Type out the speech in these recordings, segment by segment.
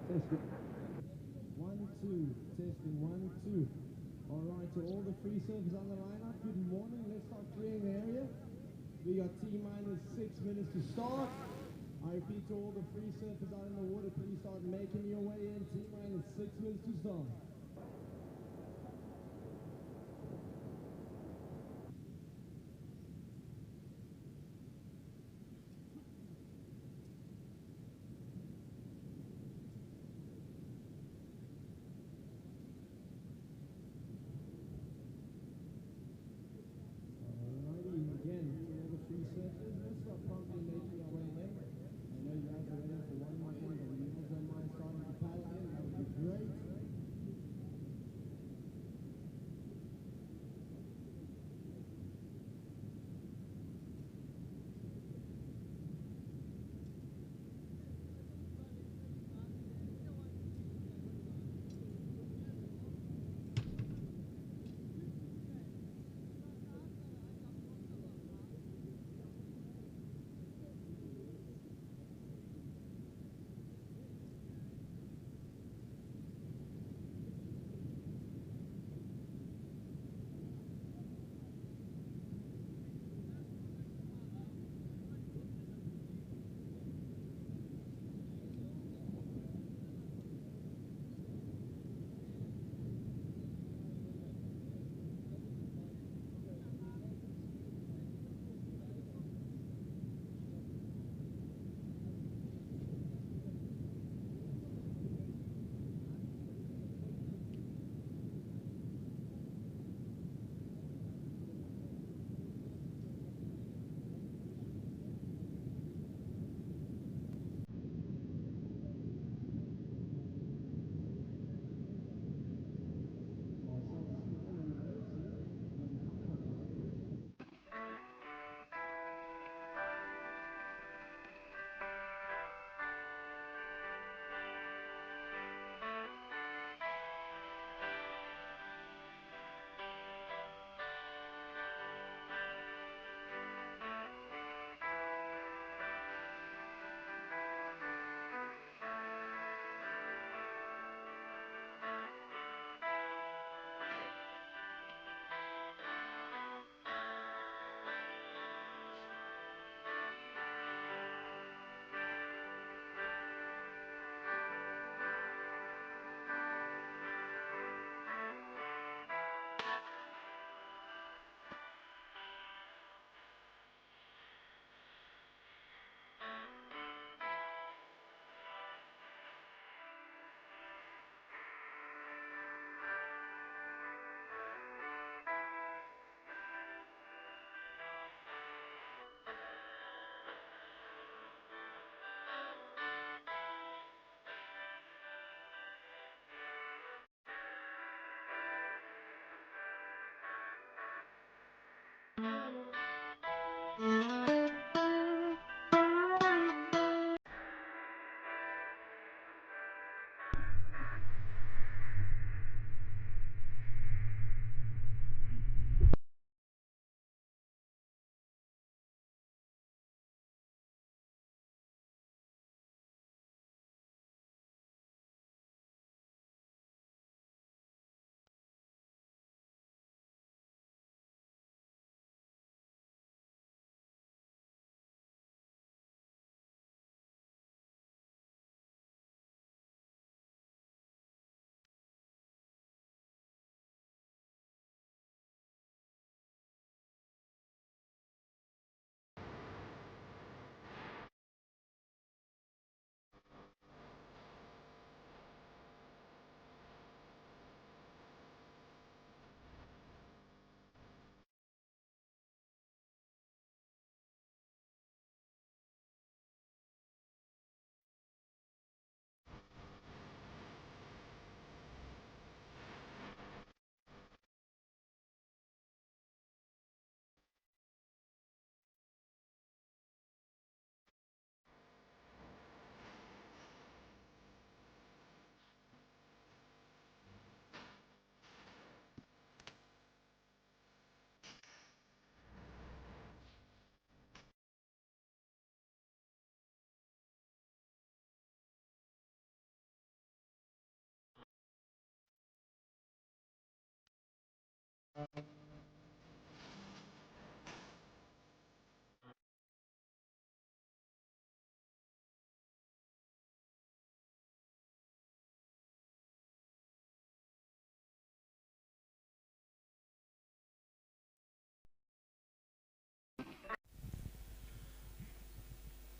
Testing. 1, 2. Testing. 1, 2. All right, to all the free surfers on the lineup, good morning. Let's start clearing the area. We got T-minus 6 minutes to start. I repeat to all the free surfers out in the water, please start making your way in. T-minus 6 minutes to start.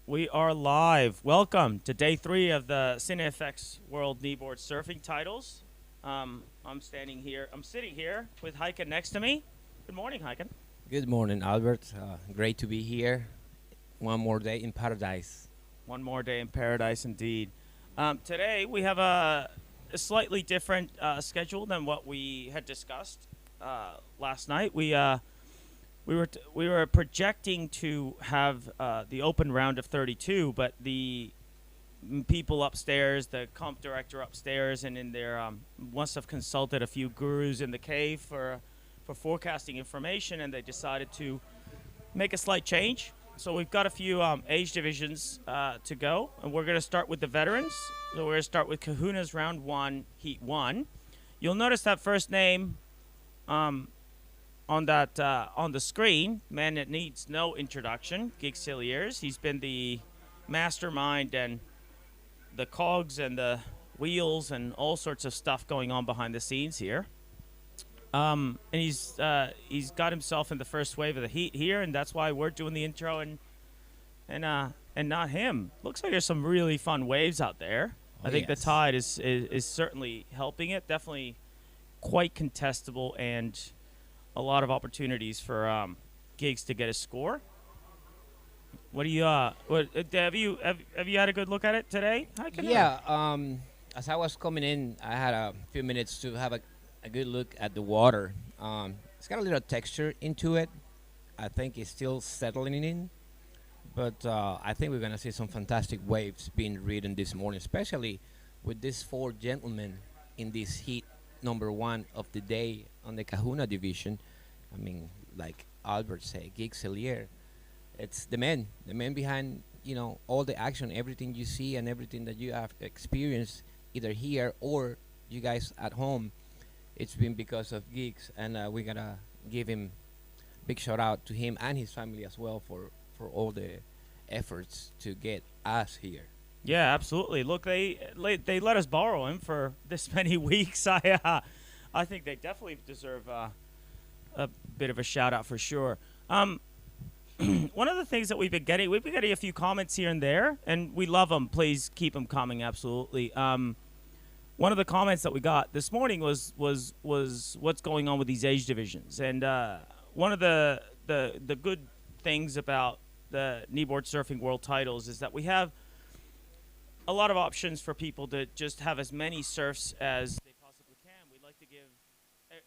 We are live. Welcome to day 3 of the CineFX World Kneeboard Surfing Titles. I'm sitting here with Heiken next to me. Good morning, Heiken. Good morning, Albert. Great to be here. One more day in paradise. One more day in paradise, indeed. Today we have a slightly different schedule than what we had discussed last night. We were projecting to have the open round of 32, but the people upstairs, the comp director upstairs, and in there must have consulted a few gurus in the cave for forecasting information, and they decided to make a slight change. So we've got a few age divisions to go, and we're going to start with the veterans. So we're going to start with Kahunas round 1, heat 1. You'll notice that first name on the screen, man that needs no introduction, Giggs Cier. He's been the mastermind and the cogs and the wheels and all sorts of stuff going on behind the scenes here. And he's got himself in the first wave of the heat here, and that's why we're doing the intro and not him. Looks like there's some really fun waves out there. I think the tide is certainly helping it. Definitely quite contestable and a lot of opportunities for Giggs to get a score. What do you have you had a good look at it today? As I was coming in, I had a few minutes to have a good look at the water. It's got a little texture into it. I think it's still settling in, but I think we're gonna see some fantastic waves being ridden this morning, especially with these 4 gentlemen in this heat number 1 of the day on the Kahuna division. I mean, like Albert said, Giggs Cier. It's the men behind, all the action, everything you see and everything that you have experienced either here or you guys at home. It's been because of Giggs, and we gotta give him big shout out to him and his family as well for all the efforts to get us here. Yeah, absolutely. Look, they let us borrow him for this many weeks. I think they definitely deserve a bit of a shout out for sure. One of the things that we've been getting a few comments here and there, and we love them. Please keep them coming. Absolutely. One of the comments that we got this morning was what's going on with these age divisions, and one of the good things about the Kneeboard Surfing World Titles is that we have a lot of options for people to just have as many surfs as they possibly can. We'd like to give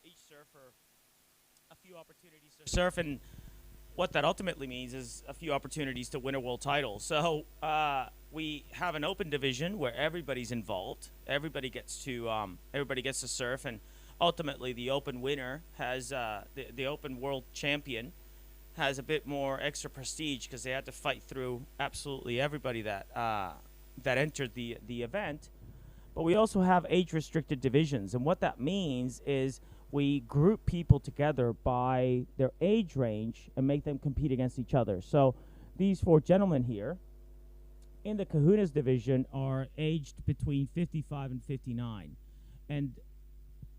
each surfer a few opportunities to surf, and what that ultimately means is a few opportunities to win a world title. So we have an open division where everybody's involved. Everybody gets to surf, and ultimately the open winner has the open world champion has a bit more extra prestige because they had to fight through absolutely everybody that entered the event. But we also have age-restricted divisions, and what that means is we group people together by their age range and make them compete against each other. So these 4 gentlemen here in the Kahunas division are aged between 55 and 59. And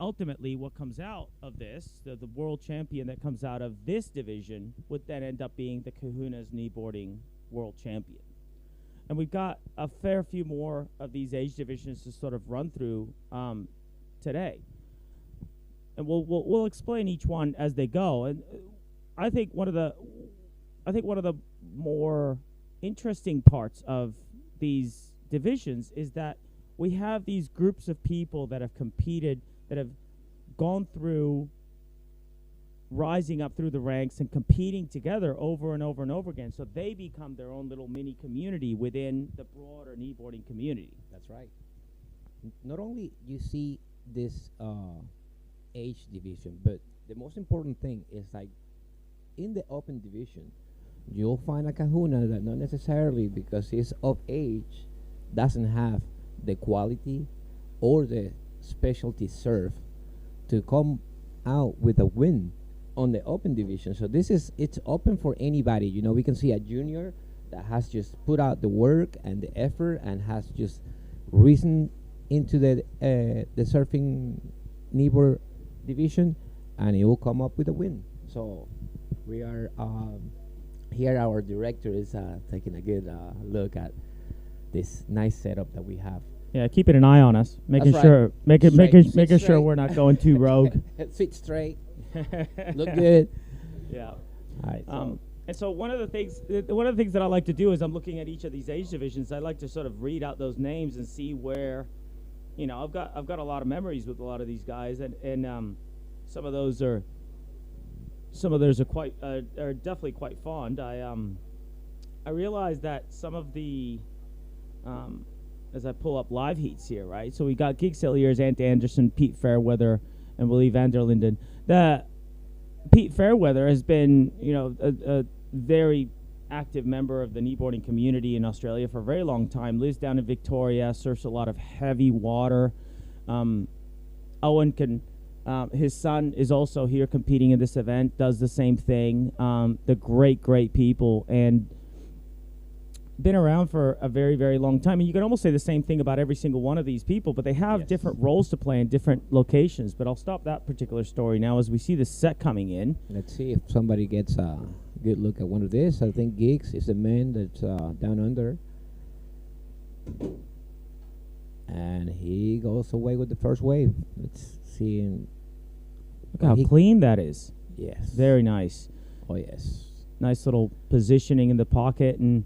ultimately what comes out of this, the world champion that comes out of this division would then end up being the Kahunas kneeboarding world champion. And we've got a fair few more of these age divisions to sort of run through today. And we'll explain each one as they go. And I think one of the more interesting parts of these divisions is that we have these groups of people that have competed, that have gone through rising up through the ranks and competing together over and over and over again. So they become their own little mini community within the broader kneeboarding community. That's right. Not only you see this age division, but the most important thing is like in the open division, you'll find a Kahuna that not necessarily because he's of age doesn't have the quality or the specialty surf to come out with a win on the open division. So it's open for anybody. You know, we can see a junior that has just put out the work and the effort and has just risen into the surfing Kneeboard division, and he will come up with a win. So we are here. Our director is taking a good look at this nice setup that we have. Yeah, keeping an eye on us, making That's sure, right. making Straight, making sit making sure straight. we're not going too rogue. Sit straight, look good. Yeah. All right. And so one of the things that I like to do is I'm looking at each of these age divisions. I like to sort of read out those names and see where, you know, I've got a lot of memories with a lot of these guys, and some of those are quite are definitely quite fond. I realize that some of the as I pull up live heats here, right? So we got Giggs Cier, Ant Anderson, Pete Fairweather, and Willie van der Linden. Pete Fairweather has been, you know, a very active member of the kneeboarding community in Australia for a very long time. Lives down in Victoria, surfs a lot of heavy water. Owen can, his son is also here competing in this event, does the same thing. They're great people, and been around for a very, very long time. And you can almost say the same thing about every single one of these people, but they have different roles to play in different locations. But I'll stop that particular story now as we see the set coming in. Let's see if somebody gets a good look at one of this. I think Giggs is the man that's down under. And he goes away with the first wave. Let's see. Look how clean that is. Yes. Very nice. Oh, yes. Nice little positioning in the pocket and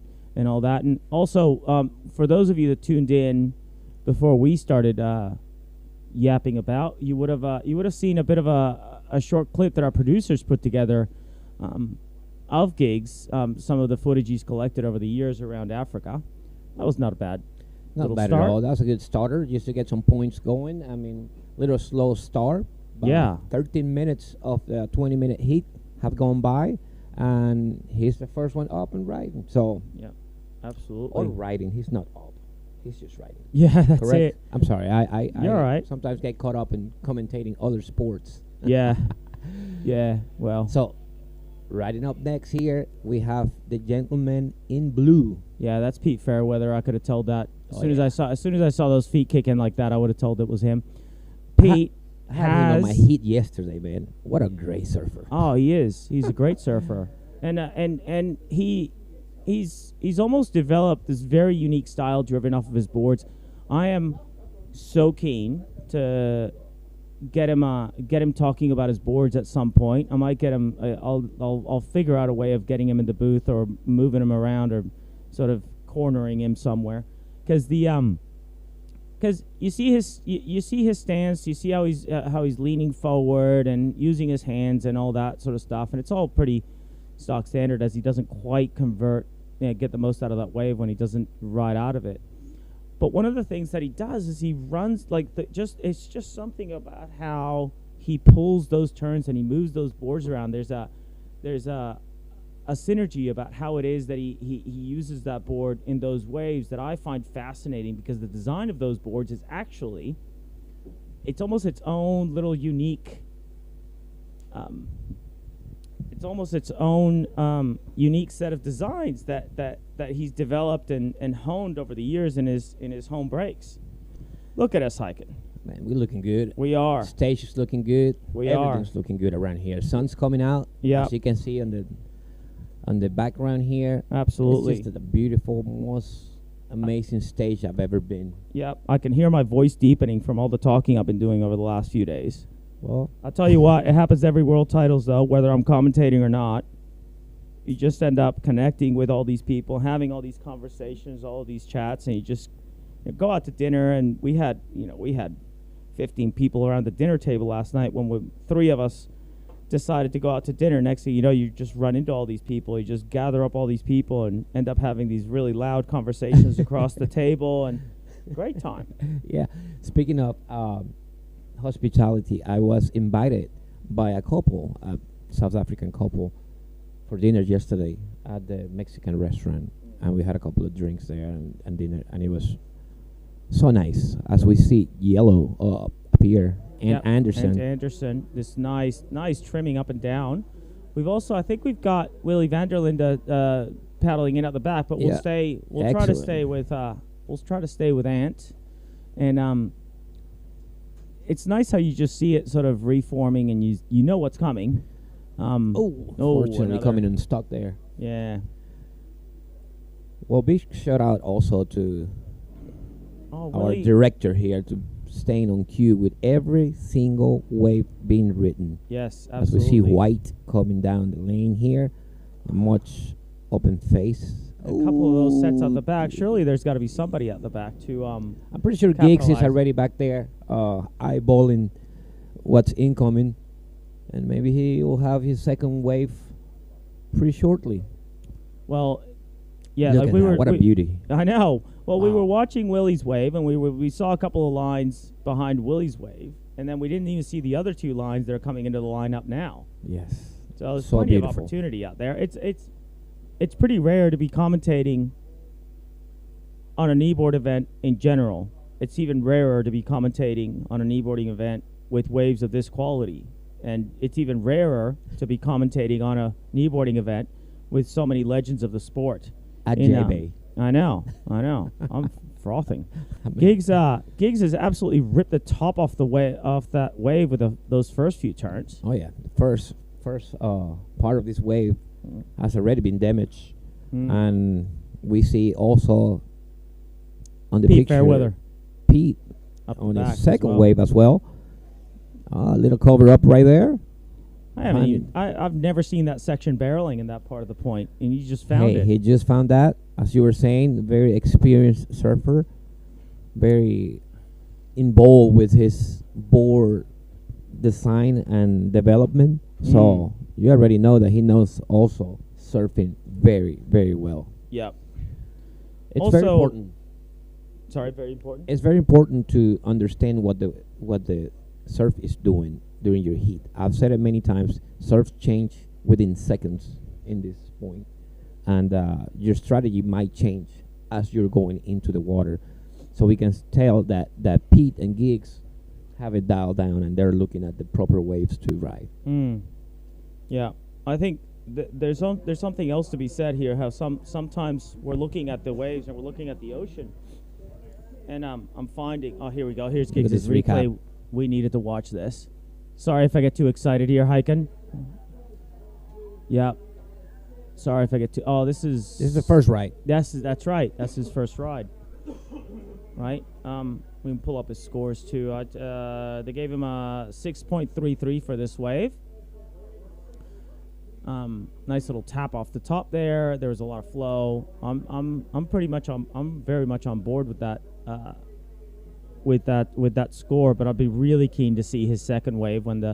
all that. And also, for those of you that tuned in before we started yapping about, you would have seen a bit of a short clip that our producers put together of Giggs, some of the footage he's collected over the years around Africa. That was not a bad Not bad start. at all. That was a good starter just to get some points going. I mean, little slow start. But Yeah. 13 minutes of the 20-minute heat have gone by, and he's the first one up and riding. So, Yeah, absolutely. or riding. He's not up. He's just riding. Yeah, that's Correct? it. I'm sorry. I You're all right. sometimes get caught up in commentating other sports. Yeah. Yeah, well. So, riding up next here, we have the gentleman in blue. Yeah, that's Pete Fairweather. I could have told that as Oh, soon yeah. as I saw those feet kicking like that. I would have told it was him. Pete I had him on my has. heat yesterday, man. What a great surfer. Oh, he is. He's a great surfer, and he's almost developed this very unique style driven off of his boards. I am so keen to get him talking about his boards at some point. I might get him. I'll figure out a way of getting him in the booth or moving him around or sort of cornering him somewhere, because you see his stance, you see how he's leaning forward and using his hands and all that sort of stuff, and it's all pretty stock standard, as he doesn't quite get the most out of that wave when he doesn't ride out of it. But one of the things that he does is he runs like it's just something about how he pulls those turns and he moves those boards around. There's a synergy about how it is that he uses that board in those waves that I find fascinating, because the design of those boards is actually, it's almost its own little unique, unique set of designs that he's developed and honed over the years in his home breaks. Look at us hiking. Man, we're looking good. We are. Stage is looking good. Everything's looking good around here. Sun's coming out. Yeah. As you can see on the background here. Absolutely. It's just the beautiful, most amazing stage I've ever been. Yep. I can hear my voice deepening from all the talking I've been doing over the last few days. Well, I'll tell you what, it happens to every World Titles, though, whether I'm commentating or not. You just end up connecting with all these people, having all these conversations, all of these chats, and you just go out to dinner. And we had 15 people around the dinner table last night when three of us decided to go out to dinner. Next thing you know, you just run into all these people. You just gather up all these people and end up having these really loud conversations across the table, and great time. yeah. Speaking of hospitality, I was invited by a couple, a South African couple, for dinner yesterday at the Mexican restaurant, and we had a couple of drinks there and dinner, and it was so nice as we see yellow up here and Anderson. And Anderson. This nice trimming up and down. We've also, I think we've got Willie Vanderlinde paddling in at the back, but we'll stay. We'll try to stay with. We'll try to stay with Ant, and it's nice how you just see it sort of reforming, and you know what's coming. Fortunately coming in stock there. Yeah. Well, big shout out also to our Willie. director here to staying on cue with every single wave being written. Yes, As we absolutely. see White coming down the lane here, a much open face. A couple of those sets at the back. Surely there's got to be somebody at the back to. I'm pretty sure Giggs is capitalize. already back there, eyeballing what's incoming, and maybe he will have his second wave pretty shortly. Well, yeah, Look like at we that. were. What a beauty! I know. Well, we Wow. were watching Willie's wave, and we saw a couple of lines behind Willie's wave, and then we didn't even see the other two lines that are coming into the lineup now. Yes. So there's So plenty of beautiful. opportunity out there. It's pretty rare to be commentating on a kneeboard event in general. It's even rarer to be commentating on a kneeboarding event with waves of this quality, and it's even rarer to be commentating on a kneeboarding event with so many legends of the sport. At In, JB. I know. I'm frothing. I mean- Giggs has absolutely ripped the top off that wave with those first few turns. Oh yeah, the first part of this wave has already been damaged, and we see also on the Pete picture Fairweather Pete up on the back his as second well. wave as well. A little cover up right there. I've never seen that section barreling in that part of the point, and you just found Hey, it. he just found that, as you were saying, very experienced surfer, very involved with his board design and development. So you already know that he knows also surfing very, very well. Yep. It's very Also- important. Sorry, very important. It's very important to understand what the surf is doing during your heat. I've said it many times. Surfs change within seconds in this point, and your strategy might change as you're going into the water. So we can tell that Pete and Giggs have it dialed down, and they're looking at the proper waves to ride. Yeah, I think there's something else to be said here. How sometimes we're looking at the waves and we're looking at the ocean, and I'm finding. Oh, here we go. Here's Look at Giggs' this recap. replay. We needed to watch this. Sorry if I get too excited here, hiking. Yeah. Sorry if I get too. Oh, this is This is the first ride. That's right. That's his first ride. Right. We can pull up his scores too. They gave him a 6.33 for this wave. Nice little tap off the top there. There was a lot of flow. I'm very much on board with that. With that score, but I'll be really keen to see his second wave when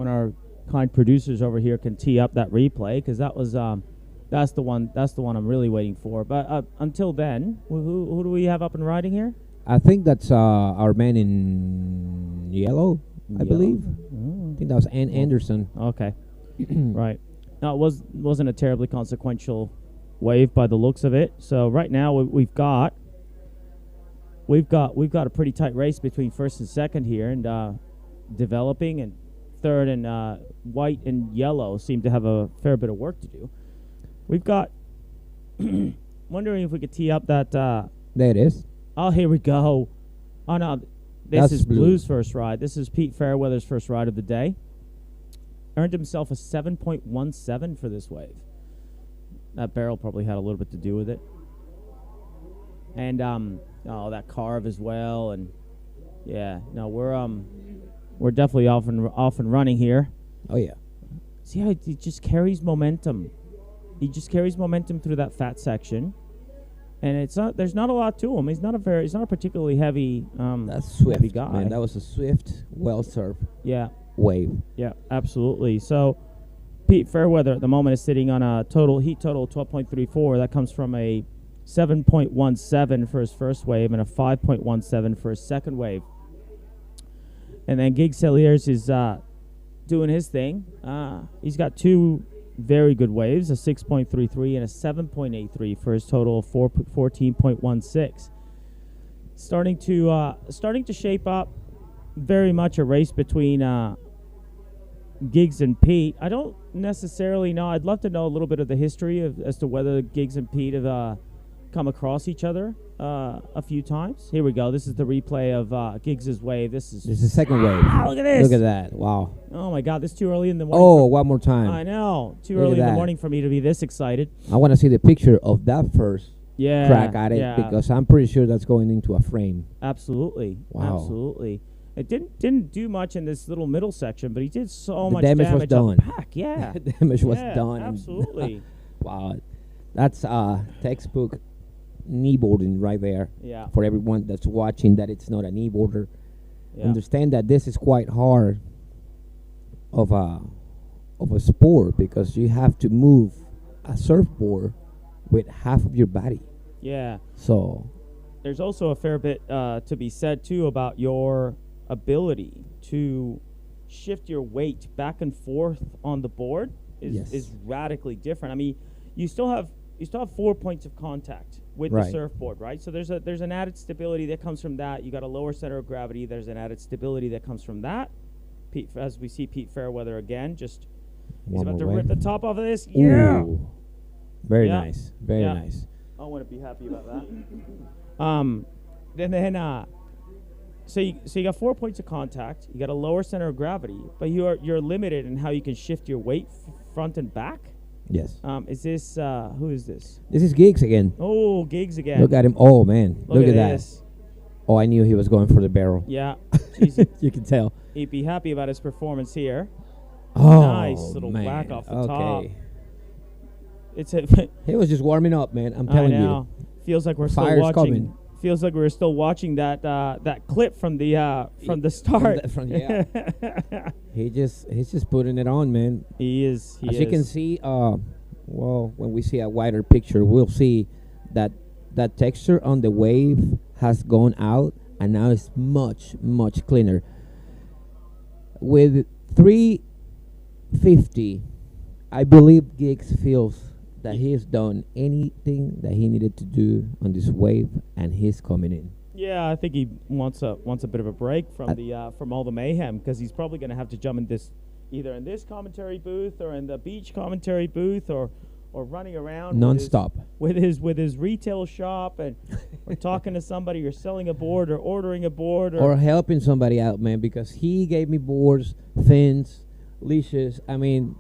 our kind producers over here can tee up that replay, because that's the one I'm really waiting for. But until then, who do we have up and riding here? I think that's our man in yellow, I believe. I think that was Anderson. Okay, right. No, it wasn't a terribly consequential wave by the looks of it. So right now we've got a pretty tight race between first and second here, and developing, and third and white and yellow seem to have a fair bit of work to do. We've got wondering if we could tee up that. There it is. Oh, here we go. Oh no, this That's is blue. Blue's first ride. This is Pete Fairweather's first ride of the day. Earned himself a 7.17 for this wave. That barrel probably had a little bit to do with it. And that carve as well, and yeah, no, we're definitely off and running here. Oh yeah. See how he just carries momentum. He just carries momentum through that fat section, and there's not a lot to him. He's not a particularly heavy That's swift, heavy guy. man. That was a swift, well surfed Yeah, wave. yeah, absolutely. So Pete Fairweather at the moment is sitting on a heat total of 12.34. That comes from a 7.17 for his first wave and a 5.17 for his second wave. And then Giggs Cier is doing his thing. He's got two very good waves, a 6.33 and a 7.83 for his total of 14.16. Starting to shape up very much a race between Giggs and Pete. I don't necessarily know. I'd love to know a little bit of the history as to whether Giggs and Pete have come across each other a few times. Here we go. This is the replay of Giggs's wave. This is the second wave. Look at this. Look at that. Wow. Oh my God, this is too early in the morning. Oh, one more time. I know. Too Look early at in the that. morning for me to be this excited. I want to see the picture of that first Yeah. crack at it yeah. because I'm pretty sure that's going into a frame. Absolutely. Wow. Absolutely. It didn't do much in this little middle section, but he did so The much damage was damage on the done. pack. Yeah. The damage was Yeah, done. Absolutely. Wow. That's textbook kneeboarding right there. Yeah. For everyone that's watching that it's not a kneeboarder. Yeah. Understand that this is quite hard of a sport because you have to move a surfboard with half of your body. Yeah. So There's also a fair bit to be said too about your ability to shift your weight back and forth on the board Yes. is radically different. I mean, you still have 4 points of contact with the Right. surfboard, right? So there's an added stability that comes from that. You got a lower center of gravity. There's an added stability that comes from that. Pete, as we see Pete Fairweather again, he's One about to more rip wave. the top off of this. Yeah. Ooh. Very Yeah. nice. Very Yeah. nice. I want to be happy about that. So you got 4 points of contact. You got a lower center of gravity, but you're limited in how you can shift your weight front and back. Yes. Is this who is this? This is Giggs again. Oh, Giggs again. Look at him. Oh, man. Look Look at that. this. Oh, I knew he was going for the barrel. Yeah, Jeez, You can tell. he'd be happy about his performance here. Oh, Nice little man. whack off the okay. top. It's a He was just warming up, man. I'm I telling know. Feels like we're Fire's still watching. coming. Feels like we're still watching that clip from the start. yeah. He's just putting it on, man. He is. He As is. you can see, well, when we see a wider picture, we'll see that texture on the wave has gone out, and now it's much, much cleaner. With 350, I believe Giggs feels that he has done anything that he needed to do on this wave, and he's coming in. Yeah, I think he wants a bit of a break from from all the mayhem, because he's probably going to have to jump in this either in this commentary booth or in the beach commentary booth or running around Non-stop. with his retail shop and or talking to somebody or selling a board or ordering a board Or helping somebody out, man, because he gave me boards, fins, leashes. I mean,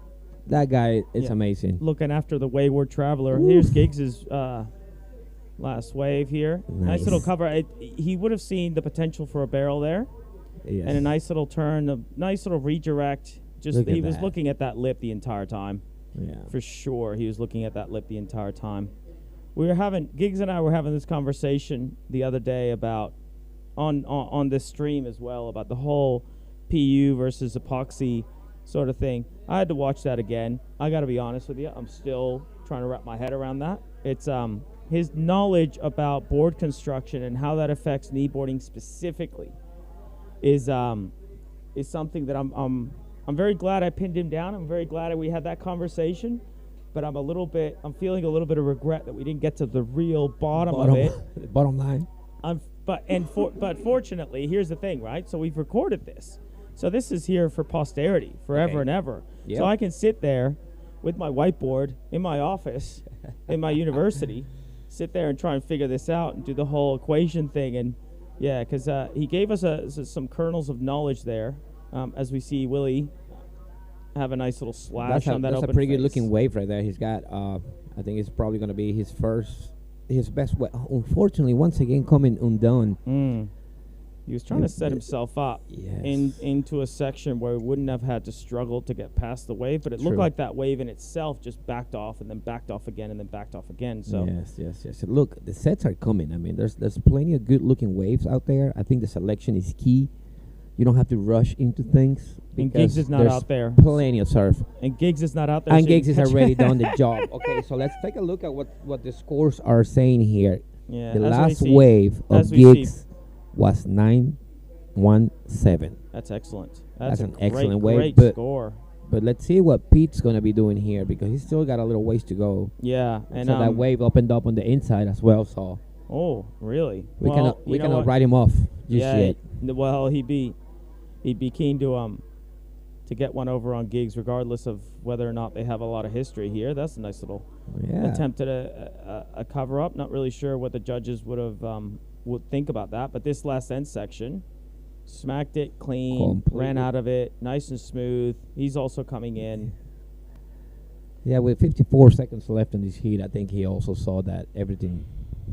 that guy is Yeah. amazing. looking after the wayward traveler. Oof. Here's Giggs's last wave here. Nice little Nice. cover. He would have seen the potential for a barrel there. Yes. And a nice little turn, a nice little redirect. Just Look at he was that. looking at that lip the entire time. Yeah. For sure, he was looking at that lip the entire time. Giggs and I were having this conversation the other day about on this stream as well about the whole PU versus epoxy sort of thing. I had to watch that again. I got to be honest with you, I'm still trying to wrap my head around that. It's his knowledge about board construction and how that affects kneeboarding specifically is something that I'm very glad I pinned him down. I'm very glad that we had that conversation, but I'm feeling a little bit of regret that we didn't get to the real bottom of it. The bottom line. But fortunately, here's the thing, right? So we've recorded this. So this is here for posterity, forever Okay. and ever. Yep. So I can sit there with my whiteboard in my office, in my university, sit there and try and figure this out and do the whole equation thing. And yeah, because he gave us some kernels of knowledge there. As we see Willie have a nice little slash on that That's open a pretty face. good looking wave right there. He's got, I think it's probably going to be his best wave. Unfortunately, once again, coming undone. He was trying to set himself up Yes. into a section where he wouldn't have had to struggle to get past the wave, but it looked True. like that wave in itself just backed off and then backed off again and then backed off again. So Yes. Look, the sets are coming. I mean, there's plenty of good looking waves out there. I think the selection is key. You don't have to rush into things. And because Giggs is not there's out there. Plenty of surf. And Giggs is not out there. And so you Giggs can has catch- already done the job. Okay, so let's take a look at what the scores are saying here. Yeah, The as we last see- wave of as we see- Giggs was 917. That's excellent. That's a an excellent great, wave, Great but- score. But let's see what Pete's going to be doing here because he's still got a little ways to go. Yeah, and so that wave opened up on the inside as well, so Oh, really? we Well, cannot you know what? write him off just Yeah, yet. well, he'd be he'd be keen to get one over on Giggs, regardless of whether or not they have a lot of history here. That's a nice little attempt at a cover up. Not really sure what the judges would think about that, but this last end section, smacked it clean, ran out of it, nice and smooth. He's also coming in. Yeah, with 54 seconds left in this heat, I think he also saw that everything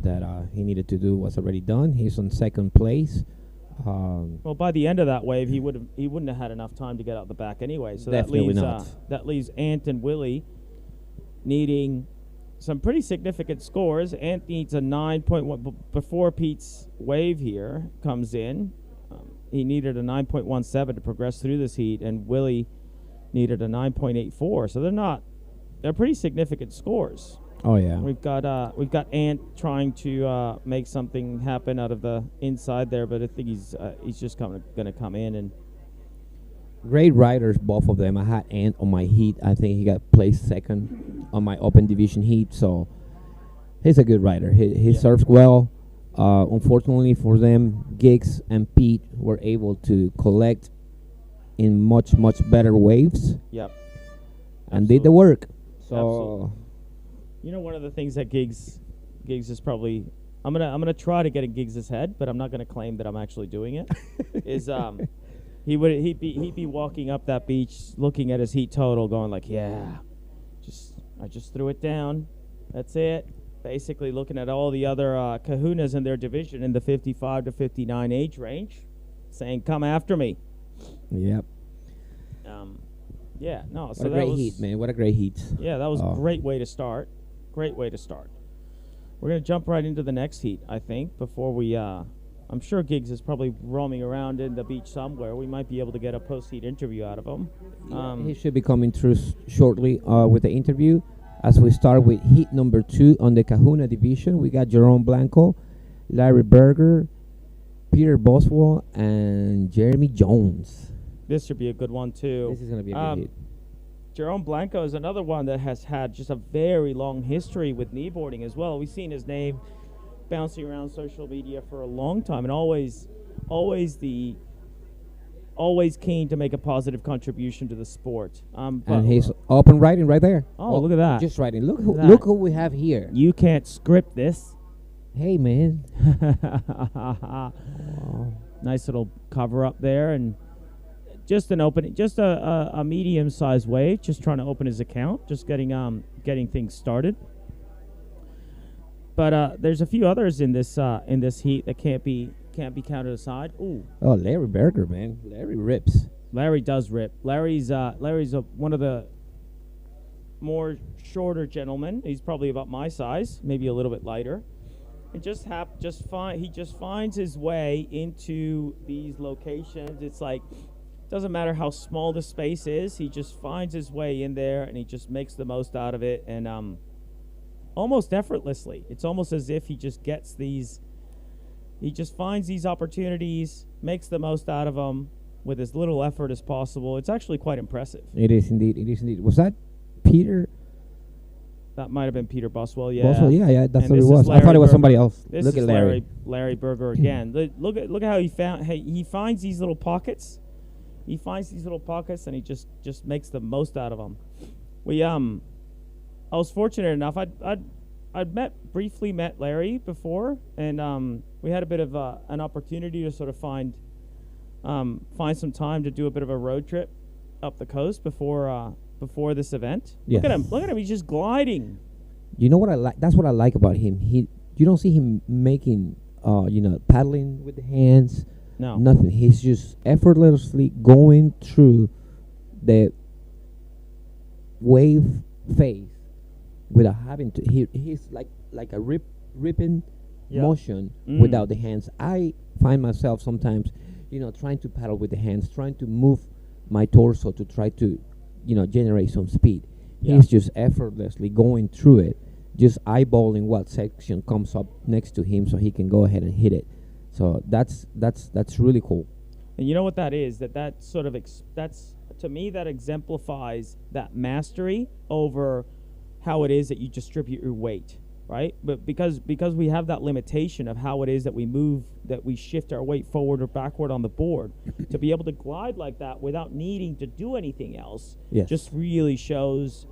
that he needed to do was already done. He's on second place. Well, by the end of that wave, he wouldn't have had enough time to get out the back anyway. So Definitely that leaves Ant and Willie needing some pretty significant scores. Ant needs a 9.1 before Pete's wave here comes in. He needed a 9.17 to progress through this heat, and Willie needed a 9.84. So they're pretty significant scores. Oh yeah. We've got Ant trying to make something happen out of the inside there, but I think he's just going to come in. And great riders, both of them. I had Ant on my heat. I think he got placed second on my open division heat, so he's a good rider. He serves well. Unfortunately for them, Giggs and Pete were able to collect in much better waves. Yep. And did the work. So. Absolutely. You know, one of the things that Giggs is probably I'm gonna try to get in Giggs' head, but I'm not gonna claim that I'm actually doing it. Is he'd be walking up that beach, looking at his heat total, going like, yeah, I just threw it down, that's it. Basically, looking at all the other Kahunas in their division in the 55 to 59 age range, saying, "Come after me." Yep. Yeah. No. What so a that great was heat, man! What a great heat. Yeah, that was a great way to start. Great way to start. We're going to jump right into the next heat, I think, before we, I'm sure Giggs is probably roaming around in the beach somewhere. We might be able to get a post-heat interview out of him. He should be coming through shortly with the interview. As we start with heat number 2 on the Kahuna division, we got Jerome Blanco, Larry Berger, Peter Boswell, and Jeremy Jones. This should be a good one, too. This is going to be a good heat. Jerome Blanco is another one that has had just a very long history with kneeboarding as well. We've seen his name bouncing around social media for a long time, and always keen to make a positive contribution to the sport. And he's up and riding right there. Oh, look at that! Just riding. Look who we have here. You can't script this. Hey, man. Nice little cover up there, and just a medium-sized wave. Just trying to open his account. Just getting things started. But there's a few others in this heat that can't be counted aside. Ooh. Oh, Larry Berger, man. Larry rips. Larry does rip. Larry's one of the more shorter gentlemen. He's probably about my size, maybe a little bit lighter. And he just finds his way into these locations. It's like, doesn't matter how small the space is, he just finds his way in there and he just makes the most out of it, and almost effortlessly. It's almost as if he just finds these opportunities, makes the most out of them with as little effort as possible. It's actually quite impressive. It is indeed. Was that Peter? That might have been Peter Boswell, yeah. Boswell, yeah, that's what it was. I thought it was somebody else. Look at Larry Berger again. Look at how he finds these little pockets. He finds these little pockets and he just makes the most out of them. I was fortunate enough. I'd briefly met Larry before, and we had a bit of an opportunity to sort of find some time to do a bit of a road trip up the coast before this event. Yes. Look at him. He's just gliding. You know what I like? That's what I like about him. You don't see him making, paddling with the hands. No. Nothing. He's just effortlessly going through the wave phase without having to. He's like a ripping motion without the hands. I find myself sometimes, trying to paddle with the hands, trying to move my torso to try to, generate some speed. Yeah. He's just effortlessly going through it, just eyeballing what section comes up next to him so he can go ahead and hit it. So that's really cool. And you know what that is? That sort of that's to me that exemplifies that mastery over how it is that you distribute your weight. right? But because we have that limitation of how it is that we shift our weight forward or backward on the board, to be able to glide like that without needing to do anything else, Yes. just really shows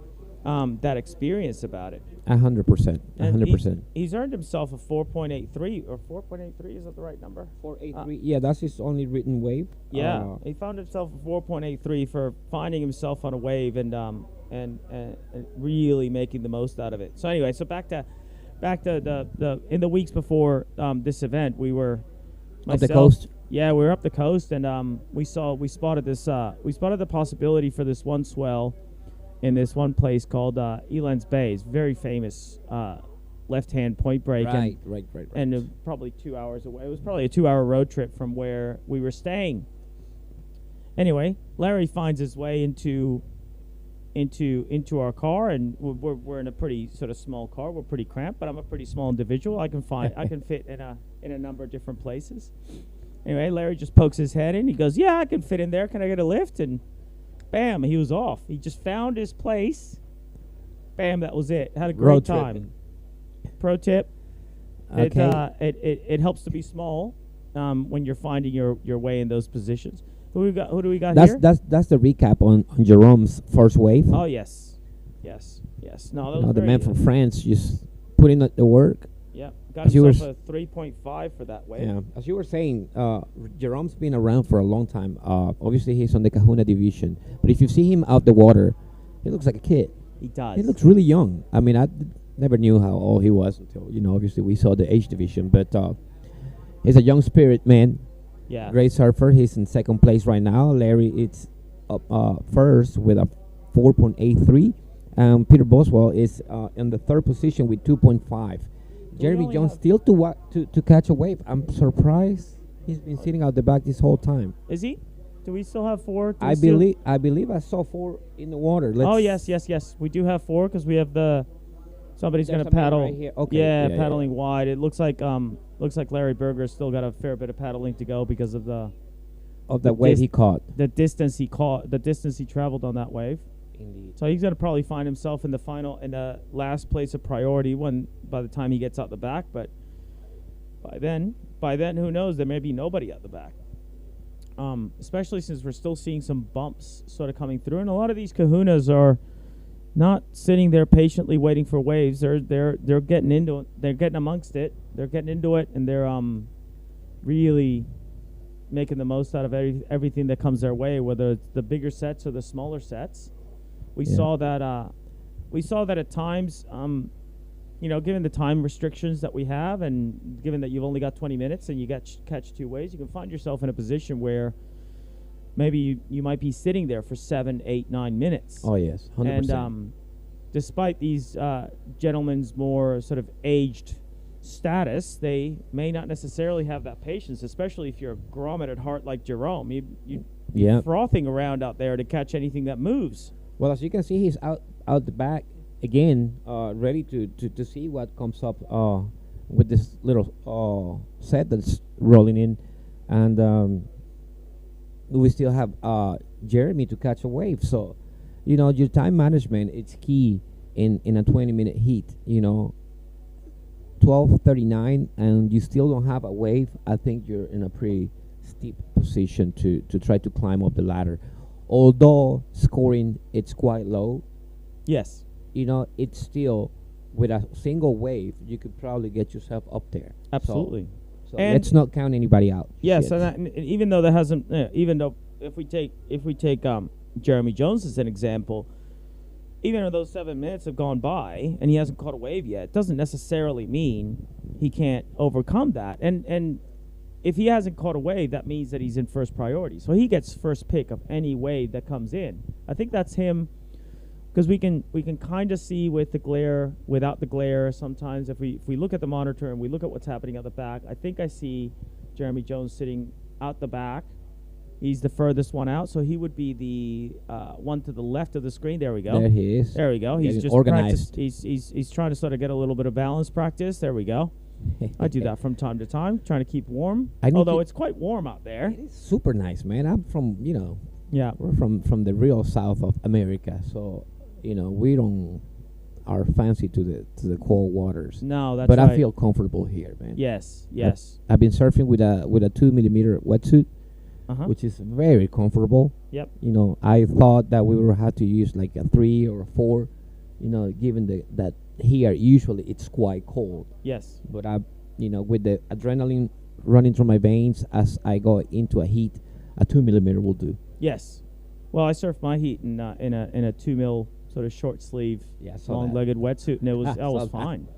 that experience about it. 100%. And 100%. He's earned himself a 4.83 or 4.83. Is that the right number? 483. Yeah, that's his only written wave. Yeah, he found himself a 4.83 for finding himself on a wave and really making the most out of it. So anyway, so back to the in the weeks before this event, we were Up the coast. Yeah, we were up the coast, and we spotted the possibility for this one swell in this one place called Elands Bay. It's very famous left-hand point break. Right. And probably 2 hours away. It was probably a 2-hour road trip from where we were staying. Anyway, Larry finds his way into our car, and we're in a pretty sort of small car. We're pretty cramped, but I'm a pretty small individual. I can fit in a number of different places. Anyway, Larry just pokes his head in. He goes, "Yeah, I can fit in there. Can I get a lift?" And bam, he was off. He just found his place. Bam, that was it. Had a great Road time. tripping. Pro tip: Okay. it helps to be small when you're finding your way in those positions. Who do we got That's here? that's the recap on Jerome's first wave. Oh yes. No, that was The very man good. from France just put in the work. Yeah, got As you himself were a 3.5 for that wave. Yeah, as you were saying, Jerome's been around for a long time. Obviously, he's on the Kahuna division, but if you see him out the water, he looks like a kid. He does. He looks really young. I mean, never knew how old he was until obviously we saw the age division. But he's a young spirit, man. Yeah. Great surfer. He's in second place right now. Larry is up first with a 4.83. Peter Boswell is in the third position with 2.5. Jeremy only Jones have- still to catch a wave. I'm surprised he's been sitting out the back this whole time. Is he? Do we still have 4? I believe I saw 4 in the water. Oh yes. We do have 4 because we have somebody's There's going to a man paddle. right here. Okay. Yeah, Yeah, paddling wide. It looks like Larry Berger's still got a fair bit of paddling to go because of the wave he caught. distance he traveled on that wave. Indeed. So he's going to probably find himself in the last place of priority by the time he gets out the back. But by then, who knows? There may be nobody at the back. Especially since we're still seeing some bumps sort of coming through, and a lot of these Kahunas are not sitting there patiently waiting for waves. They're getting into it. They're getting amongst it. They're getting into it, and they're really making the most out of everything that comes their way, whether it's the bigger sets or the smaller sets. We saw that at times, given the time restrictions that we have, and given that you've only got 20 minutes and you catch 2 waves, you can find yourself in a position where maybe you might be sitting there for 7, 8, 9 minutes. Oh yes, 100%. And despite these gentlemen's more sort of aged status, they may not necessarily have that patience, especially if you're a grommet at heart like Jerome. You're frothing around out there to catch anything that moves. Well, as you can see, he's out the back again, ready to see what comes up with this little set that's rolling in, and we still have Jeremy to catch a wave. So, your time management, it's key in a 20-minute heat. 12:39, and you still don't have a wave. I think you're in a pretty steep position to try to climb up the ladder. Although scoring it's quite low, Yes. it's still with a single wave you could probably get yourself up there. Absolutely. So And- let's not count anybody out. Yes, Shit. and even though there hasn't, even though if we take Jeremy Jones as an example, even though those 7 minutes have gone by and he hasn't caught a wave yet, it doesn't necessarily mean he can't overcome that. And if he hasn't caught a wave, that means that he's in first priority. So he gets first pick of any wave that comes in. I think that's him, because we can kind of see with the glare, without the glare. Sometimes if we look at the monitor and we look at what's happening at the back, I think I see Jeremy Jones sitting out the back. He's the furthest one out, so he would be the one to the left of the screen. There we go. There he is. There we go. He's Getting just organized. He's trying to sort of get a little bit of balance practice. There we go. I do that from time to time, trying to keep warm. Although it's quite warm out there. It is super nice, man. I'm from Yeah. we're from the real south of America, so we don't are fancy to the cold waters. No, that's but right. I feel comfortable here, man. Yes. I've been surfing with a 2mm wetsuit, which is very comfortable. Yep. You know, I thought that we would have to use like a 3 or a 4. You know, given that here usually it's quite cold. Yes. But with the adrenaline running through my veins as I go into a heat, a 2mm will do. Yes. Well, I surfed my heat in a 2mm sort of short sleeve, long-legged wetsuit, and I was fine.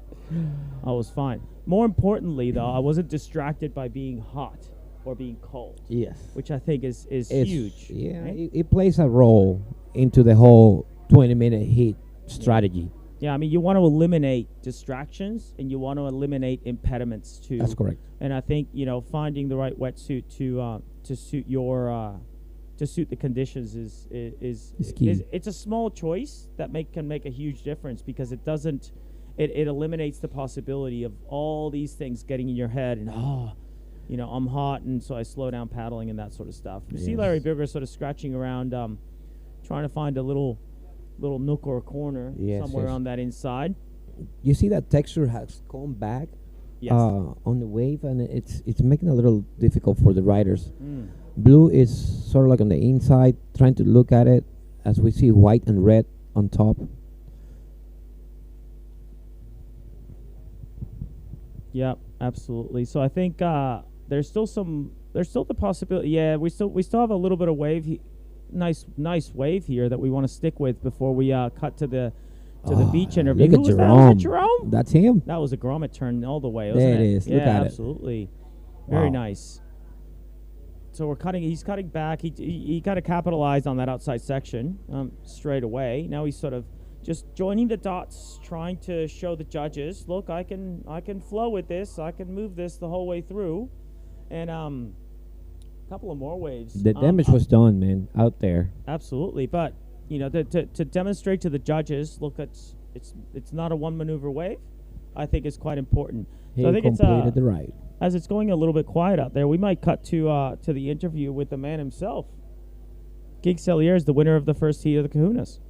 I was fine. More importantly, though, I wasn't distracted by being hot or being cold. Yes. Which I think is huge. Yeah, right? it plays a role into the whole 20-minute heat strategy. Yeah, I mean, you want to eliminate distractions and you want to eliminate impediments too. That's correct. And I think finding the right wetsuit to suit your to suit the conditions is key. It's a small choice that can make a huge difference, because it eliminates the possibility of all these things getting in your head and I'm hot and so I slow down paddling and that sort of stuff. You see Larry Bigger sort of scratching around, trying to find a little nook or a corner somewhere on that inside. You see that texture has come back on the wave, and it's making it a little difficult for the riders. Blue is sort of like on the inside, trying to look at it, as we see white and red on top. Yeah, absolutely. So I think there's still the possibility. Yeah, we still have a little bit of wave. Nice wave here that we want to stick with before we cut to the beach interview. Look at Jerome. Was that Jerome? That's him. That was a grommet turn all the way, there wasn't it it? is. Yeah, look at absolutely. Very nice. So he's cutting back. He kind of capitalized on that outside section straight away. Now he's sort of just joining the dots, trying to show the judges, look, I can flow with this. I can move this the whole way through. And a couple of more waves. The damage was done, man, out there. Absolutely. But, to demonstrate to the judges, look, it's not a one maneuver wave, I think is quite important. He completed the ride. As it's going a little bit quiet out there, we might cut to the interview with the man himself. Giggs Cier is the winner of the first heat of the Kahunas.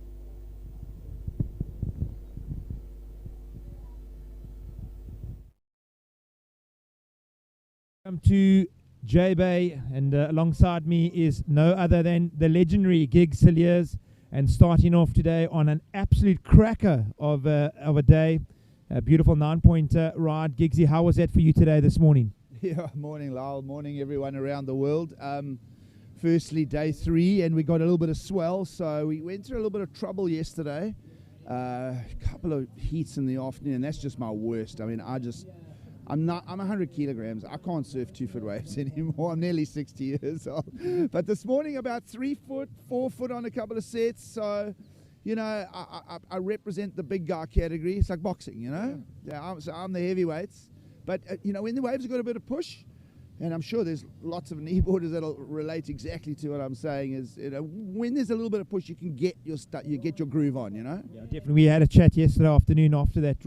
Welcome to J-Bay, and alongside me is no other than the legendary Giggs Cier, and starting off today on an absolute cracker of a day. A beautiful 9-point ride. Giggsy, how was that for you today, this morning? Yeah, morning, Lyle. Morning, everyone around the world. Firstly, day 3, and we got a little bit of swell, so we went through a little bit of trouble yesterday. A couple of heats in the afternoon, and that's just my worst. I mean, I'm 100 kilograms. I can't surf 2-foot waves anymore. I'm nearly 60 years old. But this morning, about 3 foot, 4 foot on a couple of sets, so... I represent the big guy category. It's like boxing, Yeah, I'm the heavyweights. But, when the waves have got a bit of push, and I'm sure there's lots of kneeboarders that'll relate exactly to what I'm saying, is, when there's a little bit of push, you can get your groove on, Yeah, definitely. We had a chat yesterday afternoon after that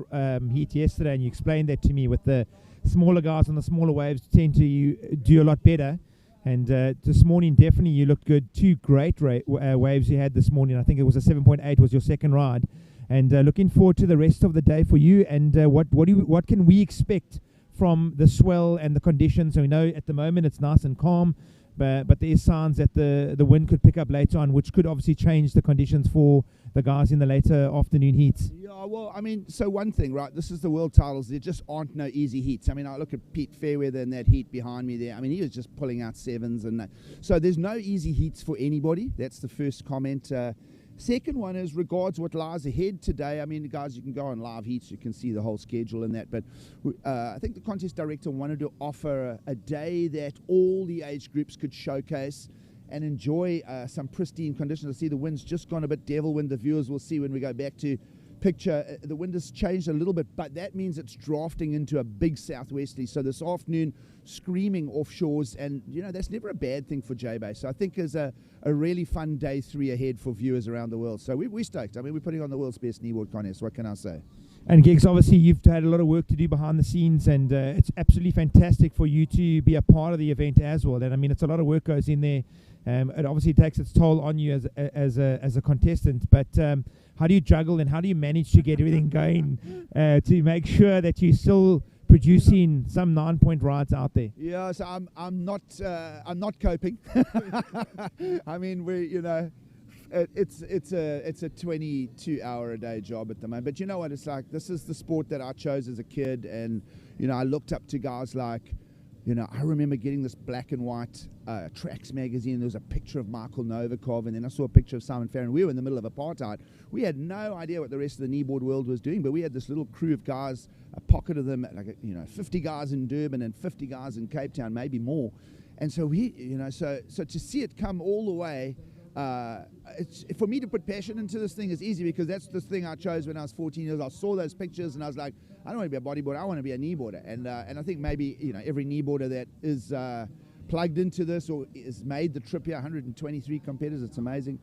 heat yesterday, and you explained that to me with the smaller guys on the smaller waves tend to do a lot better. And this morning, definitely, you looked good. 2 great waves you had this morning. I think it was a 7.8 was your second ride. And looking forward to the rest of the day for you. And what can we expect from the swell and the conditions? So we know at the moment it's nice and calm, but there is signs that the wind could pick up later on, which could obviously change the conditions for the guys in the later afternoon heats. Yeah, well, I mean, so one thing, right, this is the world titles. There just aren't no easy heats. I mean, I look at Pete Fairweather in that heat behind me there. I mean, he was just pulling out 7s. And that. So there's no easy heats for anybody. That's the first comment. Second one is regards what lies ahead today. I mean, guys, you can go on live heats. You can see the whole schedule and that. But I think the contest director wanted to offer a day that all the age groups could showcase and enjoy some pristine conditions. I see the wind's just gone a bit devil wind. The viewers will see when we go back to picture. The wind has changed a little bit, but that means it's drafting into a big southwesterly. So this afternoon, screaming offshores, and that's never a bad thing for J-Bay. So I think there's a really fun day 3 ahead for viewers around the world. So we're stoked. I mean, we're putting on the world's best kneeboard contest. What can I say? And Giggs, obviously you've had a lot of work to do behind the scenes, and it's absolutely fantastic for you to be a part of the event as well. And I mean, it's a lot of work goes in there. It obviously takes its toll on you as a contestant. But how do you juggle and how do you manage to get everything going to make sure that you're still producing some 9-point rides out there? Yeah, so I'm not coping. I mean, it's a 22-hour-a-day job at the moment. But you know what? It's like, this is the sport that I chose as a kid, and I looked up to guys like, I remember getting this black and white Tracks magazine. There was a picture of Michael Novikov, and then I saw a picture of Simon Farron. We were in the middle of apartheid. We had no idea what the rest of the kneeboard world was doing, but we had this little crew of guys, a pocket of them, like 50 guys in Durban and 50 guys in Cape Town, maybe more. And so so to see it come all the way. It's, for me to put passion into this thing is easy, because that's the thing I chose when I was 14 years old. I saw those pictures and I was like, I don't want to be a bodyboarder, I want to be a kneeboarder. And I think maybe every kneeboarder that is plugged into this or has made the trip here, 123 competitors, it's amazing.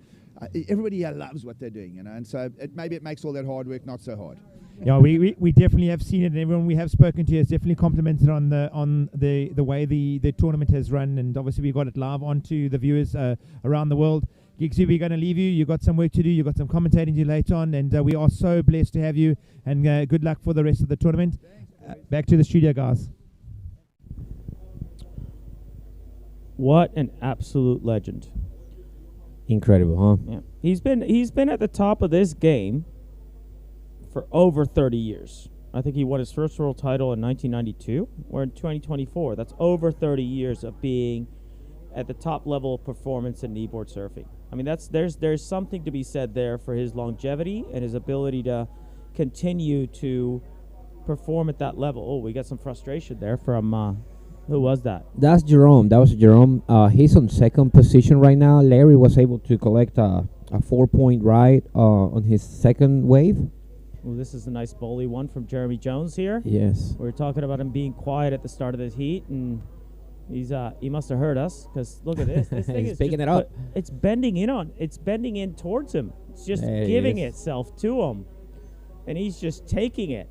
Everybody here loves what they're doing, and so maybe it makes all that hard work not so hard. Yeah, we definitely have seen it, and everyone we have spoken to has definitely complimented on the way the tournament has run, and obviously we got it live onto the viewers around the world. Giggs Cier, we're going to leave you. You've got some work to do. You've got some commentating to do later on, and we are so blessed to have you, and good luck for the rest of the tournament. Back to the studio, guys. What an absolute legend. Incredible, huh? Yeah. He's been at the top of this game for over 30 years. I think he won his first world title in 1992. We're in 2024. That's over 30 years of being at the top level of performance in kneeboard surfing. I mean, there's something to be said there for his longevity and his ability to continue to perform at that level. Oh, we got some frustration there from who was that? That's Jerome. That was Jerome. He's on second position right now. Larry was able to collect a 4-point ride on his second wave. Well, this is a nice bowly one from Jeremy Jones here. Yes. We were talking about him being quiet at the start of this heat, and he must have heard us, because look at this. This thing He's is picking it up. It's bending in towards him. It's just There giving it is. itself to him, and he's just taking it.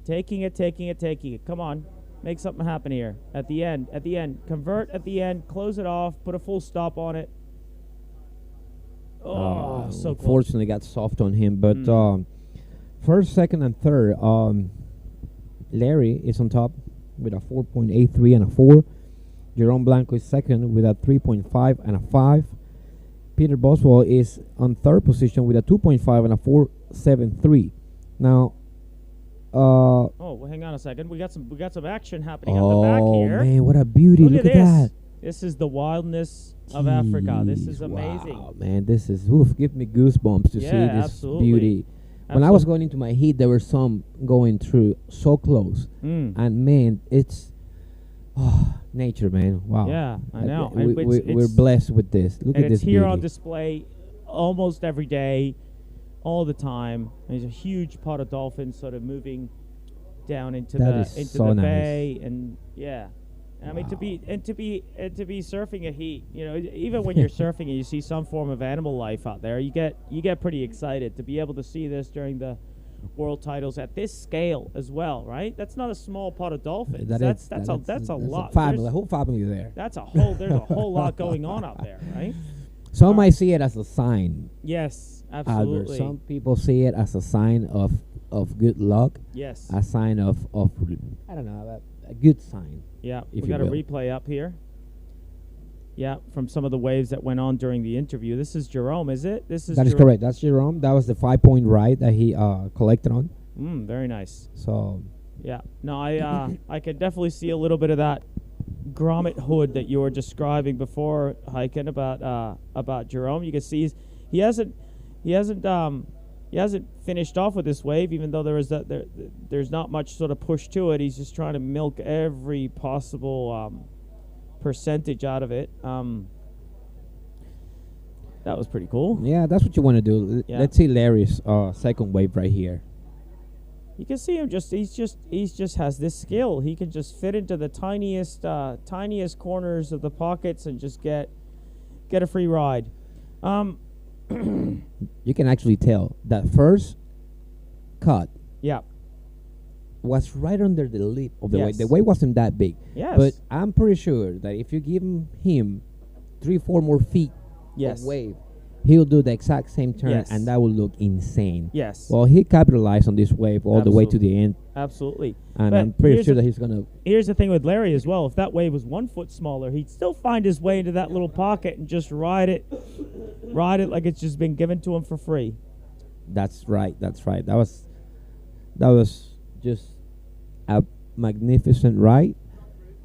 Taking it. Come on. Make something happen here. At the end. Convert at the end. Close it off. Put a full stop on it. Oh, so close. Unfortunately got soft on him, but first, second, and third, Larry is on top with a 4.83 and a 4. Jerome Blanco is second with a 3.5 and a 5. Peter Boswell is on third position with a 2.5 and a 4.73. Now, oh, well, hang on a second. We got some action happening at the back here. Oh man, what a beauty! Look at this. that. This is the wildness of Africa. This is amazing. Wow, man, this is give me goosebumps to see this absolutely. beauty. When I was going into my heat, there were some going through so close, and man, it's nature, man. Wow. Yeah, I know. We're blessed with this. Look at this it's here beauty. on display almost every day, all the time. There's a huge pot of dolphins sort of moving down into the bay, and yeah. I mean, to be surfing a heat, even when you're surfing and you see some form of animal life out there, you get pretty excited to be able to see this during the world titles at this scale as well, right? That's not a small pot of dolphins. That's a lot. Family, the whole family there. There's a whole lot going on out there, right? Some might see it as a sign. Yes, absolutely. Albert. Some people see it as a sign of good luck. Yes. A sign of I don't know, a good sign. Yeah, we got a replay up here. Yeah, from some of the waves that went on during the interview. This is Jerome, is it? That is correct. That's Jerome. That was the 5-point ride that he collected on. Very nice. So. Yeah. No, I could definitely see a little bit of that grommet hood that you were describing before, Heiken, about Jerome. You can see he hasn't finished off with this wave, even though there's not much sort of push to it. He's just trying to milk every possible percentage out of it. That was pretty cool. Yeah, that's what you want to do. Yeah. Let's see Larry's second wave right here. You can see him he's just has this skill. He can just fit into the tiniest corners of the pockets and just get a free ride. You can actually tell that first cut was right under the lip of the wave. The wave wasn't that big. Yes. But I'm pretty sure that if you give him 3-4 more feet of wave, he'll do the exact same turn, Yes. and that will look insane. Yes. Well, he capitalized on this wave all the way to the end, Absolutely. and But I'm pretty here's sure the- that he's gonna. Here's the thing with Larry as well. If that wave was 1 foot smaller, he'd still find his way into that little pocket and just ride it like it's just been given to him for free. That's right. That's right. That was just a magnificent ride.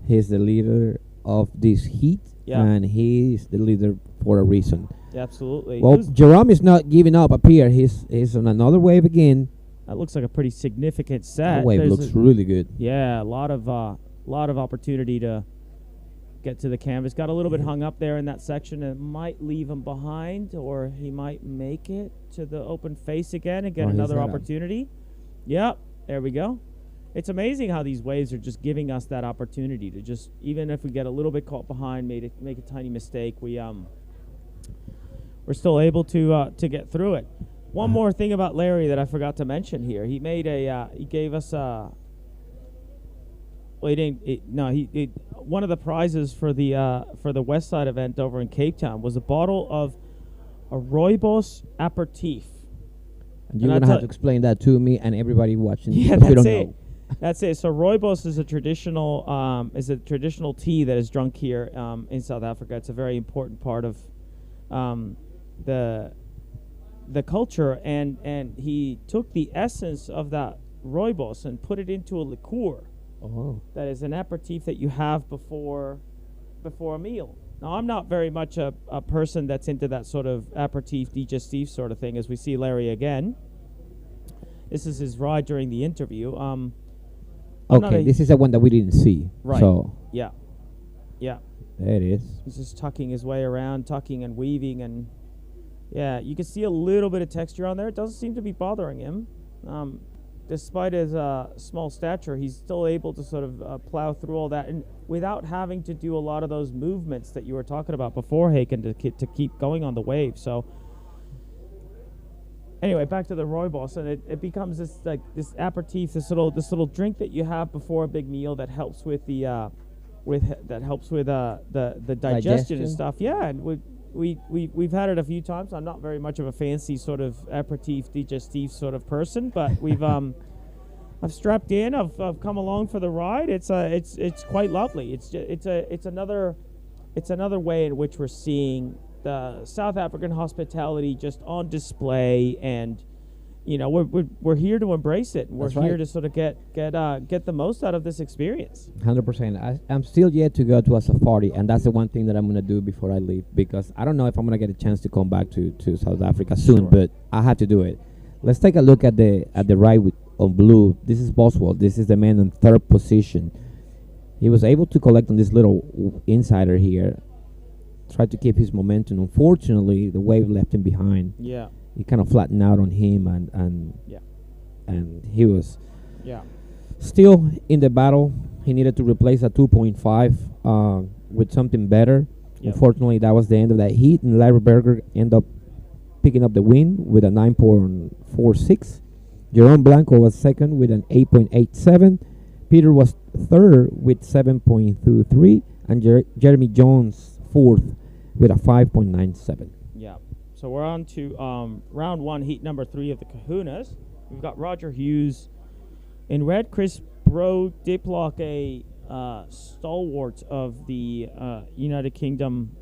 He's the leader of this heat, Yeah. and he's the leader for a reason. Yeah, absolutely. Well, Jerome is not giving up up here. He's on another wave again. That looks like a pretty significant set. That wave There's looks really good. Yeah, a lot of opportunity to get to the canvas. Got a little bit hung up there in that section. It might leave him behind, or he might make it to the open face again and get Oh, he's another got a- opportunity. Yep, there we go. It's amazing how these waves are just giving us that opportunity to just, even if we get a little bit caught behind, make a tiny mistake, we're still able to get through it. One more thing about Larry that I forgot to mention here. He made he gave us well, he didn't. One of the prizes for the West Side event over in Cape Town was a bottle of a Rooibos aperitif. And you're And I gonna have tell- to explain that to me and everybody watching. Yeah, because we that's don't it. know. That's it. So Rooibos is a traditional tea that is drunk here in South Africa. It's a very important part of the culture, and he took the essence of that Rooibos and put it into a liqueur. Oh. That is an aperitif that you have before a meal. Now, I'm not very much a person that's into that sort of aperitif, digestif sort of thing, as we see Larry again. This is his ride during the interview. I'm not Okay, a- this is the one that we didn't see. Right. So Yeah. Yeah. there it is. He's just tucking his way around, tucking and weaving, and yeah, you can see a little bit of texture on there. It doesn't seem to be bothering him. Despite his small stature, he's still able to sort of plow through all that, and without having to do a lot of those movements that you were talking about before, Haken, to keep going on the wave. So anyway, back to the Rooibos, and it becomes this aperitif, this little drink that you have before a big meal that helps with the the digestion and stuff. Yeah, and we've had it a few times. I'm not very much of a fancy sort of aperitif digestif sort of person, but we've I've strapped in. I've come along for the ride. It's quite lovely. It's another way in which we're seeing the South African hospitality just on display, and we're here to embrace it. We're That's here right. to sort of get the most out of this experience. 100%. I'm still yet to go to a safari, and that's the one thing that I'm gonna do before I leave, because I don't know if I'm gonna get a chance to come back to South Africa soon, Sure. but I have to do it. Let's take a look at the ride on blue. This is Boswell. This is the man in third position. He was able to collect on this little insider here. Tried to keep his momentum. Unfortunately, the wave left him behind. Yeah, He kind of flattened out on him, and he was still in the battle. He needed to replace a 2.5 with something better. Yep. Unfortunately, that was the end of that heat, and Larry Berger ended up picking up the win with a 9.46. Jerome Blanco was second with an 8.87. Peter was third with 7.23, and Jeremy Jones fourth with a 5.97. yeah. So we're on to round one, heat number 3 of the Kahunas. We've got Roger Hughes in red, Chris Diplo, a stalwart of the United Kingdom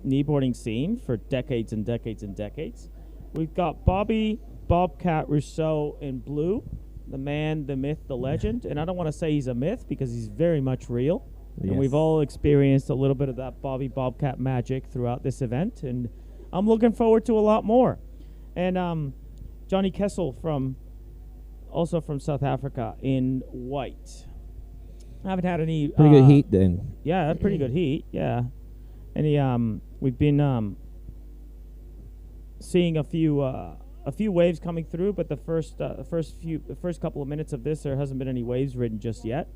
kneeboarding scene for decades and decades and decades. We've got Bobby Bobcat Rousseau in blue, the man, the myth, the legend. And I don't want to say he's a myth because he's very much real. Yes. And we've all experienced a little bit of that Bobby Bobcat magic throughout this event. And I'm looking forward to a lot more. And Johnny Kessel also from South Africa in white. I haven't had any Pretty good heat then. Yeah, pretty good heat. Yeah, and we've been seeing a few waves coming through, but the first couple of minutes of this, there hasn't been any waves ridden just yet.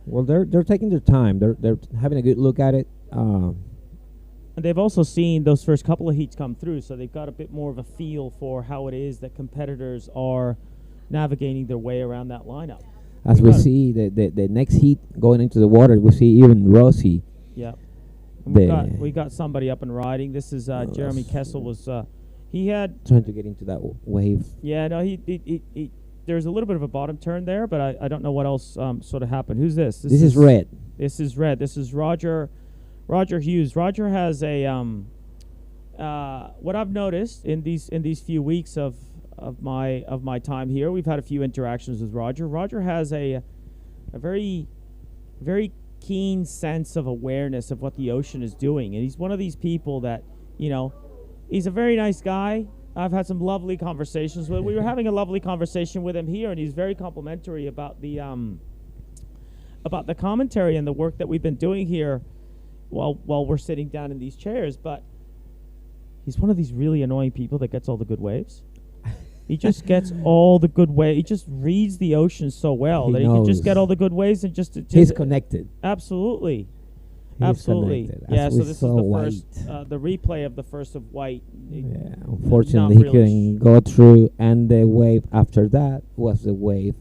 Well, they're taking their time. They're having a good look at it. And they've also seen those first couple of heats come through, so they've got a bit more of a feel for how it is that competitors are navigating their way around that lineup. As we see the next heat going into the water, we see even Rossi Yeah, We got somebody up and riding. This is Jeremy Kessel was he had trying to get into that wave. Yeah, no, he there's a little bit of a bottom turn there, but I don't know what else sort of happened. Who's this? This is Red. This is Red. This is Roger Hughes. Roger has a what I've noticed in these few weeks of my time here, we've had a few interactions with Roger. Roger has a very keen sense of awareness of what the ocean is doing, and he's one of these people that, you know, he's a very nice guy. I've had some lovely conversations with him. We were having a lovely conversation with him here, and he's very complimentary about the commentary and the work that we've been doing here while we're sitting down in these chairs. But he's one of these really annoying people that gets all the good waves. He just gets all the good waves. He just reads the ocean so well that he can just get all the good waves and just he's connected. Absolutely. He's Absolutely. connected. Yeah, so this is the white. first, the replay of the first of white. Yeah, unfortunately, he couldn't go through, and the wave after that was the wave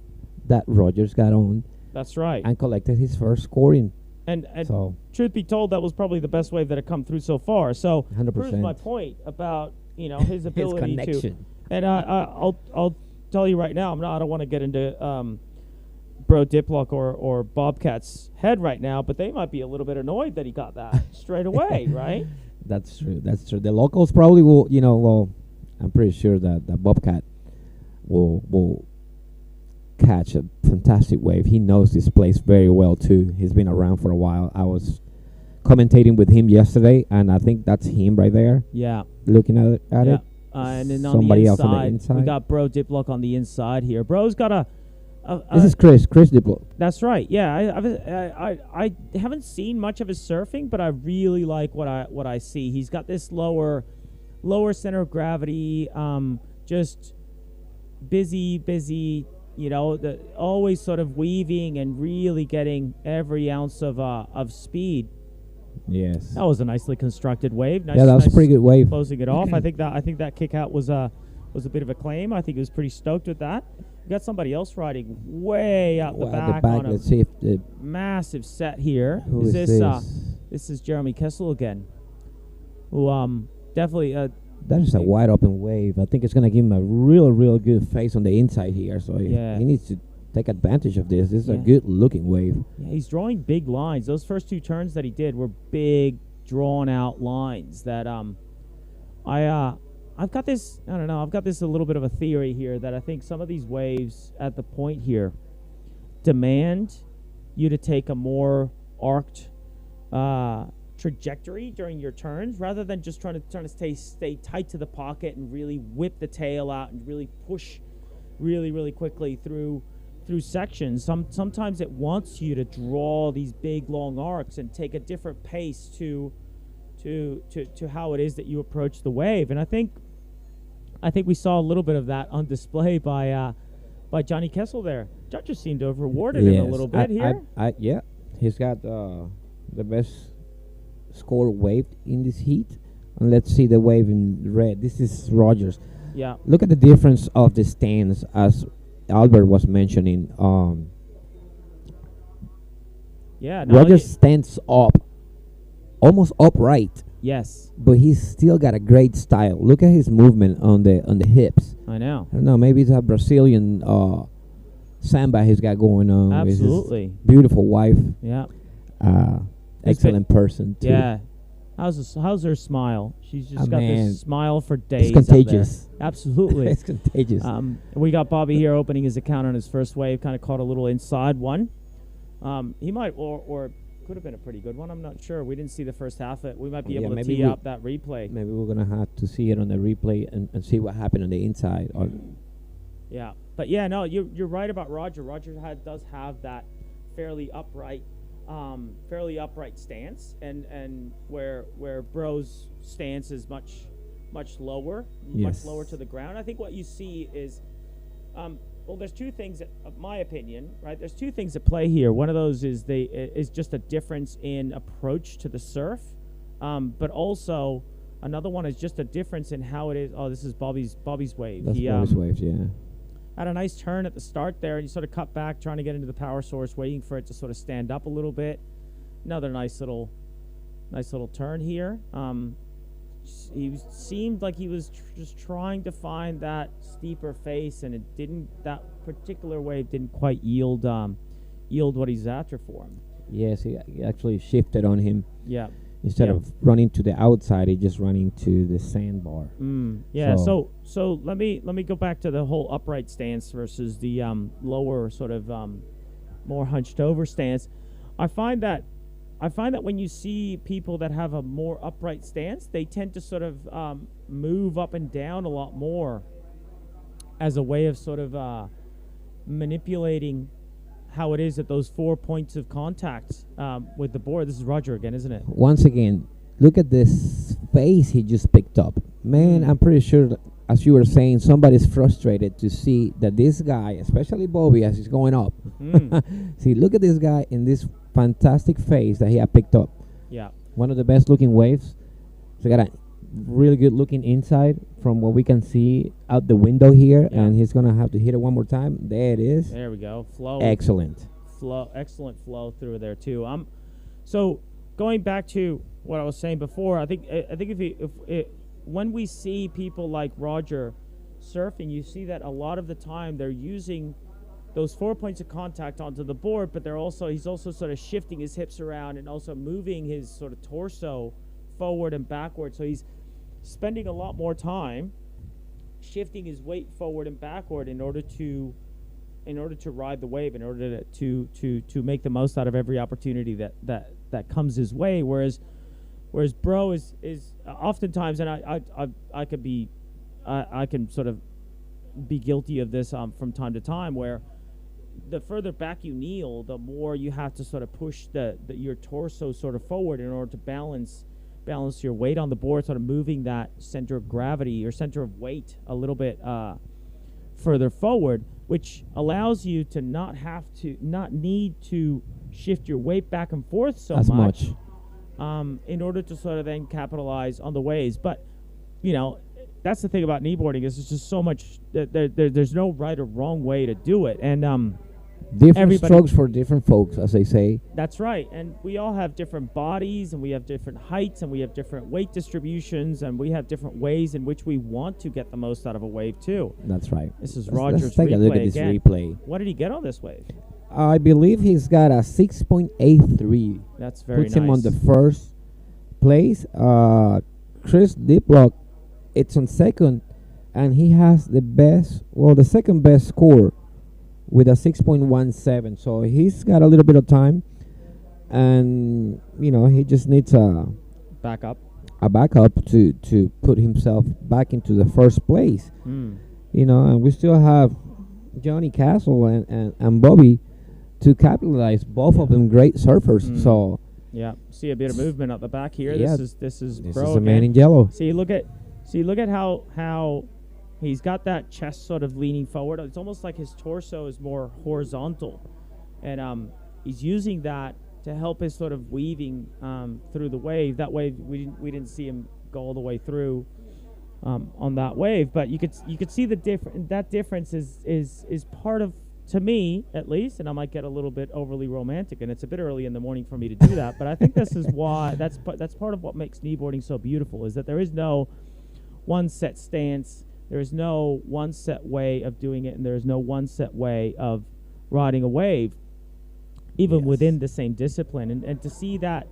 that Rogers got on. That's right. And collected his first scoring. And so, truth be told, that was probably the best wave that had come through so far. So 100%. proves my point about, you know, his ability his connection. to. And I'll tell you right now, I don't want to get into Bro Diplock or Bobcat's head right now, but they might be a little bit annoyed that he got that straight away, right? That's true. That's true. The locals probably will, you know, well, I'm pretty sure that Bobcat will catch a fantastic wave. He knows this place very well too. He's been around for a while. I was commentating with him yesterday, and I think that's him right there. Yeah. Looking at it. And then somebody on else on the inside. we got Bro Diplock on the inside here. Bro's got this is Chris Diplo. That's right. Yeah, I haven't seen much of his surfing, but I really like what I see. He's got this lower center of gravity, just busy. You know, always sort of weaving and really getting every ounce of speed. Yes, that was a nicely constructed wave. That was a pretty good wave. Closing it off. I think that kick out was a bit of a claim. I think he was pretty stoked with that. We got somebody else riding way out the back on Let's see if the massive set here. Who is this? This is Jeremy Kessel again. Who definitely that is a wide open wave. I think it's gonna give him a real good face on the inside here. So he needs to take advantage of this. This is a good looking wave. Yeah, he's drawing big lines. Those first two turns that he did were big, drawn out lines that I've got this, I don't know, I've got this a little bit of a theory here that I think some of these waves at the point here demand you to take a more arced trajectory during your turns rather than just trying to stay tight to the pocket and really whip the tail out and really push really quickly through sections. Sometimes it wants you to draw these big long arcs and take a different pace to how it is that you approach the wave. And I think we saw a little bit of that on display by Johnny Kessel there. Judges seem to have rewarded him a little bit here. Yeah, he's got the best score wave in this heat. And let's see the wave in red. This is Rogers. Yeah. Look at the difference of the stands as Albert was mentioning. Rogers stands up, almost upright. Yes. But he's still got a great style. Look at his movement on the hips. I know. I don't know. Maybe it's a Brazilian samba he's got going on. Absolutely. With his beautiful wife. Yeah. Excellent person too. Yeah. How's her smile? She's just got this smile for days. It's contagious. Absolutely. It's contagious. We got Bobby here opening his account on his first wave. Kind of caught a little inside one. He might or could have been a pretty good one. I'm not sure. We didn't see the first half of it. We might be able to tee up that replay. Maybe we're going to have to see it on the replay and see what happened on the inside. Yeah. But, yeah, no, you're right about Roger. Roger does have that fairly upright stance, and where Bro's stance is much lower, much lower to the ground. I think what you see is there's two things, my opinion, right? There's two things at play here. One of those is just a difference in approach to the surf, but also another one is just a difference in how it is. Oh, this is Bobby's wave. That's Bobby's wave, yeah. Had a nice turn at the start there, and you sort of cut back, trying to get into the power source, waiting for it to sort of stand up a little bit. Another nice little Nice little turn here. Seemed like he was just trying to find that steeper face, and it didn't. That particular wave didn't quite yield what he's after for him. Yes, he actually shifted on him. Yeah. Instead of running to the outside, he just running to the sandbar. Yeah. So let me go back to the whole upright stance versus the lower sort of more hunched over stance. I find that when you see people that have a more upright stance, they tend to sort of move up and down a lot more as a way of sort of manipulating how it is at those 4 points of contact with the board. This is Roger again, isn't it? Once again, look at this face he just picked up. Man, I'm pretty sure, as you were saying, somebody's frustrated to see that this guy, especially Bobby, as he's going up. See, look at this guy in this fantastic face that he had picked up. Yeah. One of the best looking waves. So got a really good looking inside from what we can see out the window here, and he's gonna have to hit it one more time. There it is. There we go. Flow. Excellent. Excellent flow through there too. So going back to what I was saying before, I think when we see people like Roger surfing, you see that a lot of the time they're using those 4 points of contact onto the board, but he's also sort of shifting his hips around and also moving his sort of torso forward and backward. So he's spending a lot more time shifting his weight forward and backward in order to ride the wave, in order to make the most out of every opportunity that comes his way. Whereas Bro is oftentimes, and I can sort of be guilty of this from time to time, where the further back you kneel, the more you have to sort of push your torso sort of forward in order to balance your weight on the board, sort of moving that center of gravity or center of weight a little bit further forward, which allows you to not need to shift your weight back and forth so much. In order to sort of then capitalize on the waves. But, that's the thing about kneeboarding, is it's just so much, there's no right or wrong way to do it. And different strokes for different folks, as they say. That's right. And we all have different bodies, and we have different heights, and we have different weight distributions, and we have different ways in which we want to get the most out of a wave too. That's right. This is Roger's let's take replay a look at this again. replay. What did he get on this wave? I believe he's got a 6.83. That's very Puts nice. him on the first place. Chris Diplo, it's on second, and he has the second best score with a 6.17. So he's got a little bit of time, and he just needs a backup to put himself back into the first place. And we still have Johnny Castle and Bobby to capitalize. Both of them great surfers. So see a bit of movement up the back here. Yeah, this is this Bro is a again. man in yellow. See, look at how he's got that chest sort of leaning forward. It's almost like his torso is more horizontal, and he's using that to help his sort of weaving through the wave. That wave we didn't see him go all the way through on that wave, but you could see the difference is part of, to me at least, and I might get a little bit overly romantic, and it's a bit early in the morning for me to do that, but I think this is why that's part of what makes kneeboarding so beautiful, is that there is no one set stance, there is no one set way of doing it, and there is no one set way of riding a wave, even within the same discipline, and to see that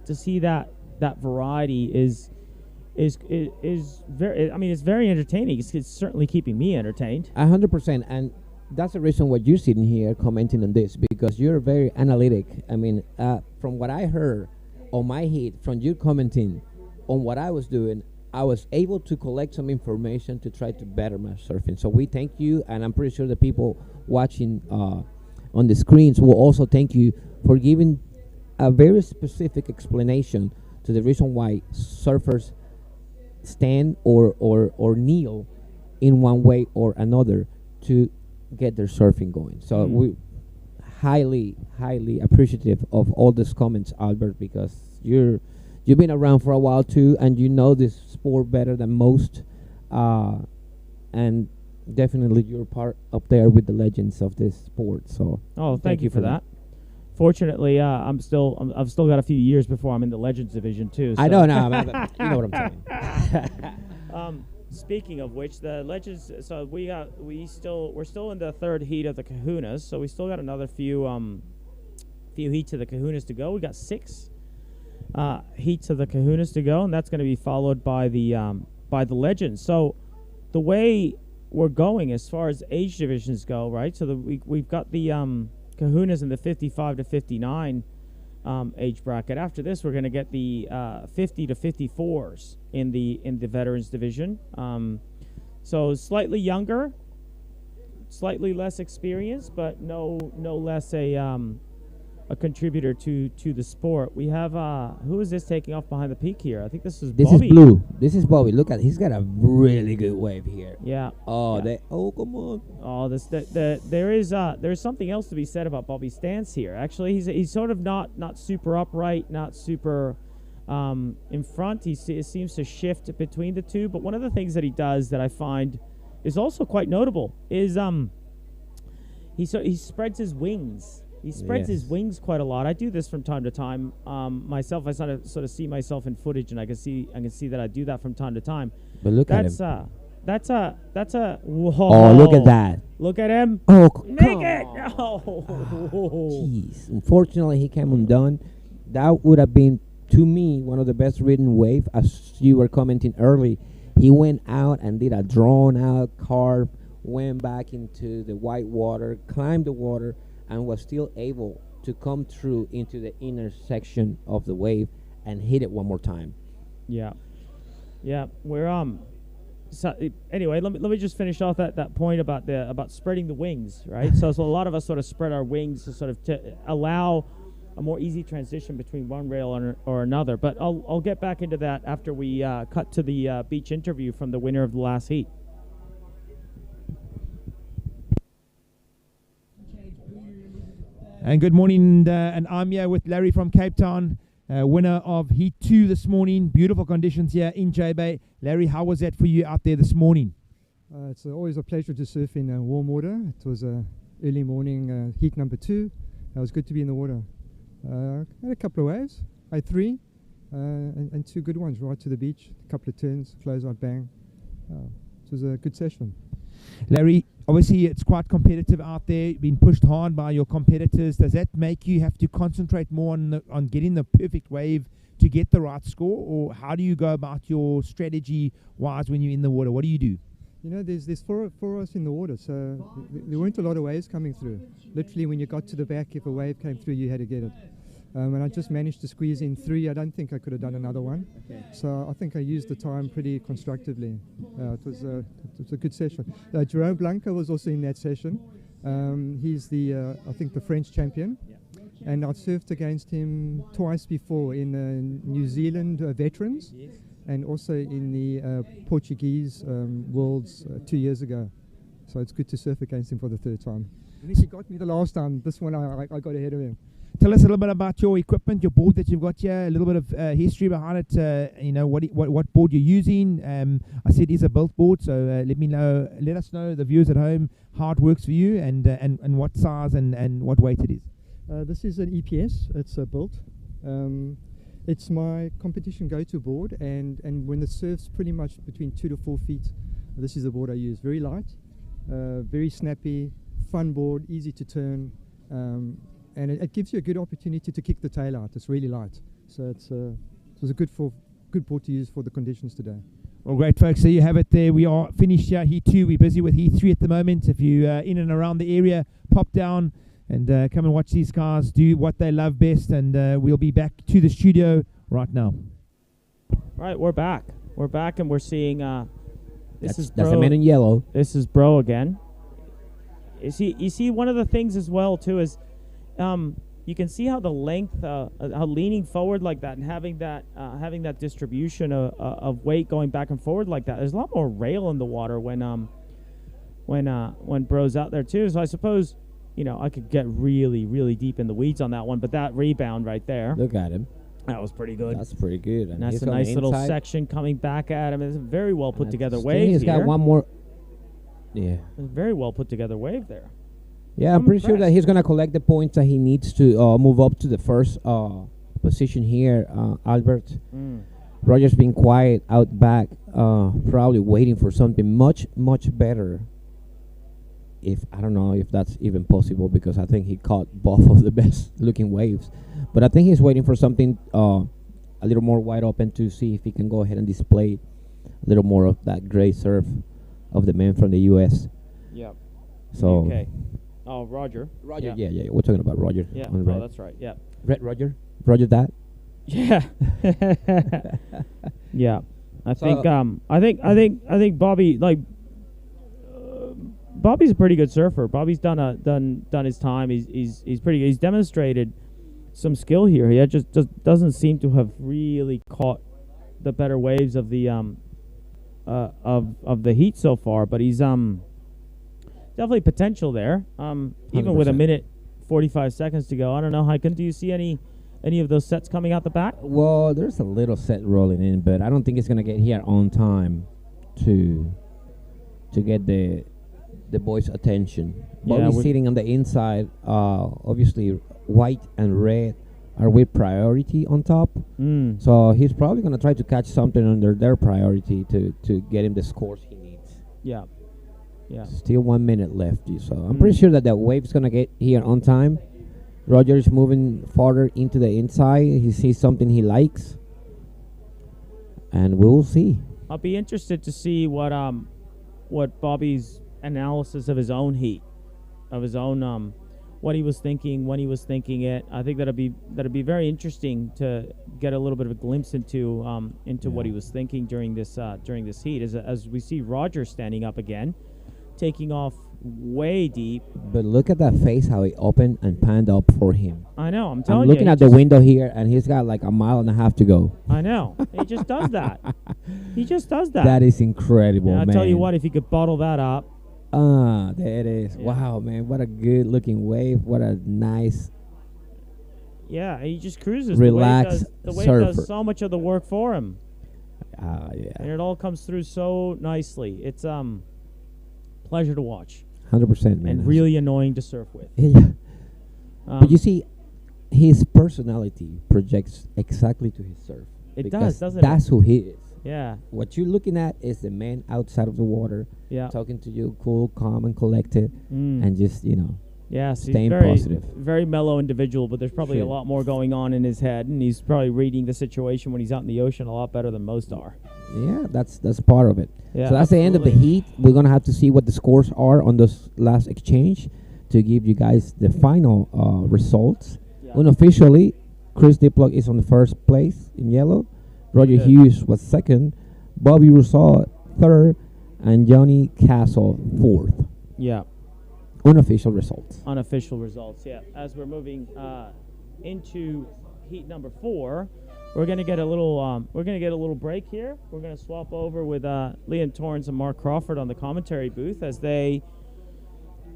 variety is very, it's very entertaining. It's certainly keeping me entertained. 100%, and that's the reason why you're sitting here commenting on this, because you're very analytic. From what I heard on my heat, from you commenting on what I was doing, I was able to collect some information to try to better my surfing. So we thank you, and I'm pretty sure the people watching on the screens will also thank you for giving a very specific explanation to the reason why surfers stand or kneel in one way or another to get their surfing going. So we highly appreciative of all these comments, Albert, because you've been around for a while too, and you know this sport better than most, and definitely you're part up there with the legends of this sport. So thank you for that. Fortunately, I've still got a few years before I'm in the Legends division too. I so- don't know. You know what I'm saying. Speaking of which, the Legends. So we're still in the third heat of the Kahunas. So we still got another few heats of the Kahunas to go. We got 6 heats of the Kahunas to go, and that's going to be followed by the Legends. So the way we're going as far as age divisions go, right? So we've got the Kahunas in the 55 to 59 age bracket. After this, we're going to get the 50 to 54s in the veterans division. So slightly younger, slightly less experienced, but no less a contributor to the sport. We have who is this taking off behind the peak here? I think this is Bobby. Is Blue. This is Bobby. Look at, he's got a really good wave here. Yeah. Oh, yeah. Come on. Oh, there's something else to be said about Bobby's stance here. Actually, he's sort of not super upright, not super in front. He seems to shift between the two. But one of the things that he does that I find is also quite notable is he spreads his wings. He spreads his wings quite a lot. I do this from time to time myself. I sort of see myself in footage, and I can see that I do that from time to time. But look at him. That's a. Whoa. Oh, look at that. Look at him. Oh, Make it. No. Jeez. Unfortunately, he came undone. That would have been, to me, one of the best ridden wave. As you were commenting early, he went out and did a drawn-out carve, went back into the white water, climbed the water, and was still able to come through into the inner section of the wave and hit it one more time. Yeah. We're So anyway, let me just finish off that point about spreading the wings, right? so a lot of us sort of spread our wings to sort of to allow a more easy transition between one rail or another. But I'll get back into that after we cut to the beach interview from the winner of the last heat. And good morning, and I'm here with Larry from Cape Town, winner of Heat 2 this morning. Beautiful conditions here in J-Bay. Larry, how was that for you out there this morning? It's always a pleasure to surf in warm water. It was early morning heat number 2. It was good to be in the water. I had a couple of waves. I had 3 and 2 good ones right to the beach. A couple of turns, flows out, bang. It was a good session. Larry, obviously it's quite competitive out there, being pushed hard by your competitors. Does that make you have to concentrate more on getting the perfect wave to get the right score, or how do you go about your strategy wise when you're in the water? What do you do? You know, there's four of us in the water, so there weren't a lot of waves coming through. Literally, when you got to the back, if a wave came through, you had to get it. And I just managed to squeeze in 3. I don't think I could have done another one. Okay. So I think I used the time pretty constructively. It was a good session. Jerome Blanca was also in that session. He's I think the French champion. Yeah. And I've surfed against him twice before in New Zealand veterans, yes, and also in the Portuguese Worlds 2 years ago. So it's good to surf against him for the 3rd time. He got me the last time. This one I got ahead of him. Tell us a little bit about your equipment, your board that you've got here, a little bit of history behind it. You know, what board you're using. I said it's a built board, so let us know, the viewers at home, how it works for you and what size and what weight it is. This is an EPS. It's built. It's my competition go-to board, and when it surfs pretty much between 2 to 4 feet, this is the board I use. Very light, very snappy, fun board, easy to turn. And it gives you a good opportunity to kick the tail out. It's really light, so it was a good board to use for the conditions today. Well, great, folks. So you have it there. We are finished here, Heat 2. We're busy with Heat 3 at the moment. If you're in and around the area, pop down and come and watch these guys do what they love best. And we'll be back to the studio right now. Right, we're back. We're back, and we're seeing. That's the man in yellow. This is Bro again. You see, one of the things as well too is. You can see how the length, how leaning forward like that, and having that distribution of weight going back and forward like that. There's a lot more rail in the water when Bro's out there too. So I suppose, you know, I could get really, really deep in the weeds on that one, but that rebound right there. Look at him. That was pretty good. That's pretty good. And that's a nice little section coming back at him. It's a very well put together wave. He's got one more. Yeah. It's a very well put together wave there. Yeah, I'm pretty sure that impressed. he's gonna collect the points that he needs to move up to the first position here. Albert Rogers being quiet out back, probably waiting for something much better. If I don't know if that's even possible, because I think he caught both of the best looking waves, but I think he's waiting for something a little more wide open to see if he can go ahead and display a little more of that great surf of the man from the U.S. Yeah. So Okay. Oh, Roger. Roger, yeah, we're talking about Roger. Yeah. on Oh, red. that's right. Yeah. Red Roger, that. Yeah. Yeah. I So- think Bobby, like, Bobby's a pretty good surfer. Bobby's done his time. He's pretty good. He's demonstrated some skill here. He just doesn't seem to have really caught the better waves of the of the heat so far, but he's definitely potential there. Even with a 100%. minute 45 seconds to go. I don't know, Hyken, do you see any of those sets coming out the back? Well, there's a little set rolling in, but I don't think it's gonna get here on time to get the boys' attention. Yeah, Bobby's we- sitting on the inside. Obviously, white and red are with priority on top. So he's probably gonna try to catch something under their priority to get him the scores he needs. Yeah. Yeah. Still 1 minute left, so I'm pretty sure that wave's gonna get here on time. Roger's moving farther into the inside. He sees something he likes, and we'll see. I'll be interested to see what Bobby's analysis of his own heat, of his own what he was thinking when he was thinking it. I think that'd be very interesting to get a little bit of a glimpse into what he was thinking during this heat. As we see Roger standing up again, taking off way deep. But look at that face, how he opened and panned up for him. I know. I'm I'm telling you. looking he at the just- window here, and he's got like a mile and a half to go. I know. He just does that. He just does that. That is incredible, And I'll man. tell you what, if he could bottle that up. There it is. Yeah. Wow, man, what a good looking wave. What a nice. Yeah, he just cruises. Relaxed The wave surfer. does so much of the work for him, and Yeah, it all comes through so nicely. It's pleasure to watch 100%, man. and really annoying to surf with. Yeah. But you see, his personality projects exactly to his surf. It because does, doesn't it? That's who he is. Yeah, What you're looking at is the man outside of the water, yeah, talking to you, cool, calm, and collected, and just yes. He's staying very, positive. very mellow individual, but there's probably a Sure. lot more going on in his head, and he's probably reading the situation when he's out in the ocean a lot better than most are. Yeah, that's part of it. Yeah, So that's the end of the absolutely. heat. We're gonna have to see what the scores are on this last exchange to give you guys the final results. Yeah. Unofficially, Chris Diplo is on the first place in yellow. Roger Good. Hughes was second. Bobby Rousseau third, and Johnny Castle fourth. Yeah. Unofficial results. Unofficial results. Yeah. As we're moving into heat number 4, we're gonna get a little break here. We're gonna swap over with Liam Torrance and Mark Crawford on the commentary booth as they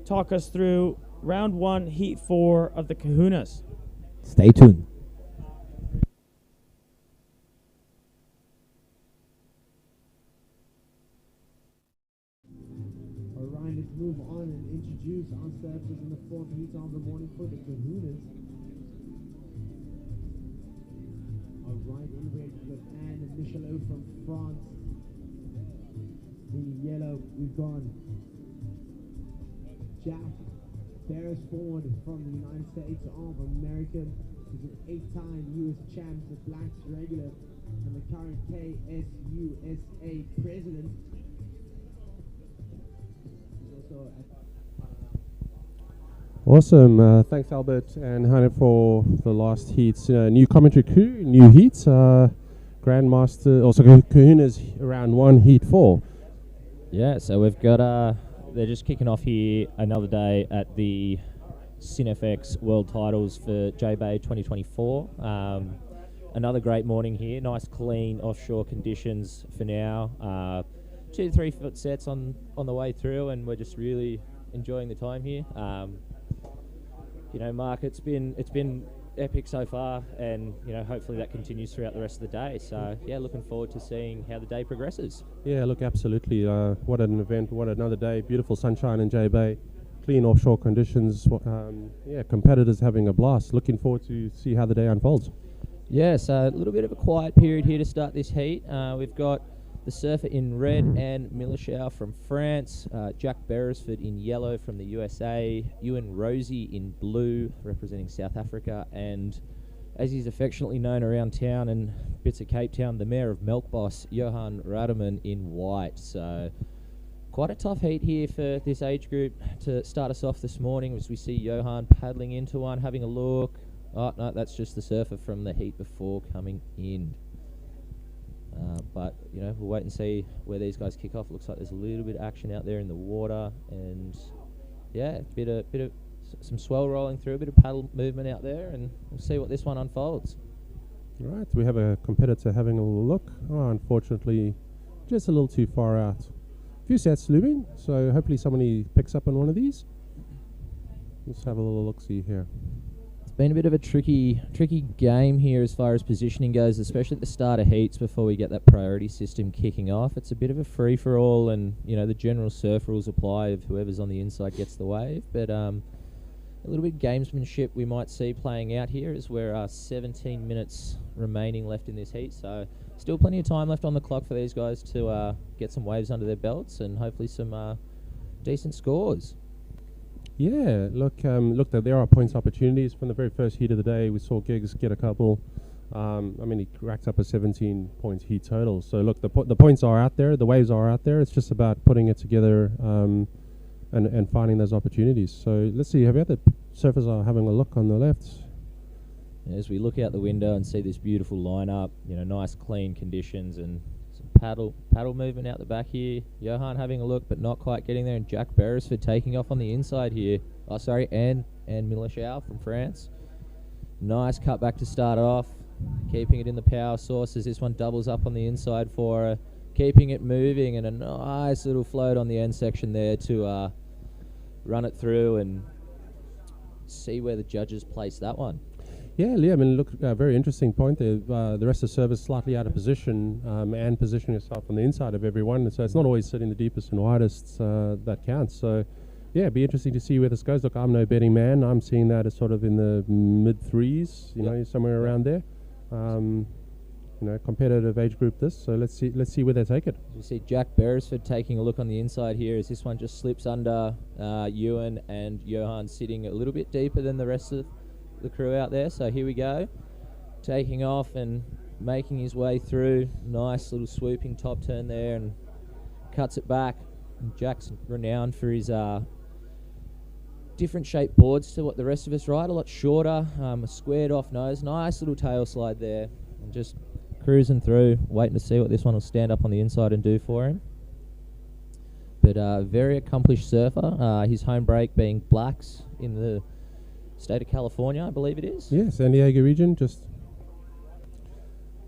talk us through round 1, heat 4 of the Kahunas. Stay tuned. Alright, let's move on and introduce our surfers in the 4th heat of the morning for the Kahunas. Alright, in red we've got Anne and Michelot from France. In yellow we've got Jack Barisford from the United States of America. He's an 8-time US champ, the Blacks regular, and the current KSUSA president. Awesome. Thanks, Albert and Hannah, for the last heats. New commentary crew, new heats. Grandmaster, also Kahunas round 1, heat 4. Yeah, so we've got they're just kicking off here another day at the CineFX World Titles for J-Bay 2024. Another great morning here. Nice, clean offshore conditions for now. 2 to 3 foot sets on the way through, and we're just really enjoying the time here. Mark, it's been epic so far, and hopefully that continues throughout the rest of the day. So yeah, looking forward to seeing how the day progresses. Yeah, look, absolutely. What an event, what another day. Beautiful sunshine in J-Bay. clean offshore conditions. Yeah, competitors having a blast. Looking forward to see how the day unfolds. Yes, a little bit of a quiet period here to start this heat. We've got the surfer in red and Miloshau from France, Jack Barisford in yellow from the USA, Ewan Rosie in blue representing South Africa, and as he's affectionately known around town and bits of Cape Town, the mayor of Melkbos, Johan Rademan in white. So quite a tough heat here for this age group to start us off this morning as we see Johan paddling into one, having a look. Oh, no, that's just the surfer from the heat before coming in. But, you know, we'll wait and see where these guys kick off. Looks like there's a little bit of action out there in the water. And, yeah, bit of some swell rolling through, a bit of paddle movement out there. And we'll see what this one unfolds. Right, we have a competitor having a look. Oh, unfortunately, just a little too far out. A few sets looming, so hopefully somebody picks up on one of these. Let's have a little look-see here. Been a bit of a tricky game here as far as positioning goes, especially at the start of heats before we get that priority system kicking off. It's a bit of a free-for-all, and you know the general surf rules apply if whoever's on the inside gets the wave. But a little bit of gamesmanship we might see playing out here as we're 17 minutes remaining left in this heat, so still plenty of time left on the clock for these guys to get some waves under their belts and hopefully some decent scores. Yeah, look, there are points opportunities from the very first heat of the day. We saw Giggs get a couple. I mean, he racked up a 17 points heat total. So look, the points are out there, the waves are out there. It's just about putting it together and finding those opportunities. So let's see, have the other surfers are having a look on the left. As we look out the window and see this beautiful lineup, you know, nice clean conditions and some paddle movement out the back here. Johan having a look, but not quite getting there, and Jack Barisford taking off on the inside here. Oh, sorry, and Miloshau from France. Nice cut back to start off, keeping it in the power source as this one doubles up on the inside for her, keeping it moving, and a nice little float on the end section there to run it through and see where the judges place that one. Yeah, Liam, I mean, look, very interesting point there. The rest of the serve is slightly out of position and position yourself on the inside of everyone. And so it's not always sitting the deepest and widest that counts. So, yeah, it'd be interesting to see where this goes. Look, I'm no betting man. I'm seeing that as sort of in the mid-threes, you know, somewhere around there. You know, competitive age group this. So let's see where they take it. You see Jack Barisford taking a look on the inside here as this one just slips under Ewan and Johan sitting a little bit deeper than the rest of the crew out there. So here we go, taking off and making his way through. Nice little swooping top turn there and cuts it back. And Jack's renowned for his different shaped boards to what the rest of us ride, a lot shorter, a squared off nose, nice little tail slide there, and just cruising through, waiting to see what this one will stand up on the inside and do for him. But very accomplished surfer, his home break being blacks in the state of California, I believe it is. Yeah, San Diego region. Just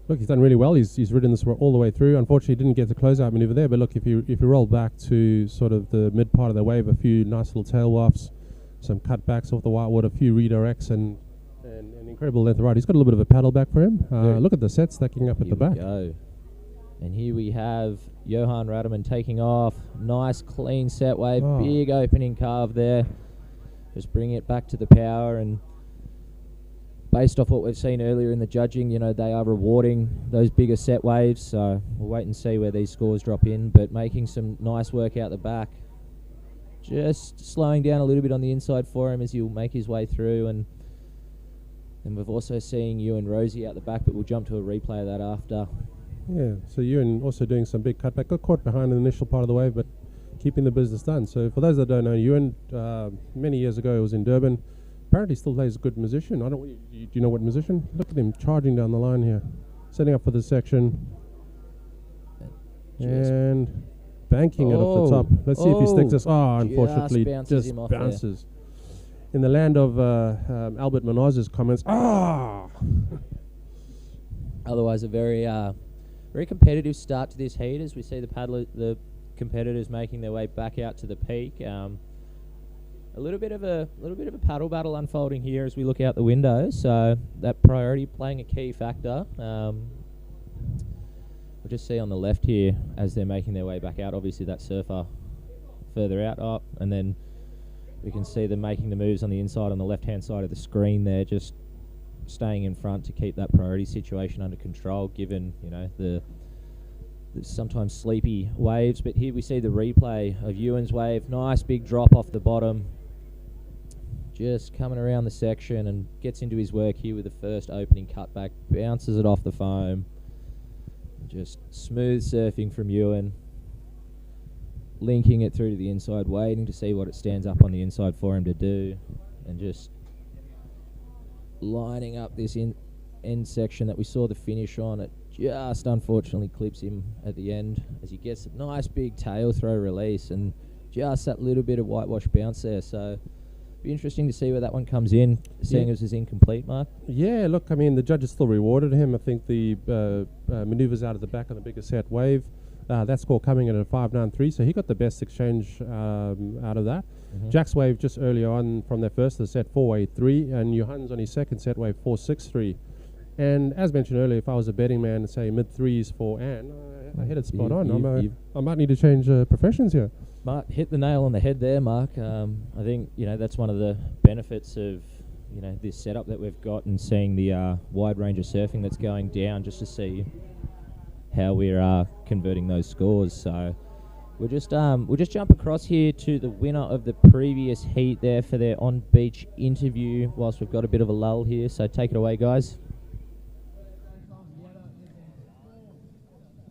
look, he's done really well. He's ridden this all the way through. Unfortunately, he didn't get the closeout maneuver there. But look, if you roll back to sort of the mid part of the wave, a few nice little tail wafts, some cutbacks off the whitewater, a few redirects, and incredible length of ride. He's got a little bit of a paddle back for him. Look at the set stacking up at the back. Go. And here we have Johan Rademan taking off. Nice clean set wave, big opening carve there. Just bring it back to the power, and based off what we've seen earlier in the judging, you know, they are rewarding those bigger set waves, so we'll wait and see where these scores drop in, but making some nice work out the back. Just slowing down a little bit on the inside for him as he'll make his way through, and we've also seen Ewan Rosie out the back, but we'll jump to a replay of that after. Yeah, so Ewan also doing some big cutback, got caught behind the initial part of the wave, but keeping the business done. So for those that don't know, Ewan, many years ago, he was in Durban. Apparently still plays a good musician. Do you know what musician? Look at him charging down the line here, setting up for the section, and banking it off the top. Let's see if he sticks this. Unfortunately, just bounces. In the land of Albert Manoz's comments, Otherwise, a very competitive start to this heat as we see the competitors making their way back out to the peak. A little bit of a paddle battle unfolding here as we look out the window. So that priority playing a key factor. We'll just see on the left here as they're making their way back out. Obviously that surfer further out, and then We can see them making the moves on the inside on the left-hand side of the screen there, just staying in front to keep that priority situation under control, given, you know, the sometimes sleepy waves. But here we see the replay of Ewan's wave. Nice big drop off the bottom. Just coming around the section and gets into his work here with the first opening cutback. Bounces it off the foam. Just smooth surfing from Ewan. Linking it through to the inside, waiting to see what it stands up on the inside for him to do. And just lining up this end section that we saw the finish on. It just unfortunately clips him at the end as he gets a nice big tail throw release and just that little bit of whitewash bounce there. So be interesting to see where that one comes in, seeing as it's incomplete, Mark. Yeah, look, I mean, the judges still rewarded him. I think the manoeuvres out of the back on the bigger set wave, that score coming in at a 5.93, so he got the best exchange out of that. Jack's wave just early on from their first set 4.83, and Johan's on his second set wave 4.63. And as mentioned earlier, if I was a betting man, say mid threes for Anne, I hit it spot on. I might need to change professions here. Mark hit the nail on the head there, Mark. I think, you know, that's one of the benefits of, you know, this setup that we've got, and seeing the wide range of surfing that's going down, just to see how we're converting those scores. So we'll just jump across here to the winner of the previous heat there for their on-beach interview whilst we've got a bit of a lull here. So take it away, guys.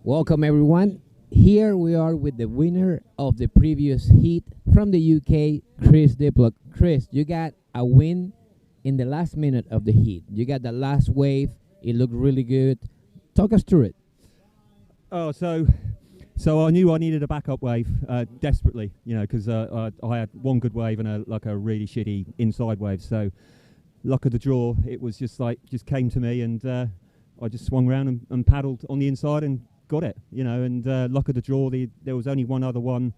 Welcome, everyone. Here we are with the winner of the previous heat from the UK, Chris Diplo. Chris, you got a win in the last minute of the heat. You got the last wave. It looked really good. Talk us through it. Oh, so I knew I needed a backup wave desperately, you know, because I had one good wave and a really shitty inside wave. So luck of the draw, it was just came to me, and I just swung around and paddled on the inside and got it, you know. And luck of the draw, there was only one other one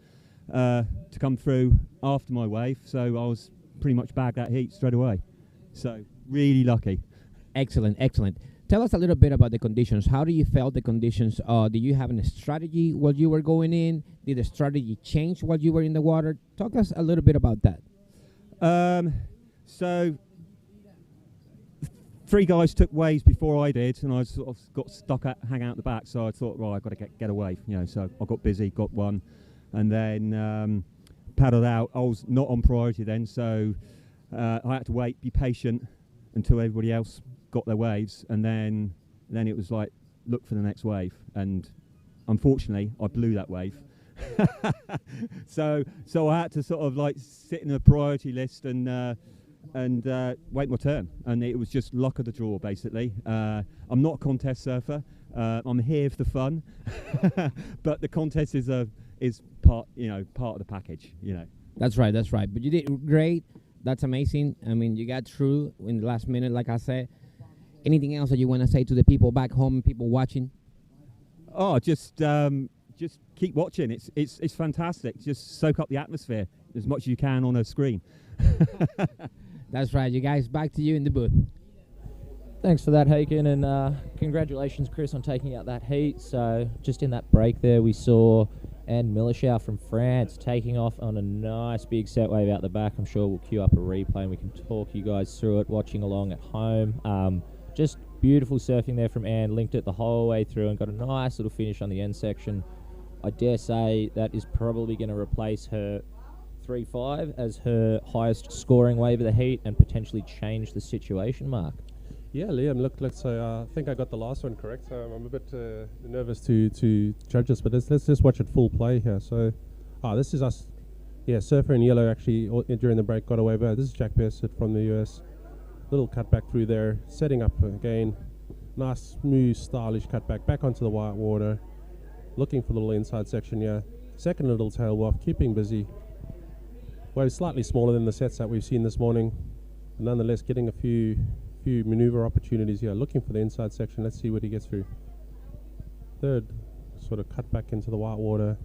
to come through after my wave, so I was pretty much bagged that heat straight away. So really lucky. Excellent, excellent. Tell us a little bit about the conditions. How do you felt the conditions? Do you have a strategy while you were going in? Did the strategy change while you were in the water? Talk us a little bit about that. So 3 guys took waves before I did, and I sort of got stuck hang out the back. So I thought, right, I've got to get a wave, you know. So I got busy, got one, and then paddled out. I was not on priority then, so I had to wait, be patient until everybody else got their waves, and then it was like, look for the next wave. And unfortunately, I blew that wave. so I had to sort of like sit in a priority list and wait my turn, and it was just luck of the draw, basically. I'm not a contest surfer. I'm here for the fun, but the contest is part of the package, you know. That's right. But you did great. That's amazing. I mean, you got through in the last minute, like I said. Anything else that you want to say to the people back home, people watching? Oh, just keep watching. It's fantastic. Just soak up the atmosphere as much as you can on a screen. That's right. You guys, back to you in the booth. Thanks for that, Haken, and congratulations, Chris, on taking out that heat. So just in that break there, we saw Anne Millerschau from France taking off on a nice big set wave out the back. I'm sure we'll queue up a replay and we can talk you guys through it, watching along at home. Just beautiful surfing there from Anne, linked it the whole way through and got a nice little finish on the end section. I dare say that is probably going to replace her 3.5 as her highest scoring wave of the heat and potentially change the situation, Mark. Yeah, Liam, look, I think I got the last one correct, so I'm a bit nervous to judge this, but let's just watch it full play here. So, this is us. Yeah, Surfer in yellow actually during the break got away, but this is Jack Barisford from the US. Little cutback through there, setting up again. Nice, smooth, stylish cutback back onto the white water. Looking for the little inside section here. Second little tail waft, keeping busy. Wave slightly smaller than the sets that we've seen this morning. But nonetheless, getting a few maneuver opportunities here. Looking for the inside section. Let's see what he gets through. Third, sort of cut back into the white water.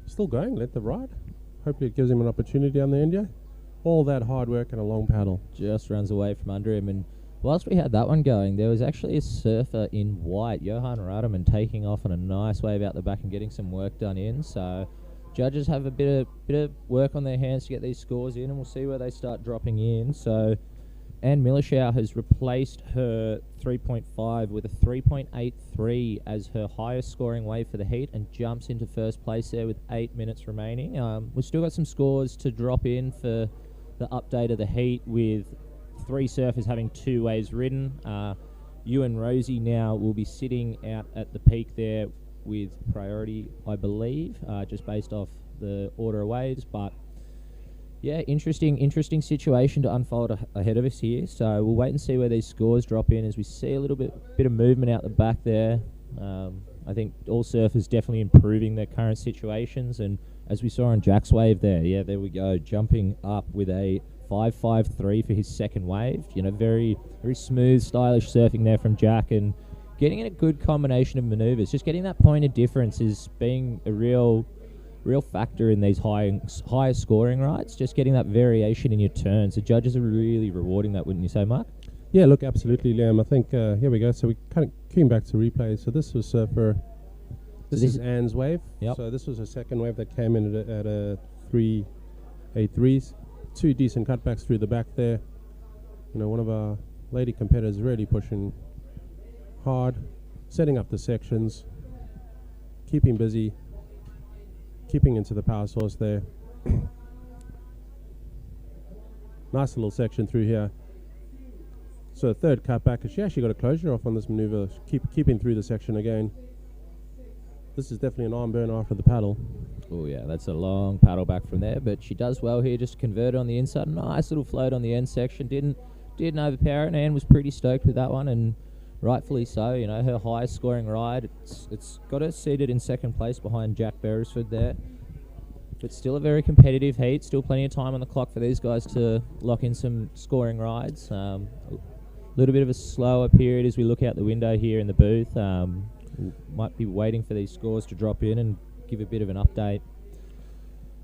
Still going, let the right. Hopefully it gives him an opportunity on the end here. All that hard work and a long paddle. Just runs away from under him. And whilst we had that one going, there was actually a surfer in white, Johan Rademan, taking off on a nice wave out the back and getting some work done in. So judges have a bit of work on their hands to get these scores in, and we'll see where they start dropping in. So Anne Millerschau has replaced her 3.5 with a 3.83 as her highest scoring wave for the heat, and jumps into first place there with 8 minutes remaining. We've still got some scores to drop in for the update of the heat, with 3 surfers having 2 waves ridden. You and Rosie now will be sitting out at the peak there with priority, I believe, just based off the order of waves. But yeah, interesting situation to unfold ahead of us here. So we'll wait and see where these scores drop in as we see a little bit of movement out the back there. I think all surfers definitely improving their current situations, and as we saw on Jack's wave there, there we go, jumping up with a 5.53 for his second wave. You know, very smooth, stylish surfing there from Jack, and getting in a good combination of maneuvers. Just getting that point of difference is being a real factor in these higher scoring rides. Just getting that variation in your turns. The judges are really rewarding that, wouldn't you say, Mark? Yeah, look, absolutely, Liam. I think here we go. So we kind of came back to replay. So this was this is Anne's wave. Yep. So this was her second wave that came in at a 3.83s. 2 decent cutbacks through the back there. You know, one of our lady competitors really pushing hard, setting up the sections, keeping busy, keeping into the power source there. Nice little section through here. So a third cutback, and she actually got a closure off on this maneuver, keeping through the section again. This is definitely an arm burner after the paddle. Oh yeah, that's a long paddle back from there, but she does well here, just convert on the inside. Nice little float on the end section. Didn't overpower it, and Anne was pretty stoked with that one, and rightfully so. You know, her highest scoring ride. It's got her seated in second place behind Jack Barisford there. But still a very competitive heat. Still plenty of time on the clock for these guys to lock in some scoring rides. A little bit of a slower period as we look out the window here in the booth. Might be waiting for these scores to drop in and give a bit of an update.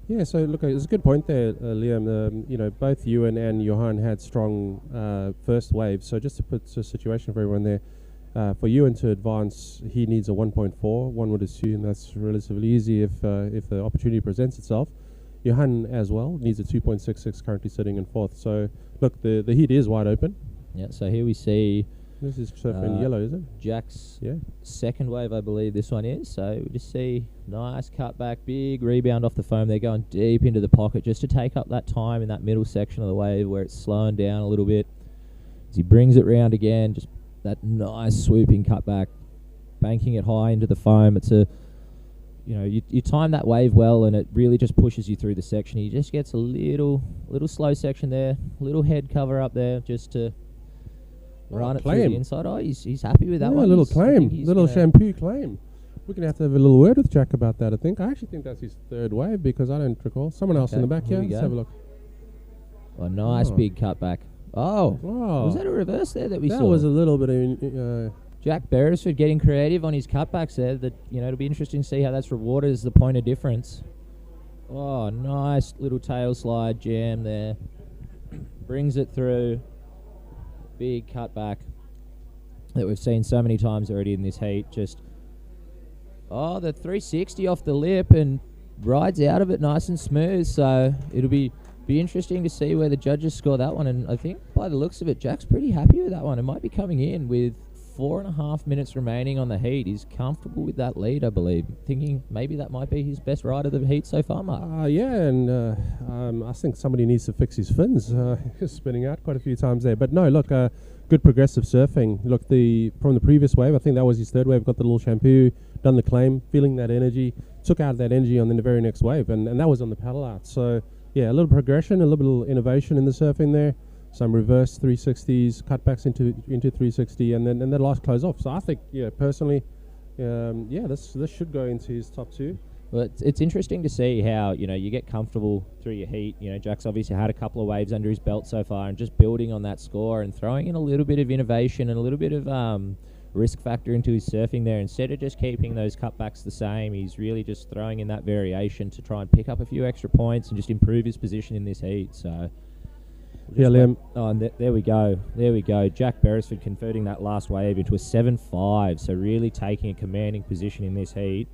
Yeah, so look, it's a good point there, Liam. You know, both Ewan and Johan had strong first waves. So just to put a situation for everyone there, for Ewan to advance, he needs a 1.4. One would assume that's relatively easy if the opportunity presents itself. Johan as well needs a 2.66, currently sitting in fourth. So look, the heat is wide open. Yeah, so here we see... This is surfing yellow, is it? Jack's second wave, I believe this one is. So we just see nice cutback, big rebound off the foam. They're going deep into the pocket just to take up that time in that middle section of the wave where it's slowing down a little bit. As he brings it round again, just that nice swooping cutback, banking it high into the foam. It's a, you know, you time that wave well, and it really just pushes you through the section. He just gets a little slow section there, little head cover up there just to run it through the inside. Oh, he's happy with that one. A little claim, little shampoo claim. We're going to have a little word with Jack about that, I think. I actually think that's his third wave because I don't recall. Someone else in the back here. Let's have a look. Oh, nice big cutback. Oh, was that a reverse there that we saw? That was a little bit of... Jack Barisford getting creative on his cutbacks there. That, you know, it'll be interesting to see how that's rewarded as the point of difference. Oh, nice little tail slide jam there. Brings it through. Big cutback that we've seen so many times already in this heat. Just, the 360 off the lip and rides out of it nice and smooth. So it'll be interesting to see where the judges score that one. And I think by the looks of it, Jack's pretty happy with that one. It might be coming in with 4.5 minutes remaining on the heat. He's comfortable with that lead, I believe. Thinking maybe that might be his best ride of the heat so far, Mark. I think somebody needs to fix his fins. He's spinning out quite a few times there. But no, look, good progressive surfing. Look, from the previous wave, I think that was his third wave, got the little shampoo, done the claim, feeling that energy, took out that energy on the very next wave, and that was on the paddle out. So, yeah, a little progression, a little bit of innovation in the surfing there. Some reverse 360s, cutbacks into 360, and then the last close off. So I think, personally, this should go into his top two. Well, it's interesting to see how, you know, you get comfortable through your heat. You know, Jack's obviously had a couple of waves under his belt so far, and just building on that score and throwing in a little bit of innovation and a little bit of risk factor into his surfing there. Instead of just keeping those cutbacks the same, he's really just throwing in that variation to try and pick up a few extra points and just improve his position in this heat. So... yeah, Liam. Oh, and there we go. There we go. Jack Barisford converting that last wave into a 7.5. So really taking a commanding position in this heat.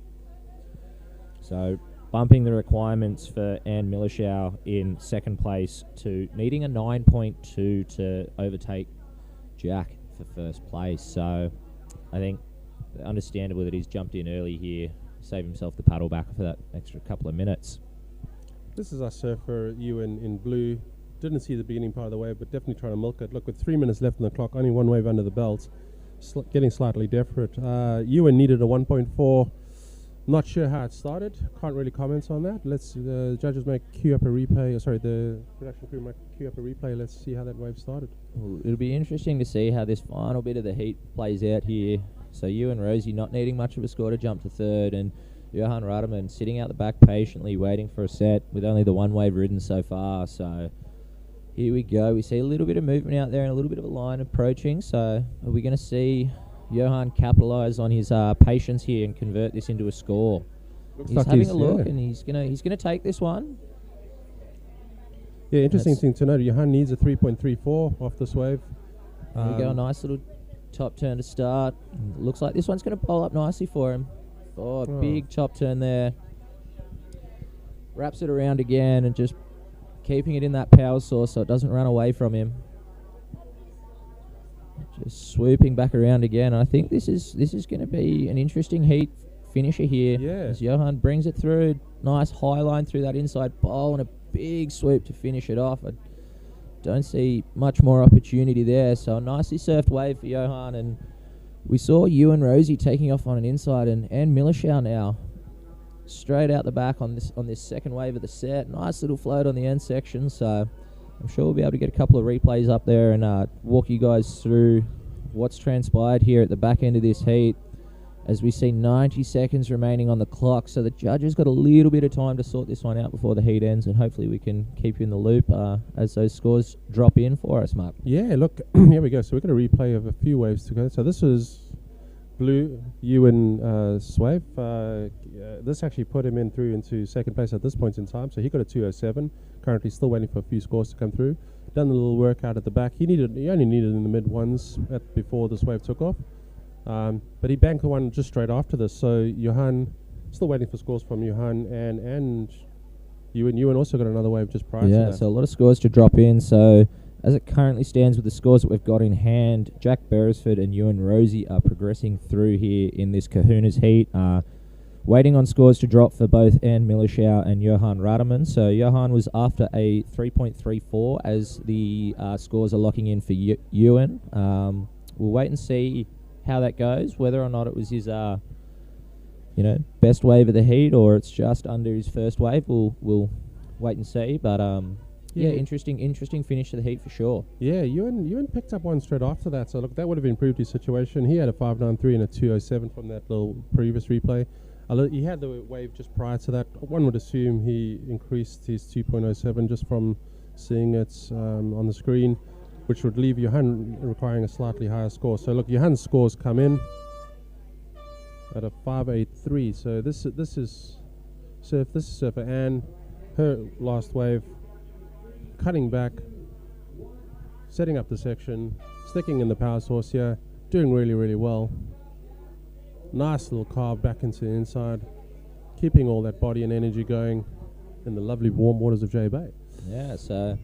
So bumping the requirements for Anne Millerschau in second place to needing a 9.2 to overtake Jack for first place. So I think understandable that he's jumped in early here, save himself the paddle back for that extra couple of minutes. This is our surfer, Ewan, in blue. Didn't see the beginning part of the wave, but definitely trying to milk it. Look, with 3 minutes left on the clock, only one wave under the belt, getting slightly desperate. Ewan needed a 1.4. Not sure how it started. Can't really comment on that. Let's the judges might queue up a replay. Sorry, the production crew might queue up a replay. Let's see how that wave started. Well, it'll be interesting to see how this final bit of the heat plays out here. So you and Rosie not needing much of a score to jump to third, and Johan Rademan sitting out the back patiently waiting for a set with only the one wave ridden so far. So here we go. We see a little bit of movement out there and a little bit of a line approaching. So are we going to see Johan capitalise on his patience here and convert this into a score? Looks He's like having he's- a look, yeah. and he's gonna take this one. Yeah, interesting That's- thing to note. Johan needs a 3.34 off this wave. There we go, a nice little top turn to start. Looks like this one's going to bowl up nicely for him. Oh, a big top turn there. Wraps it around again and just keeping it in that power source so it doesn't run away from him. Just swooping back around again. I think this is going to be an interesting heat finisher here. Yeah. As Johan brings it through, nice high line through that inside bowl and a big swoop to finish it off. I don't see much more opportunity there. So a nicely surfed wave for Johan, and we saw you and Rosie taking off on an inside, and Millerschau now straight out the back on this second wave of the set. Nice little float on the end section. So I'm sure we'll be able to get a couple of replays up there and walk you guys through what's transpired here at the back end of this heat, as we see 90 seconds remaining on the clock. So the judges got a little bit of time to sort this one out before the heat ends, and hopefully we can keep you in the loop as those scores drop in for us, Mark. Yeah, look, here we go. So we've got a replay of a few waves to go. So this was blue, Ewan Swave. This actually put him through into second place at this point in time. So he got a 207. Currently still waiting for a few scores to come through. Done a little workout at the back. He only needed in the mid ones before this wave took off. But he banked the one just straight after this. So Johan, still waiting for scores from Johan and Ewan. Ewan also got another wave just prior to Yeah, that. so a lot of scores to drop in. So as it currently stands with the scores that we've got in hand, Jack Barisford and Ewan Rosie are progressing through here in this Kahunas heat. Waiting on scores to drop for both Anne Millerschau and Johan Rademan. So Johan was after a 3.34 as the scores are locking in for Ewan. We'll wait and see how that goes, whether or not it was his best wave of the heat or it's just under his first wave. We'll wait and see. But yeah, interesting finish to the heat for sure. Yeah, Ewan picked up one straight after that. So look, that would have improved his situation. He had a 5.93 and a 207 from that little previous replay. He had the wave just prior to that. One would assume he increased his 2.07 just from seeing it on the screen, which would leave Johan requiring a slightly higher score. So look, Johan's scores come in at a 5.83. So this is surfer Anne, her last wave, cutting back, setting up the section, sticking in the power source here, doing really, really well. Nice little carve back into the inside, keeping all that body and energy going in the lovely warm waters of J Bay. Yeah, so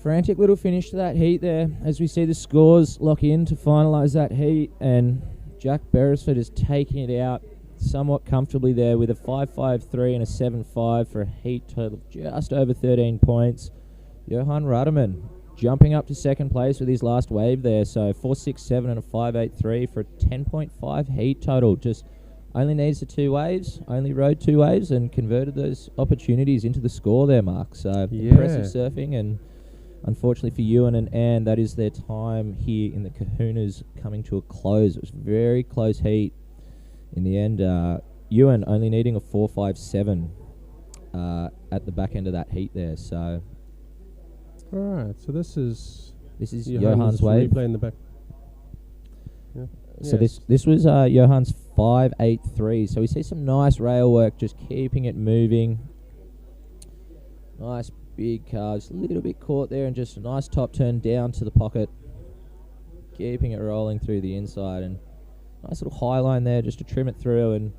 frantic little finish to that heat there as we see the scores lock in to finalise that heat, and Jack Barisford is taking it out somewhat comfortably there with a 5.53 and a 7.5 for a heat total of just over 13 points. Johan Rademan jumping up to second place with his last wave there, so 4.67 and a 5.83 for a 10.5 heat total. Just only needs the two waves, only rode two waves and converted those opportunities into the score there, Mark. So impressive surfing, and unfortunately for Ewan and Anne, that is their time here in the Kahunas coming to a close. It was a very close heat. In the end, Ewan only needing a 4.57 at the back end of that heat there. So all right, so this is Johan's wave. Replay in the back. Yeah. So this was Johan's 5.83. So we see some nice rail work, just keeping it moving. Nice big carves, a little bit caught there, and just a nice top turn down to the pocket, keeping it rolling through the inside, and nice little high line there just to trim it through. And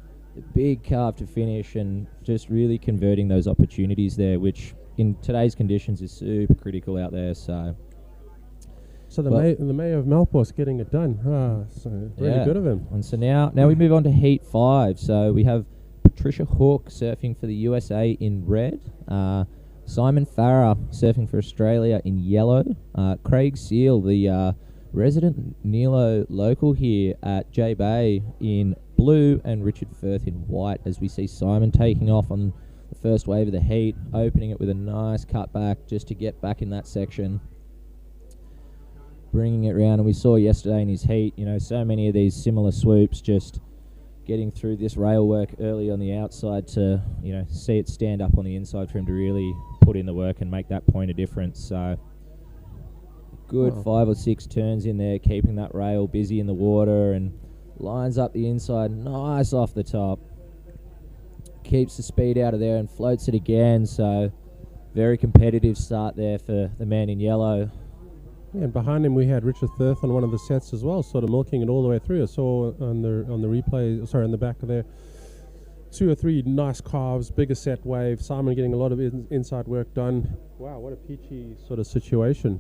big carve to finish, and just really converting those opportunities there, which in today's conditions is super critical out there. So the mayor of Melbourne's getting it done. So really good of him. And so now we move on to Heat 5. So we have Patricia Hook surfing for the USA in red. Simon Farah surfing for Australia in yellow. Craig Seal, the resident Nilo local here at J Bay, in blue, and Richard Firth in white, as we see Simon taking off on the first wave of the heat, opening it with a nice cutback just to get back in that section, bringing it round. And we saw yesterday in his heat, so many of these similar swoops, just getting through this rail work early on the outside to, see it stand up on the inside for him to really put in the work and make that point of difference. So good 5 or 6 turns in there, keeping that rail busy in the water, and lines up the inside, nice off the top. Keeps the speed out of there and floats it again. So very competitive start there for the man in yellow. Yeah, and behind him we had Richard Firth on one of the sets as well, sort of milking it all the way through. I saw on the replay, on the back of there, 2 or 3 nice carves, bigger set wave. Simon getting a lot of inside work done. Wow, what a peachy sort of situation.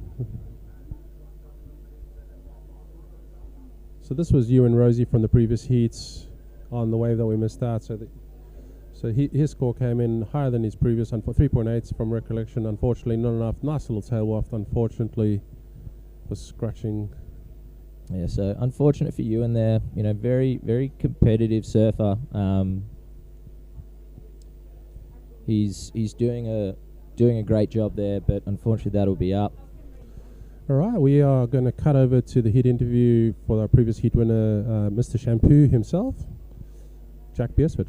So this was you and Rosie from the previous heats on the wave that we missed out. So his score came in higher than his previous, 3.8s from recollection. Unfortunately, not enough. Nice little tail waft, unfortunately, was scratching. Yeah, so unfortunate for you in there. Very, very competitive surfer. He's doing a great job there, but unfortunately that'll be up. All right, we are going to cut over to the heat interview for our previous heat winner, Mr. Shampoo himself, Jack Barisford.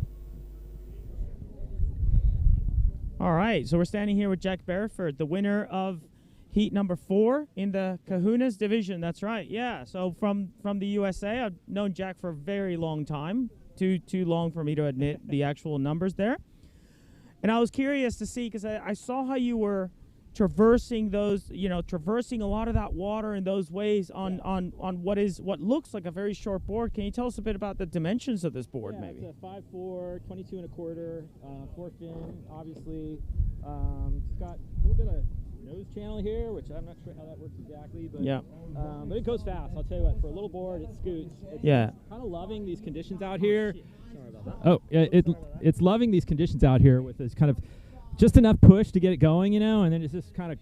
All right, so we're standing here with Jack Barisford, the winner of heat number 4 in the Kahunas division. That's right, yeah. So from the USA, I've known Jack for a very long time, too long for me to admit the actual numbers there. And I was curious to see, because I saw how you were traversing those, traversing a lot of that water in those waves on what looks like a very short board. Can you tell us a bit about the dimensions of this board, maybe? It's a 5'4", 22 1/4, 4 fin, obviously. It's got a little bit of nose channel here, which I'm not sure how that works exactly, but but it goes fast. I'll tell you what, for a little board, it scoots. It's kind of loving these conditions out here. Sorry about that. Oh, it's loving these conditions out here with this kind of just enough push to get it going, and then it's just kind of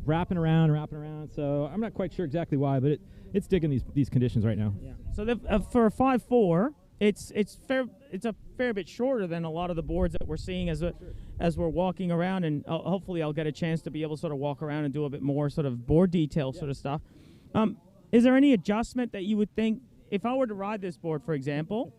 wrapping around. So I'm not quite sure exactly why, but it's digging these conditions right now. Yeah. So for a 5'4", it's a fair bit shorter than a lot of the boards that we're seeing as we're walking around, and hopefully I'll get a chance to be able to sort of walk around and do a bit more sort of board detail sort of stuff. Is there any adjustment that you would think, if I were to ride this board, for example,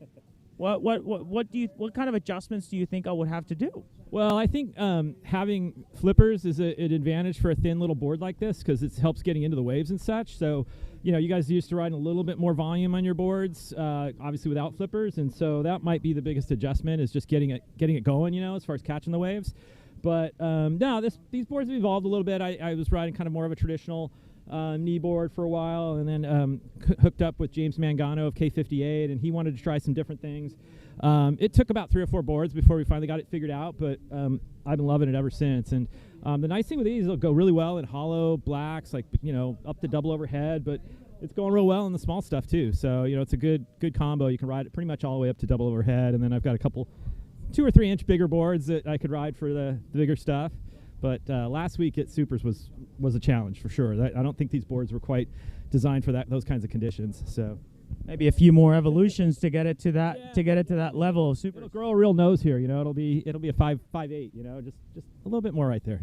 what kind of adjustments do you think I would have to do? Well, I think having flippers is an advantage for a thin little board like this, because it helps getting into the waves and such. So, you guys are used to riding a little bit more volume on your boards, obviously without flippers, and so that might be the biggest adjustment, is just getting it going, as far as catching the waves. But no, these boards have evolved a little bit. I was riding kind of more of a traditional Kneeboard for a while, and then hooked up with James Mangano of K58, and he wanted to try some different things. It took about 3 or 4 boards before we finally got it figured out, but I've been loving it ever since. And the nice thing with these, they'll go really well in hollow blacks, like up to double overhead, but it's going real well in the small stuff too. So it's a good combo. You can ride it pretty much all the way up to double overhead, and then I've got a couple 2 or 3 inch bigger boards that I could ride for the bigger stuff. But last week at Supers was a challenge for sure. I don't think these boards were quite designed for those kinds of conditions. So maybe a few more evolutions to get it to that level of super. It'll grow a real nose here. It'll be a 5'8". Just a little bit more right there.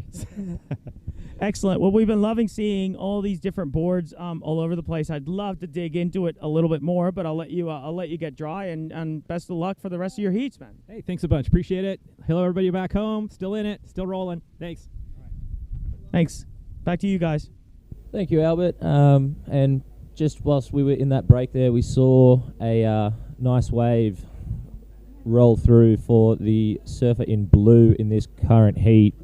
Excellent. Well, we've been loving seeing all these different boards all over the place. I'd love to dig into it a little bit more, but I'll let you get dry, and best of luck for the rest of your heats, man. Hey, thanks a bunch. Appreciate it. Hello, everybody back home. Still in it. Still rolling. Thanks. Thanks. Back to you guys. Thank you, Albert. And just whilst we were in that break there, we saw a nice wave roll through for the surfer in blue in this current heat.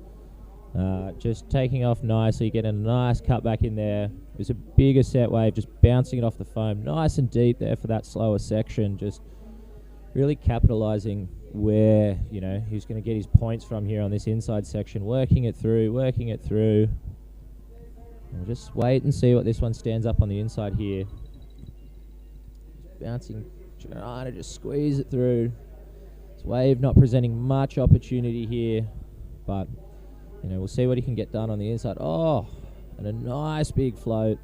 Just taking off nicely, getting a nice cut back in there. It was a bigger set wave, just bouncing it off the foam, nice and deep there for that slower section. Just really capitalizing where, you know, he's going to get his points from here on this inside section, working it through. We'll just wait and see what this one stands up on the inside here. Bouncing, trying to just squeeze it through. This wave not presenting much opportunity here, but, you know, we'll see what he can get done on the inside. Oh, and a nice big float.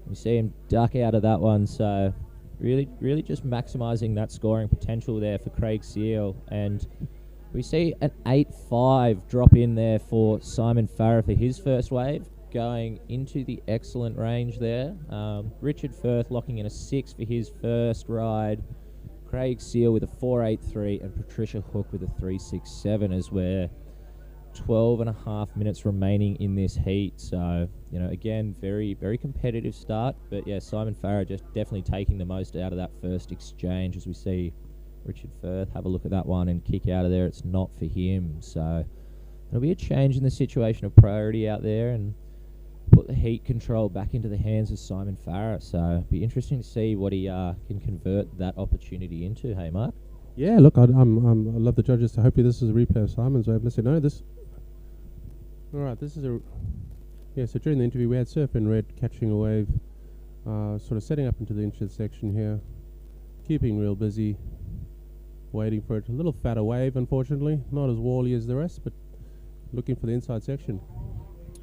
You see him duck out of that one, so really just maximising that scoring potential there for Giggs Cier. And we see an 8-5 drop in there for Simon Farah for his first wave, going into the excellent range there. Richard Firth locking in a 6 for his first ride. Giggs Cier with a 4.83 and Patricia Hook with a 3.67 as we're 12.5 minutes remaining in this heat. So, you know, again, very competitive start. But yeah, Simon Farah just definitely taking the most out of that first exchange as we see Richard Firth have a look at that one and kick out of there. It's not for him. So there'll be a change in the situation of priority out there and put the heat control back into the hands of Simon Farah. So it'll be interesting to see what he can convert that opportunity into. Hey, Mark? Yeah, look, I love the judges. So hopefully this is a replay of Simon's wave. Let's see. No, this... All right, this is a... Yeah, so during the interview, we had Surf in red catching a wave, sort of setting up into the intersection here, keeping real busy, waiting for it. A little fatter wave, unfortunately. Not as wally as the rest, but looking for the inside section.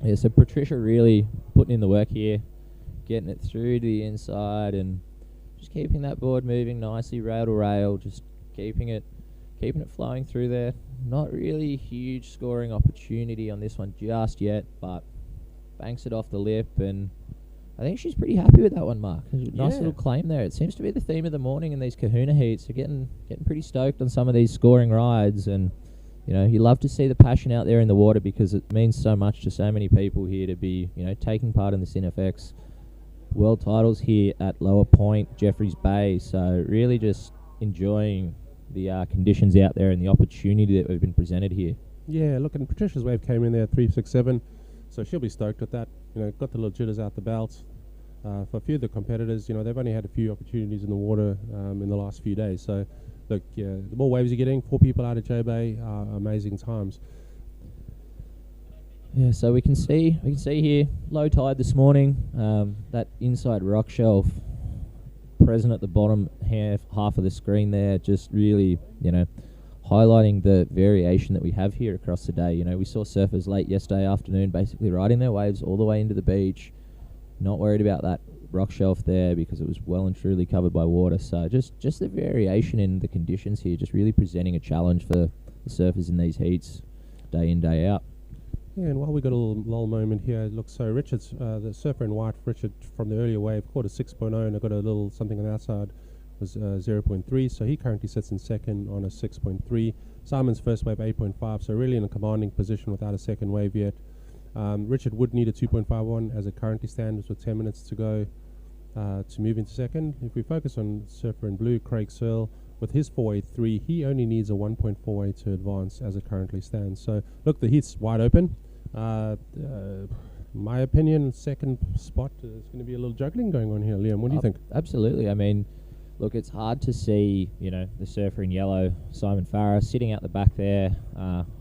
Yeah, so Patricia really putting in the work here, getting it through to the inside and just keeping that board moving nicely, rail to rail, just keeping it flowing through there. Not really a huge scoring opportunity on this one just yet, but banks it off the lip, and I think she's pretty happy with that one, Mark. Nice little claim there. It seems to be the theme of the morning in these Kahuna heats. They're getting pretty stoked on some of these scoring rides, and you know, you love to see the passion out there in the water because it means so much to so many people here to be, you know, taking part in the CineFX World Titles here at Lower Point, Jeffreys Bay. So really just enjoying the conditions out there and the opportunity that we've been presented here. Yeah, look, and Patricia's wave came in there at 3.67, so she'll be stoked with that. You know, got the little jitters out the belt. For a few of the competitors, you know, they've only had a few opportunities in the water in the last few days. So, look, yeah, the more waves you're getting, 4 people out of J Bay, amazing times. Yeah, so we can see here low tide this morning. That inside rock shelf present at the bottom half of the screen there, just really, you know, highlighting the variation that we have here across the day. You know, we saw surfers late yesterday afternoon basically riding their waves all the way into the beach, not worried about that rock shelf there because it was well and truly covered by water. So just the variation in the conditions here, just really presenting a challenge for the surfers in these heats day in, day out. Yeah, and while we got a little lull moment here, look, so Richard's, the surfer in white, Richard from the earlier wave, caught a 6.0 and I got a little something on the outside, was 0.3, so he currently sits in second on a 6.3. Simon's first wave 8.5, so really in a commanding position without a second wave yet. Richard would need a 2.51 as it currently stands with 10 minutes to go to move into second. If we focus on surfer in blue, Giggs Cier, with his 4.83, he only needs a 1.48 to advance as it currently stands. So look, the heat's wide open. My opinion, second spot is going to be a little juggling going on here. Liam, what do you think? Absolutely. I mean, look, it's hard to see, you know, the surfer in yellow, Simon Farah, sitting out the back there,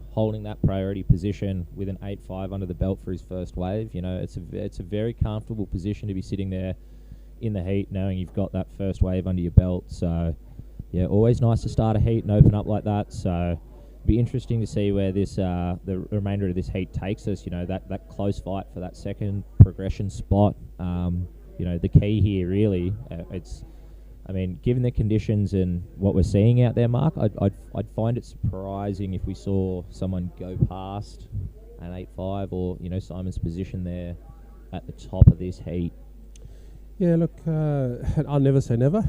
holding that priority position with an 8.5 under the belt for his first wave. You know, it's a very comfortable position to be sitting there in the heat, knowing you've got that first wave under your belt. So, yeah, always nice to start a heat and open up like that. So, be interesting to see where this the remainder of this heat takes us. You know, that close fight for that second progression spot. You know, the key here really, I mean, given the conditions and what we're seeing out there, Mark, I'd find it surprising if we saw someone go past an 8.5 or, you know, Simon's position there at the top of this heat. Yeah, look, I'll never say never.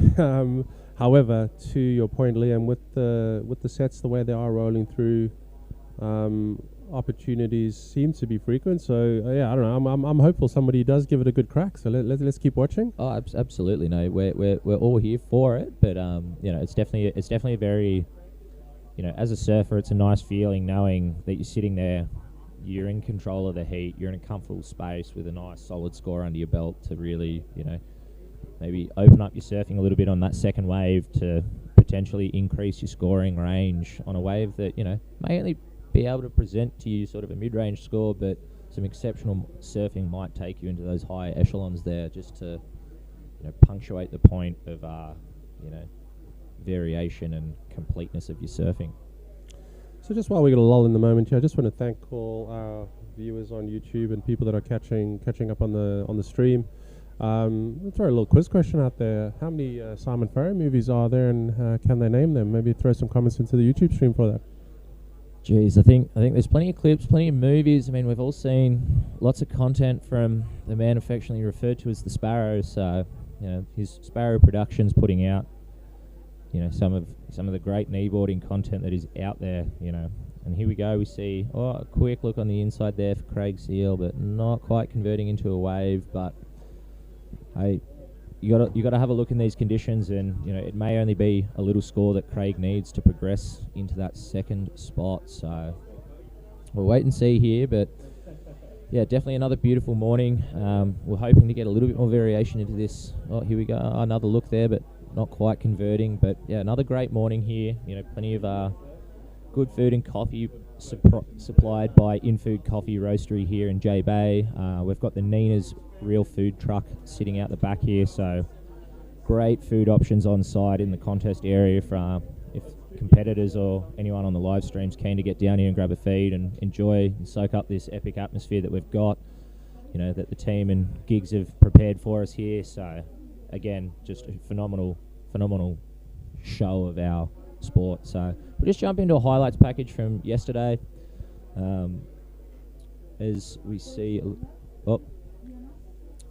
However, to your point, Liam, with the sets the way they are rolling through, opportunities seem to be frequent. So yeah, I don't know. I'm hopeful somebody does give it a good crack. So let's keep watching. Oh, absolutely. No, we're all here for it. But you know, it's definitely a very, you know, as a surfer, it's a nice feeling knowing that you're sitting there, you're in control of the heat, you're in a comfortable space with a nice solid score under your belt to really, you know, maybe open up your surfing a little bit on that second wave to potentially increase your scoring range on a wave that, may only be able to present to you sort of a mid-range score, but some exceptional surfing might take you into those higher echelons there, just to, punctuate the point of, variation and completeness of your surfing. So just while we got a lull in the moment here, I just want to thank all our viewers on YouTube and people that are catching up on the stream. We'll throw a little quiz question out there. How many Simon Farrow movies are there, and can they name them? Maybe throw some comments into the YouTube stream for that. Geez, I think there's plenty of clips, plenty of movies. I mean, we've all seen lots of content from the man affectionately referred to as the Sparrow. So, his Sparrow Productions putting out, some of the great kneeboarding content that is out there. And here we go. We see a quick look on the inside there for Craig Seal, but not quite converting into a wave. But hey, you got to have a look in these conditions, and it may only be a little score that Craig needs to progress into that second spot. So we'll wait and see here, but yeah, definitely another beautiful morning. We're hoping to get a little bit more variation into this. Oh, here we go, another look there, but not quite converting. But yeah, another great morning here. Plenty of good food and coffee supplied by InFood Coffee Roastery here in J Bay. We've got the Nina's Real Food truck sitting out the back here, so great food options on site in the contest area for if competitors or anyone on the live stream's keen to get down here and grab a feed and enjoy and soak up this epic atmosphere that we've got, that the team and Giggs have prepared for us here. So again, just a phenomenal show of our sport. So we'll just jump into a highlights package from yesterday. As we see,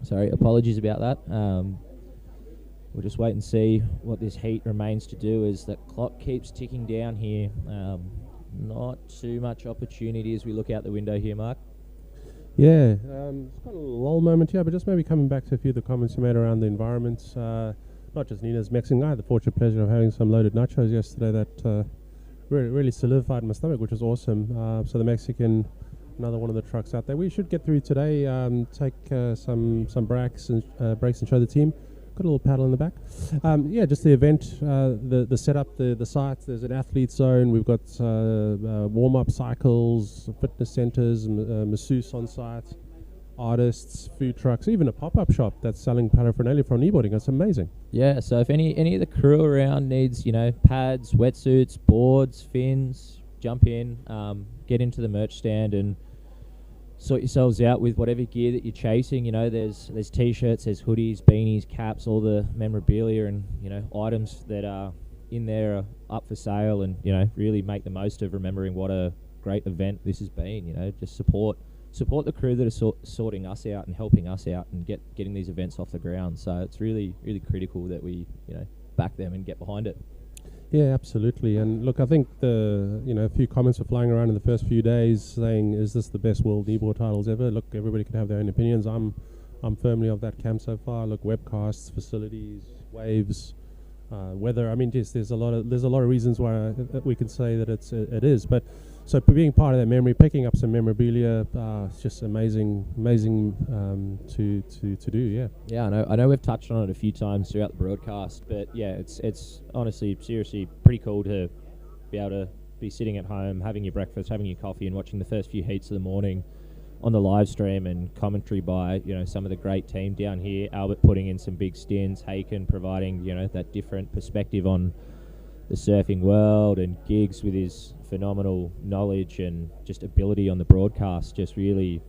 sorry, apologies about that. We'll just wait and see what this heat remains to do as the clock keeps ticking down here. Not too much opportunity as we look out the window here, Mark. Yeah, it's got a little lull moment here, but just maybe coming back to a few of the comments you made around the environment. Not just Nina's Mexican. I had the fortunate pleasure of having some loaded nachos yesterday that really solidified my stomach, which was awesome. So the Mexican, another one of the trucks out there. We should get through today, take some breaks and show the team. Got a little paddle in the back. Yeah, just the event, the setup, the sites. There's an athlete zone. We've got warm-up cycles, fitness centers, masseuse on site, artists, food trucks, even a pop-up shop that's selling paraphernalia for kneeboarding. That's amazing. Yeah, so if any of the crew around needs, pads, wetsuits, boards, fins, jump in, get into the merch stand and sort yourselves out with whatever gear that you're chasing. There's t-shirts, there's hoodies, beanies, caps, all the memorabilia and, items that are in there are up for sale, and, really make the most of remembering what a great event this has been. Just support the crew that are sorting us out and helping us out and getting these events off the ground. So it's really, really critical that we, back them and get behind it. Yeah, absolutely. And look, I think a few comments were flying around in the first few days saying, is this the best world kneeboard titles ever? Look, everybody can have their own opinions. I'm firmly of that camp so far. Look, webcasts, facilities, waves, weather. I mean, there's a lot of reasons why we can say that it is. But so being part of that memory, picking up some memorabilia, it's just amazing to do. Yeah. Yeah, I know we've touched on it a few times throughout the broadcast, but yeah, it's honestly, seriously, pretty cool to be able to be sitting at home, having your breakfast, having your coffee, and watching the first few heats of the morning on the live stream and commentary by some of the great team down here. Albert putting in some big stints, Haken providing that different perspective on the surfing world, and Giggs with his phenomenal knowledge and just ability on the broadcast, just really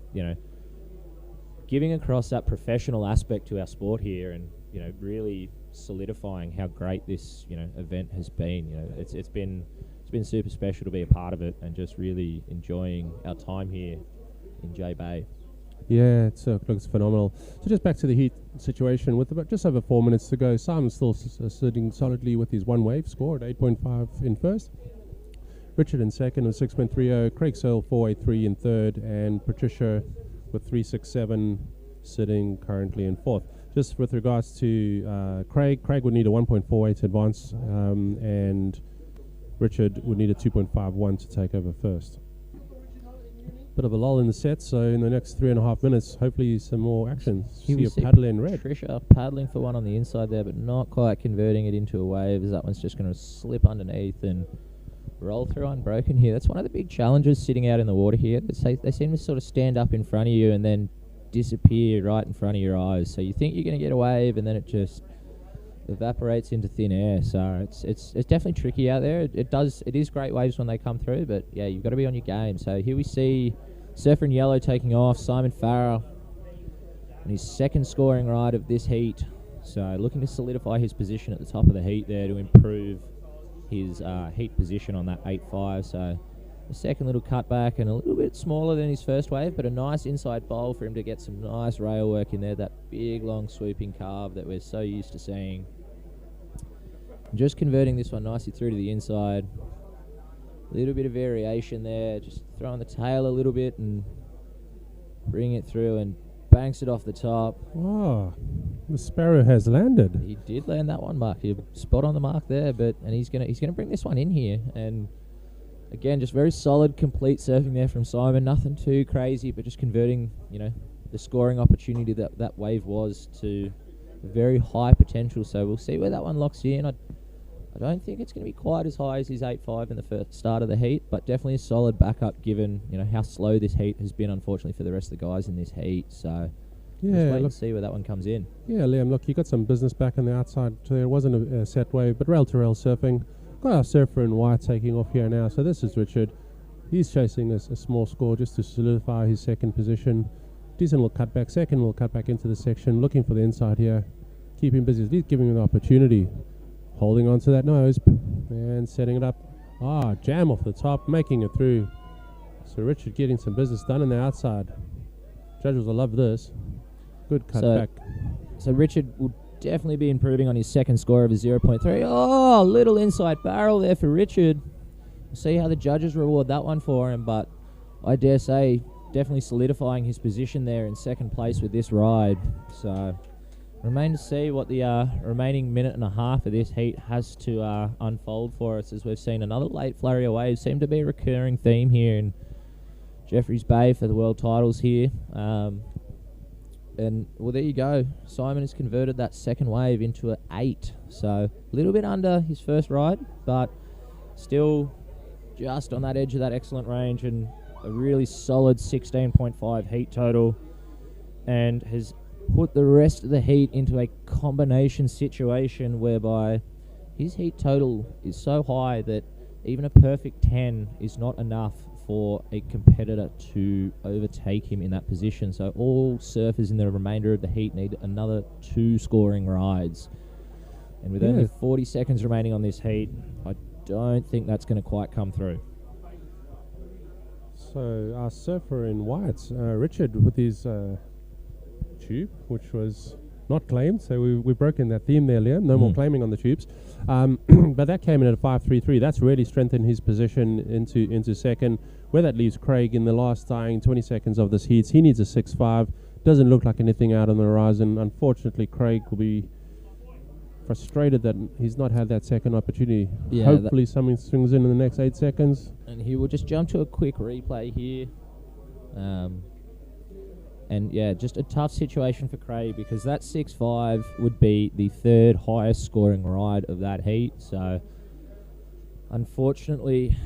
giving across that professional aspect to our sport here, and really solidifying how great this event has been. It's been super special to be a part of it, and just really enjoying our time here in J Bay. Yeah, it looks phenomenal. So just back to the heat situation, with about just over 4 minutes to go, Simon's still sitting solidly with his one wave score at 8.5 in first. Richard in second with 6.30, Craig Searle 4.83 in third, and Patricia with 3.67 sitting currently in fourth. Just with regards to Craig would need a 1.48 to advance, and Richard would need a 2.51 to take over first. bit of a lull in the set, so in the next 3.5 minutes, hopefully some more action. Here we See a see paddle in red. Trisha paddling for one on the inside there, but not quite converting it into a wave, as that one's just going to slip underneath and roll through unbroken here. That's one of the big challenges sitting out in the water here. They seem to sort of stand up in front of you and then disappear right in front of your eyes. So you think you're going to get a wave, and then it just evaporates into thin air. So it's definitely tricky out there. It is great waves when they come through, but yeah, you've got to be on your game. So here we see Surfer in yellow taking off, Simon Farrer, and his second scoring ride of this heat. So looking to solidify his position at the top of the heat there to improve his heat position on that 8.5. So a second little cutback and a little bit smaller than his first wave, but a nice inside bowl for him to get some nice rail work in there, that big long swooping carve that we're so used to seeing. And just converting this one nicely through to the inside. A little bit of variation there, just throwing the tail a little bit and bring it through and banks it off the top. Oh, the Sparrow has landed. He did land that one, Mark. You're spot on the mark there, and he's gonna bring this one in here. And again, just very solid, complete surfing there from Simon. Nothing too crazy, but just converting, the scoring opportunity that wave was to very high potential. So we'll see where that one locks in. I don't think it's going to be quite as high as his 8.5 in the first start of the heat, but definitely a solid backup given how slow this heat has been, unfortunately, for the rest of the guys in this heat. So just wait and see where that one comes in. Yeah, Liam, look, you got some business back on the outside. So there wasn't a set wave, but rail-to-rail surfing. Got our surfer in white taking off here now. So this is Richard. He's chasing a small score just to solidify his second position. Decent little cutback, second little cutback into the section, looking for the inside here. Keep him busy, at least giving him an opportunity. Holding on to that nose and setting it up. Jam off the top, making it through. So Richard getting some business done on the outside. Judges will love this. Good cutback. So Richard will definitely be improving on his second score of a 0.3. Oh, little inside barrel there for Richard. We'll see how the judges reward that one for him, but I dare say definitely solidifying his position there in second place with this ride. So remain to see what the remaining minute and a half of this heat has to unfold for us, as we've seen another late flurry of waves. Seem to be a recurring theme here in Jeffreys Bay for the world titles here. And, well, there you go. Simon has converted that second wave into an 8. So a little bit under his first ride, but still just on that edge of that excellent range, and a really solid 16.5 heat total, and has put the rest of the heat into a combination situation whereby his heat total is so high that even a perfect 10 is not enough for a competitor to overtake him in that position. So all surfers in the remainder of the heat need another 2 scoring rides. And with only 40 seconds remaining on this heat, I don't think that's going to quite come through. So our surfer in white, Richard, with his tube, which was not claimed, so we've broken that theme there, Liam. No more claiming on the tubes, but that came in at a 5.33. That's really strengthened his position into second, where that leaves Craig in the last dying 20 seconds of this heat. He needs a 6.5. Doesn't look like anything out on the horizon. Unfortunately, Craig will be frustrated that he's not had that second opportunity. Hopefully something swings in the next 8 seconds, and he will just jump to a quick replay here. And yeah, just a tough situation for Craig, because that 6.5 would be the third highest scoring ride of that heat. So unfortunately,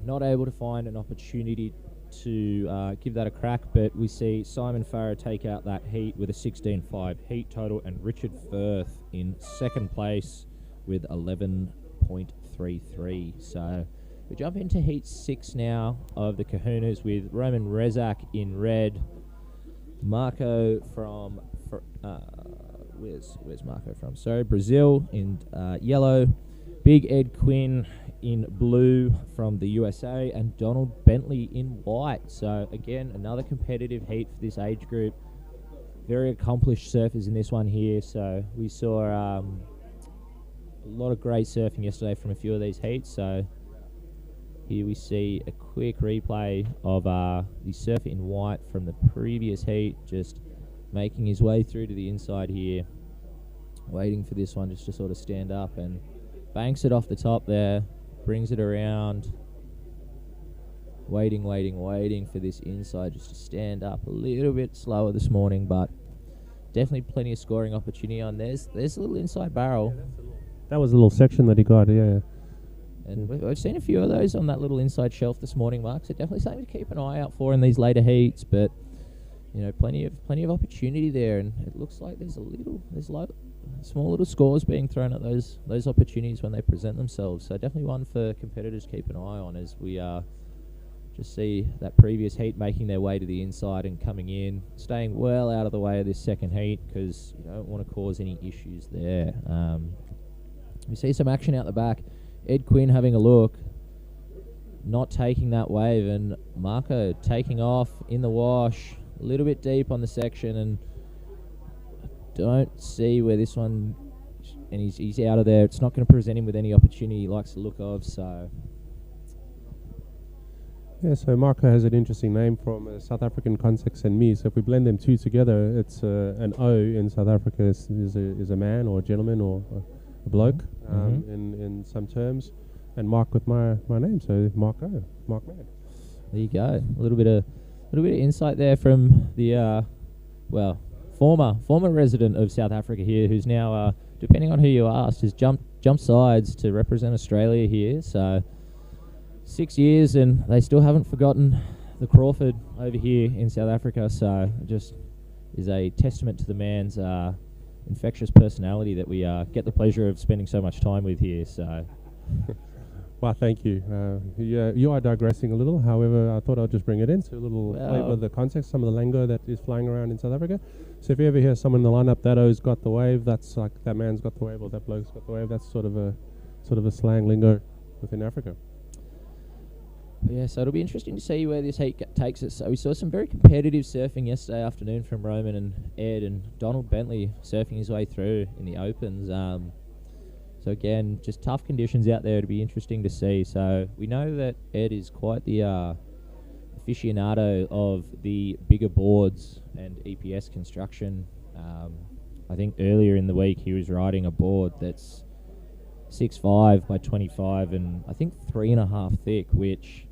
not able to find an opportunity to give that a crack. But we see Simon Farrer take out that heat with a 16.5 heat total, and Richard Firth in second place with 11.33. So we jump into heat 6 now of the Kahunas, with Roman Rezak in red, Marco from where's Marco from? Sorry, Brazil in yellow, Big Ed Quinn in blue from the USA, and Donald Bentley in white. So again, another competitive heat for this age group. Very accomplished surfers in this one here. So we saw a lot of great surfing yesterday from a few of these heats. So here we see a quick replay of the surfer in white from the previous heat, just making his way through to the inside here, waiting for this one just to sort of stand up, and banks it off the top there, brings it around, waiting for this inside just to stand up a little bit slower this morning, but definitely plenty of scoring opportunity on. There's a little inside barrel. That was a little section that he got, yeah. And we've seen a few of those on that little inside shelf this morning, Mark. So definitely something to keep an eye out for in these later heats. But plenty of opportunity there, and it looks like there's small little scores being thrown at those opportunities when they present themselves. So definitely one for competitors to keep an eye on as we just see that previous heat making their way to the inside and coming in, staying well out of the way of this second heat because you don't want to cause any issues there. We see some action out the back. Ed Quinn having a look, not taking that wave, and Marco taking off in the wash, a little bit deep on the section, and don't see where this one, and he's out of there. It's not going to present him with any opportunity he likes the look of, so... Yeah, so Marco has an interesting name from a South African context and me. So if we blend them two together, it's an O in South Africa is a man or a gentleman or a bloke in some terms, and Mark with my name, so Mark Man. There you go. A little bit of insight there from the former resident of South Africa here, who's now depending on who you asked, has jumped sides to represent Australia here. So 6 years, and they still haven't forgotten the Crawford over here in South Africa. So it just is a testament to the man's infectious personality that we get the pleasure of spending so much time with here. So, well, thank you. You are digressing a little. However, I thought I'd just bring it in, so a little flavour of the context, some of the lingo that is flying around in South Africa. So if you ever hear someone in the lineup, that O's got the wave, that's like that man's got the wave, or that bloke's got the wave. That's sort of a slang lingo within Africa. Yeah, so it'll be interesting to see where this heat takes us. So we saw some very competitive surfing yesterday afternoon from Roman and Ed, and Donald Bentley surfing his way through in the opens. So again, just tough conditions out there to be interesting to see. So we know that Ed is quite the aficionado of the bigger boards and EPS construction. I think earlier in the week he was riding a board that's 6.5 by 25 and I think 3.5 thick, which,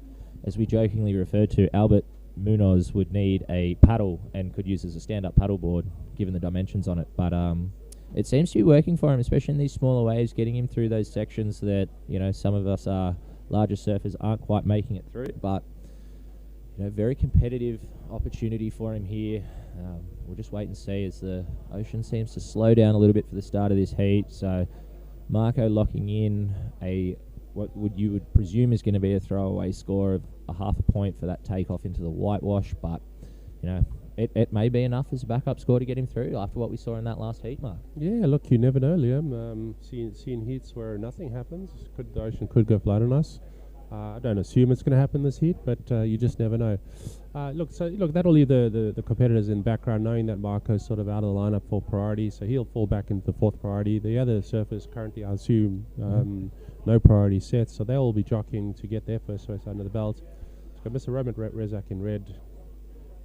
as we jokingly referred to, Albert Munoz would need a paddle and could use as a stand-up paddle board given the dimensions on it. But it seems to be working for him, especially in these smaller waves, getting him through those sections that some of us larger surfers aren't quite making it through. But very competitive opportunity for him here. We'll just wait and see as the ocean seems to slow down a little bit for the start of this heat. So Marco locking in what you would presume is going to be a throwaway score of a half a point for that takeoff into the whitewash, but it may be enough as a backup score to get him through after what we saw in that last heat, Mark. Yeah, look, you never know, Liam. Seeing heats where nothing happens, the ocean could go flat on us. I don't assume it's going to happen this heat, but you just never know. Look, that'll leave the competitors in background, knowing that Marco's sort of out of the lineup for priority, so he'll fall back into the fourth priority. The other surfers currently, I assume, no priority sets, so they'll all be jockeying to get their first race under the belt. So Mr. Roman Rezak in red,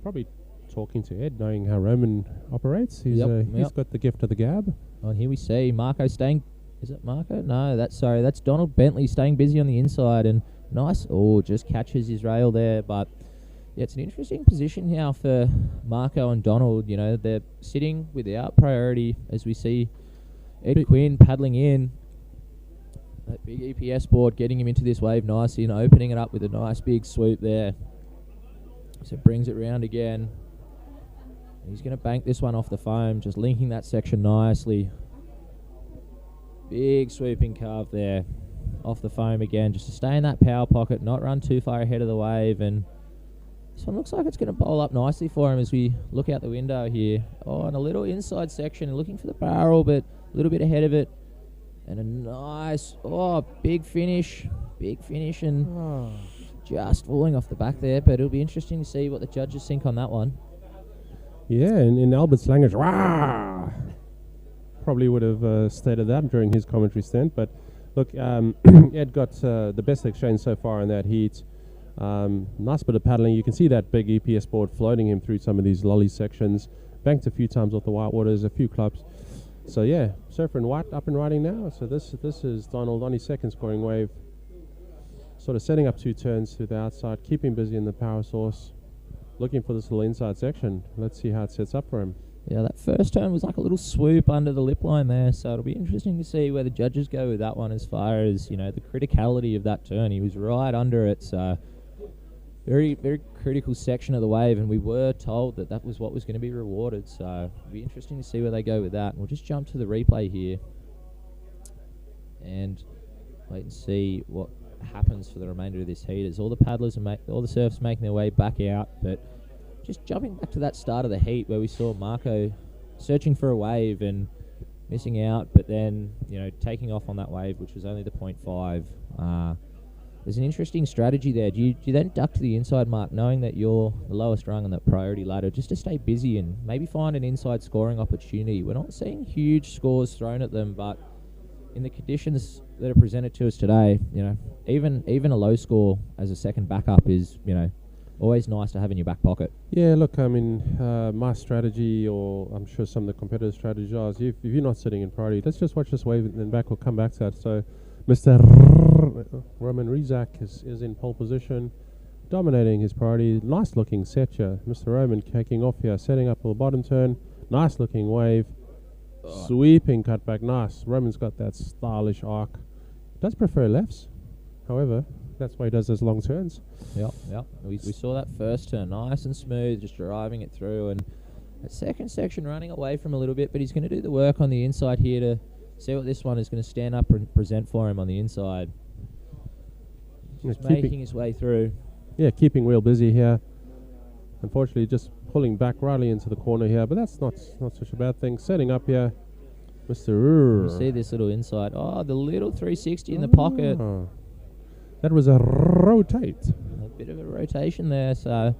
probably talking to Ed, knowing how Roman operates. He's got the gift of the gab. And here we see Marco staying. Is it Marco? No, that's Donald Bentley staying busy on the inside, and nice. Oh, just catches his rail there. But yeah, it's an interesting position now for Marco and Donald. They're sitting without priority as we see Ed Quinn paddling in. That big EPS board getting him into this wave nicely and opening it up with a nice big swoop there. So brings it round again. He's going to bank this one off the foam, just linking that section nicely. Big sweeping carve there off the foam again, just to stay in that power pocket, not run too far ahead of the wave. And this one looks like it's going to bowl up nicely for him as we look out the window here. Oh, and a little inside section, looking for the barrel, but a little bit ahead of it. And a nice, big finish, and just falling off the back there. But it'll be interesting to see what the judges think on that one. Yeah, in Albert's language, rah! Probably would have stated that during his commentary stint. But look, Ed got the best exchange so far in that heat. Nice bit of paddling. You can see that big EPS board floating him through some of these lolly sections. Banked a few times off the white waters, a few clubs. So yeah, surfer in white up and riding now. So this is Donald on his second scoring wave. sort of setting up 2 turns to the outside, keeping busy in the power source, looking for this little inside section. Let's see how it sets up for him. Yeah, that first turn was like a little swoop under the lip line there, so it'll be interesting to see where the judges go with that one as far as, you know, the criticality of that turn. He was right under it, so very, very critical section of the wave, and we were told that that was what was going to be rewarded, so it'll be interesting to see where they go with that. And we'll just jump to the replay here and wait and see what happens for the remainder of this heat as all the paddlers are all the surfers making their way back out. But just jumping back to that start of the heat where we saw Marco searching for a wave and missing out, but then, you know, taking off on that wave, which was only the 0.5. There's an interesting strategy there. Do you then duck to the inside mark, knowing that you're the lowest rung on that priority ladder, just to stay busy and maybe find an inside scoring opportunity? We're not seeing huge scores thrown at them, but in the conditions that are presented to us today, you know, even a low score as a second backup is, you know, always nice to have in your back pocket. Yeah, look, I mean, my strategy, or I'm sure some of the competitors' strategies are, if you're not sitting in priority, let's just watch this wave and then back. We'll come back to that. So Mr. Roman Rizak is in pole position, dominating his priority. Nice looking set here. Mr. Roman kicking off here, setting up a bottom turn. Nice looking wave. Sweeping cutback. Nice. Roman's got that stylish arc. Does prefer lefts. However, that's why he does those long turns. Yep. We saw that first turn, nice and smooth, just driving it through, and that second section running away from a little bit, but he's going to do the work on the inside here to see what this one is going to stand up and present for him on the inside. Just making his way through. Yeah, keeping real busy here. Unfortunately, just pulling back rightly into the corner here, but that's not such a bad thing. Setting up here, Mr. You see this little inside. Oh, the little 360 in the pocket. That was a rotate. A bit of a rotation there, so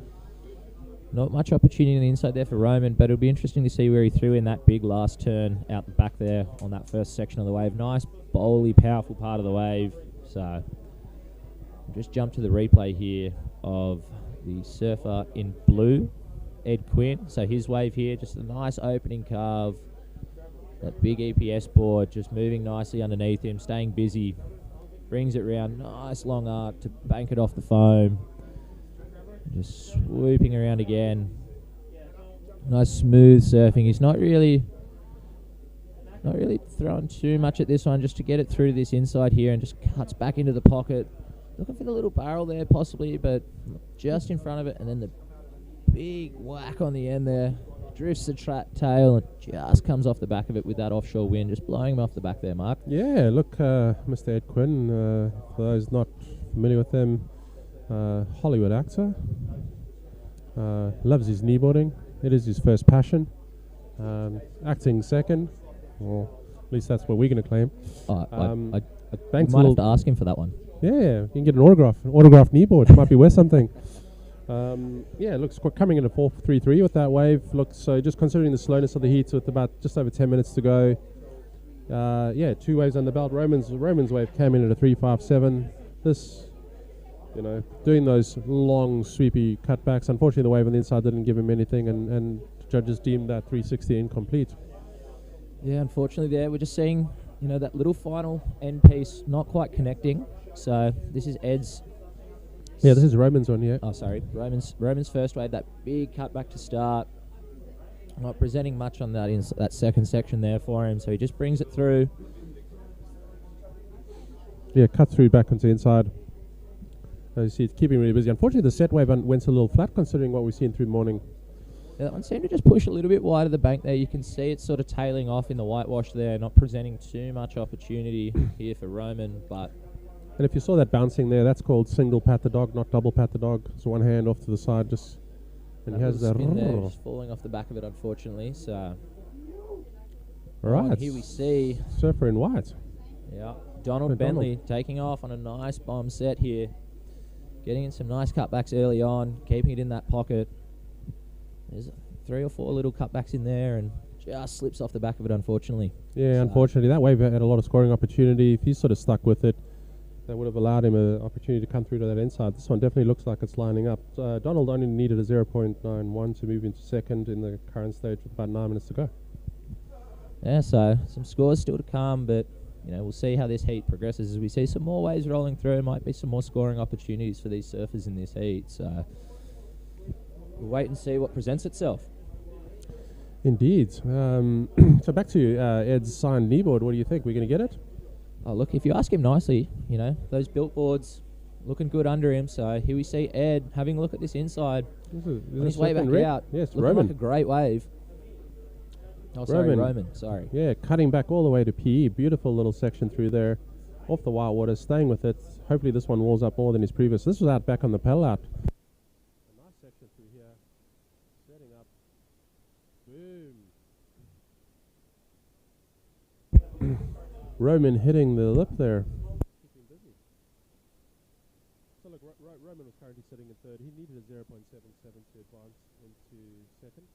not much opportunity on the inside there for Roman, but it'll be interesting to see where he threw in that big last turn out the back there on that first section of the wave. Nice, bowly, powerful part of the wave. So just jump to the replay here of the surfer in blue, Ed Quinn. So his wave here, just a nice opening carve. That big EPS board just moving nicely underneath him, staying busy. Brings it round, nice long arc to bank it off the foam. Just swooping around again. Nice smooth surfing. He's not really throwing too much at this one, just to get it through this inside here, and just cuts back into the pocket. Looking for the little barrel there possibly, but just in front of it, and then the big whack on the end there. Drifts the tail and just comes off the back of it with that offshore wind, just blowing him off the back there, Mark. Yeah, look, Mr. Ed Quinn, for those not familiar with him, Hollywood actor, loves his kneeboarding. It is his first passion. Acting second, or at least that's what we're going to claim. I might have to ask him for that one. Yeah, you can get an autographed kneeboard. It might be worth something. Yeah, it looks coming in a 4.33 with that wave. Looks so just considering the slowness of the heat, with about just over 10 minutes to go. Yeah, 2 waves under the belt. Roman's wave came in at a 3.57. This, you know, doing those long sweepy cutbacks. Unfortunately, the wave on the inside didn't give him anything, and judges deemed that 360 incomplete. Yeah, unfortunately, there we're just seeing, you know, that little final end piece not quite connecting. So this is Ed's. Yeah, this is Roman's one, yeah. Oh, sorry. Roman's first wave, that big cutback to start. Not presenting much on that second section there for him, so he just brings it through. Yeah, cut through back onto the inside. As you see, it's keeping really busy. Unfortunately, the set wave went a little flat considering what we've seen through morning. Yeah, that one seemed to just push a little bit wide of the bank there. You can see it sort of tailing off in the whitewash there, not presenting too much opportunity here for Roman, but... And if you saw that bouncing there, that's called single pat the dog, not double pat the dog. So one hand off to the side, just... And he has that... there, just falling off the back of it, unfortunately, so... Right. Here we see... Surfer in white. Yeah. Donald Bentley taking off on a nice bomb set here. Getting in some nice cutbacks early on, keeping it in that pocket. There's 3 or 4 little cutbacks in there and just slips off the back of it, unfortunately. Yeah, so unfortunately, that wave had a lot of scoring opportunity. If he's sort of stuck with it, that would have allowed him an opportunity to come through to that inside. This one definitely looks like it's lining up. Donald only needed a 0.91 to move into second in the current stage with about 9 minutes to go. Yeah, so some scores still to come, but we'll see how this heat progresses as we see some more waves rolling through. Might be some more scoring opportunities for these surfers in this heat. So we'll wait and see what presents itself. Indeed. So back to Ed's signed kneeboard. What do you think? We're going to get it? Oh, look, if you ask him nicely, those built boards looking good under him. So here we see Ed having a look at this inside. On his way back out. Yes, looking Roman. like a great wave. Oh, sorry, Roman. Sorry. Yeah, cutting back all the way to PE. Beautiful little section through there. Off the white water, staying with it. Hopefully this one walls up more than his previous. This was out back on the pedal out. A nice section through here. Setting up. Boom. Roman hitting the lip there. Keeping busy. So look, Roman was currently sitting in third. He needed a 0.77 to advance into second.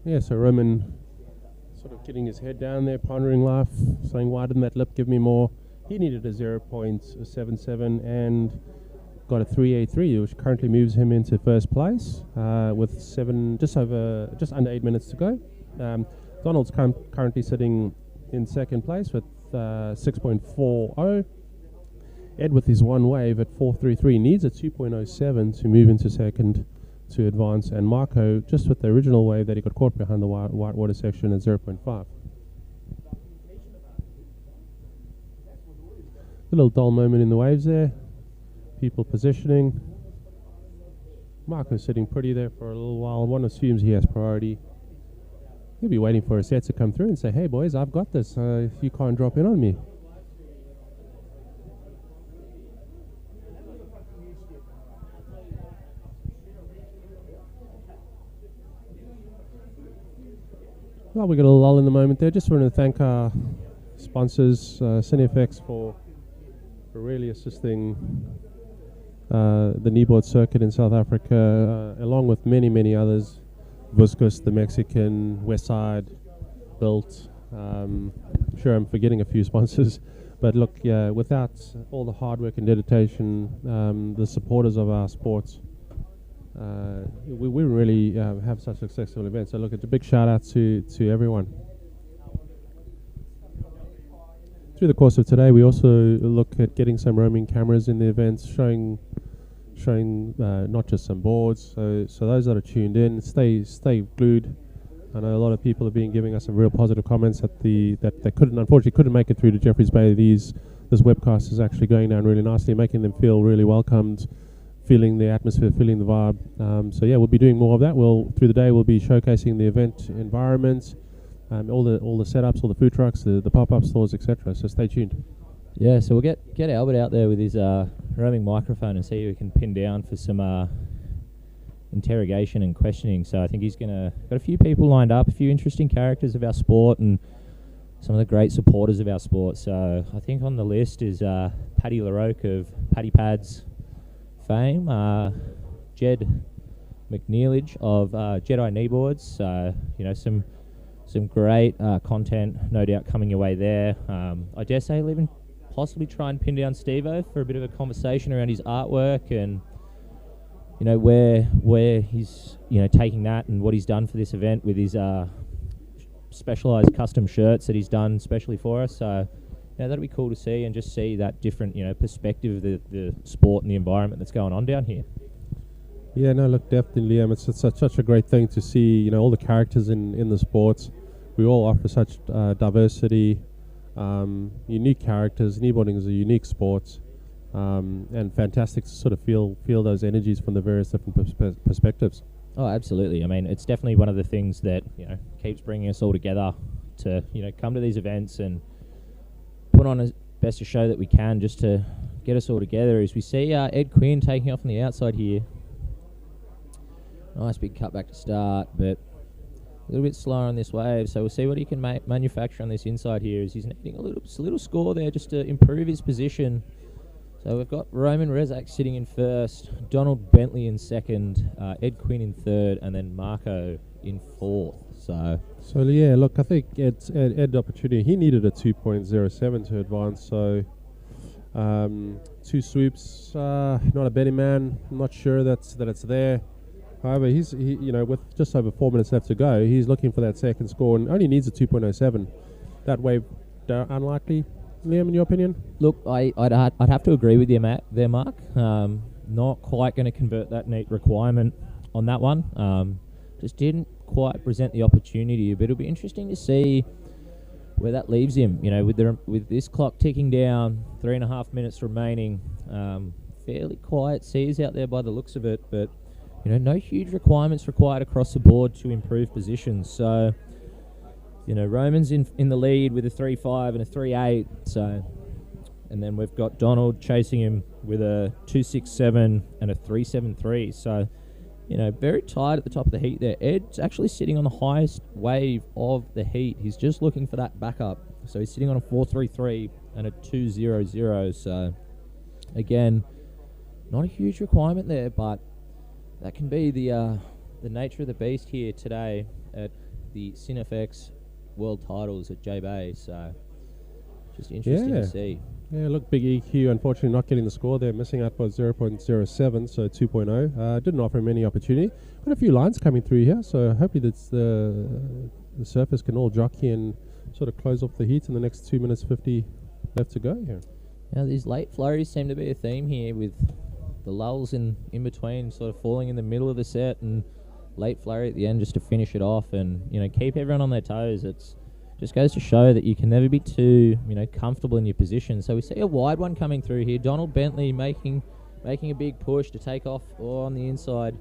Yeah, so Roman sort of getting his head down there, pondering life, saying, why didn't that lip give me more? He needed a 0.77 and got a 3.83, which currently moves him into first place with just under 8 minutes to go. Donald's currently sitting in second place with 6.40. Ed with his one wave at 4.33 needs a 2.07 to move into second to advance, and Marco just with the original wave that he got caught behind the white water section at 0.5. A little dull moment in the waves there. People positioning. Marco's sitting pretty there for a little while. One assumes he has priority. He'll be waiting for a set to come through and say, hey boys, I've got this. You can't drop in on me. Well, we got a lull in the moment there. Just want to thank our sponsors, CineFX, for really assisting the kneeboard circuit in South Africa, along with many, many others. Vuskus, the Mexican, Westside, Built. I'm sure I'm forgetting a few sponsors. But look, without all the hard work and dedication, the supporters of our sports, we really have such successful events. So look, it's a big shout out to everyone. Through the course of today, we also look at getting some roaming cameras in the events, showing not just some boards. So those that are tuned in, stay glued. I know a lot of people have been giving us some real positive comments that they unfortunately couldn't make it through to Jeffreys Bay. This webcast is actually going down really nicely, making them feel really welcomed, feeling the atmosphere, feeling the vibe. So yeah, we'll be doing more of that. Through the day, we'll be showcasing the event environment, all the setups, all the food trucks, the pop-up stores, etc. So stay tuned. Yeah, so we'll get Albert out there with his roaming microphone and see who we can pin down for some interrogation and questioning. So I think he's got a few people lined up, a few interesting characters of our sport, and some of the great supporters of our sport. So I think on the list is Paddy LaRoque of Paddy Pads fame, Jed McNeilage of Jedi Kneeboards. So some great content, no doubt, coming your way there. I dare say he'll even possibly try and pin down Steve-O for a bit of a conversation around his artwork and where he's taking that and what he's done for this event with his specialized custom shirts that he's done specially for us. So that'll be cool to see, and just see that different perspective of the sport and the environment that's going on down here. Yeah, no, look, definitely, Liam. It's such a great thing to see, all the characters in the sports. We all offer such diversity, unique characters. Kneeboarding is a unique sport, and fantastic to sort of feel those energies from the various different perspectives. Oh, absolutely. I mean, it's definitely one of the things that keeps bringing us all together to come to these events and put on as best a show that we can, just to get us all together. As we see Ed Quinn taking off on the outside here. Nice big cut back to start, but a little bit slower on this wave. So we'll see what he can manufacture on this inside here, as he's needing a little score there just to improve his position. So we've got Roman Rezak sitting in first, Donald Bentley in second, Ed Quinn in third, and then Marco in fourth. So yeah, look, I think Ed's opportunity, he needed a 2.07 to advance. So 2 swoops. Not a betting man. I'm not sure that it's there. However, with just over 4 minutes left to go, he's looking for that second score and only needs a 2.07. That wave unlikely. Liam, in your opinion? Look, I'd have to agree with you, Matt, there, Mark. Not quite going to convert that neat requirement on that one. Just didn't quite present the opportunity, but it'll be interesting to see where that leaves him. With this clock ticking down, 3.5 minutes remaining, fairly quiet seas out there by the looks of it, but no huge requirements required across the board to improve positions. So, Roman's in the lead with a 3.5 and a 3.8. So, and then we've got Donald chasing him with a 2.67 and a 3.73. So, very tight at the top of the heat there. Ed's actually sitting on the highest wave of the heat. He's just looking for that backup. So he's sitting on a 4.33 and a 2.00. So, again, not a huge requirement there, but that can be the nature of the beast here today at the CineFX World Titles at J Bay. So, just interesting to see. Yeah, look, big EQ, unfortunately not getting the score there, missing out by 0.07, so 2.0. Didn't offer him any opportunity. Got a few lines coming through here, so hopefully that's the surface can all jockey and sort of close off the heat in the next 2 minutes 50 left to go here. Now, these late flurries seem to be a theme here, with the lulls in between sort of falling in the middle of the set and late flurry at the end just to finish it off and, keep everyone on their toes. It's just goes to show that you can never be too, comfortable in your position. So we see a wide one coming through here. Donald Bentley making a big push to take off on the inside.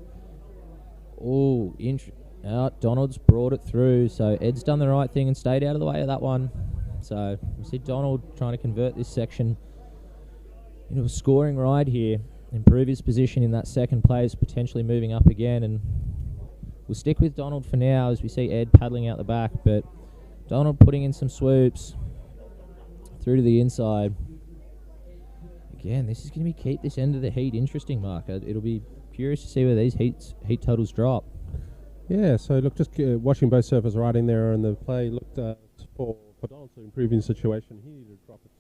Donald's brought it through. So Ed's done the right thing and stayed out of the way of that one. So we see Donald trying to convert this section into a scoring ride here, improve his position in that second place, potentially moving up again. And we'll stick with Donald for now as we see Ed paddling out the back, but Donald putting in some swoops through to the inside. Again, this is going to keep this end of the heat interesting, Mark. It'll be curious to see where these heat totals drop. Yeah, so look, just watching both surfers right in there, and the play looked for Donald to improve his situation. He needed to drop at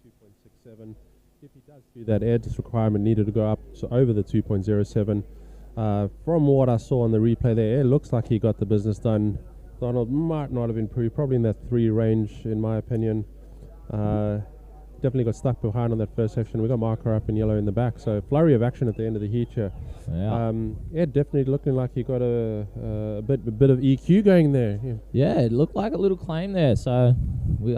2.67. If he does do that, Ed's requirement needed to go up to over the 2.07. From what I saw on the replay there, it looks like he got the business done. Donald might not have improved, probably in that 3 range, in my opinion. Definitely got stuck behind on that first section. We got marker up in yellow in the back, so flurry of action at the end of the heat here. Yeah. Ed definitely looking like he got a bit of EQ going there. Yeah, it looked like a little claim there, so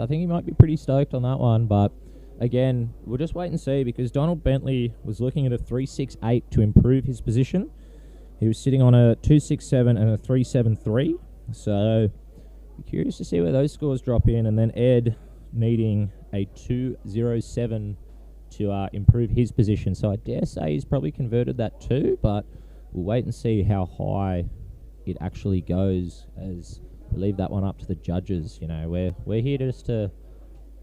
I think he might be pretty stoked on that one, but again, we'll just wait and see, because Donald Bentley was looking at a 3.68 to improve his position. He was sitting on a 2.67 and a 3.73. So, curious to see where those scores drop in, and then Ed needing a 2.07 to improve his position. So I dare say he's probably converted that too, but we'll wait and see how high it actually goes, as we leave that one up to the judges. We're here just to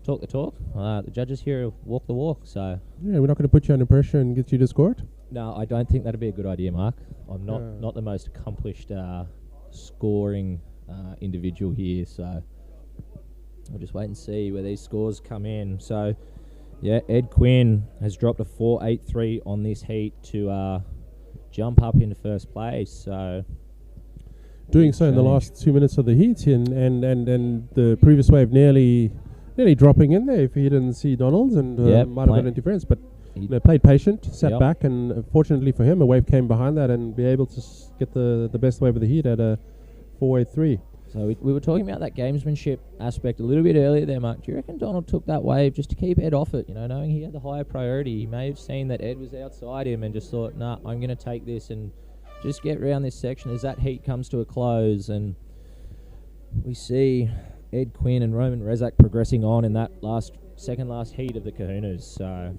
talk the talk. The judges here walk the walk. So yeah, we're not going to put you under pressure and get you to score it. No, I don't think that'd be a good idea, Mark. I'm not the most accomplished scoring individual here, so we'll just wait and see where these scores come in. So yeah, Ed Quinn has dropped a 4.83 on this heat to jump up into first place. So doing so in the last 2 minutes of the heat, and the previous wave nearly dropping in there if he didn't see Donald's, and might have got interference, but played patient, sat back, and fortunately for him, a wave came behind that and be able to get the best wave of the heat at a 4.83. So we were talking about that gamesmanship aspect a little bit earlier there, Mark. Do you reckon Donald took that wave just to keep Ed off it? Knowing he had the higher priority, he may have seen that Ed was outside him and just thought, nah, I'm going to take this and just get around this section as that heat comes to a close. And we see Ed Quinn and Roman Rezak progressing on in that second last heat of the Kahunas. So,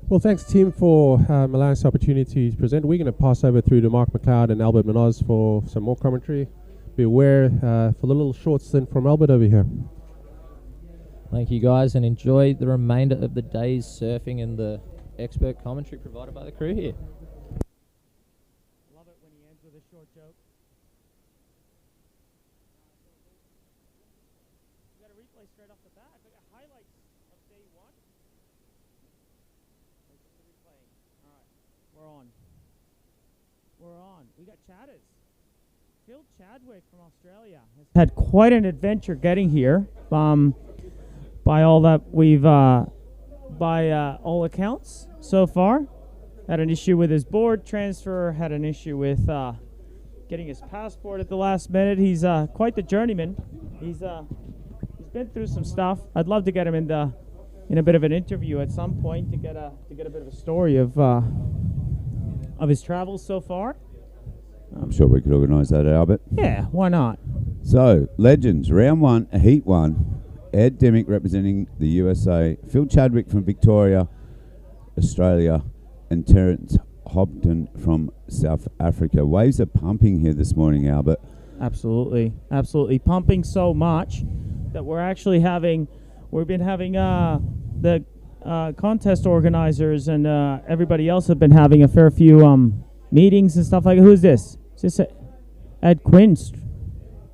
well, thanks, team, for allowing us the opportunity to present. We're going to pass over through to Mark McLeod and Albert Manoz for some more commentary. Be aware for the little short stint from Albert over here. Thank you, guys, and enjoy the remainder of the day's surfing and the expert commentary provided by the crew here. Love it when he ends with a short joke. We got a replay straight off the bat. We got highlights of day one. We're on. We're on. We got Chadders. Phil Chadwick from Australia has had quite an adventure getting here. By all that we've, by all accounts so far, had an issue with his board transfer. Had an issue with getting his passport at the last minute. He's quite the journeyman. He's been through some stuff. I'd love to get him in a bit of an interview at some point to get a bit of a story of his travels so far. I'm sure we could organise that, Albert. Yeah, why not? So, legends, round one, heat one. Ed Dimmick representing the USA, Phil Chadwick from Victoria, Australia, and Terence Hopton from South Africa. Waves are pumping here this morning, Albert. Absolutely, absolutely pumping so much that we've been having the contest organizers and everybody else have been having a fair few meetings and stuff like that. Who's this? Is this Ed Quinn?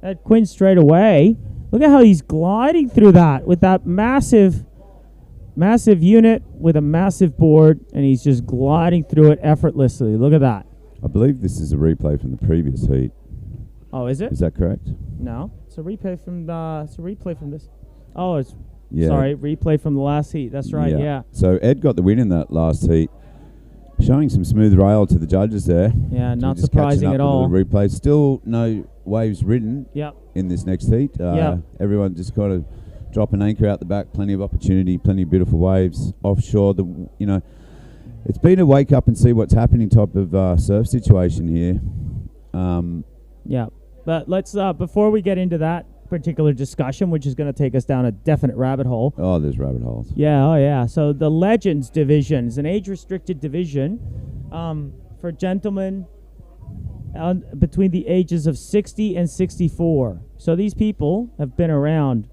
Ed Quinn straight away. Look at how he's gliding through that with that massive unit with a massive board, and he's just gliding through it effortlessly. Look at that. I believe this is a replay from the previous heat. Oh, is it? Is that correct? No, it's a replay from this. Oh, it's Yeah. sorry, replay from the last heat. That's right. Yeah. So Ed got the win in that last heat, showing some smooth rail to the judges there. Yeah, So not just surprising catching at up all. with the replay. Still no waves ridden. Yep. In this next heat. Yep. Everyone just got to drop an anchor out the back. Plenty of opportunity. Plenty of beautiful waves offshore. It's been a wake up and see what's happening type of surf situation here. Yeah, but let's before we get into that particular discussion, which is going to take us down a definite rabbit hole. Oh, there's rabbit holes. Yeah, oh yeah. So the Legends division is an age-restricted division for gentlemen between the ages of 60 and 64. So these people have been around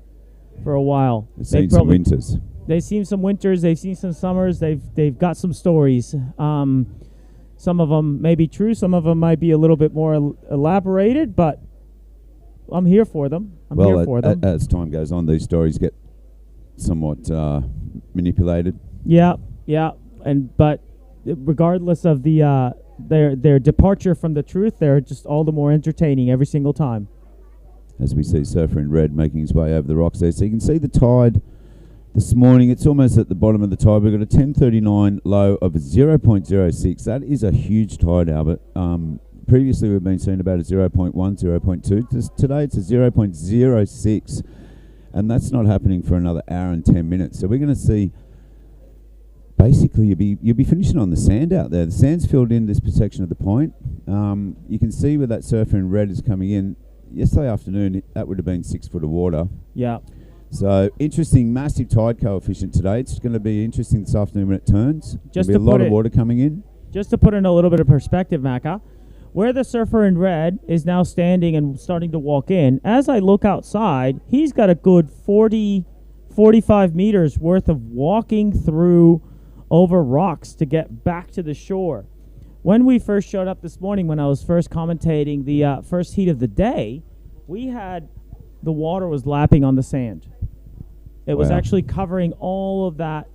for a while. They've seen some winters. They've seen some winters. They've seen some summers. They've got some stories. Some of them may be true. Some of them might be a little bit more elaborated, but I'm here for them. I'm here for them. As time goes on, these stories get somewhat manipulated. Yeah, but regardless of the their departure from the truth, they're just all the more entertaining every single time. As we see Surfer in red making his way over the rocks there. So you can see the tide this morning. It's almost at the bottom of the tide. We've got a 10:39 low of 0.06. That is a huge tide, Albert. Previously, we've been seeing about a 0.1, 0.2. Today, it's a 0.06. And that's not happening for another hour and 10 minutes. So we're going to see... Basically, you'll be finishing on the sand out there. The sand's filled in this section of the point. You can see where that Surfer in red is coming in. Yesterday afternoon, that would have been 6 foot of water. Yeah. So, interesting, massive tide coefficient today. It's going to be interesting this afternoon when it turns. Just There'll be a lot of water coming in. Just to put in a little bit of perspective, Macca, where the Surfer in red is now standing and starting to walk in, as I look outside, he's got a good 40, 45 meters worth of walking through over rocks to get back to the shore. When we first showed up this morning, when I was first commentating the first heat of the day, we had the water was lapping on the sand. It was actually covering all of that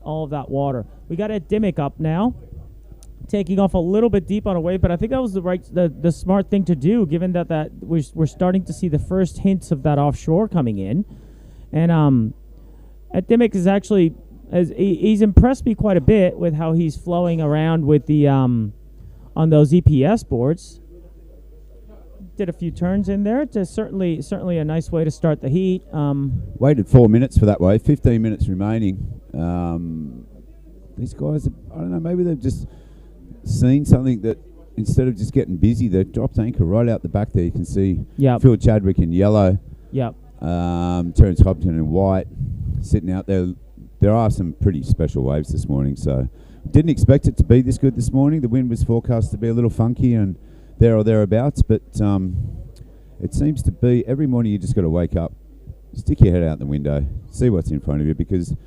water. We got Ed Dimmick up now, taking off a little bit deep on a wave, but I think that was the smart thing to do, given that we're starting to see the first hints of that offshore coming in. And Ed Dimmick is actually he's impressed me quite a bit with how he's flowing around with the on those EPS boards. Did a few turns in there. It's certainly a nice way to start the heat. Waited 4 minutes for that wave. 15 minutes remaining. These guys, I don't know, maybe they've just seen something that instead of just getting busy, they've dropped anchor right out the back there. You can see Phil Chadwick in yellow. Yep. Terence Hopton in white sitting out there. There are some pretty special waves this morning, so didn't expect it to be this good this morning. The wind was forecast to be a little funky and there or thereabouts, but it seems to be every morning you just got to wake up, stick your head out the window, see what's in front of you, because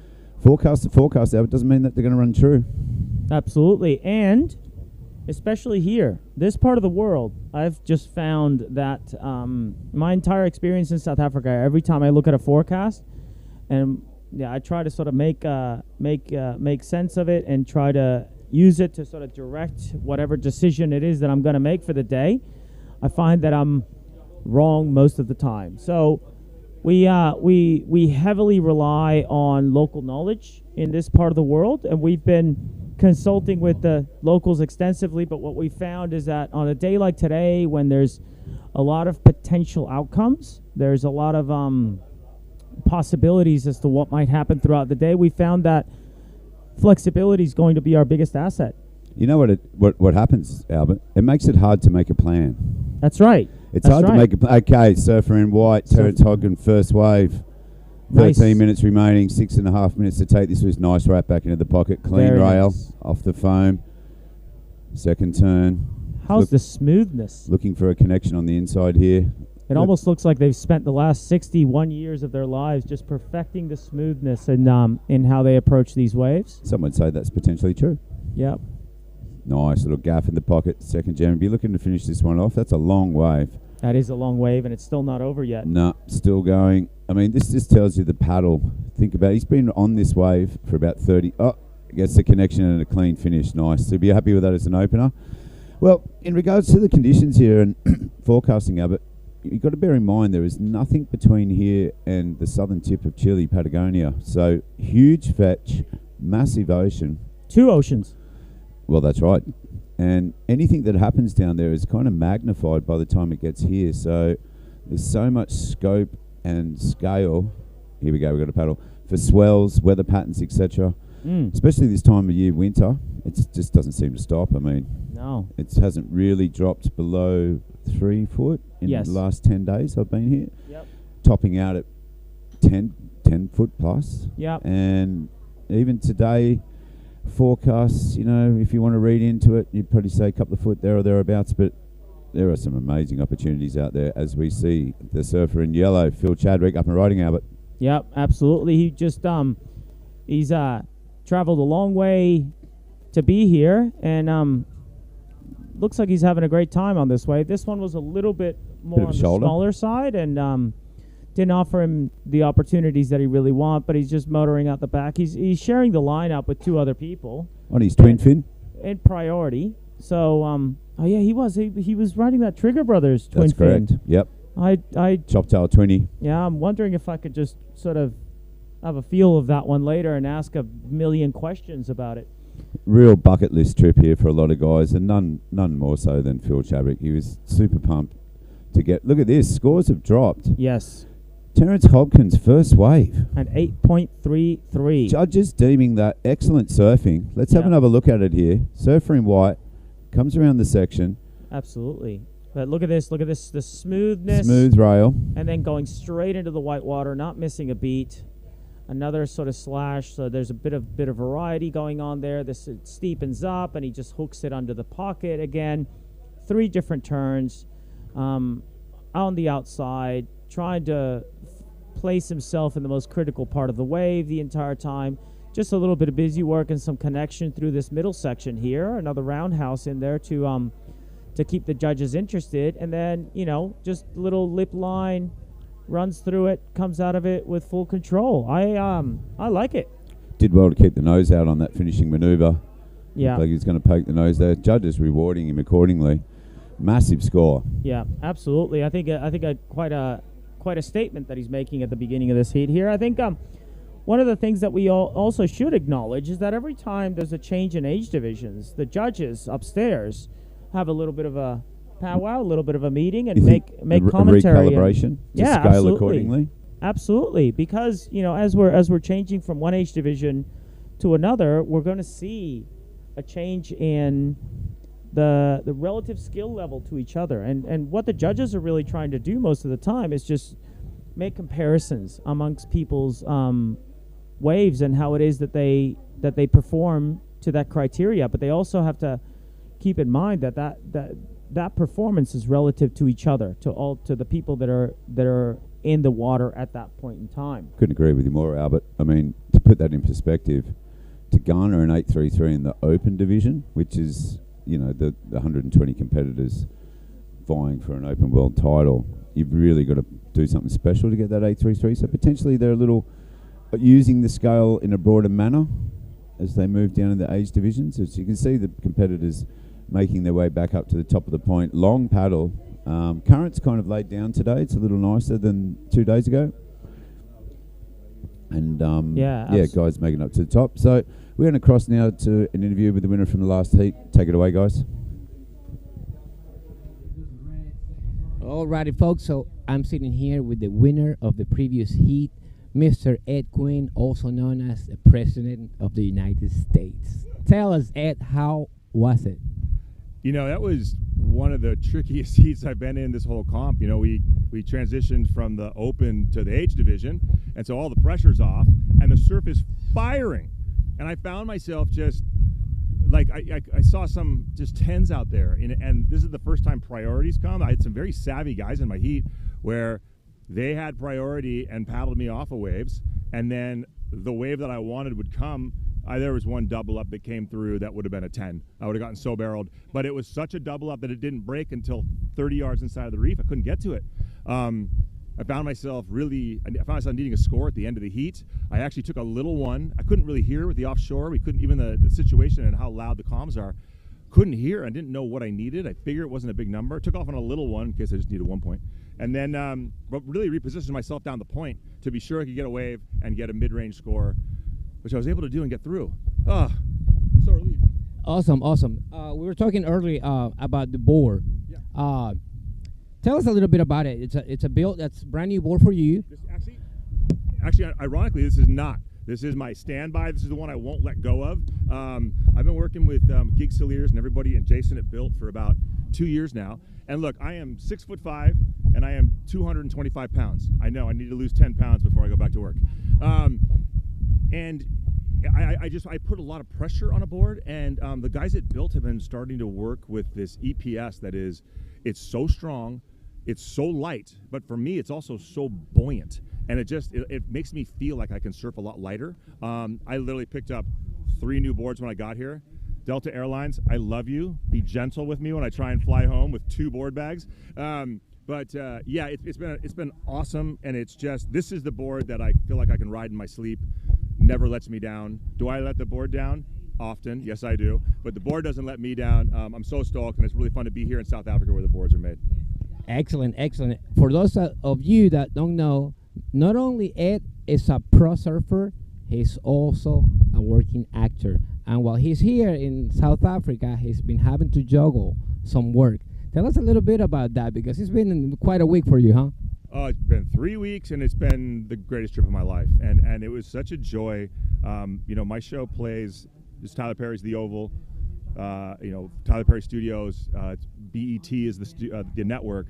forecast out, it doesn't mean that they're going to run true. Absolutely, and especially here, this part of the world, I've just found that my entire experience in South Africa, every time I look at a forecast, and I try to sort of make sense of it and try to use it to sort of direct whatever decision it is that I'm going to make for the day, I find that I'm wrong most of the time. So we heavily rely on local knowledge in this part of the world, and we've been consulting with the locals extensively. But what we found is that on a day like today, when there's a lot of potential outcomes, there's a lot of possibilities as to what might happen throughout the day, we found that flexibility is going to be our biggest asset. You know what happens, Albert? It makes it hard to make a plan. That's right. It's hard to make a plan. Okay, surfer in white, Terence Hopton, first wave. 13 minutes remaining, 6.5 minutes to take. This was nice right back into the pocket. Clean rail, off the foam. Second turn. How's the smoothness? Looking for a connection on the inside here. It almost looks like they've spent the last 61 years of their lives just perfecting the smoothness in how they approach these waves. Some would say that's potentially true. Yep. Nice little gaff in the pocket. Second jam. Be looking to finish this one off. That's a long wave. That is a long wave, and it's still not over yet. No, still going. I mean, this just tells you the paddle. Think about it. He's been on this wave for about 30. Oh, gets the connection and a clean finish. Nice. So be happy with that as an opener. Well, in regards to the conditions here and forecasting, Albert, you've got to bear in mind there is nothing between here and the southern tip of Chile, Patagonia. So huge fetch, massive ocean. 2 oceans. Well, that's right. And anything that happens down there is kind of magnified by the time it gets here. So there's so much scope and scale. Here we go, we've got a paddle. For swells, weather patterns, etc. Especially this time of year, winter, it just doesn't seem to stop. I mean, no, it hasn't really dropped below 3 foot in the last 10 days I've been here. Yep. Topping out at 10 foot plus. Yep. And even today, forecasts, you know, if you want to read into it, you'd probably say a couple of foot there or thereabouts, but there are some amazing opportunities out there as we see the surfer in yellow, Phil Chadwick, up and riding, Albert. Yep, absolutely. He just he's traveled a long way to be here, and looks like he's having a great time on this wave. This one was a little bit more on the smaller side, and didn't offer him the opportunities that he really want, but he's just motoring out the back. He's sharing the lineup with 2 other people on his twin fin in priority. So oh yeah, he was riding that Trigger Brothers twin fin. That's correct. Yep. I Choptail 20. Yeah, I'm wondering if I could just sort of have a feel of that one later and ask a million questions about it. Real bucket list trip here for a lot of guys, and none more so than Phil Chadwick. He was super pumped to get. Look at this, scores have dropped. Yes. Terence Hopton's first wave. At 8.33. Judges deeming that excellent surfing. Let's have another look at it here. Surfer in white comes around the section. Absolutely. But look at this, the smoothness. Smooth rail. And then going straight into the white water, not missing a beat. Another sort of slash, so there's a bit of variety going on there. This it steepens up, and he just hooks it under the pocket again. 3 different turns on the outside, trying to place himself in the most critical part of the wave the entire time. Just a little bit of busy work and some connection through this middle section here. Another roundhouse in there to keep the judges interested, and then just a little lip line. Runs through it, comes out of it with full control. I like it. Did well to keep the nose out on that finishing maneuver. Yeah. Like he's going to poke the nose there. Judges rewarding him accordingly. Massive score. Yeah, absolutely. I think quite a statement that he's making at the beginning of this heat here. I think one of the things that we also should acknowledge is that every time there's a change in age divisions, the judges upstairs have a little bit of a powwow, a little bit of a meeting, and make commentary. Recalibration to scale absolutely. accordingly. Absolutely, because as we're changing from one age division to another, we're going to see a change in the relative skill level to each other, and what the judges are really trying to do most of the time is just make comparisons amongst people's waves and how it is that they perform to that criteria. But they also have to keep in mind that performance is relative to each other, to the people that are in the water at that point in time. Couldn't agree with you more, Albert. I mean, to put that in perspective, to garner an 8.33 in the open division, which is the 120 competitors vying for an open world title, you've really got to do something special to get that 8.33. So potentially they're a little using the scale in a broader manner as they move down in the age divisions. As you can see, the competitors making their way back up to the top of the point. Long paddle. Current's kind of laid down today. It's a little nicer than 2 days ago. And guys making up to the top. So we're going to cross now to an interview with the winner from the last heat. Take it away, guys. Alrighty, folks. So I'm sitting here with the winner of the previous heat, Mr. Ed Quinn, also known as the President of the United States. Tell us, Ed, how was it? You know, that was one of the trickiest heats I've been in this whole comp. You know, we transitioned from the open to the H division, and so all the pressure's off, and the surf is firing. And I found myself just, like, I saw some just 10s out there, and this is the first time priorities come. I had some very savvy guys in my heat where they had priority and paddled me off of waves, and then the wave that I wanted would come. There was one double up that came through that would have been a 10. I would have gotten so barreled, but it was such a double up that it didn't break until 30 yards inside of the reef. I couldn't get to it. I found myself needing a score at the end of the heat. I actually took a little one. I couldn't really hear with the offshore. We couldn't, even the situation and how loud the comms are, couldn't hear. I didn't know what I needed. I figured it wasn't a big number. Took off on a little one in case I just needed 1 point. And then, but really repositioned myself down the point to be sure I could get a wave and get a mid-range score, which I was able to do and get through. So relieved. Awesome. We were talking earlier about the board. Yeah. Tell us a little bit about it. It's a build that's brand new board for you. Actually, ironically, this is not. This is my standby. This is the one I won't let go of. I've been working with Giggs Cier and everybody and Jason at Built for about 2 years now. And look, I am 6'5" and I am 225 pounds. I know I need to lose 10 pounds before I go back to work. And I put a lot of pressure on a board, and the guys at Built have been starting to work with this EPS that is, it's so strong, it's so light, but for me, it's also so buoyant. And it makes me feel like I can surf a lot lighter. I literally picked up 3 new boards when I got here. Delta Airlines, I love you. Be gentle with me when I try and fly home with 2 board bags. Yeah, it's been awesome, and it's just, this is the board that I feel like I can ride in my sleep. Never lets me down. Do I let the board down? Often, yes I do. But the board doesn't let me down. I'm so stoked, and it's really fun to be here in South Africa where the boards are made. Excellent. For those of you that don't know, not only Ed is a pro surfer, he's also a working actor. And while he's here in South Africa, he's been having to juggle some work. Tell us a little bit about that, because it's been quite a week for you, huh? It's been 3 weeks, and it's been the greatest trip of my life. And it was such a joy. You know, my show plays, it's Tyler Perry's The Oval. You know, Tyler Perry Studios, BET is the network.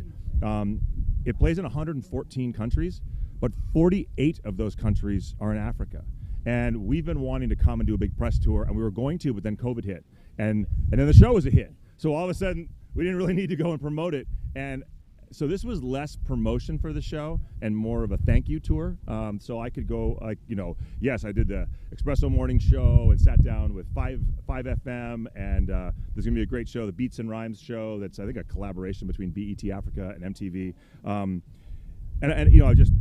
It plays in 114 countries, but 48 of those countries are in Africa. And we've been wanting to come and do a big press tour, and we were going to, but then COVID hit. And then the show was a hit. So all of a sudden, we didn't really need to go and promote it. And so this was less promotion for the show and more of a thank you tour. So I could go, like, you know, yes, I did the Espresso Morning Show and sat down with 5 FM, and there's gonna be a great show, the Beats and Rhymes show. That's, I think, a collaboration between BET Africa and MTV. And you know, just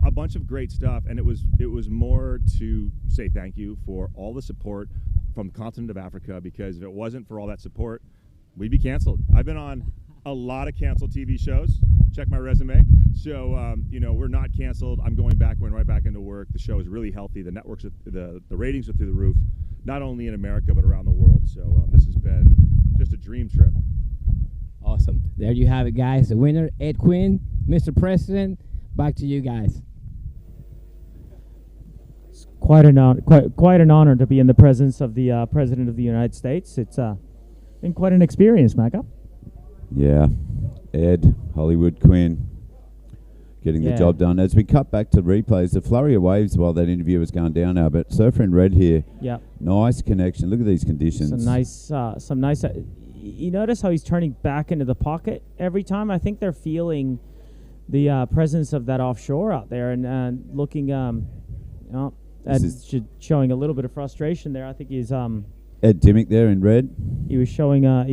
a bunch of great stuff. And it was more to say thank you for all the support from the continent of Africa, because if it wasn't for all that support, we'd be canceled. I've been on a lot of canceled TV shows. Check my resume. So, you know, we're not canceled. I'm going right back into work. The show is really healthy. The networks, the ratings are through the roof, not only in America, but around the world. So this has been just a dream trip. Awesome. There you have it, guys. The winner, Ed Quinn, Mr. President. Back to you guys. It's quite an honor to be in the presence of the President of the United States. It's been quite an experience, Micah. Yeah, Ed, Hollywood Quinn, getting the job done. As we cut back to replays, the flurry of waves while that interview was going down now, but Surfer in Red here. Yeah. Nice connection. Look at these conditions. Some nice. You notice how he's turning back into the pocket every time? I think they're feeling the presence of that offshore out there and looking, showing a little bit of frustration there. I think he's Ed Dimmick there in red. He was showing. I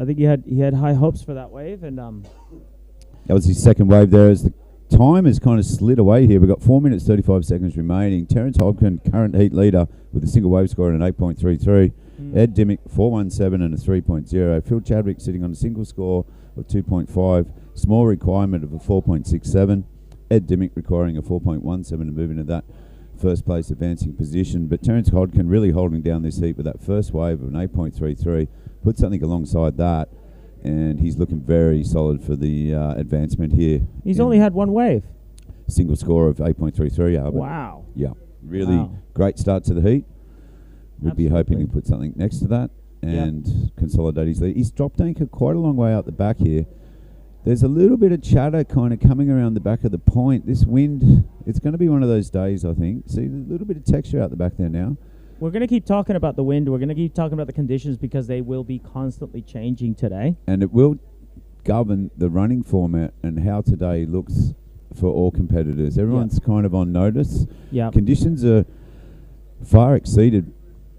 think he had high hopes for that wave, and that was his second wave there as the time has kind of slid away here. We've got 4 minutes 35 seconds remaining. Terence Hopton, current heat leader, with a single wave score and an 8.33. Ed Dimmick 4.17 and a 3.0. Phil Chadwick sitting on a single score of 2.5. Small requirement of a 4.67. Ed Dimmick requiring a 4.17 to move into that first place advancing position. But Terence Hopton really holding down this heat with that first wave of an 8.33. Put something alongside that, and he's looking very solid for the advancement here. He's only had one wave. Single score of 8.33, Albert. Wow. Yeah, really great start to the heat. We'd be hoping to put something next to that and consolidate his lead. He's dropped anchor quite a long way out the back here. There's a little bit of chatter kind of coming around the back of the point. This wind, it's going to be one of those days, I think. See, a little bit of texture out the back there now. We're going to keep talking about the wind. We're going to keep talking about the conditions because they will be constantly changing today. And it will govern the running format and how today looks for all competitors. Everyone's kind of on notice. Yeah. Conditions are far exceeded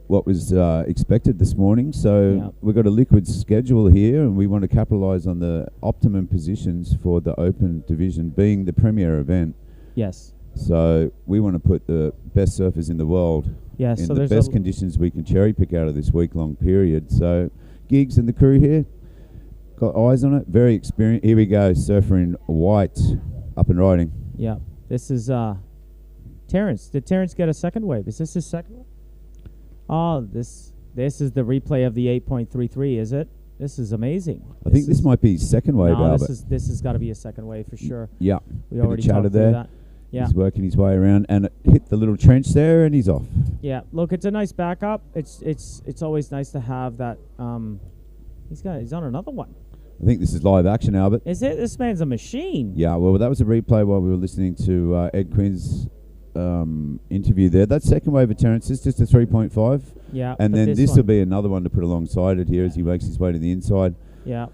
what was expected this morning. So we've got a liquid schedule here, and we want to capitalise on the optimum positions for the Open division being the premier event. Yes. So we want to put the best surfers in the world in so the best conditions we can cherry pick out of this week-long period. So Giggs and the crew here got eyes on it. Very experienced. Here we go, surfer in white, up and riding. Yeah. This is Terence. Did Terence get a second wave? Is this his second wave? Oh, this is the replay of the 8.33, is it? This is amazing. I think this might be his second wave, Albert. This has got to be a second wave for sure. Yeah. We already chatted there. that. Yeah. He's working his way around and it hit the little trench there, and he's off. Yeah. Look, it's a nice backup. It's always nice to have that. He's on another one. I think this is live action, Albert. Is it? This man's a machine. Yeah. Well, that was a replay while we were listening to Ed Quinn's interview there. That second wave of Terence is just a 3.5. Yeah. And then this will be another one to put alongside it here as he makes his way to the inside. Yeah.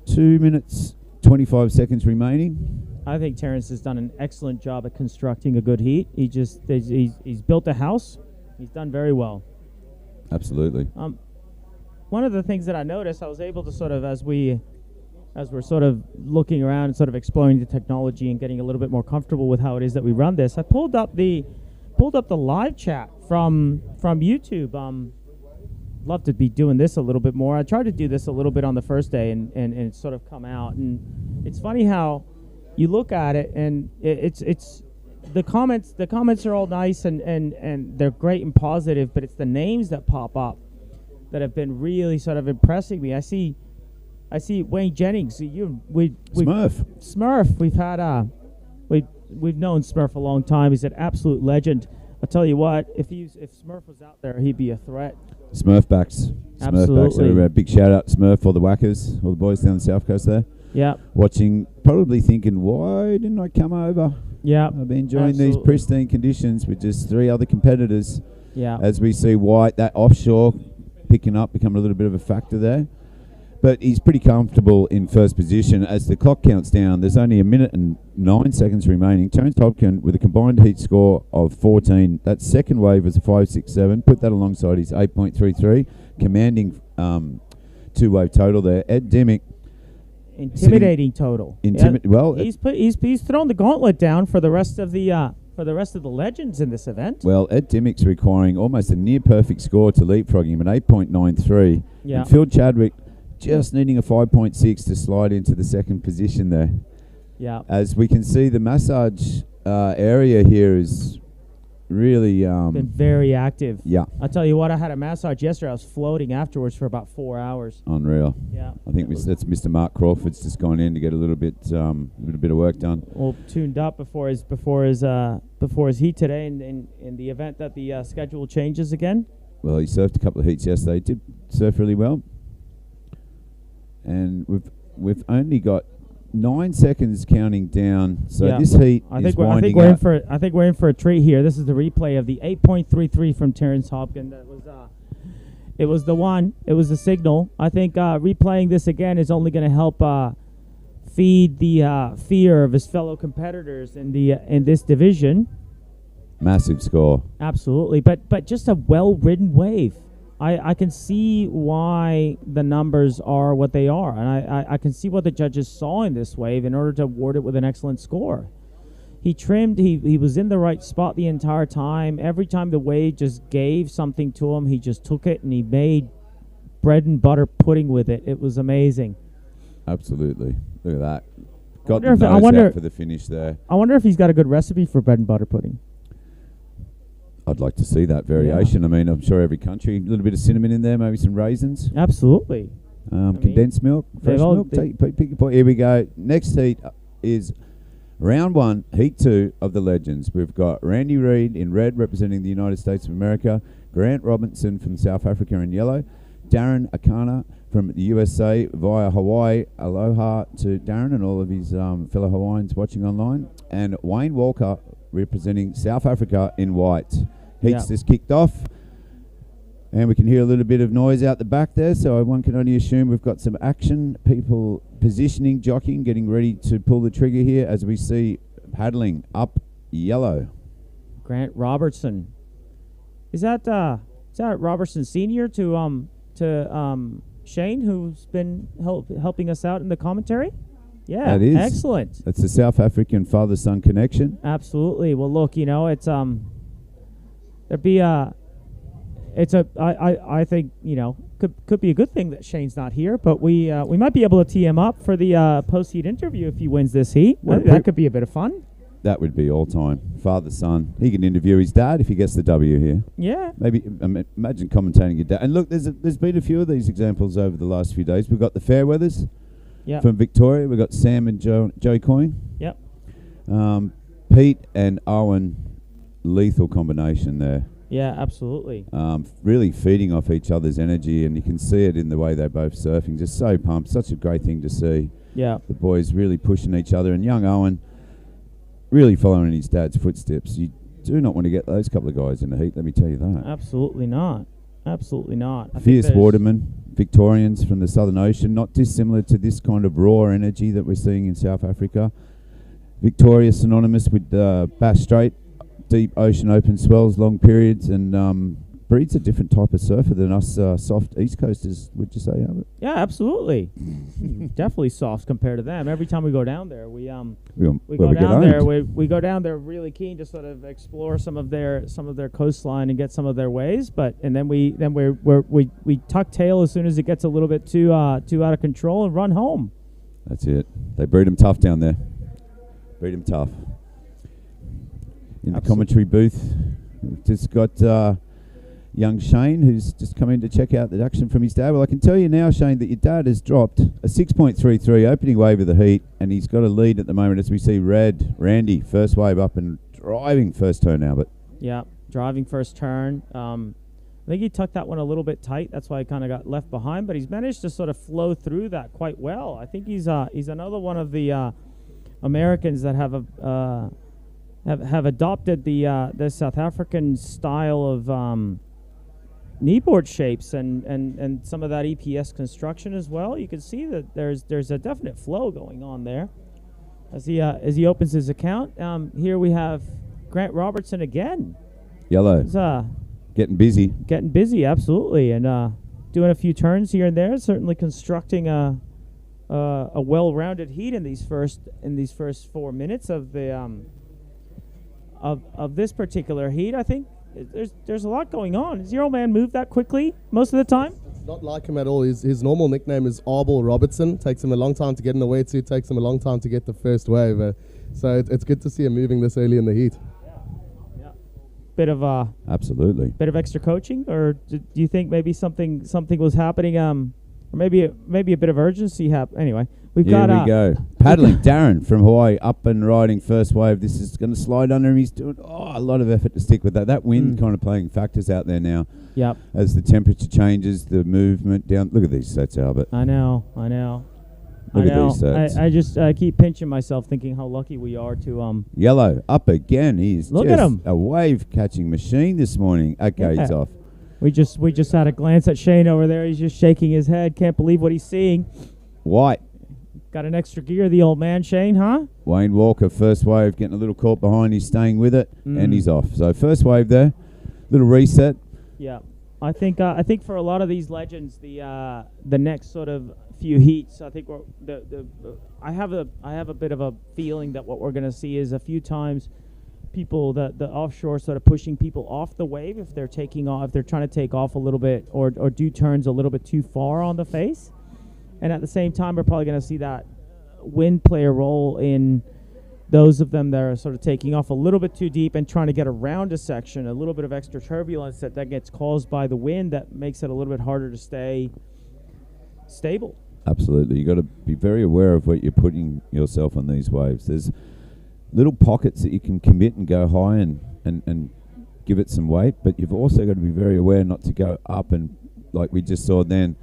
2 minutes 25 seconds remaining. I think Terence has done an excellent job at constructing a good heat. He's built a house. He's done very well. Absolutely. One of the things that I noticed, I was able to sort of, as we're sort of looking around and sort of exploring the technology and getting a little bit more comfortable with how it is that we run this, I pulled up the live chat from YouTube. Love to be doing this a little bit more. I tried to do this a little bit on the first day, and it's sort of come out. And it's funny how you look at it, and it's the comments are all nice and they're great and positive, but it's the names that pop up that have been really sort of impressing me. I see Wayne Jennings. Smurf. We've had we've known Smurf a long time. He's an absolute legend. I'll tell you what, if Smurf was out there, he'd be a threat. Smurf backs. Absolutely. Everywhere. Big shout out to Smurf, all the whackers, all the boys down the south coast there. Yeah. Watching, probably thinking, why didn't I come over? Yeah. I've been enjoying these pristine conditions with just three other competitors. Yeah. As we see White, that offshore picking up, becoming a little bit of a factor there. But he's pretty comfortable in first position. As the clock counts down, there's only 1 minute and 9 seconds remaining. Terence Hopton with a combined heat score of 14. That second wave was a 5.67. Put that alongside his 8.33, commanding two-wave total there. Ed Dimmick. Intimidating total. Well, he's thrown the gauntlet down for the rest of the legends in this event. Well, Ed Dimmick's requiring almost a near perfect score to leapfrog him, an 8.93. Yeah. And Phil Chadwick just needing a 5.6 to slide into the second position there. Yeah. As we can see, the massage area here is really been very active. Yeah. I'll tell you what, I had a massage yesterday. I was floating afterwards for about 4 hours. Unreal. Yeah. I think that's Mr. Mark Crawford's just gone in to get a little bit of work done. Well, tuned up before his heat today, in the event that the schedule changes again. Well, he surfed a couple of heats yesterday. He did surf really well. And we've only got 9 seconds counting down. So this heat is winding up. I think we're in for a treat here. This is the replay of the 8.33 from Terence Hopton. It was the one. It was the signal. I think replaying this again is only going to help feed the fear of his fellow competitors in this division. Massive score. Absolutely, but just a well-ridden wave. I can see why the numbers are what they are, and I can see what the judges saw in this wave in order to award it with an excellent score. He trimmed, he was in the right spot the entire time. Every time the wave just gave something to him, he just took it and he made bread and butter pudding with it. It was amazing. Absolutely. Look at that. Got wonder the if- I nose wonder- out for the finish there. I wonder if he's got a good recipe for bread and butter pudding. I'd like to see that variation. I mean, I'm sure every country, a little bit of cinnamon in there, maybe some raisins. Absolutely. Condensed milk, fresh they've all- milk. they- Pick your point. Here we go. Next heat is round 1, heat 2 of the legends. We've got Randy Reid in red, representing the United States of America. Grant Robinson from South Africa in yellow. Darren Akana from the USA via Hawaii. Aloha to Darren and all of his fellow Hawaiians watching online. And Wayne Walker representing South Africa in white. Heats just kicked off. And we can hear a little bit of noise out the back there, so one can only assume we've got some action. People positioning, jockeying, getting ready to pull the trigger here as we see paddling up yellow. Grant Robertson. Is that Robertson Senior to Shane, who's been helping us out in the commentary? Yeah, that is excellent. That's the South African father-son connection. Absolutely. Well, look, it's I think could be a good thing that Shane's not here, but we might be able to tee him up for the post-heat interview if he wins this heat. That could be a bit of fun. That would be all time. Father-son. He can interview his dad if he gets the W here. Yeah. Maybe imagine commentating your dad. And look, there's been a few of these examples over the last few days. We've got the Fairweathers from Victoria. We've got Sam and Joe Coyne. Yep. Pete and Owen, lethal combination there. Yeah, absolutely. Really feeding off each other's energy, and you can see it in the way they're both surfing. Just so pumped. Such a great thing to see. Yeah. The boys really pushing each other, and young Owen really following in his dad's footsteps. You do not want to get those couple of guys in the heat, let me tell you that. Absolutely not. Absolutely not. Fierce watermen, Victorians from the Southern Ocean, not dissimilar to this kind of raw energy that we're seeing in South Africa. Victoria synonymous with Bass Strait, deep ocean, open swells, long periods, and breeds a different type of surfer than us soft East Coasters, would you say, Albert? Yeah, absolutely. Definitely soft compared to them. Every time we go down there, we go down there. We go down there really keen to sort of explore some of their coastline and get some of their ways. And then we tuck tail as soon as it gets a little bit too out of control and run home. That's it. They breed them tough down there. Breed them tough. In the commentary booth, we've just got young Shane, who's just come in to check out the action from his dad. Well, I can tell you now, Shane, that your dad has dropped a 6.33 opening wave of the heat, and he's got a lead at the moment as we see Randy, first wave up and driving first turn, Albert. Yeah, driving first turn. I think he tucked that one a little bit tight. That's why he kind of got left behind, but he's managed to sort of flow through that quite well. I think he's another one of the Americans that have adopted the South African style of kneeboard shapes and some of that EPS construction as well. You can see that there's a definite flow going on there as he opens his account. Here we have Grant Robertson again. Yellow. He's, getting busy. Getting busy, absolutely, and doing a few turns here and there. Certainly constructing a well-rounded heat in these first 4 minutes of the of this particular heat. I think there's a lot going on. Does your old man move that quickly most of the time? It's not like him at all. His normal nickname is Arbel Robertson. Takes him a long time to get in the wetsuit. Takes him a long time to get the first wave. So it's good to see him moving this early in the heat. Yeah. Bit of absolutely. Bit of extra coaching, or do you think maybe something was happening? Or maybe a bit of urgency Anyway, Here we go. Paddling. Darren from Hawaii up and riding first wave. This is going to slide under him. He's doing a lot of effort to stick with that. That wind kind of playing factors out there now. Yep. As the temperature changes, the movement down. Look at these sets, Albert. I know. Look at these sets. I just keep pinching myself thinking how lucky we are to Yellow up again. He's look just at him. A wave catching machine this morning. Okay, he's off. We just had a glance at Shane over there. He's just shaking his head. Can't believe what he's seeing. White. Got an extra gear, the old man, Shane, huh? Wayne Walker, first wave, getting a little caught behind. He's staying with it, and he's off. So first wave there, little reset. Yeah. I think for a lot of these legends, the next sort of few heats, I think I have a bit of a feeling that what we're going to see is a few times people the offshore sort of pushing people off the wave if they're taking off, if they're trying to take off a little bit or do turns a little bit too far on the face, and at the same time we're probably going to see that wind play a role in those of them that are sort of taking off a little bit too deep and trying to get around a section, a little bit of extra turbulence that gets caused by the wind that makes it a little bit harder to stay stable. Absolutely. You got to be very aware of what you're putting yourself on these waves. There's little pockets that you can commit and go high and give it some weight, but you've also got to be very aware not to go up and, like we just saw then,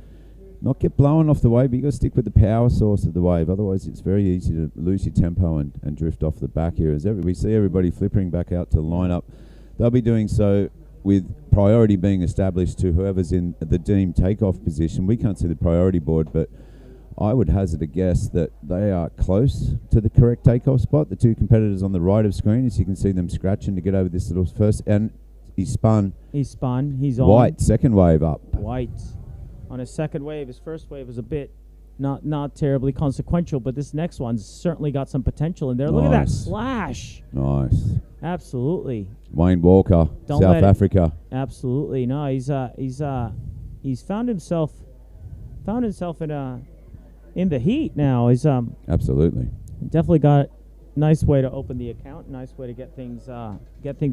not get blown off the wave, but you got to stick with the power source of the wave. Otherwise, it's very easy to lose your tempo and drift off the back here. As we see everybody flippering back out to the lineup, they'll be doing so with priority being established to whoever's in the deemed takeoff position. We can't see the priority board, but I would hazard a guess that they are close to the correct takeoff spot. The two competitors on the right of screen, as you can see them scratching to get over this little first, and he's spun. He's on. White, second wave up. White. On his second wave, his first wave was a bit not terribly consequential, but this next one's certainly got some potential in there. Look at that slash. Nice. Absolutely. Wayne Walker, South Africa. Absolutely. No, he's found himself in the heat now. He's absolutely definitely got a nice way to open the account, nice way to get things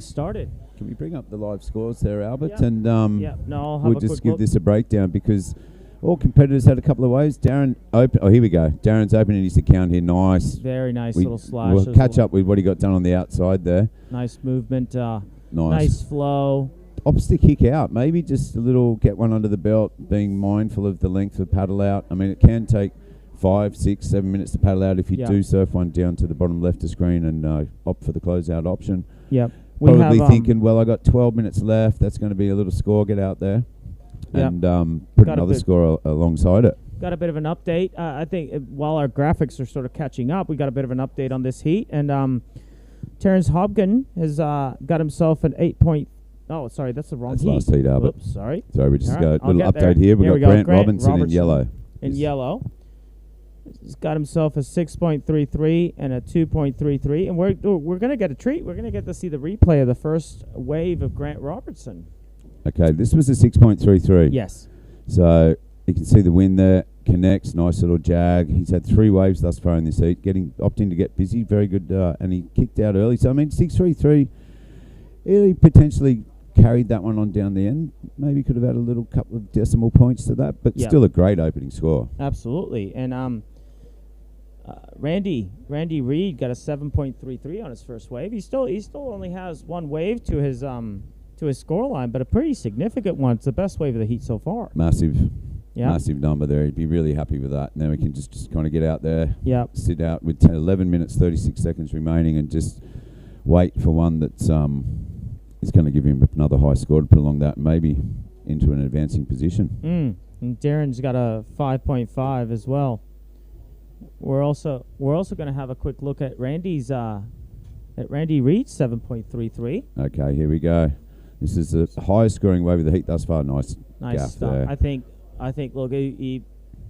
started. Can we bring up the live scores there, Albert? Yeah. And I'll have we'll a just quick give look. this a breakdown because all competitors had a couple of waves. Darren open. Oh, here we go. Darren's opening his account here. Nice. Very nice little slash. We'll catch up with what he got done on the outside there. Nice movement. Nice flow. Opposite kick out. Maybe just a little get one under the belt, being mindful of the length of paddle out. I mean, it can take 5, 6, 7 minutes to paddle out if you do surf one down to the bottom left of screen and opt for the closeout option. Yep. Probably thinking, well, I got 12 minutes left. That's going to be a little score. Get out there and put another score alongside it. Got a bit of an update. I think while our graphics are sort of catching up, we got a bit of an update on this heat. And Terence Hopton has got himself an 8 point. Oh, sorry, that's the wrong heat. Last heat, Albert. Oops, sorry. Sorry, we just got a little update there. here. We've got Grant Robinson in yellow. He's got himself a 6.33 and a 2.33, and we're going to get a treat. We're going to get to see the replay of the first wave of Grant Robertson. Okay, this was a 6.33. Yes. So you can see the wind there. Connects, nice little jag. He's had 3 waves thus far in this heat, opting to get busy. Very good, and he kicked out early. So, I mean, 6.33, he potentially carried that one on down the end. Maybe could have had a little couple of decimal points to that, but still a great opening score. Absolutely. And Randy Reed got a 7.33 on his first wave. He still only has 1 wave to his score line, but a pretty significant one. It's the best wave of the heat so far. Massive number there. He'd be really happy with that. Now we can just kind of get out there, sit out with 11 minutes 36 seconds remaining, and just wait for one that's is going to give him another high score to put along that, maybe into an advancing position. And Darren's got a 5.5 as well. We're also going to have a quick look at Randy Reed's 7.33. Okay, here we go. This is the highest scoring wave of the heat thus far. Nice gaff stuff. there. I think. Look, he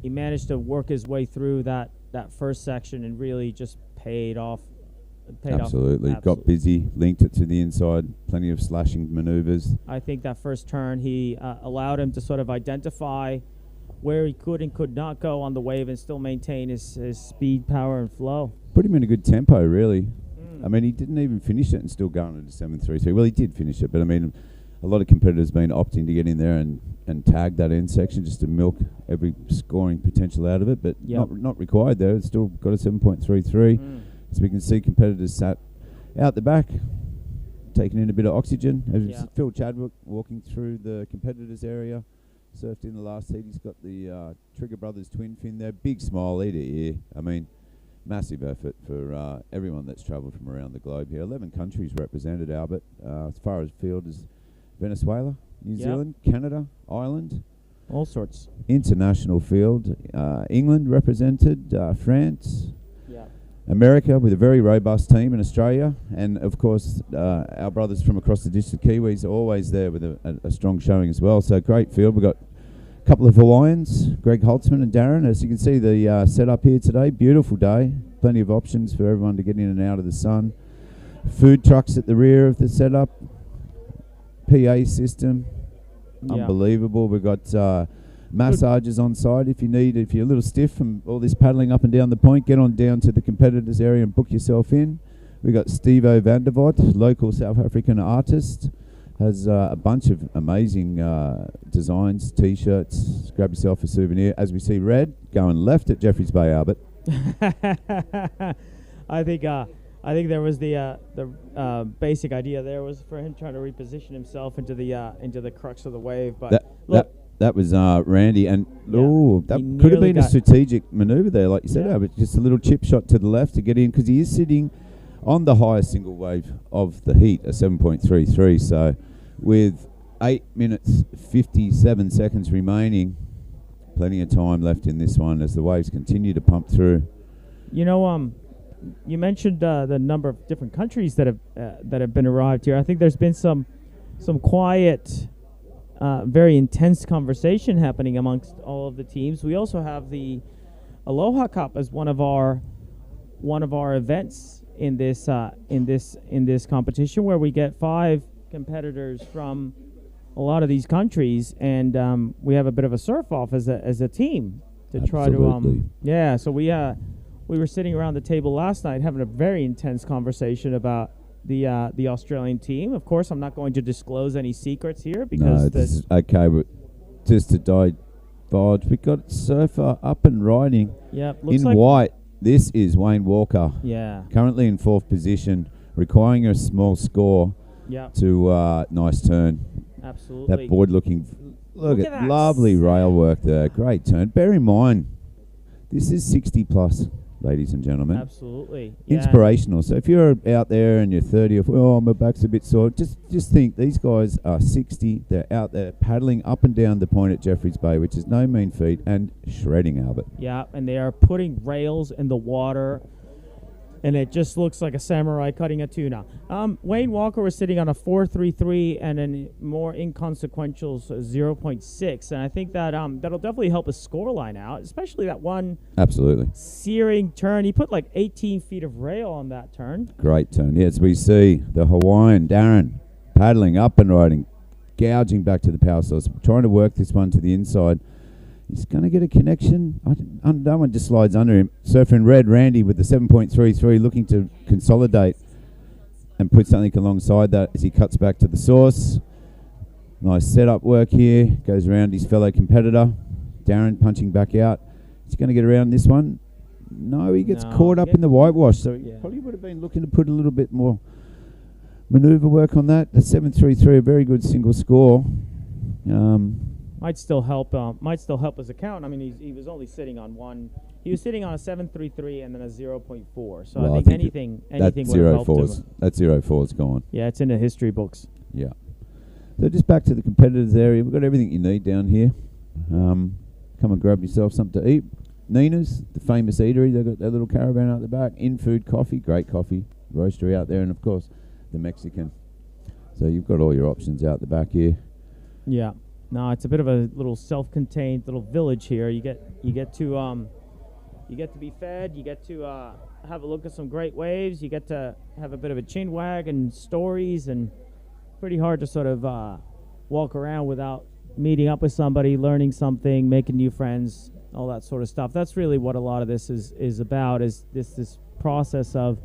managed to work his way through that first section and really just paid off. Absolutely. Got busy, linked it to the inside. Plenty of slashing maneuvers. I think that first turn he allowed him to sort of identify where he could and could not go on the wave and still maintain his speed, power, and flow. Put him in a good tempo, really. I mean, he didn't even finish it and still going at a 7.33. Well, he did finish it, but I mean, a lot of competitors been opting to get in there and tag that end section just to milk every scoring potential out of it, but not required there. It's still got a 7.33. So we can see competitors sat out the back, taking in a bit of oxygen. Phil Chadwick walking through the competitors area, surfed in the last heat. He's got the Trigger Brothers twin fin there. Big smile ear to ear. I mean, massive effort for everyone that's travelled from around the globe here. 11 countries represented, Albert. As far as field as Venezuela, New Zealand, Canada, Ireland. All sorts. International field. England represented, France. America with a very robust team in Australia, and of course our brothers from across the district, Kiwis, are always there with a strong showing as well. So great field. We've got a couple of Hawaiians, Greg Holtzman and Darren. As you can see, the setup here today, beautiful day, plenty of options for everyone to get in and out of the sun. Food trucks at the rear of the setup, PA system, unbelievable. We've got massages on site if you need. If you're a little stiff from all this paddling up and down the point, get on down to the competitors area and book yourself in. We've got Steve-O Vandervoort, local South African artist, has a bunch of amazing designs, T-shirts. Grab yourself a souvenir. As we see Red going left at Jeffreys Bay, Albert. I think there was the basic idea there was for him trying to reposition himself into the crux of the wave. But that was Randy, and that he could have nearly been a strategic manoeuvre there, like you said, Albert. Just a little chip shot to the left to get in, because he is sitting on the highest single wave of the heat, a 7.33. So with 8 minutes 57 seconds remaining, plenty of time left in this one as the waves continue to pump through. You know, you mentioned the number of different countries that have been arrived here. I think there's been some quiet, very intense conversation happening amongst all of the teams. We also have the Aloha Cup as one of our events in this competition, where we get 5 competitors from a lot of these countries, and we have a bit of a surf off as a team to try to So we were sitting around the table last night having a very intense conversation about the Australian team. Of course, I'm not going to disclose any secrets here because this is okay, but just to divulge, we got Surfer up and riding. Looks in like white. This is Wayne Walker. Currently in 4th position, requiring a small score. To nice turn. Absolutely. That board looking. Look at that lovely rail work there. Great turn. Bear in mind, this is 60 plus. Ladies and gentlemen. Absolutely. Inspirational. So if you're out there and you're 30 or, my back's a bit sore, just think these guys are 60. They're out there paddling up and down the point at Jeffreys Bay, which is no mean feat, and shredding, Albert. Yeah, and they are putting rails in the water, and it just looks like a samurai cutting a tuna. Wayne Walker was sitting on a 4.33 and a more inconsequential 0.6, and I think that that'll definitely help his scoreline out, especially that one searing turn. He put like 18 feet of rail on that turn. Great turn. Yes, we see the Hawaiian Darren paddling up and riding, gouging back to the power source, trying to work this one to the inside. He's going to get a connection. That one just slides under him. Surfer in red, Randy with the 7.33, looking to consolidate and put something alongside that as he cuts back to the source. Nice setup work here. Goes around his fellow competitor. Darren punching back out. He's going to get around this one. No, he gets caught up in the whitewash. So he probably would have been looking to put a little bit more manoeuvre work on that. The 7.33, a very good single score. Might still help his account. I mean, he was only sitting on one. He was sitting on a 7.33 and then a 0.4. So I think anything would have helped him. That 0.4 is gone. Yeah, it's in the history books. Yeah. So just back to the competitors area. We've got everything you need down here. Come and grab yourself something to eat. Nina's, the famous eatery. They've got their little caravan out the back. In-food coffee, great coffee. Roastery out there, and of course the Mexican. So you've got all your options out the back here. Yeah. No, it's a bit of a little self-contained little village here. You get to be fed. You get to have a look at some great waves. You get to have a bit of a chin wag and stories, and pretty hard to sort of walk around without meeting up with somebody, learning something, making new friends, all that sort of stuff. That's really what a lot of this is about. Is this process of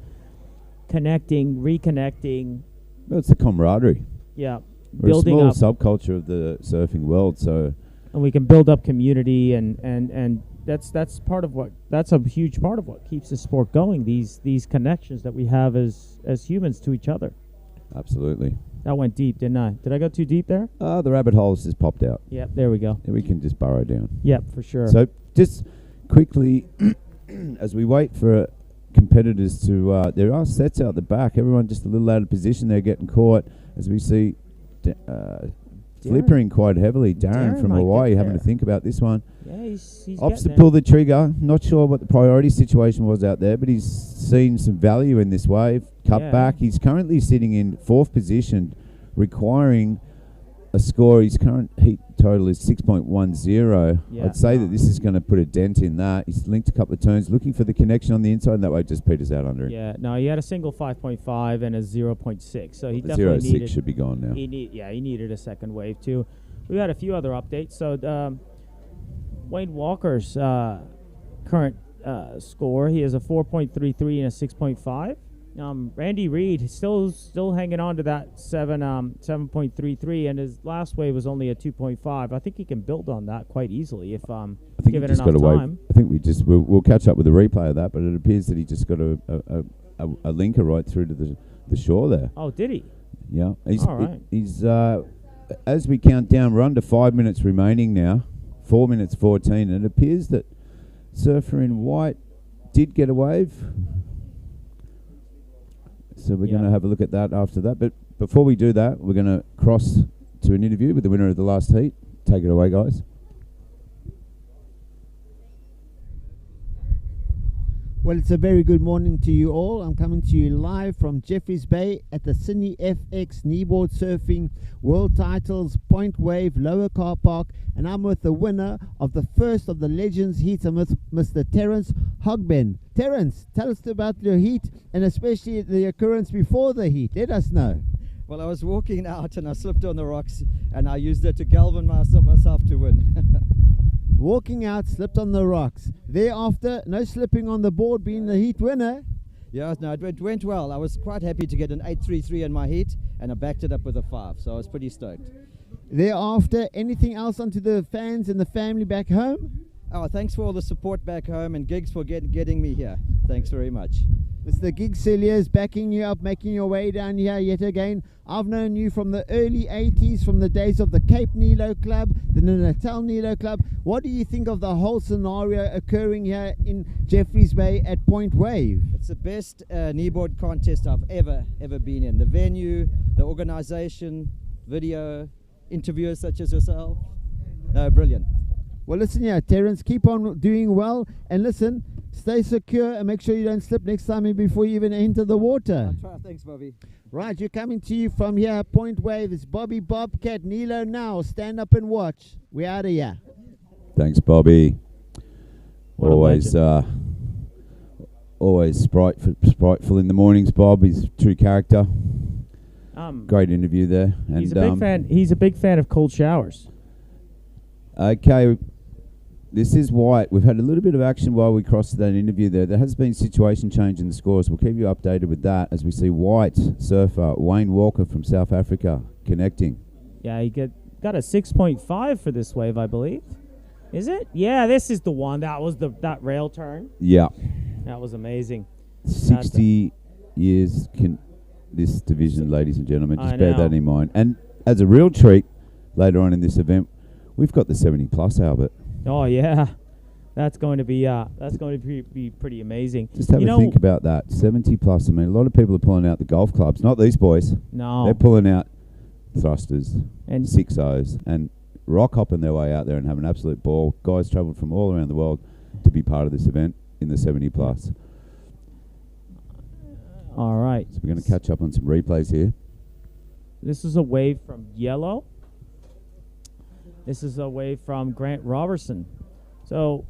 connecting, reconnecting. Well, it's the camaraderie. Yeah. We're Building a up small subculture of the surfing world, so and we can build up community, and that's a huge part of what keeps the sport going. These connections that we have as humans to each other. Absolutely. That went deep, didn't I? Did I go too deep there? The rabbit hole's just popped out. Yep, there we go. And we can just burrow down. Yep, for sure. So just quickly, as we wait for competitors to, there are sets out the back. Everyone just a little out of position. They're getting caught as we see flippering quite heavily. Darren from might Hawaii get having to there. think about this one. Yeah, he's Opts getting to there. pull the trigger. Not sure what the priority situation was out there, but he's seen some value in this wave. Cut Yeah. back. He's currently sitting in 4th position, requiring a score. His current heat total is 6.10. Yeah. I'd say that this is going to put a dent in that. He's linked a couple of turns, looking for the connection on the inside, and that way just peters out under it. Yeah, no, he had a single 5.5 and a 0.6, so he The definitely 0.6 needed. should be gone now. He needed a second wave too. We had a few other updates. So Wayne Walker's current score, he has a 4.33 and a 6.5. Randy Reed still hanging on to that 7.33, and his last wave was only a 2.5. I think he can build on that quite easily if I think given he just enough got a time. wave. I think we'll catch up with the replay of that, but it appears that he just got a linker right through to the shore there. Oh, did he? Yeah. All right. He's as we count down, we're under 5 minutes remaining now. 4 minutes 14, and it appears that Surfer in white did get a wave. So we're going to have a look at that after that. But before we do that, we're going to cross to an interview with the winner of the last heat. Take it away, guys. Well, it's a very good morning to you all. I'm coming to you live from Jeffreys Bay at the CineFX Kneeboard Surfing World Titles Point Wave Lower Car Park, and I'm with the winner of the first of the Legends Heats. I'm with Mr. Terence Hopton. Terence, tell us about your heat and especially the occurrence before the heat. Let us know. Well, I was walking out and I slipped on the rocks and I used it to galvanize myself to win. Walking out, slipped on the rocks. Thereafter, no slipping on the board, being the heat winner. Yeah, no, it went well. I was quite happy to get an 8.33 in my heat, and I backed it up with a 5, so I was pretty stoked. Thereafter, anything else onto the fans and the family back home? Oh, thanks for all the support back home, and Giggs for getting me here. Thanks very much. Mr. Giggs Cier is backing you up, making your way down here yet again. I've known you from the early 80s, from the days of the Cape Nilo Club, the Natal Nilo Club. What do you think of the whole scenario occurring here in Jeffreys Bay at Point Wave? It's the best kneeboard contest I've ever been in. The venue, the organization, video, interviewers such as yourself. Brilliant. Well, listen here, Terence, keep on doing well, and listen, stay secure and make sure you don't slip next time before you even enter the water. I'll try. Thanks, Bobby. Right, you're coming to you from here, Point Wave. It's Bobby Bobcat, Nilo now. Stand up and watch. We're out of here. Thanks, Bobby. What a Always spriteful in the mornings, Bob. He's a true character. Great interview there. And He's a big fan. He's a big fan of cold showers. Okay, this is White. We've had a little bit of action while we crossed that interview there. There has been situation change in the scores. We'll keep you updated with that as we see White surfer Wayne Walker from South Africa connecting. Yeah, he got a 6.5 for this wave, I believe. Is it? Yeah, this is the one. That was that rail turn. Yeah. That was amazing. 60 years this division, ladies and gentlemen. I Just bear know. that in mind. And as a real treat, later on in this event, we've got the 70 plus, Albert. Oh yeah, that's going to be be pretty amazing. Just have a think about that. 70 plus. I mean, a lot of people are pulling out the golf clubs. Not these boys. No. They're pulling out thrusters and 6.0s and rock hopping their way out there and having an absolute ball. Guys travelled from all around the world to be part of this event in the 70 plus. All right. So we're going to catch up on some replays here. This is a wave from Yellow. This is a wave from Grant Robertson. So,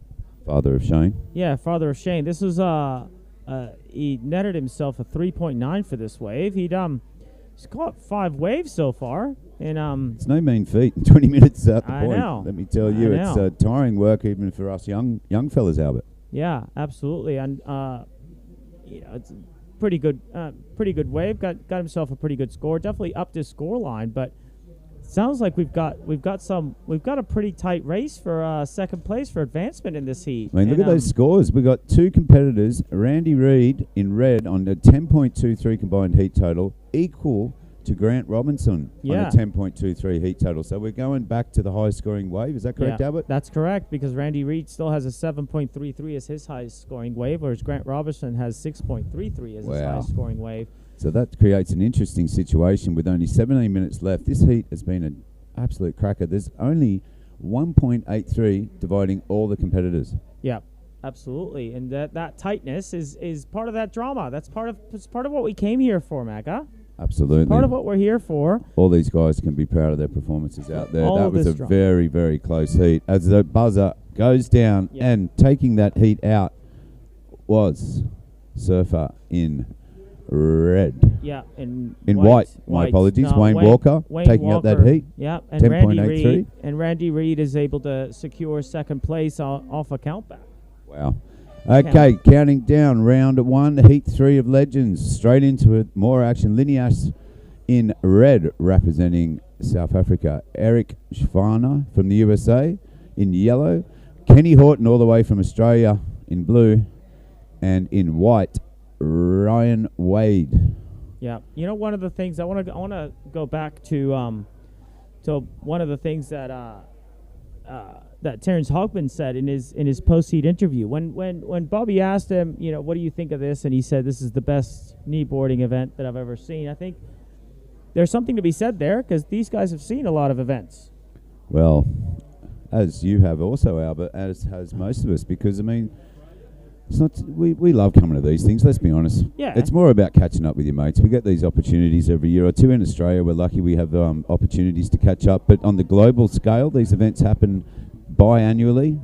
Father of Shane. yeah, father of Shane. This is he netted himself a 3.9 for this wave. He's caught 5 waves so far, and It's no mean feat in 20 minutes out the I point. know. Let me tell you, I it's know. tiring work even for us young fellas, Albert. yeah, absolutely, and it's a pretty good wave. Got himself a pretty good score. Definitely upped his score line, but sounds like we've got a pretty tight race for second place for advancement in this heat. I mean, look at those scores. We've got 2 competitors, Randy Reed in red on a 10.23 combined heat total, equal to Grant Robinson on Yeah. a 10.23 heat total. So we're going back to the highest scoring wave. Is that correct, Yeah, Albert? that's correct, because Randy Reed still has a 7.33 as his highest scoring wave, whereas Grant Robertson has 6.33 as his Wow. highest scoring wave. So that creates an interesting situation with only 17 minutes left. This heat has been absolute cracker. There's only 1.83 dividing all the competitors. Yeah, absolutely. And that tightness is part of that drama. It's part of what we came here for, Maga. Absolutely. Part of what we're here for. All these guys can be proud of their performances out there. All that of was this a drama. very, very close heat. As the buzzer goes down and taking that heat out was Surfer in red. Yeah, in white. My apologies. No, Wayne Walker taking up that heat. Yeah, and Randy 10.83. Reed. And Randy Reed is able to secure second place off a countback. Wow. Okay, counting down round 1, heat 3 of Legends. Straight into it, more action. Linias in red, representing South Africa. Eric Schwana from the USA in yellow. Kenny Horton all the way from Australia in blue. And in white, Ryan Wade. Yeah, you know, one of the things I want to go back to one of the things that that Terence Hopton said in his post-heat interview when Bobby asked him, you know, what do you think of this, and he said this is the best kneeboarding event that I've ever seen. I think there's something to be said there because these guys have seen a lot of events. Well, as you have also, Albert, as has most of us, because I mean, it's not. We love coming to these things. Let's be honest. Yeah. It's more about catching up with your mates. We get these opportunities every year or two in Australia. We're lucky we have opportunities to catch up. But on the global scale, these events happen biannually,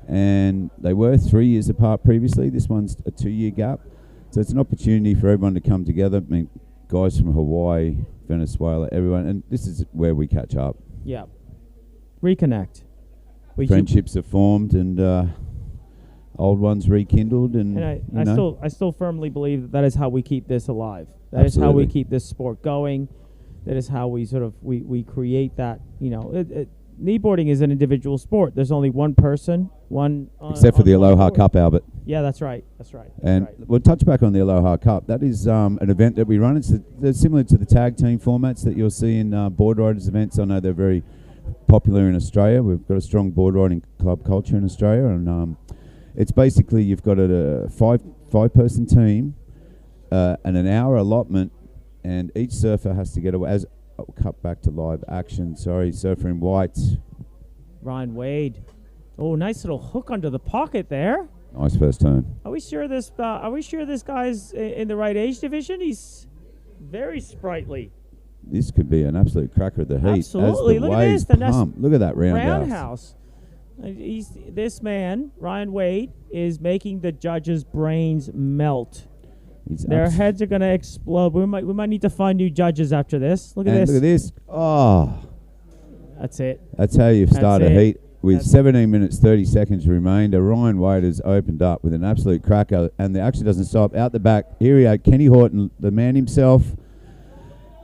and they were 3 years apart previously. This one's a 2-year gap, so it's an opportunity for everyone to come together. I mean, guys from Hawaii, Venezuela, everyone, and this is where we catch up. Yeah. Reconnect. Friendships are formed and. Old ones rekindled, and I still firmly believe that is how we keep this alive. That is how we keep this sport going. That is how we sort of we create that. You know, kneeboarding is an individual sport. There's only one person, except for the Aloha Cup, Albert. Yeah, that's right. That's right. And we'll touch back on the Aloha Cup. That is an event that we run. It's similar to the tag team formats that you'll see in board riders events. I know they're very popular in Australia. We've got a strong board riding club culture in Australia, and it's basically you've got a five-person team and an hour allotment, and each surfer has to get away. As I'll cut back to live action. Sorry, surfer in white. Ryan Wade. Oh, nice little hook under the pocket there. Nice first turn. Are we sure this guy's in the right age division? He's very sprightly. This could be an absolute cracker of the heat. Absolutely. As the Look waves at this. pump. Look at that roundhouse. Roundhouse. This man, Ryan Wade, is making the judges' brains melt. Their heads are going to explode. We might need to find new judges after this. Look at this. Look at this. Oh. That's it. That's how you start a heat. With 17 minutes, 30 seconds remained, Ryan Wade has opened up with an absolute cracker, and the action doesn't stop. Out the back, here we go, Kenny Horton, the man himself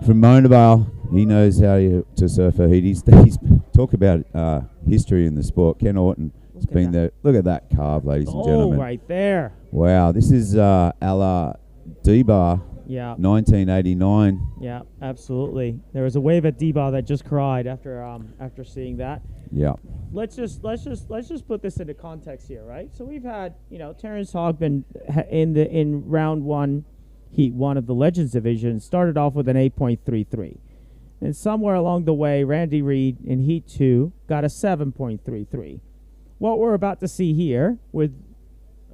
from Mona Vale. He knows how to surf a heat. He's talk about history in the sport. Ken Horton has been there. Look at that carve, ladies and gentlemen. Oh, right there. Wow, this is Ala D-Bar, 1989. Yeah, absolutely. There was a wave at D-Bar that just cried after seeing that. Yeah. Let's just put this into context here, right? So we've had, Terence Hopton in round 1, heat 1 of the Legends division started off with an 8.33. And somewhere along the way, Randy Reed in heat 2 got a 7.33. What we're about to see here with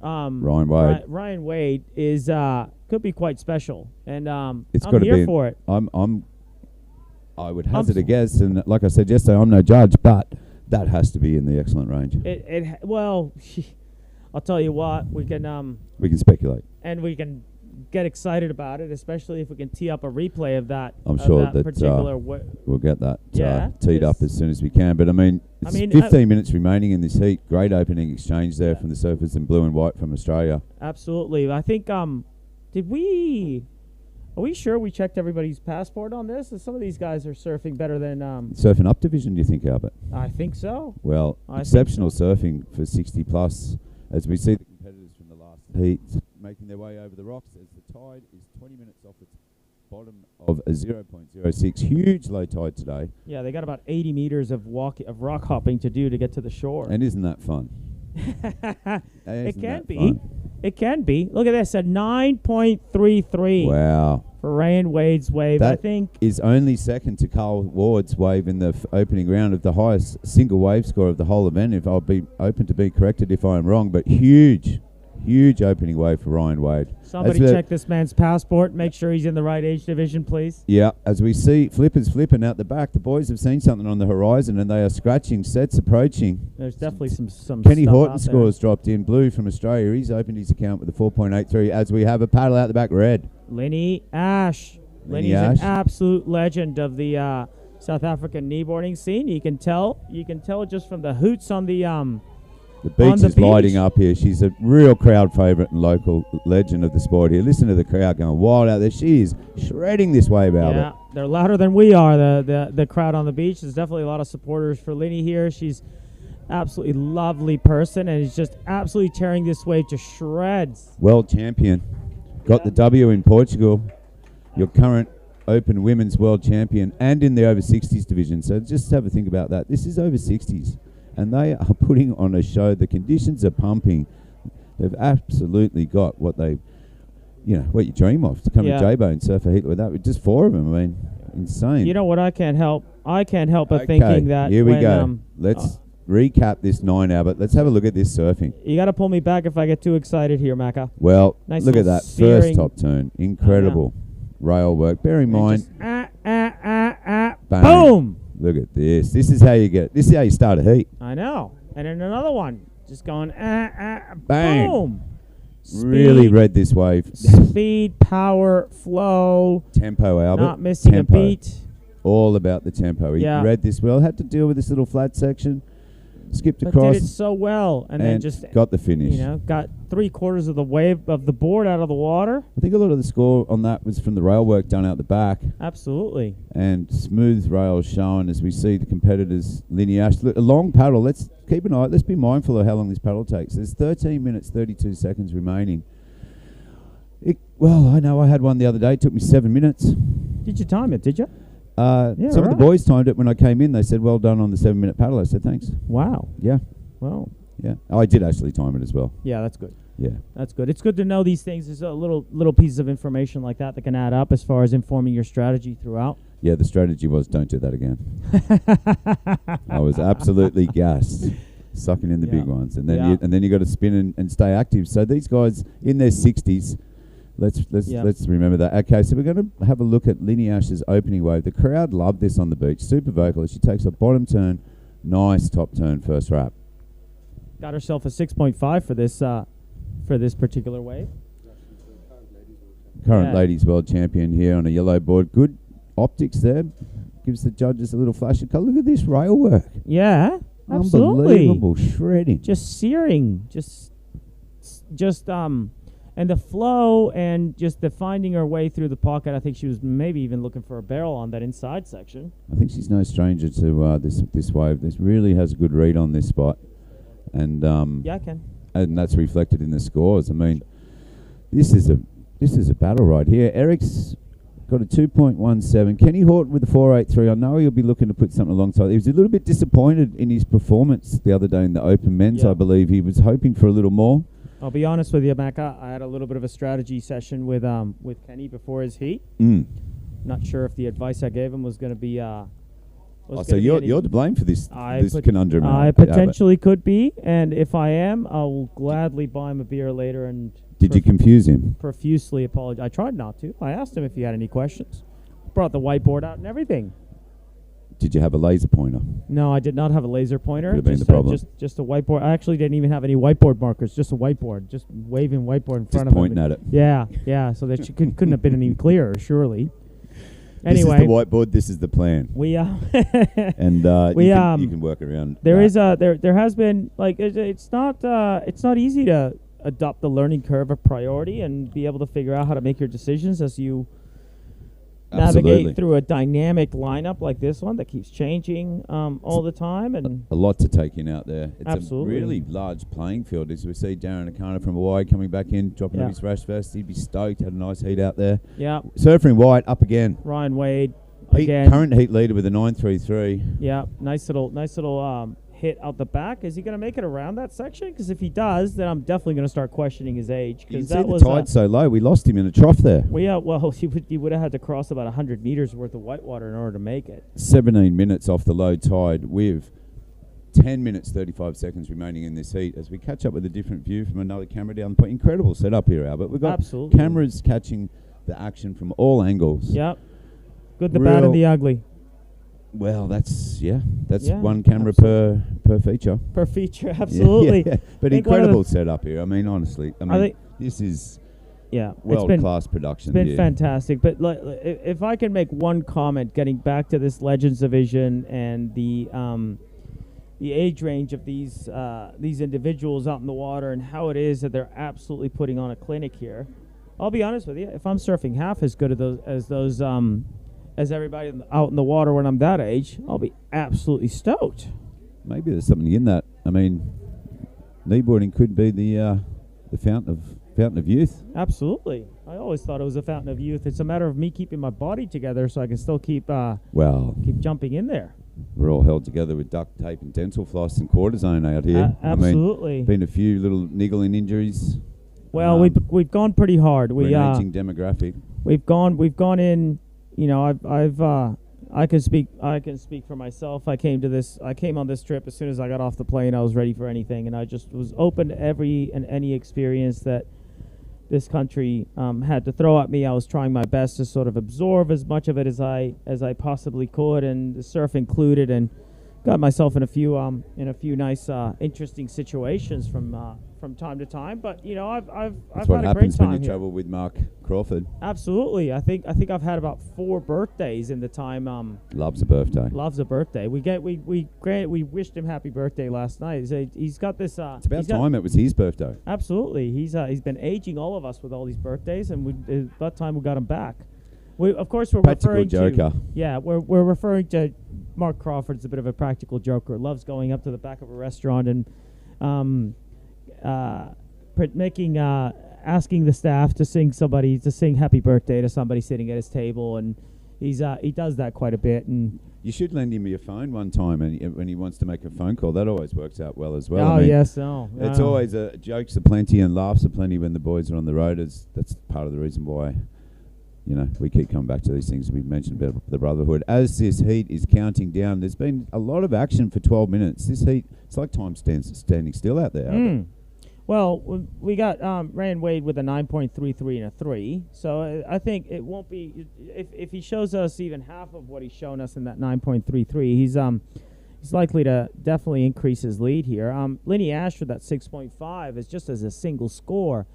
Ryan Wade. Ryan Wade is could be quite special, and I'm here for it. I would hazard a guess, and like I said yesterday, I'm no judge, but that has to be in the excellent range. Well, I'll tell you what, we can speculate, and we can get excited about it, especially if we can tee up a replay of that. I'm sure that particular we'll get that teed up as soon as we can. But I mean 15 minutes remaining in this heat. Great opening exchange there from the surfers in blue and white from Australia. Absolutely. I think are we sure we checked everybody's passport on this? Some of these guys are surfing better than surfing up division. Do you think, Albert? I think so. Well, exceptional surfing for 60 plus, as we see the competitors from the last heat making their way over the rocks as the tide is 20 minutes off its bottom of a 0.06. Huge low tide today. Yeah, they got about 80 meters of rock hopping to do to get to the shore. And isn't that fun? It can be. It can be. Look at this, at 9.33. Wow. for Ryan Wade's wave. I That think is only second to Carl Ward's wave in the opening round of the highest single wave score of the whole event. If I'll be open to be corrected if I am wrong, but huge opening wave for Ryan Wade. somebody check this man's passport. Make sure he's in the right age division, please. Yeah, as we see flippers flipping out the back, the boys have seen something on the horizon and they are scratching, sets approaching. There's definitely some Kenny stuff Horton out scores dropped in blue from Australia. He's opened his account with a 4.83 as we have a paddle out the back red. Lenny Ash. Lenny Lenny's Ash. an absolute legend of the South African kneeboarding scene. You can tell just from the hoots on the beach is lighting up here. She's a real crowd favourite and local legend of the sport here. Listen to the crowd going wild out there. She is shredding this wave, Albert. Yeah, they're louder than we are. The crowd on the beach. There's definitely a lot of supporters for Lenny here. She's absolutely lovely person and is just absolutely tearing this wave to shreds. World champion. Got the W in Portugal. Your current Open Women's World Champion and in the over 60s division. So just have a think about that. This is over 60s. And they are putting on a show. The conditions are pumping. They've absolutely got what they, what you dream of to come to J-Bo and surf a heat with that. With just 4 of them. I mean, insane. You know what? I can't help but thinking that. Here we go. Let's recap this 9 hour, but let's have a look at this surfing. You got to pull me back if I get too excited here, Macca. Well, Nice look at little that searing. first top turn. Incredible rail work. Bear in mind. Bang. Bang. Boom. Look at this. This is how you get. This is how you start a heat. I know. And then another one. Just going, Bang. boom. Really read this wave. Speed, power, flow. Tempo, Albert. Not missing Tempo. a beat. All about the tempo. He Yeah. read this well. Had to deal with this little flat section. Skipped But across. did it so well. And then just got the finish. Got 3/4 of the wave of the board out of the water. I think a lot of the score on that was from the rail work done out the back. Absolutely. And smooth rails shown as we see the competitors. Lenny Ash, a long paddle. Let's keep an eye. Let's be mindful of how long this paddle takes. There's 13 minutes, 32 seconds remaining. Well, I know I had one the other day. It took me 7 minutes. Did you time it? Did you? Some of the boys timed it when I came in. They said, well done on the 7-minute paddle. I said, thanks. Wow. Yeah. Well. Yeah. I did actually time it as well. Yeah, that's good. Yeah. That's good. It's good to know these things. There's a little pieces of information like that can add up as far as informing your strategy throughout. Yeah, the strategy was don't do that again. I was absolutely gassed, sucking in the big ones. And then you got to spin and stay active. So these guys in their 60s, Let's remember that. Okay, so we're going to have a look at Lenny Ash's opening wave. The crowd loved this on the beach. Super vocal as she takes a bottom turn. Nice top turn first wrap. Got herself a 6.5 for this particular wave. Current ladies world champion here on a yellow board. Good optics there. Gives the judges a little flash of colour. Look at this rail work. Yeah, absolutely. Unbelievable shredding. Just searing. And the flow and just the finding her way through the pocket. I think she was maybe even looking for a barrel on that inside section. I think she's no stranger to this wave. This really has a good read on this spot, and I can. And that's reflected in the scores. I mean, this is a battle right here. Eric's got a 2.17. Kenny Horton with a 4.83. I know he'll be looking to put something alongside. He was a little bit disappointed in his performance the other day in the Open Men's. I believe he was hoping for a little more. I'll be honest with you, Macca. I had a little bit of a strategy session with Kenny before his heat. Not sure if the advice I gave him was going to be. So you're to blame for this conundrum. I potentially could be, and if I am, I will gladly buy him a beer later. And did you confuse him? Profusely apologize. I tried not to. I asked him if he had any questions. Brought the whiteboard out and everything. Did you have a laser pointer? No, I did not have a laser pointer. Could have been the problem. Just a whiteboard. I actually didn't even have any whiteboard markers. Just a whiteboard. Just waving whiteboard in front of him. Pointing at it. Yeah. So that couldn't have been any clearer, surely. This Anyway, is the whiteboard. This is the plan. We and you can work around. There has been it's not easy to adopt the learning curve of priority and be able to figure out how to make your decisions as you navigate through a dynamic lineup like this one that keeps changing all the time. And a lot to take in out there. It's absolutely a really large playing field. As we see Darren Akana from Hawaii coming back in, dropping up his rash vest. He'd be stoked. Had a nice heat out there. Yeah. Surfer in white, up again. Ryan Wade, again. Current heat leader with a 9.33. Yeah, nice little hit out the back. Is he going to make it around that section? Because if he does, then I'm definitely going to start questioning his age. You can Because see that the was tide so low. We lost him in a trough there. well, he would have had to cross about 100 meters worth of whitewater in order to make it. 17 minutes off the low tide with 10 minutes 35 seconds remaining in this heat as we catch up with a different view from another camera down the point. Incredible setup here, Albert. We've got Absolutely. cameras catching the action from all angles. Yep. Good, the bad, and the ugly. Well, that's Yeah, one camera per feature. Per feature, absolutely. Yeah. But I think one of incredible the setup here. I mean, honestly, this is world-class production. It's been here. fantastic. But if I can make one comment, getting back to this Legends division and the age range of these individuals out in the water and how it is that they're absolutely putting on a clinic here. I'll be honest with you. If I'm surfing half as good as everybody out in the water when I'm that age, I'll be absolutely stoked. Maybe there's something in that. I mean, kneeboarding could be the fountain of youth. Absolutely. I always thought it was a fountain of youth. It's a matter of me keeping my body together so I can still keep jumping in there. We're all held together with duct tape and dental floss and cortisone out here. Absolutely. I mean, been a few little niggling injuries. Well, we've gone pretty hard. We're an aging demographic. We've gone in. You know, I can speak for myself. I came on this trip as soon as I got off the plane. I was ready for anything, and I just was open to every and any experience that this country had to throw at me. I was trying my best to sort of absorb as much of it as I possibly could, and the surf included, and got myself in a few nice interesting situations from time to time. But you know, I've That's had what a great happens when time you here. travel with Mark Crawford. Absolutely. I think I've had about 4 birthdays in the time. Loves a birthday. Loves a birthday. We wished him happy birthday last night. He's got this. It's about time it was his birthday. Absolutely. He's been aging all of us with all these birthdays, and about time we got him back. We're Practical referring joker. to. Yeah, we're referring to Mark Crawford's a bit of a practical joker. Loves going up to the back of a restaurant and asking the staff to sing happy birthday to somebody sitting at his table, and he does that quite a bit. And you should lend him your phone one time, and when he wants to make a phone call, that always works out well as well. Oh, I mean, yes, no. It's always jokes aplenty and laughs aplenty when the boys are on the road. That's part of the reason why, you know, we keep coming back to these things. We've mentioned about the brotherhood. As this heat is counting down, there's been a lot of action for 12 minutes. This heat, it's like time standing still out there. Well, we got Ryan Wade with a 9.33 and a 3. So I think it won't be if he shows us even half of what he's shown us in that 9.33. He's likely to definitely increase his lead here. Lenny Ashford, that 6.5 is just as a single score.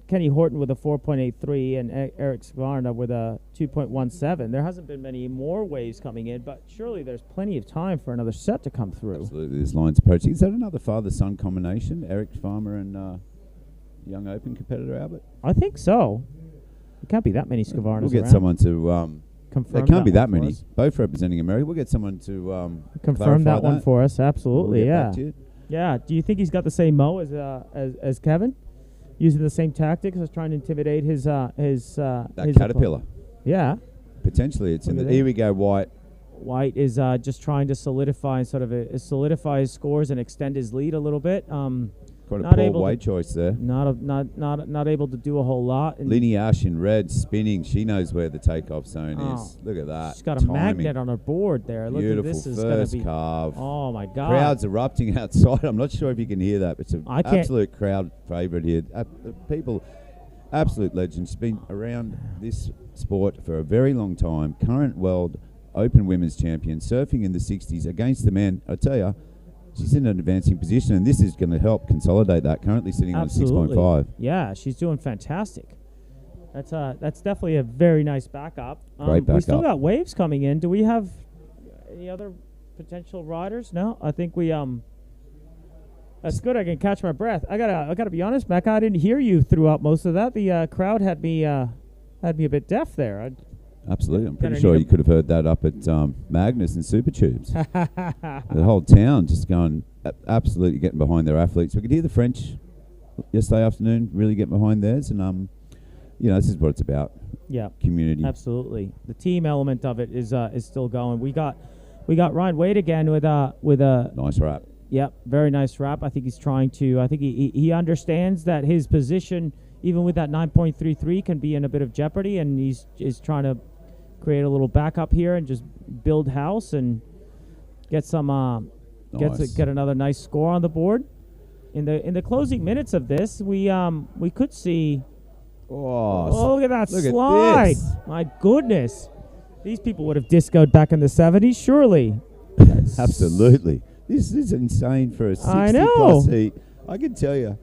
Kenny Horton with a 4.83 and Eric Skvarna with a 2.17. There hasn't been many more waves coming in, but surely there's plenty of time for another set to come through. Absolutely, this line's approaching. Is that another father-son combination, Eric Farmer and young Open competitor Albert? I think so. There can't be that many Skvarnas We'll get around. someone to confirm. There can't be that that one for many. us. Both representing America. We'll get someone to Confirm that clarify one for us. Absolutely, We'll get yeah. back to you. Yeah. Do you think he's got the same mo as Kevin? Using the same tactics as trying to intimidate his Caterpillar. Yeah. Potentially, it's in Look the. at Here that. we go, White. White is just trying to solidify his scores and extend his lead a little bit. Quite a not poor able weight choice there. Not able to do a whole lot. And Lenny Ash in red spinning. She knows where the takeoff zone is. Look at that. She's got a Timing. magnet on her board there. Look Beautiful at this. Is gonna first be, carve. Oh my God! Crowds erupting outside. I'm not sure if you can hear that, but it's an I can't- absolute crowd favourite here. People, absolute legend. She's been around this sport for a very long time. Current world Open women's champion, surfing in the 60s against the men. I tell you, she's in an advancing position, and this is going to help consolidate that. Currently sitting Absolutely. on 6.5. Yeah, she's doing fantastic. That's definitely a very nice backup. Great We still backup. got waves coming in. Do we have any other potential riders? No, I think we That's good. I can catch my breath. I gotta be honest, Mecca. I didn't hear you throughout most of that. The crowd had me a bit deaf there. Absolutely. I'm pretty Gonna sure need you could have heard that up at Magnus and Super Tubes. The whole town just going absolutely getting behind their athletes. We could hear the French yesterday afternoon really getting behind theirs, and this is what it's about. Yeah, community. Absolutely. The team element of it is still going. We got We got Ryan Wade again with a nice wrap. Yep, very nice wrap. I think he's trying to. I think he understands that his position, even with that 9.33, can be in a bit of jeopardy, and is trying to create a little backup here and just build house and get some get another nice score on the board. In the closing minutes of this, we could see. Oh, look at that slide! At this. My goodness, these people would have discoed back in the 70s, surely. Absolutely. This is insane for a 60-plus heat. I can tell you,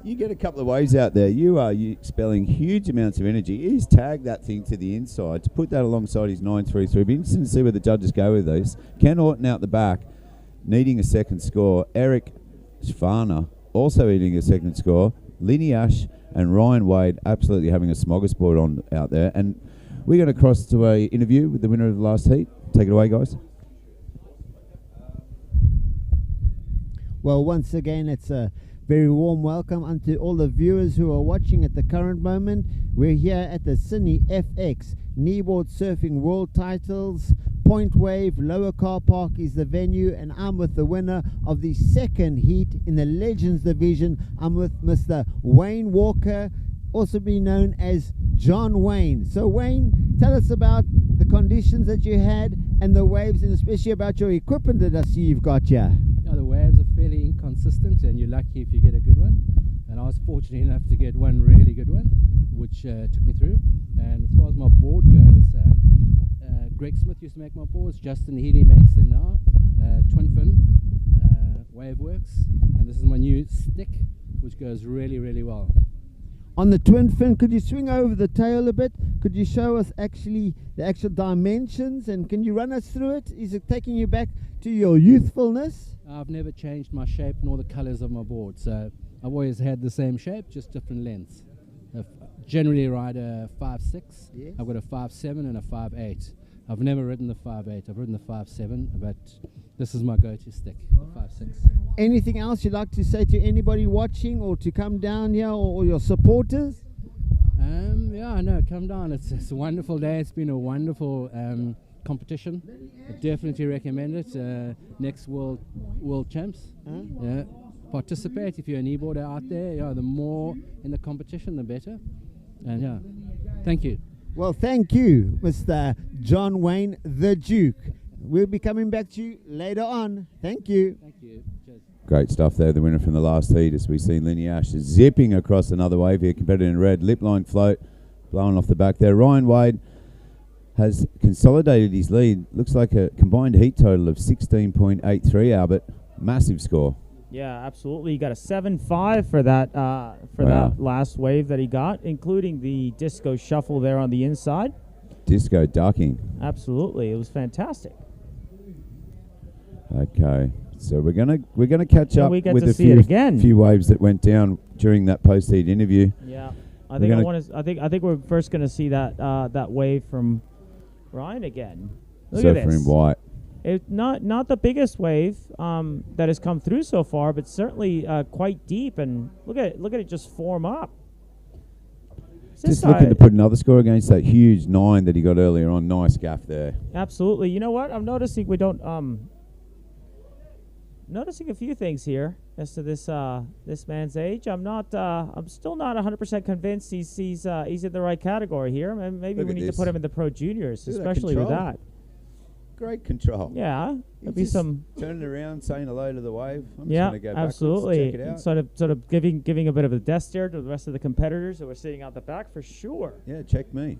you get a couple of waves out there, you are expelling huge amounts of energy. He's tagged that thing to the inside to put that alongside his 9.33. Be interesting to see where the judges go with these. Ken Horton out the back, needing a second score. Eric Schwarner also needing a second score. Linny Ash and Ryan Wade absolutely having a smorgasbord on out there. And we're going to cross to an interview with the winner of the last heat. Take it away, guys. Well, once again, it's a very warm welcome unto all the viewers who are watching at the current moment. We're here at the CineFX Kneeboard Surfing World Titles. Point Wave Lower Car Park is the venue, and I'm with the winner of the second heat in the Legends Division. I'm with Mr. Wayne Walker, also being known as John Wayne. So Wayne, tell us about the conditions that you had and the waves, and especially about your equipment that I see you've got here. Yeah, the waves are fairly inconsistent, and you're lucky if you get a good one. And I was fortunate enough to get one really good one, which took me through. And as far as my board goes, Greg Smith used to make my boards. Justin Healy makes them now. Twin fin, Waveworks, and this is my new stick, which goes really, really well. On the twin fin, could you swing over the tail a bit? Could you show us actually the actual dimensions, and can you run us through it? Is it taking you back to your youthfulness? I've never changed my shape nor the colors of my board, so I've always had the same shape, just different lengths. I generally ride a 5.6. Yes. I've got a 5.7 and a 5.8. I've never ridden the 5.8. I've ridden the 5.7, but this is my go-to stick, the 5.6. Anything else you'd like to say to anybody watching, or to come down here, or your supporters? Yeah, no, come down. It's a wonderful day. It's been a wonderful competition. I definitely recommend it. Next World Champs. Yeah, participate if you're a kneeboarder out there. Yeah, the more in the competition, the better. And yeah, thank you. Well, thank you, Mr. John Wayne, the Duke. We'll be coming back to you later on. Thank you. Thank you. Cheers. Great stuff there, the winner from the last heat, as we see Linny Ash zipping across another wave here, competitor in red, lip line float, blowing off the back there. Ryan Wade has consolidated his lead. Looks like a combined heat total of 16.83, Albert. Massive score. Yeah, absolutely. He got a 7.5 for that that last wave that he got, including the disco shuffle there on the inside. Disco ducking. Absolutely, it was fantastic. Okay, so we're gonna catch up with a few waves that went down during that post heat interview. Yeah, I think we're first gonna see that wave from Ryan again. Look at this. Surfer in white. It's not the biggest wave that has come through so far, but certainly quite deep. And look at it just form up. Just looking to put another score against that huge 9 that he got earlier on. Nice gaff there. Absolutely. You know what? I'm noticing noticing a few things here as to this man's age. I'm still not 100% convinced he's in the right category here. Maybe we need to put him in the pro juniors, especially with that. Great control. Yeah, there'll be some turning around, saying hello to the wave. I'm yeah, just go absolutely. Check it out. Sort of giving a bit of a death stare to the rest of the competitors that were sitting out the back for sure. Yeah, check me.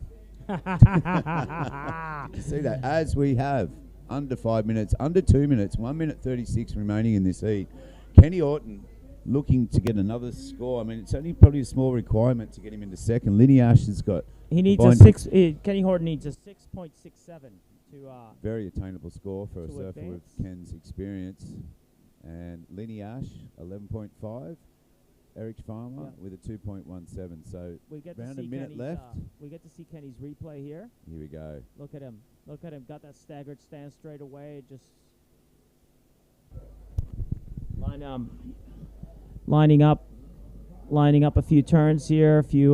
See that as we have under 5 minutes, under 2 minutes, 1 minute 36 remaining in this heat. Kenny Horton looking to get another score. I mean, it's only probably a small requirement to get him into second. Linny Ash has got. He needs a 6. Kenny Horton needs a 6.67. Very attainable score for a surfer with Ken's experience. And Linny Ash, 11.5. Eric Farmer with a 2.17. So we get around to see a minute left. We get to see Kenny's replay here. Here we go. Look at him. Look at him. Got that staggered stance straight away. Just lining up a few turns here. A few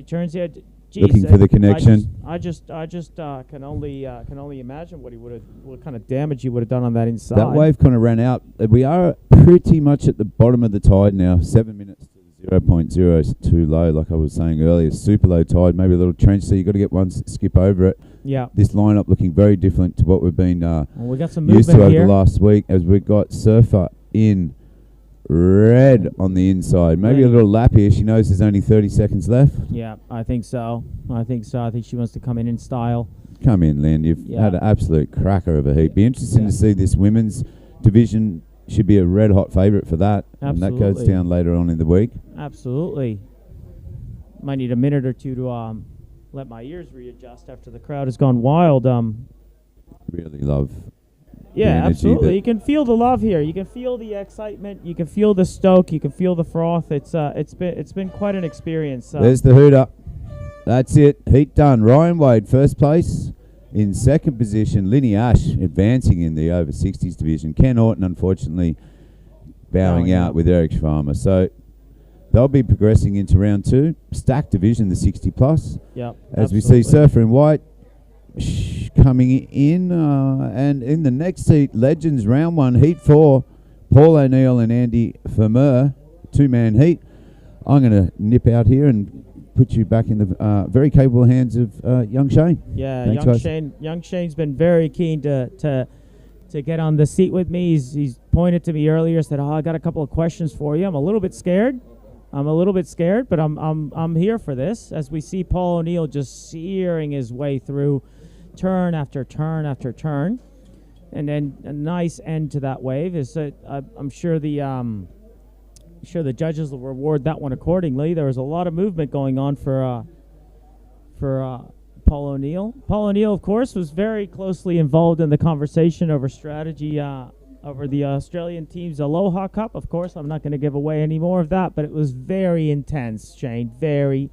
turns here. Jeez, looking for the connection. I just can only imagine what kind of damage he would have done on that inside. That wave kind of ran out. We are pretty much at the bottom of the tide now. 7 minutes to 0.02 low, like I was saying earlier. Super low tide, maybe a little trench, so you've got to get one skip over it. Yeah. This lineup looking very different to what we've been we got some used to movement over here. the last week, as we've got Surfer in red on the inside. Maybe a little lap here. She knows there's only 30 seconds left. Yeah, I think so. I think she wants to come in style. Come in, Lynn. You've had an absolute cracker of a heat. Be interesting to see this women's division. Should be a red hot favourite for that. Absolutely. And that goes down later on in the week. Absolutely. Might need a minute or two to let my ears readjust after the crowd has gone wild. Really love. Yeah, absolutely. You can feel the love here. You can feel the excitement. You can feel the stoke. You can feel the froth. It's been quite an experience. There's the hooter. That's it. Heat done. Ryan Wade first place. In second position, Linny Ash advancing in the over 60s division. Ken Horton, unfortunately, bowing out with Eric Schwarmer. So they'll be progressing into round 2. Stacked division, the 60 plus. Yep. As we see Surfer in white coming in. And in the next heat, Legends round 1, heat 4. Paul O'Neill and Andy Vermeer, 2-man heat. I'm going to nip out here and put you back in the very capable hands of young Shane. Yeah, Thanks, young guys. Shane. Young Shane's been very keen to get on the seat with me. He's pointed to me earlier, said, "Oh, I got a couple of questions for you." I'm a little bit scared, but I'm here for this. As we see Paul O'Neill just searing his way through, turn after turn after turn, and then a nice end to that wave. I'm sure the judges will reward that one accordingly. There was a lot of movement going on for Paul O'Neill. Paul O'Neill, of course, was very closely involved in the conversation over strategy over the Australian team's Aloha Cup. Of course, I'm not going to give away any more of that, but it was very intense, Shane. Very,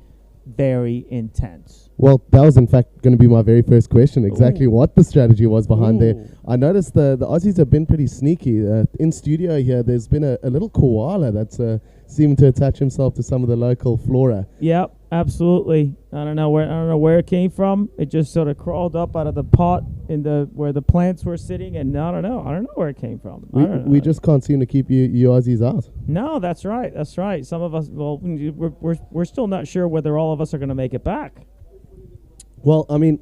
very intense. Well, that was in fact going to be my very first question, exactly what the strategy was behind there. I noticed the Aussies have been pretty sneaky. In studio here, there's been a little koala that's seemed to attach himself to some of the local flora. Yep, absolutely. I don't know where it came from. It just sort of crawled up out of the pot where the plants were sitting, and I don't know where it came from. We just can't seem to keep you Aussies out. No, that's right. That's right. Some of us, well, we're still not sure whether all of us are going to make it back. Well, I mean,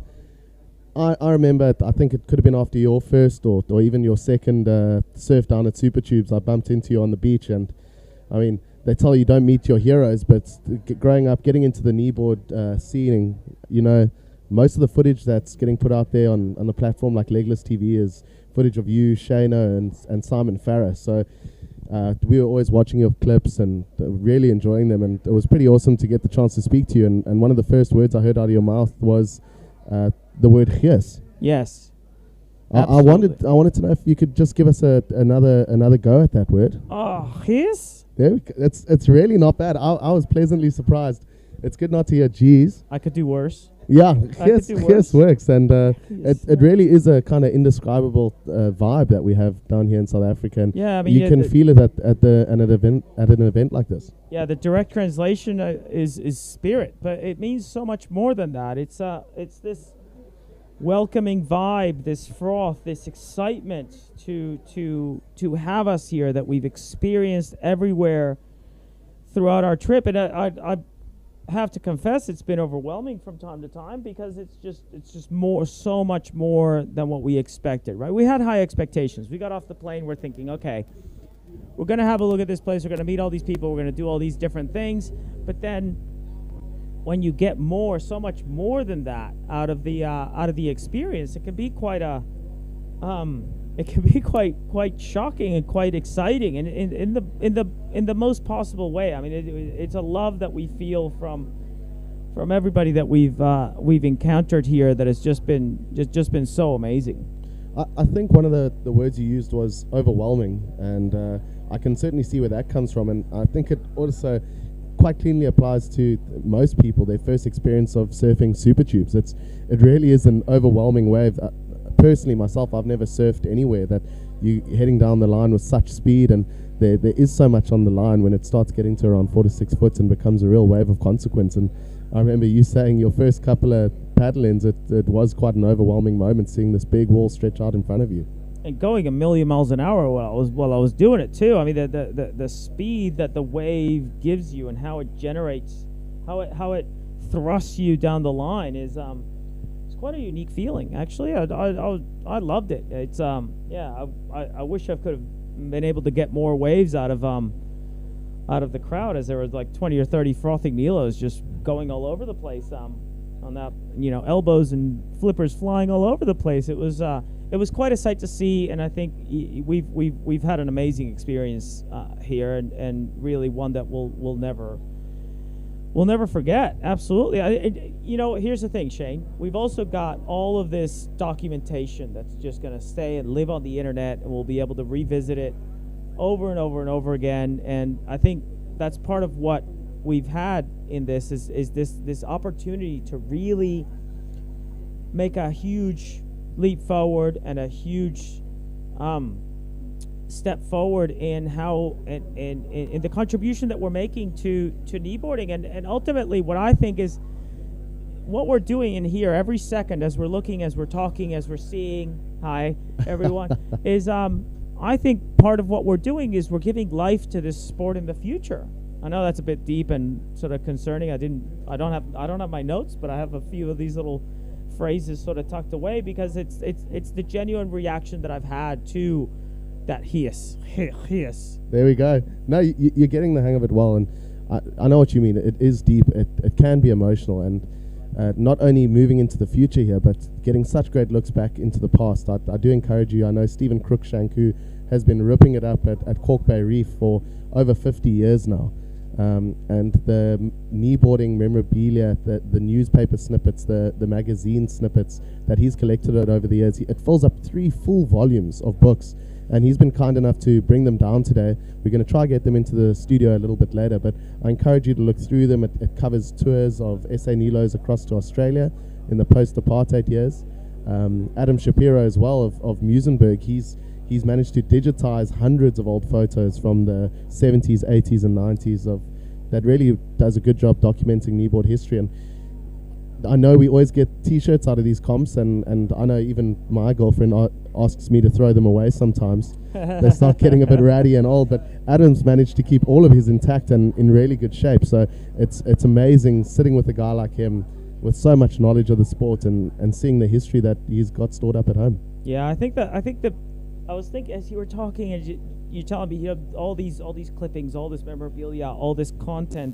I remember, I think it could have been after your first or even your second surf down at Super Tubes, I bumped into you on the beach, and I mean, they tell you don't meet your heroes, but growing up, getting into the kneeboard scene, you know, most of the footage that's getting put out there on a platform like Legless TV is footage of you, Shayna, and Simon Farah. So we were always watching your clips and really enjoying them, and it was pretty awesome to get the chance to speak to you. And one of the first words I heard out of your mouth was the word yes. Yes. I wanted to know if you could just give us another go at that word. Oh, yes. There we go. It's really not bad. I was pleasantly surprised. It's good not to hear G's. I could do worse. Yeah, yes works, and it really is a kind of indescribable vibe that we have down here in South Africa. And yeah, I mean, you can feel it at an event like this. Yeah, the direct translation is spirit, but it means so much more than that. It's this welcoming vibe, this froth, this excitement to have us here that we've experienced everywhere throughout our trip, and I have to confess it's been overwhelming from time to time because it's just so much more than what we expected, right? We had high expectations. We got off the plane, we're thinking, okay, we're going to have a look at this place, we're going to meet all these people, we're going to do all these different things, but then when you get so much more than that out of the experience, it can be quite quite shocking and quite exciting, and in the most possible way. I mean, it's a love that we feel from everybody that we've encountered here that has just been so amazing. I think one of the words you used was overwhelming, and I can certainly see where that comes from, and I think it also quite cleanly applies to most people, their first experience of surfing Super Tubes. It really is an overwhelming wave. Personally, myself, I've never surfed anywhere that you heading down the line with such speed, and there is so much on the line when it starts getting to around 4 to 6 foot and becomes a real wave of consequence. And I remember you saying your first couple of paddle ends, it was quite an overwhelming moment seeing this big wall stretch out in front of you. And going a million miles an hour while I was doing it too. I mean, the speed that the wave gives you and how it generates, how it thrusts you down the line is it's quite a unique feeling. Actually, I loved it. It's yeah. I wish I could have been able to get more waves out of the crowd, as there was like 20 or 30 frothing Nilos just going all over the place. On that, elbows and flippers flying all over the place. It was quite a sight to see, and I think we've had an amazing experience here, and really one that we'll never forget. Absolutely. Here's the thing, Shane. We've also got all of this documentation that's just going to stay and live on the internet, and we'll be able to revisit it over and over and over again. And I think that's part of what we've had in this is this opportunity to really make a huge leap forward and a huge step forward in how in the contribution that we're making to kneeboarding, and ultimately what I think is what we're doing in here every second, as we're looking, as we're talking, as we're seeing, hi everyone, is I think part of what we're doing is we're giving life to this sport in the future. I know that's a bit deep and sort of concerning. I don't have my notes, but I have a few of these little phrases sort of tucked away because it's the genuine reaction that I've had to that hiss. There we go. No, you're getting the hang of it well, and I know what you mean. It is deep. It can be emotional, and not only moving into the future here, but getting such great looks back into the past. I do encourage you. I know Stephen Crookshank, who has been ripping it up at Cork Bay Reef for over 50 years now. And the kneeboarding memorabilia, the newspaper snippets, the magazine snippets that he's collected over the years, it fills up 3 full volumes of books, and he's been kind enough to bring them down today. We're going to try to get them into the studio a little bit later, but I encourage you to look through them. It covers tours of SA Nilos across to Australia in the post-apartheid years. Adam Shapiro as well of Musenberg, he's managed to digitize hundreds of old photos from the 70s, 80s, and 90s that really does a good job documenting kneeboard history. And I know we always get T-shirts out of these comps, and I know even my girlfriend asks me to throw them away sometimes. They start getting a bit ratty and old, but Adam's managed to keep all of his intact and in really good shape. So it's amazing sitting with a guy like him with so much knowledge of the sport and seeing the history that he's got stored up at home. Yeah, I think that I was thinking as you were talking, and you're telling me all these clippings, all this memorabilia, all this content.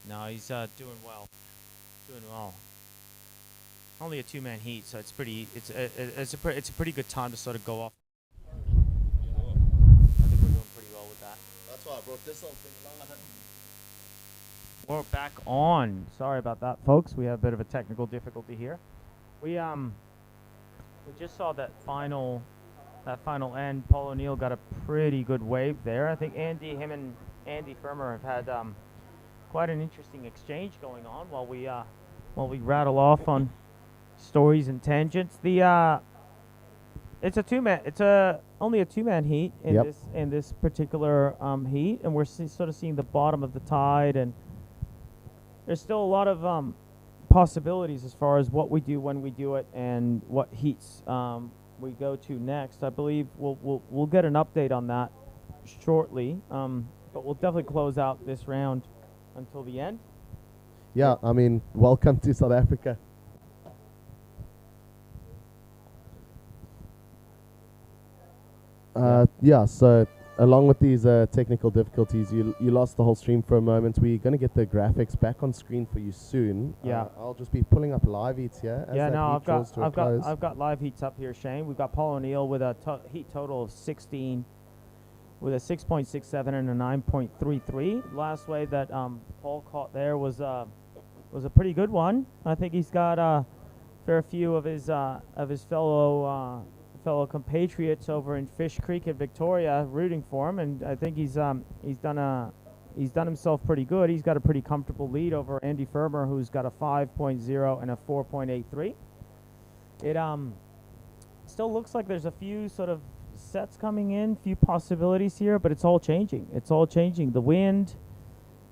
No, he's doing well. Doing well. Only a two-man heat, so it's pretty. It's a pretty good time to sort of go off. I think we're doing pretty well with that. That's why I brought this whole thing along. We're back on. Sorry about that, folks. We have a bit of a technical difficulty here. We just saw that final end. Paul O'Neill got a pretty good wave there. I think him and Andy Firmer have had quite an interesting exchange going on while we rattle off on stories and tangents. It's a two-man. It's only a two-man heat in this particular heat, and we're sort of seeing the bottom of the tide, and there's still a lot of possibilities as far as what we do when we do it and what heats we go to next. I believe we'll get an update on that shortly, but we'll definitely close out this round until the end. Yeah, I mean, welcome to South Africa. Yeah, so along with these technical difficulties, you lost the whole stream for a moment. We're going to get the graphics back on screen for you soon. Yeah. I'll just be pulling up live heats here. Yeah, no, I've got live heats up here, Shane. We've got Paul O'Neill with a heat total of 16, with a 6.67 and a 9.33. Last wave that Paul caught there was a pretty good one. I think he's got a fair few of his fellow compatriots over in Fish Creek in Victoria rooting for him, and I think he's done himself pretty good. He's got a pretty comfortable lead over Andy Ferber, who's got a 5.0 and a 4.83. It still looks like there's a few sort of sets coming in, few possibilities here, but it's all changing. It's all changing. The wind,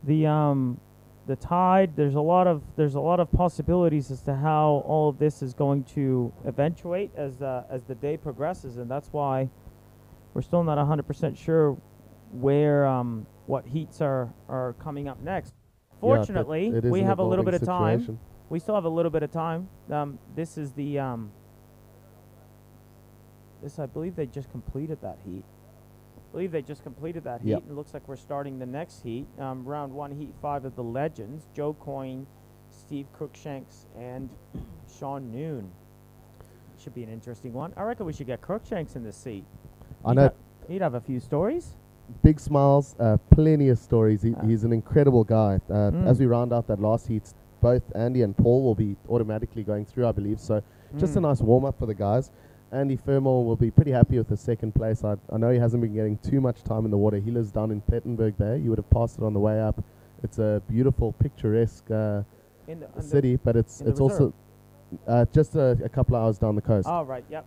the tide. There's a lot of possibilities as to how all of this is going to eventuate as the day progresses, and that's why we're still not 100% sure where what heats are coming up next. Fortunately, we have a little bit of time. We still have a little bit of time. This is the I believe they just completed that heat. And it looks like we're starting the next heat. Round 1, heat 5 of the Legends. Joe Coyne, Steve Crookshanks, and Sean Noon. Should be an interesting one. I reckon we should get Crookshanks in this seat. He'd have a few stories. Big smiles, plenty of stories. He's an incredible guy. As we round out that last heat, both Andy and Paul will be automatically going through, I believe. So just a nice warm-up for the guys. Andy Fermor will be pretty happy with the second place. I know he hasn't been getting too much time in the water. He lives down in Plettenberg Bay. You would have passed it on the way up. It's a beautiful, picturesque city, but it's also just a couple of hours down the coast. Oh, right, yep.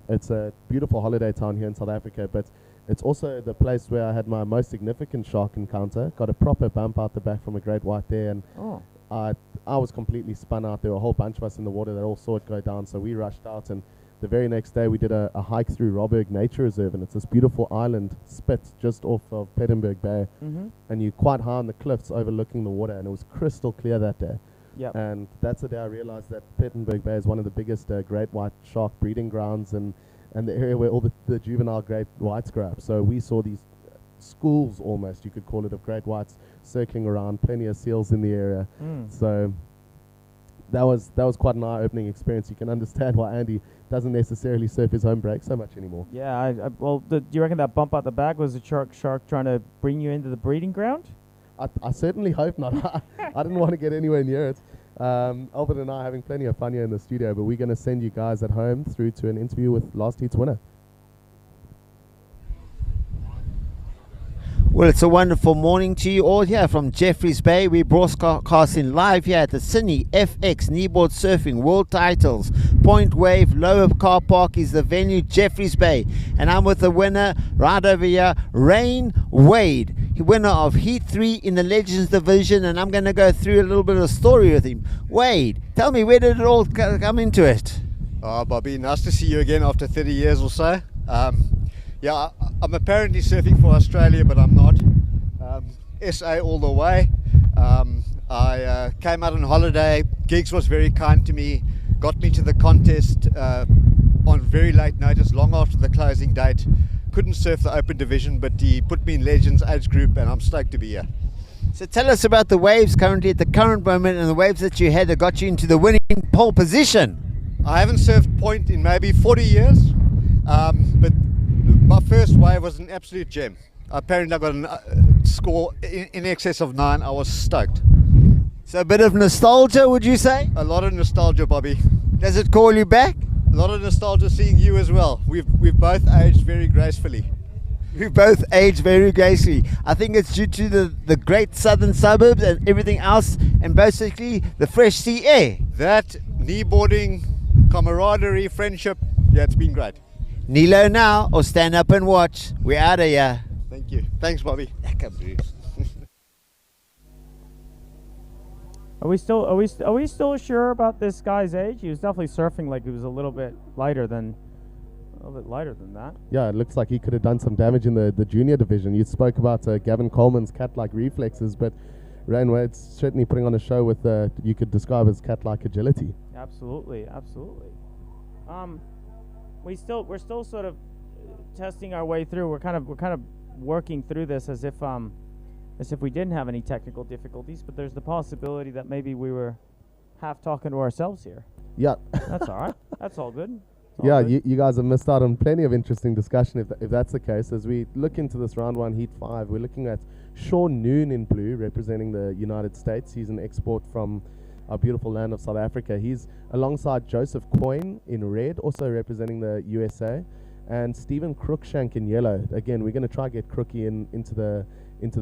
It's a beautiful holiday town here in South Africa, but it's also the place where I had my most significant shark encounter. Got a proper bump out the back from a great white there, and I was completely spun out. There were a whole bunch of us in the water that all saw it go down, so we rushed out, and the very next day we did a hike through Robberg Nature Reserve, and it's this beautiful island spit just off of Plettenberg Bay, and you're quite high on the cliffs overlooking the water, and it was crystal clear that day. Yep. And that's the day I realized that Plettenberg Bay is one of the biggest great white shark breeding grounds, and the area where all the juvenile great whites grow up. So we saw these schools, almost you could call it, of great whites circling around, plenty of seals in the area. So that was quite an eye-opening experience. You can understand why Andy doesn't necessarily surf his home break so much anymore. Yeah, do you reckon that bump out the back was a shark trying to bring you into the breeding ground? I certainly hope not. I didn't want to get anywhere near it. Albert and I are having plenty of fun here in the studio, but we're going to send you guys at home through to an interview with last heat's winner. Well, it's a wonderful morning to you all here from Jeffreys Bay. We're broadcasting live here at the CineFX Kneeboard Surfing World Titles. Point Wave Lower Car Park is the venue, Jeffreys Bay. And I'm with the winner right over here, Rain Wade, winner of Heat 3 in the Legends Division. And I'm going to go through a little bit of story with him. Wade, tell me, where did it all come into it? Bobby, nice to see you again after 30 years or so. Yeah, I'm apparently surfing for Australia, but I'm not. SA all the way. I came out on holiday. Giggs was very kind to me, got me to the contest on very late notice, long after the closing date. Couldn't surf the open division, but he put me in Legends age group, and I'm stoked to be here. So tell us about the waves currently at the current moment and the waves that you had that got you into the winning pole position. I haven't surfed point in maybe 40 years, but my first wave was an absolute gem. Apparently I got a score in excess of 9. I was stoked. So a bit of nostalgia, would you say? A lot of nostalgia, Bobby. Does it call you back? A lot of nostalgia seeing you as well. We've both aged very gracefully. We both aged very gracefully. I think it's due to the great southern suburbs and everything else, and basically the fresh sea air. That, kneeboarding, camaraderie, friendship, yeah, it's been great. Nilo now, or stand up and watch. We're out of here. Thank you. Thanks, Bobby. Are we still sure about this guy's age? He was definitely surfing like he was a little bit lighter than that. Yeah, it looks like he could have done some damage in the junior division. You spoke about Gavin Coleman's cat-like reflexes, but Rain Wade's certainly putting on a show with you could describe as cat-like agility. Absolutely. We're still sort of testing our way through. We're kind of working through this as if we didn't have any technical difficulties, but there's the possibility that maybe we were half talking to ourselves here. Yeah. That's all right. That's all good. Yeah, you guys have missed out on plenty of interesting discussion if that's the case. As we look into this round 1, heat 5, we're looking at Sean Noon in blue, representing the United States. He's an export from our beautiful land of South Africa. He's alongside Joseph Quinn in red, also representing the USA, and Stephen Crookshank in yellow. Again, we're going to try to get Crookie into the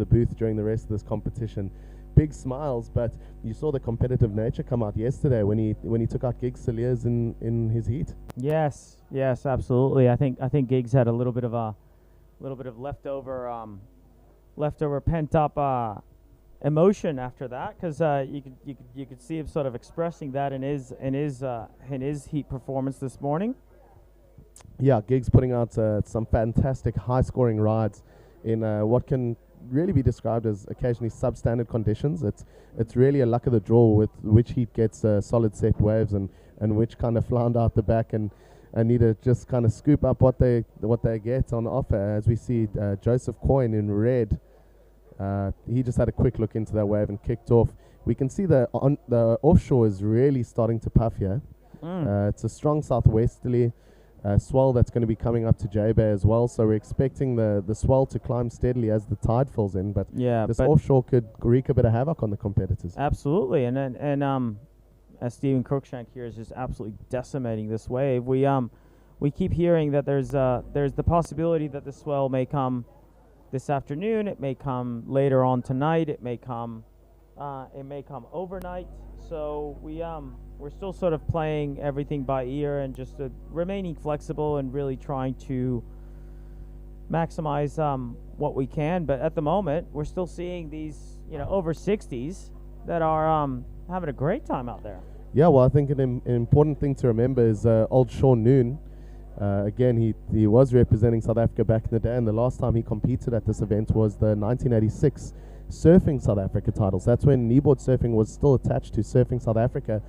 booth during the rest of this competition. Big smiles, but you saw the competitive nature come out yesterday when he took out Giggs Cier in his heat. Yes, absolutely. I think Giggs had a little bit of leftover pent up emotion after that, because you could see him sort of expressing that in his heat performance this morning. Yeah, Giggs putting out some fantastic high scoring rides in what can really be described as occasionally substandard conditions. It's really a luck of the draw with which heat gets solid set waves and which kind of flounder out the back and need to just kind of scoop up what they get on offer. As we see Joseph Coyne in red, he just had a quick look into that wave and kicked off. We can see the offshore is really starting to puff here. It's a strong southwesterly swell that's going to be coming up to J-Bay as well, so we're expecting the swell to climb steadily as the tide fills in, but this offshore could wreak a bit of havoc on the competitors. Absolutely, and as Stephen Crookshank here is just absolutely decimating this wave. We keep hearing that there's the possibility that the swell may come this afternoon, it may come later on tonight, it may come overnight. So we're still sort of playing everything by ear and just remaining flexible and really trying to maximize what we can. But at the moment, we're still seeing these over 60s that are having a great time out there. Yeah, well, I think an important thing to remember is old Sean Noon. Again, he was representing South Africa back in the day, and the last time he competed at this event was the 1986 Surfing South Africa titles. That's when kneeboard surfing was still attached to Surfing South Africa,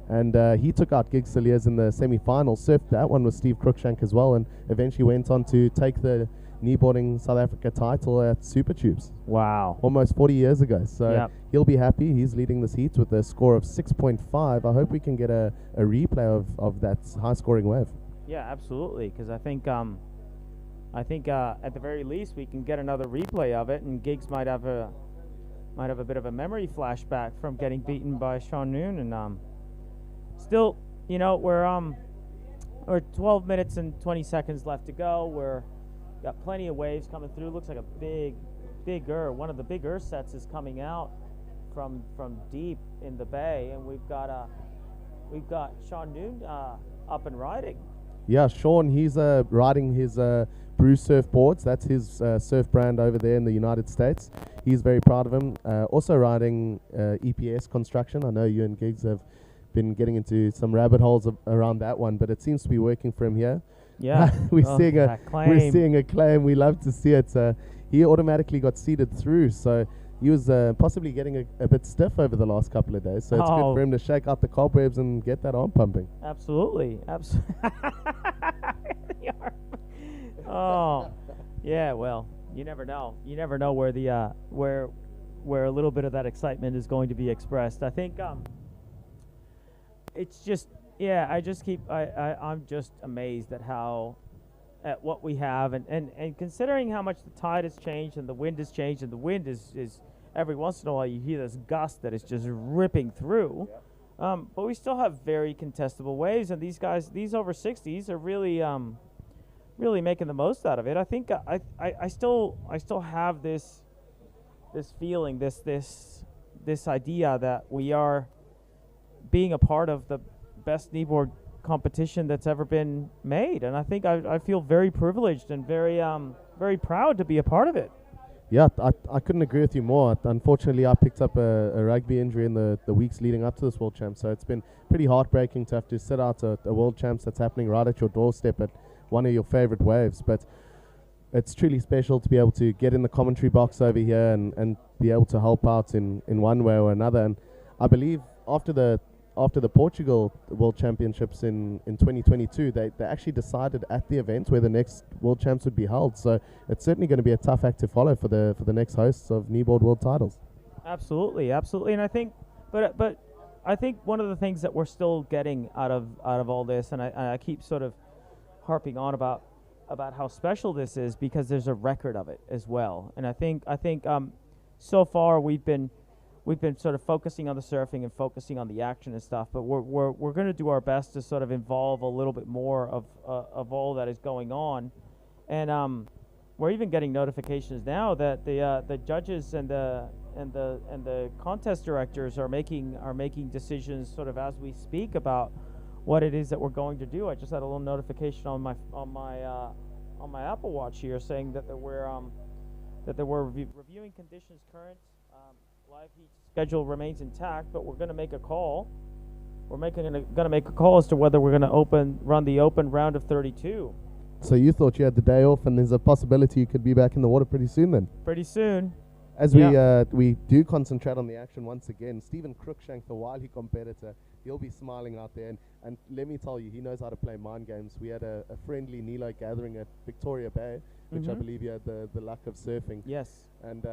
and he took out Giggs Cier in the semi-finals. Surfed that one with Steve Crookshank as well, and eventually went on to take the kneeboarding South Africa title at Super Tubes. Wow. Almost 40 years ago. So he'll be happy. He's leading this heat with a score of 6.5. I hope we can get a replay of that high-scoring wave. Yeah, absolutely, because I think at the very least we can get another replay of it, and Giggs might have a bit of a memory flashback from getting beaten by Sean Noon. And still, we're 12 minutes and 20 seconds left to go. We're got plenty of waves coming through. Looks like a one of the bigger sets is coming out from deep in the bay, and we've got Sean Noon up and riding. Yeah, Sean, he's riding his Brew surfboards. That's his surf brand over there in the United States. He's very proud of him. Also riding EPS construction. I know you and Giggs have been getting into some rabbit holes around that one, but it seems to be working for him here. Yeah, we're seeing a claim. We love to see it. He automatically got seeded through, so he was possibly getting a bit stiff over the last couple of days. So it's good for him to shake out the cobwebs and get that arm pumping. Absolutely. Oh, yeah. Well, you never know. You never know where where a little bit of that excitement is going to be expressed. I think it's just, yeah, I'm just amazed at what we have, and considering how much the tide has changed and the wind has changed, and the wind is every once in a while you hear this gust that is just ripping through. But we still have very contestable waves, and these guys, these over 60s, are really really making the most out of it. I think I still have this feeling, this idea that we are being a part of the best kneeboard competition that's ever been made, and I think I feel very privileged and very proud to be a part of it. Yeah, I couldn't agree with you more. Unfortunately, I picked up a rugby injury in the weeks leading up to this World Champs, so it's been pretty heartbreaking to have to sit out a World Champs that's happening right at your doorstep at one of your favorite waves. But it's truly special to be able to get in the commentary box over here and be able to help out in one way or another. And I believe after the Portugal World Championships in 2022, they actually decided at the event where the next World Champs would be held. So it's certainly going to be a tough act to follow for the next hosts of Kneeboard World Titles. Absolutely, and I think, but I think one of the things that we're still getting out of all this, and I keep sort of harping on about how special this is, because there's a record of it as well. And I think so far we've been sort of focusing on the surfing and focusing on the action and stuff, but we're going to do our best to sort of involve a little bit more of all that is going on. And we're even getting notifications now that the judges and the contest directors are making decisions sort of as we speak about what it is that we're going to do. I just had a little notification on my Apple Watch here saying that there were reviewing conditions current. Live heat schedule remains intact, but we're going to make a call. We're going to make a call as to whether we're going to run the open round of 32. So you thought you had the day off, and there's a possibility you could be back in the water pretty soon then? Pretty soon. As we do concentrate on the action once again, Stephen Crookshank, the Wiley competitor, he'll be smiling out there. And let me tell you, he knows how to play mind games. We had a friendly Nilo gathering at Victoria Bay, which I believe you had the luck of surfing. Yes. And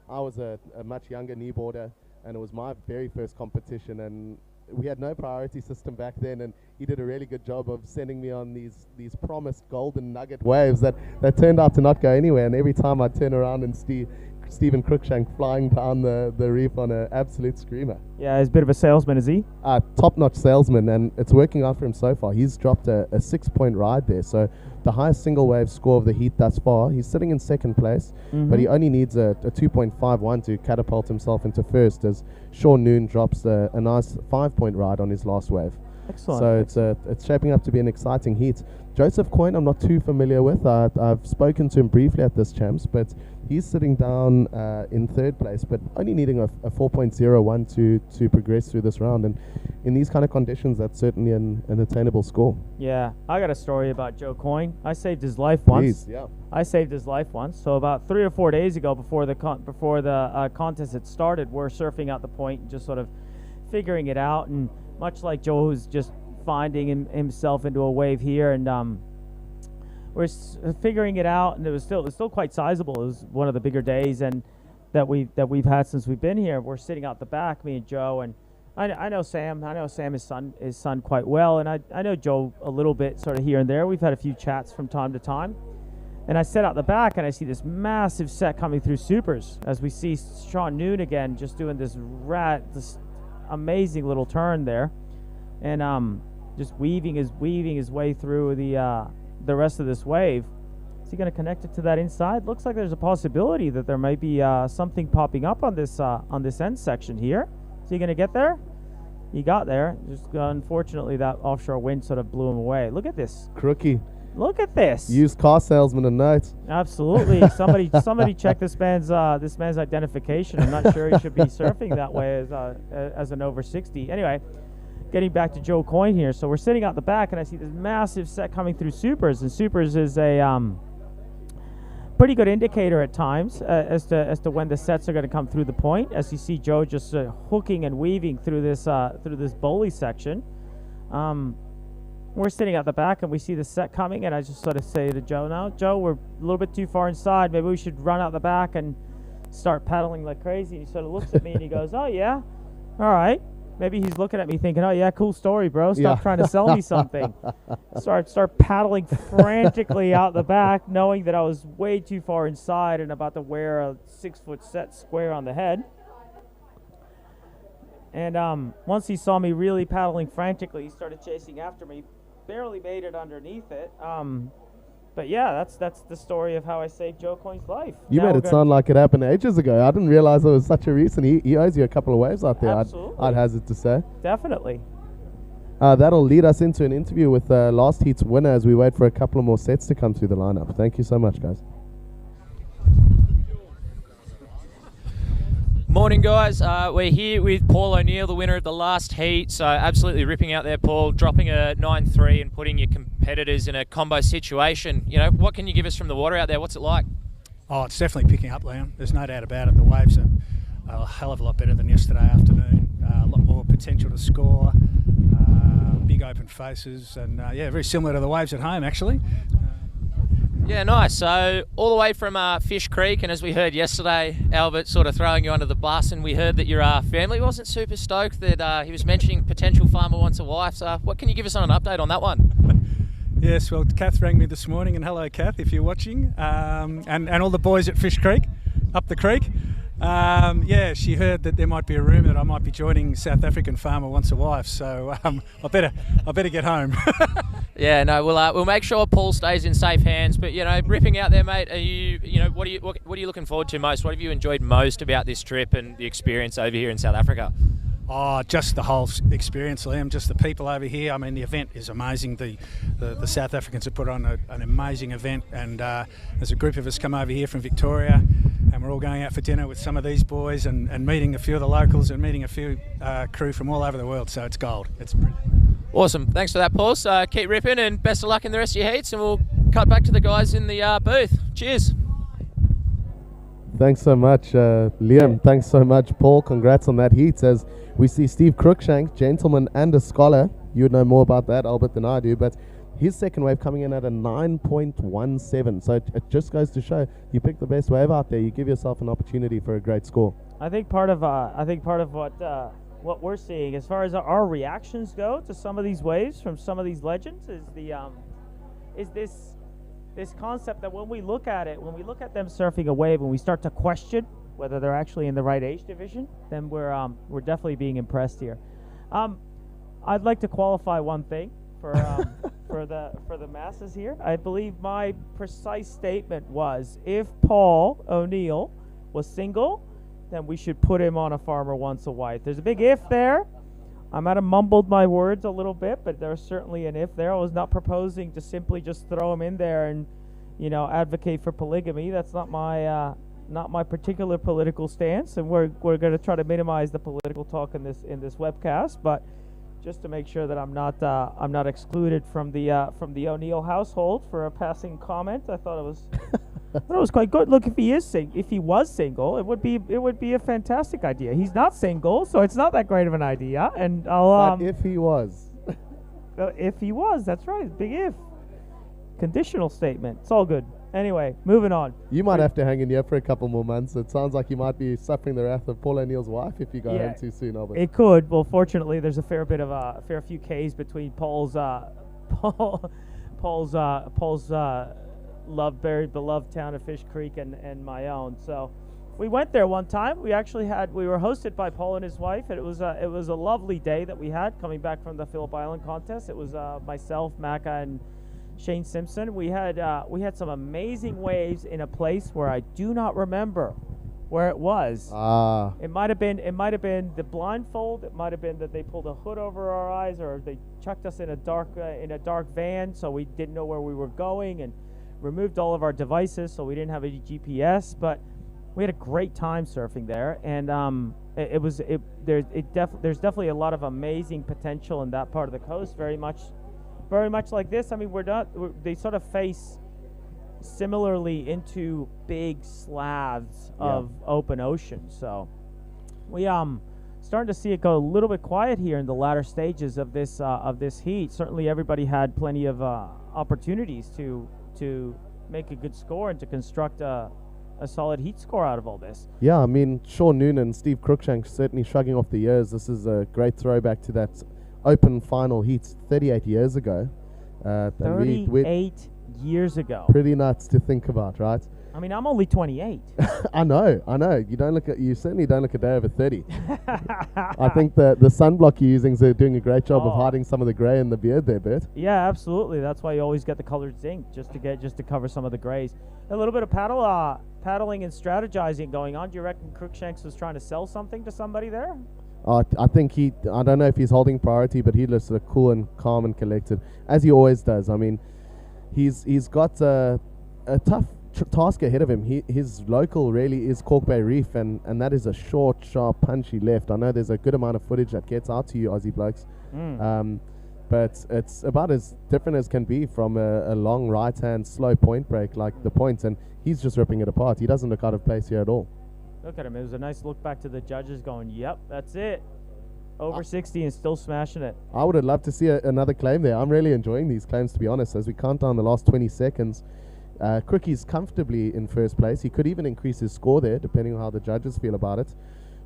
I was a much younger kneeboarder, and it was my very first competition, and we had no priority system back then, and he did a really good job of sending me on these promised golden nugget waves that turned out to not go anywhere. And every time I turn around and Stephen Crookshank flying down the reef on an absolute screamer. Yeah, he's a bit of a salesman, is he? Top-notch salesman, and it's working out for him so far. He's dropped a 6-point ride there, so the highest single wave score of the heat thus far. He's sitting in second place, but he only needs a 2.51 to catapult himself into first, as Sean Noon drops a nice 5-point ride on his last wave. Excellent. So it's shaping up to be an exciting heat. Joseph Coyne I'm not too familiar with. I've spoken to him briefly at this champs, but he's sitting down in third place, but only needing a 4.01 to progress through this round. And in these kind of conditions, that's certainly an attainable score. Yeah, I got a story about Joe Coyne. I saved his life once. Please, yeah. I saved his life once. So about 3 or 4 days ago, before the contest had started, we're surfing out the point and just sort of figuring it out. And much like Joe, who's just finding himself into a wave here, and we're figuring it out, and it was still quite sizable. It was one of the bigger days and that we've had since we've been here. We're sitting out the back, me and Joe, and I know Sam. I know Sam, his son quite well, and I know Joe a little bit, sort of here and there. We've had a few chats from time to time. And I sit out the back, and I see this massive set coming through supers as we see Sean Noon again, just doing this amazing little turn there, and just weaving his way through the rest of this wave. Is he going to connect it to that inside? Looks like there's a possibility that there might be something popping up on this end section here. Is he going to get there? He got there. Just unfortunately, that offshore wind sort of blew him away. Look at this. Crookie. Look at this. Used car salesman and notes. Absolutely. Somebody check this man's identification. I'm not sure he should be surfing that way as an over 60. Anyway, getting back to Joe Coyne here. So we're sitting out the back, and I see this massive set coming through supers, and supers is a pretty good indicator at times as to when the sets are going to come through the point. As you see Joe just hooking and weaving through this Bowley section. We're sitting at the back, and we see the set coming, and I just sort of say to Joe, "Now, Joe, we're a little bit too far inside. Maybe we should run out the back and start paddling like crazy. He sort of looks at me and he goes, "Oh yeah, all right." Maybe he's looking at me thinking, "Oh yeah, cool story, bro. Stop trying to sell me something." Start paddling frantically out the back, knowing that I was way too far inside and about to wear a 6-foot set square on the head. And once he saw me really paddling frantically, he started chasing after me. Barely made it underneath it. But yeah, that's the story of how I saved Joe Coyne's life. You Now made we're it gonna- sound like it happened ages ago. I didn't realize it was such a recent. He owes you a couple of waves out there. Absolutely. I'd hazard to say. Definitely. That'll lead us into an interview with last heat's winner as we wait for a couple of more sets to come through the lineup. Thank you so much, guys. Morning, guys. We're here with Paul O'Neill, the winner of the last heat. So absolutely ripping out there, Paul, dropping a 9-3 and putting your competitors in a combo situation. You know, what can you give us from the water out there? What's it like? Oh, it's definitely picking up, Liam. There's no doubt about it. The waves are a hell of a lot better than yesterday afternoon. A lot more potential to score, big open faces, and yeah, very similar to the waves at home, actually. Yeah, nice. So all the way from Fish Creek, and as we heard yesterday, Albert sort of throwing you under the bus, and we heard that your family wasn't super stoked that he was mentioning potential farmer wants a wife. So what can you give us on an update on that one? Yes, well, Kath rang me this morning, and hello, Kath, if you're watching, and all the boys at Fish Creek, up the creek. Yeah, she heard that there might be a rumour that I might be joining South African Farmer Wants a Wife, so I better get home. Yeah, no, we'll make sure Paul stays in safe hands. But you know, ripping out there, mate. Are you know, what are you looking forward to most? What have you enjoyed most about this trip and the experience over here in South Africa? Oh, just the whole experience, Liam. Just the people over here. I mean, the event is amazing. The South Africans have put on an amazing event, and there's a group of us come over here from Victoria, and we're all going out for dinner with some of these boys and meeting a few of the locals and meeting a few crew from all over the world. So it's gold. It's brilliant. Awesome. Thanks for that, Paul. So keep ripping and best of luck in the rest of your heats, and we'll cut back to the guys in the booth. Cheers. Thanks so much, Liam. Thanks so much, Paul. Congrats on that heat. As we see Steve Crookshank, gentleman and a scholar. You would know more about that, Albert, than I do. But his second wave coming in at a 9.17. So it just goes to show you pick the best wave out there. You give yourself an opportunity for a great score. I think part of what we're seeing, as far as our reactions go to some of these waves from some of these legends, is this concept that when we look at them surfing a wave, and we start to question whether they're actually in the right age division, then we're definitely being impressed here. I'd like to qualify one thing for the masses here. I believe my precise statement was, if Paul O'Neill was single, then we should put him on a farmer wants a wife. There's a big if there. I might have mumbled my words a little bit, but there's certainly an if there. I was not proposing to simply just throw him in there and, you know, advocate for polygamy. That's not my particular political stance, and we're going to try to minimize the political talk in this webcast. But just to make sure that I'm not excluded from the O'Neill household for a passing comment, I thought it was quite good. Look, if he was single, it would be a fantastic idea. He's not single, so it's not that great of an idea. And But if he was, if he was, that's right. Big if. Conditional statement. It's all good. Anyway, moving on. you might have to hang in here for a couple more months. It sounds like you might be suffering the wrath of Paul O'Neill's wife if you go home too soon, Albert. It could. Well, fortunately, there's a fair few Ks between Paul's very beloved town of Fish Creek and my own. So we went there one time. We were hosted by Paul and his wife, and it was a lovely day that we had coming back from the Phillip Island contest. It was myself, Macca, and Shane Simpson. We had some amazing waves in a place where I do not remember where it was. It might have been the blindfold. It might have been that they pulled a hood over our eyes, or they chucked us in a dark van, so we didn't know where we were going, and removed all of our devices, so we didn't have any GPS. But we had a great time surfing there, and there's definitely a lot of amazing potential in that part of the coast. Very much like this. I mean, they sort of face similarly into big slabs of open ocean. So we starting to see it go a little bit quiet here in the latter stages of this heat. Certainly everybody had plenty of opportunities to make a good score and to construct a a solid heat score out of all this. Yeah, I mean, Sean Noon and Steve Crookshank certainly shrugging off the years. This is a great throwback to that open final heat 38 years ago. 38 years ago. Pretty nuts to think about, right? I mean, I'm only 28. I know. You certainly don't look a day over 30. I think the sunblock you're using is doing a great job of hiding some of the grey in the beard there, Bert. Yeah, absolutely. That's why you always get the colored zinc, just to cover some of the grays. A little bit of paddling and strategizing going on. Do you reckon Crookshanks was trying to sell something to somebody there? I think I don't know if he's holding priority, but he looks cool and calm and collected, as he always does. I mean, he's got a tough task ahead of him. His local really is Cork Bay Reef, and that is a short, sharp, punchy left. I know there's a good amount of footage that gets out to you Aussie blokes, but it's about as different as can be from a long right-hand slow point break like the points, and he's just ripping it apart. He doesn't look out of place here at all. Look at him. It was a nice look back to the judges going, yep, that's it. Over 60 and still smashing it. I would have loved to see another claim there. I'm really enjoying these claims, to be honest. As we count down the last 20 seconds, Crookie's comfortably in first place. He could even increase his score there, depending on how the judges feel about it.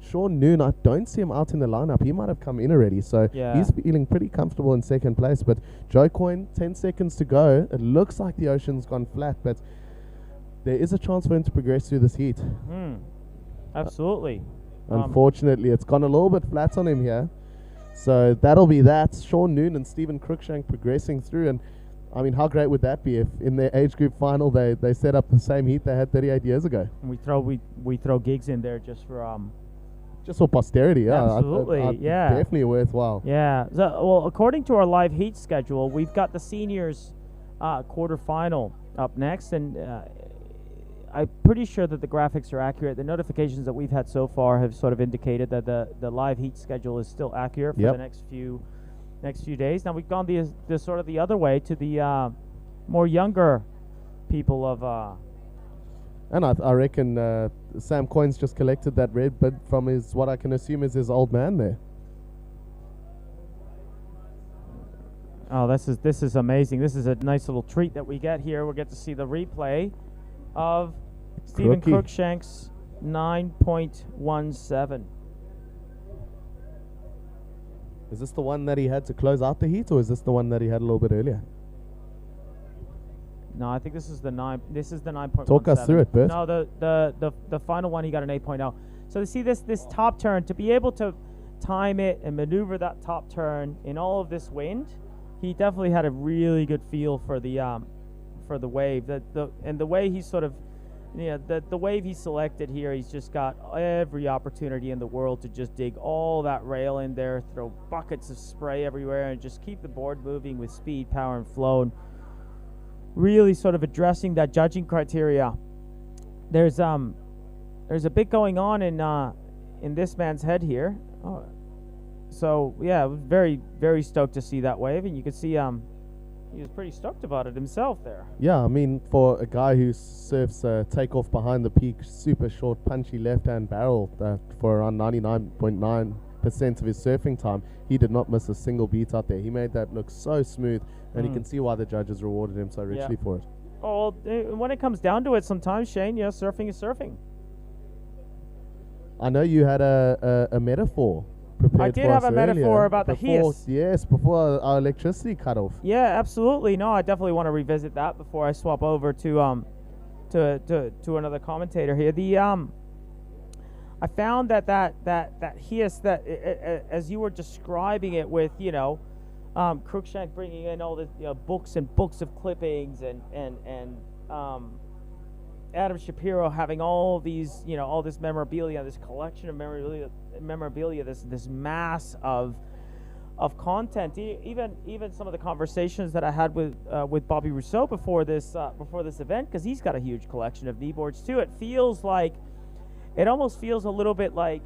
Sean Noon, I don't see him out in the lineup. He might have come in already, so he's feeling pretty comfortable in second place. But Joe Coyne, 10 seconds to go. It looks like the ocean's gone flat, but there is a chance for him to progress through this heat. Absolutely. Unfortunately, it's gone a little bit flat on him here. So that'll be that. Sean Noon and Stephen Crookshank progressing through. And I mean, how great would that be if in their age group final they set up the same heat they had 38 years ago? And we throw Giggs in there just for posterity. Yeah, absolutely. Yeah, definitely worthwhile. Yeah. So, well, according to our live heat schedule, we've got the seniors quarterfinal up next, and I'm pretty sure that the graphics are accurate. The notifications that we've had so far have sort of indicated that the live heat schedule is still accurate for the next few days. Now we've gone the sort of the other way to the more younger people of. And I reckon Sam Coyne's just collected that red bid from what I can assume is his old man there. Oh, this is amazing. This is a nice little treat that we get here. We'll get to see the replay of Stephen Crookshank's 9.17. Is this the one that he had to close out the heat, or is this the one that he had a little bit earlier? No, I think this is the 9. This is the 9.17. Talk us through it, Bert. No, the final one he got an 8.0. So to see this top turn, to be able to time it and maneuver that top turn in all of this wind, he definitely had a really good feel for the wave. And the way he sort of, the wave he selected here, he's just got every opportunity in the world to just dig all that rail in there, throw buckets of spray everywhere, and just keep the board moving with speed, power, and flow, and really sort of addressing that judging criteria. There's a bit going on in this man's head here. So yeah, I was very, very stoked to see that wave, and you could see he was pretty stoked about it himself there. Yeah, I mean, for a guy who surfs takeoff behind the peak, super short, punchy left-hand barrel for around 99.9% of his surfing time, he did not miss a single beat out there. He made that look so smooth, and you can see why the judges rewarded him so richly for it. Oh, well, when it comes down to it, sometimes, Shane, surfing is surfing. I know you had a metaphor prepared. I did have a metaphor about the hiss. Yes, before our electricity cut off. Yeah, absolutely. No, I definitely want to revisit that before I swap over to another commentator here. I found that hiss, that as you were describing it with Crookshank bringing in all the books and books of clippings and Adam Shapiro having all these all this memorabilia, this collection of memorabilia, this mass of content. Even some of the conversations that I had with Bobby Rousseau before this event, because he's got a huge collection of kneeboards too. It almost feels a little bit like,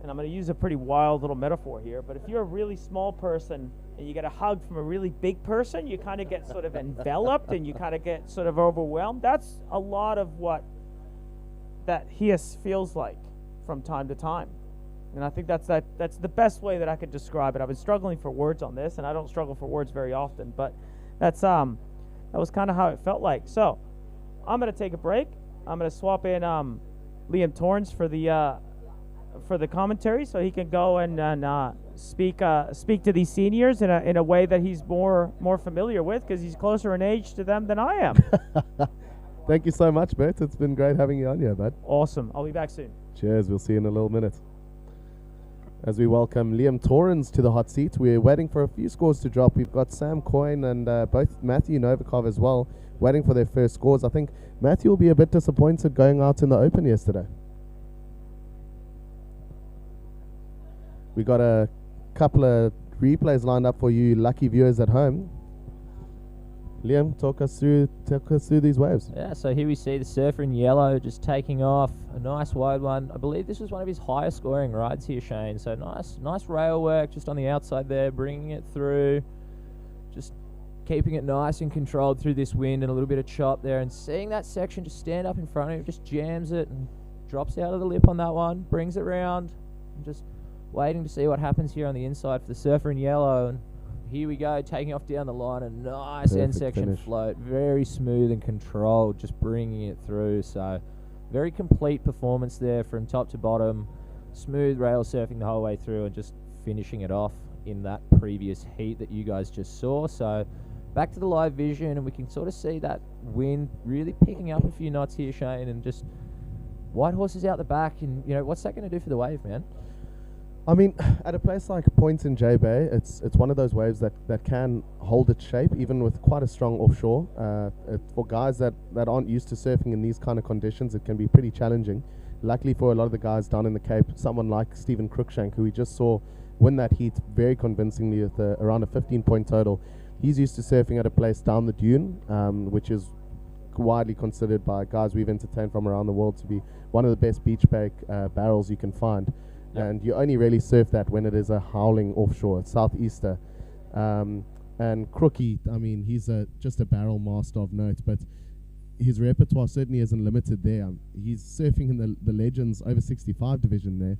and I'm going to use a pretty wild little metaphor here, but if you're a really small person and you get a hug from a really big person, you kind of get sort of enveloped and you kind of get sort of overwhelmed. That's a lot of what that hiss feels like from time to time. And I think that's the best way that I could describe it. I've been struggling for words on this, and I don't struggle for words very often, but that was kind of how it felt like. So I'm going to take a break. I'm gonna swap in Liam Torrance for the commentary, so he can go and speak to these seniors in a way that he's more familiar with, because he's closer in age to them than I am. Thank you so much, Bert. It's been great having you on here, bud. Awesome. I'll be back soon. Cheers. We'll see you in a little minute. As we welcome Liam Torrance to the hot seat, we're waiting for a few scores to drop. We've got Sam Coyne and both Matthew Novikov as well, waiting for their first scores. I think Matthew will be a bit disappointed going out in the Open yesterday. We got a couple of replays lined up for you lucky viewers at home. Liam, talk us through these waves. Yeah, so here we see the surfer in yellow just taking off a nice wide one. I believe this was one of his highest scoring rides here, Shane. So nice rail work just on the outside there, bringing it through, just keeping it nice and controlled through this wind and a little bit of chop there, and seeing that section just stand up in front of him, just jams it and drops out of the lip on that one, brings it round, and just waiting to see what happens here on the inside for the surfer in yellow. And here we go, taking off down the line, a nice Perfect end section finish. float, very smooth and controlled, just bringing it through. So very complete performance there from top to bottom, smooth rail surfing the whole way through, and just finishing it off in that previous heat that you guys just saw. So back to the live vision, and we can sort of see that wind really picking up a few knots here, Shane, and just white horses out the back. And what's that going to do for the wave, man? I mean, at a place like Point in J Bay, it's one of those waves that can hold its shape even with quite a strong offshore. For guys that aren't used to surfing in these kind of conditions, it can be pretty challenging. Luckily for a lot of the guys down in the Cape, someone like Stephen Crookshank, who we just saw win that heat very convincingly with around a 15-point total, he's used to surfing at a place down the dune, which is widely considered by guys we've entertained from around the world to be one of the best beach bake barrels you can find. And you only really surf that when it is a howling offshore, southeaster. And Crookie, I mean, he's just a barrel master of note, but his repertoire certainly isn't limited there. He's surfing in the Legends over 65 division there,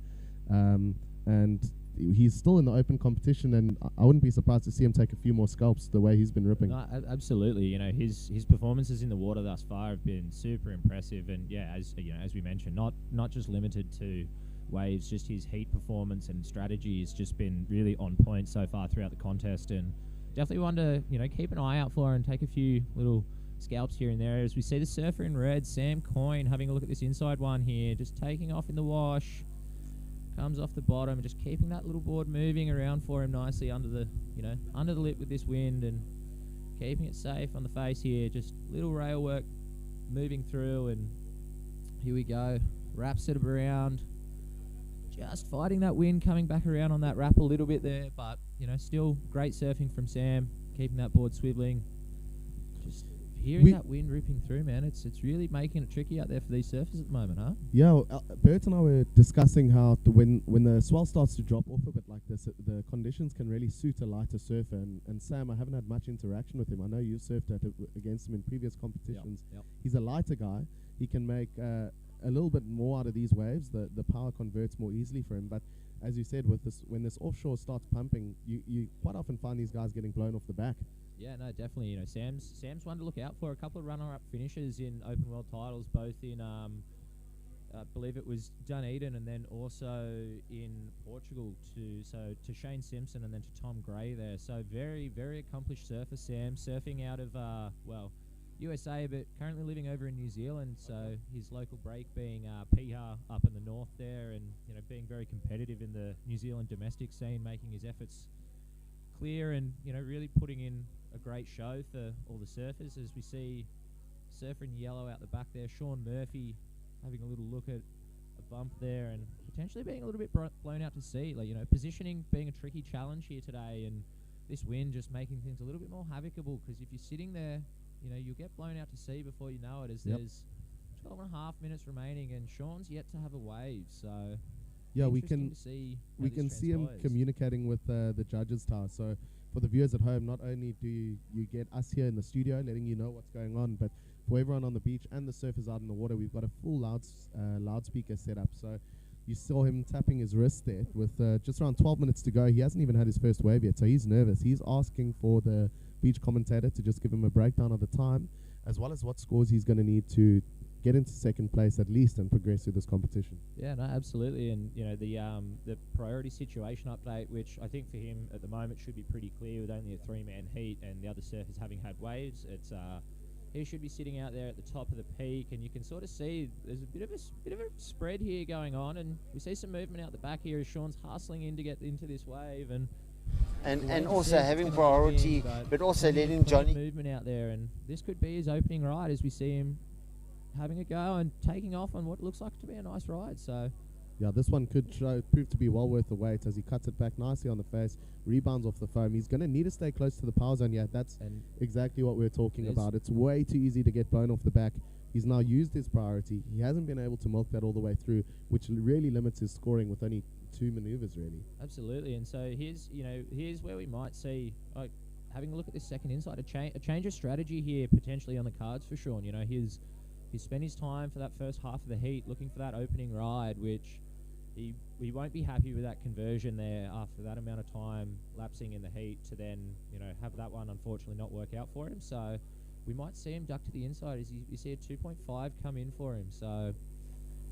and he's still in the open competition, and I wouldn't be surprised to see him take a few more scalps the way he's been ripping. No, absolutely. His performances in the water thus far have been super impressive, and yeah, as we mentioned, not just limited to waves, just his heat performance and strategy has just been really on point so far throughout the contest, and definitely one to keep an eye out for and take a few little scalps here and there. As we see the surfer in red, Sam Coyne, having a look at this inside one here, just taking off in the wash, comes off the bottom, just keeping that little board moving around for him nicely under the lip with this wind, and keeping it safe on the face here. Just little rail work moving through, and here we go, wraps it around. Just fighting that wind, coming back around on that wrap a little bit there, but still great surfing from Sam, keeping that board swiveling. Just hearing that wind ripping through, man, it's really making it tricky out there for these surfers at the moment, huh? Yeah, Bert and I were discussing how when the swell starts to drop off a bit like this, the conditions can really suit a lighter surfer. And Sam, I haven't had much interaction with him. I know you surfed against him in previous competitions. Yep. He's a lighter guy. He can make a little bit more out of these waves. The power converts more easily for him. But as you said, with this, when this offshore starts pumping, you quite often find these guys getting blown off the back. Yeah, no, definitely. Sam's one to look out for. A couple of runner-up finishes in Open World titles, both in I believe it was Dunedin, and then also in Portugal to Shane Simpson and then to Tom Gray there. So very, very accomplished surfer, Sam, surfing out of USA, but currently living over in New Zealand. So his local break being Piha up in the north there, and being very competitive in the New Zealand domestic scene, making his efforts clear, and really putting in a great show for all the surfers. As we see surfer in yellow out the back there, Sean Murphy having a little look at a bump there and potentially being a little bit blown out to sea. Positioning being a tricky challenge here today, and this wind just making things a little bit more havocable, because if you're sitting there, you'll get blown out to sea before you know it, as there's 12 and a half minutes remaining, and Sean's yet to have a wave. So yeah, we can see him communicating with the judges' tower. So for the viewers at home, not only do you get us here in the studio letting you know what's going on, but for everyone on the beach and the surfers out in the water, we've got a full loudspeaker set up. So you saw him tapping his wrist there with just around 12 minutes to go. He hasn't even had his first wave yet, so he's nervous. He's asking for the beach commentator to just give him a breakdown of the time, as well as what scores he's going to need to get into second place at least and progress through this competition. Yeah, no, absolutely. And the priority situation update, which I think for him at the moment should be pretty clear with only a 3-man heat and the other surfers having had waves. It's he should be sitting out there at the top of the peak, and you can sort of see there's a bit of a spread here going on, and we see some movement out the back here as Sean's hustling in to get into this wave and also having priority, but also letting Johnny movement out there, and this could be his opening ride as we see him having a go and taking off on what looks like to be a nice ride. So yeah, this one could prove to be well worth the wait as he cuts it back nicely on the face, rebounds off the foam. He's going to need to stay close to the power zone. Yeah, that's exactly what we were talking about. It's way too easy to get blown off the back. He's now used his priority. He hasn't been able to milk that all the way through, which really limits his scoring with only 2 maneuvers, really. Absolutely, and so here's where we might see, having a look at this second inside, a change of strategy here potentially on the cards for Sean. You know, he's spent his time for that first half of the heat looking for that opening ride, which he won't be happy with that conversion there after that amount of time lapsing in the heat to then, have that one unfortunately not work out for him. So we might see him duck to the inside as you see a 2.5 come in for him. So,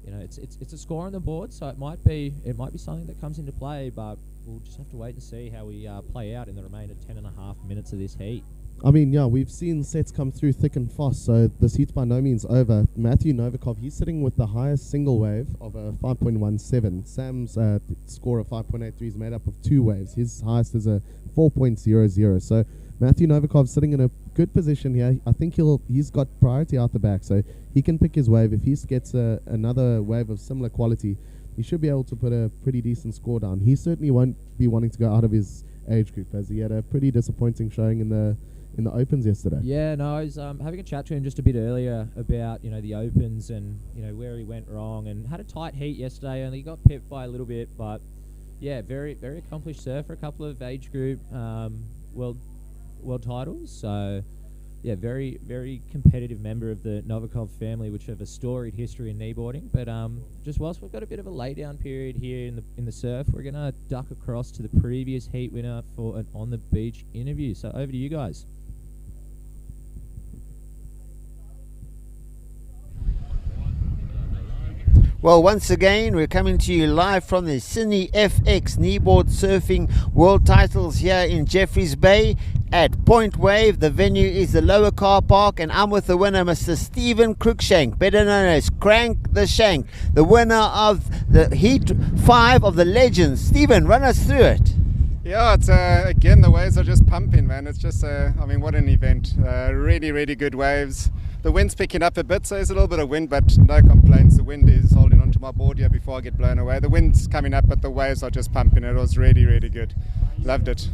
it's a score on the board, so it might be something that comes into play, but we'll just have to wait and see how we play out in the remaining 10.5 minutes of this heat. I mean, yeah, we've seen sets come through thick and fast, so this heat's by no means over. Matthew Novikov, he's sitting with the highest single wave of a 5.17. Sam's score of 5.83 is made up of 2 waves. His highest is a 4.00. So Matthew Novikov's sitting in a good position here. I think he's got priority out the back, so he can pick his wave. If he gets another wave of similar quality, he should be able to put a pretty decent score down. He certainly won't be wanting to go out of his age group, as he had a pretty disappointing showing in the Opens yesterday. Yeah, no, I was having a chat to him just a bit earlier about the Opens and where he went wrong, and had a tight heat yesterday. Only got pipped by a little bit, but yeah, very very accomplished surfer. A couple of age group world titles. So yeah, very very competitive member of the Novikov family, which have a storied history in kneeboarding. But just whilst we've got a bit of a laydown period here in the surf, we're gonna duck across to the previous heat winner for an on the beach interview. So over to you guys. Well, once again, we're coming to you live from the CineFX Kneeboard Surfing World Titles here in Jeffreys Bay at Point Wave. The venue is the lower car park, and I'm with the winner, Mr. Stephen Crookshank, better known as Crank the Shank, the winner of the Heat 5 of the Legends. Stephen, run us through it. Yeah, it's again, the waves are just pumping, man. It's just, what an event. Really, really good waves. The wind's picking up a bit, so there's a little bit of wind, but no complaints. The wind is holding onto my board here before I get blown away. The wind's coming up, but the waves are just pumping. It was really, really good. Loved it.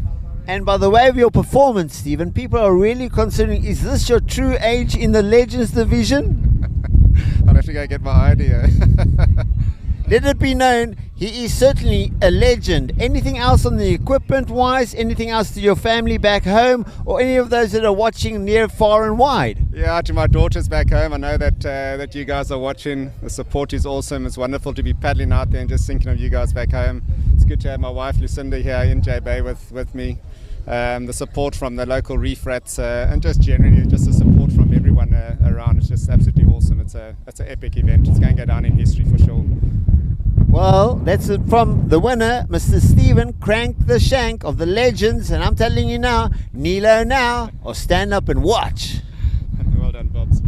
And by the way of your performance, Stephen, people are really considering, is this your true age in the Legends division? I'll have to go get my idea. Let it be known, he is certainly a legend. Anything else on the equipment wise, anything else to your family back home, or any of those that are watching near, far and wide? Yeah, to my daughters back home, I know that you guys are watching. The support is awesome. It's wonderful to be paddling out there and just thinking of you guys back home. It's good to have my wife Lucinda here in J Bay with me. The support from the local reef rats and just generally just the support from everyone around. It's just absolutely awesome. It's an epic event. It's going to go down in history for sure. Well, that's it from the winner, Mr. Stephen Crank the Shank of the Legends. And I'm telling you now, kneel low now or stand up and watch. Well done, Bobs.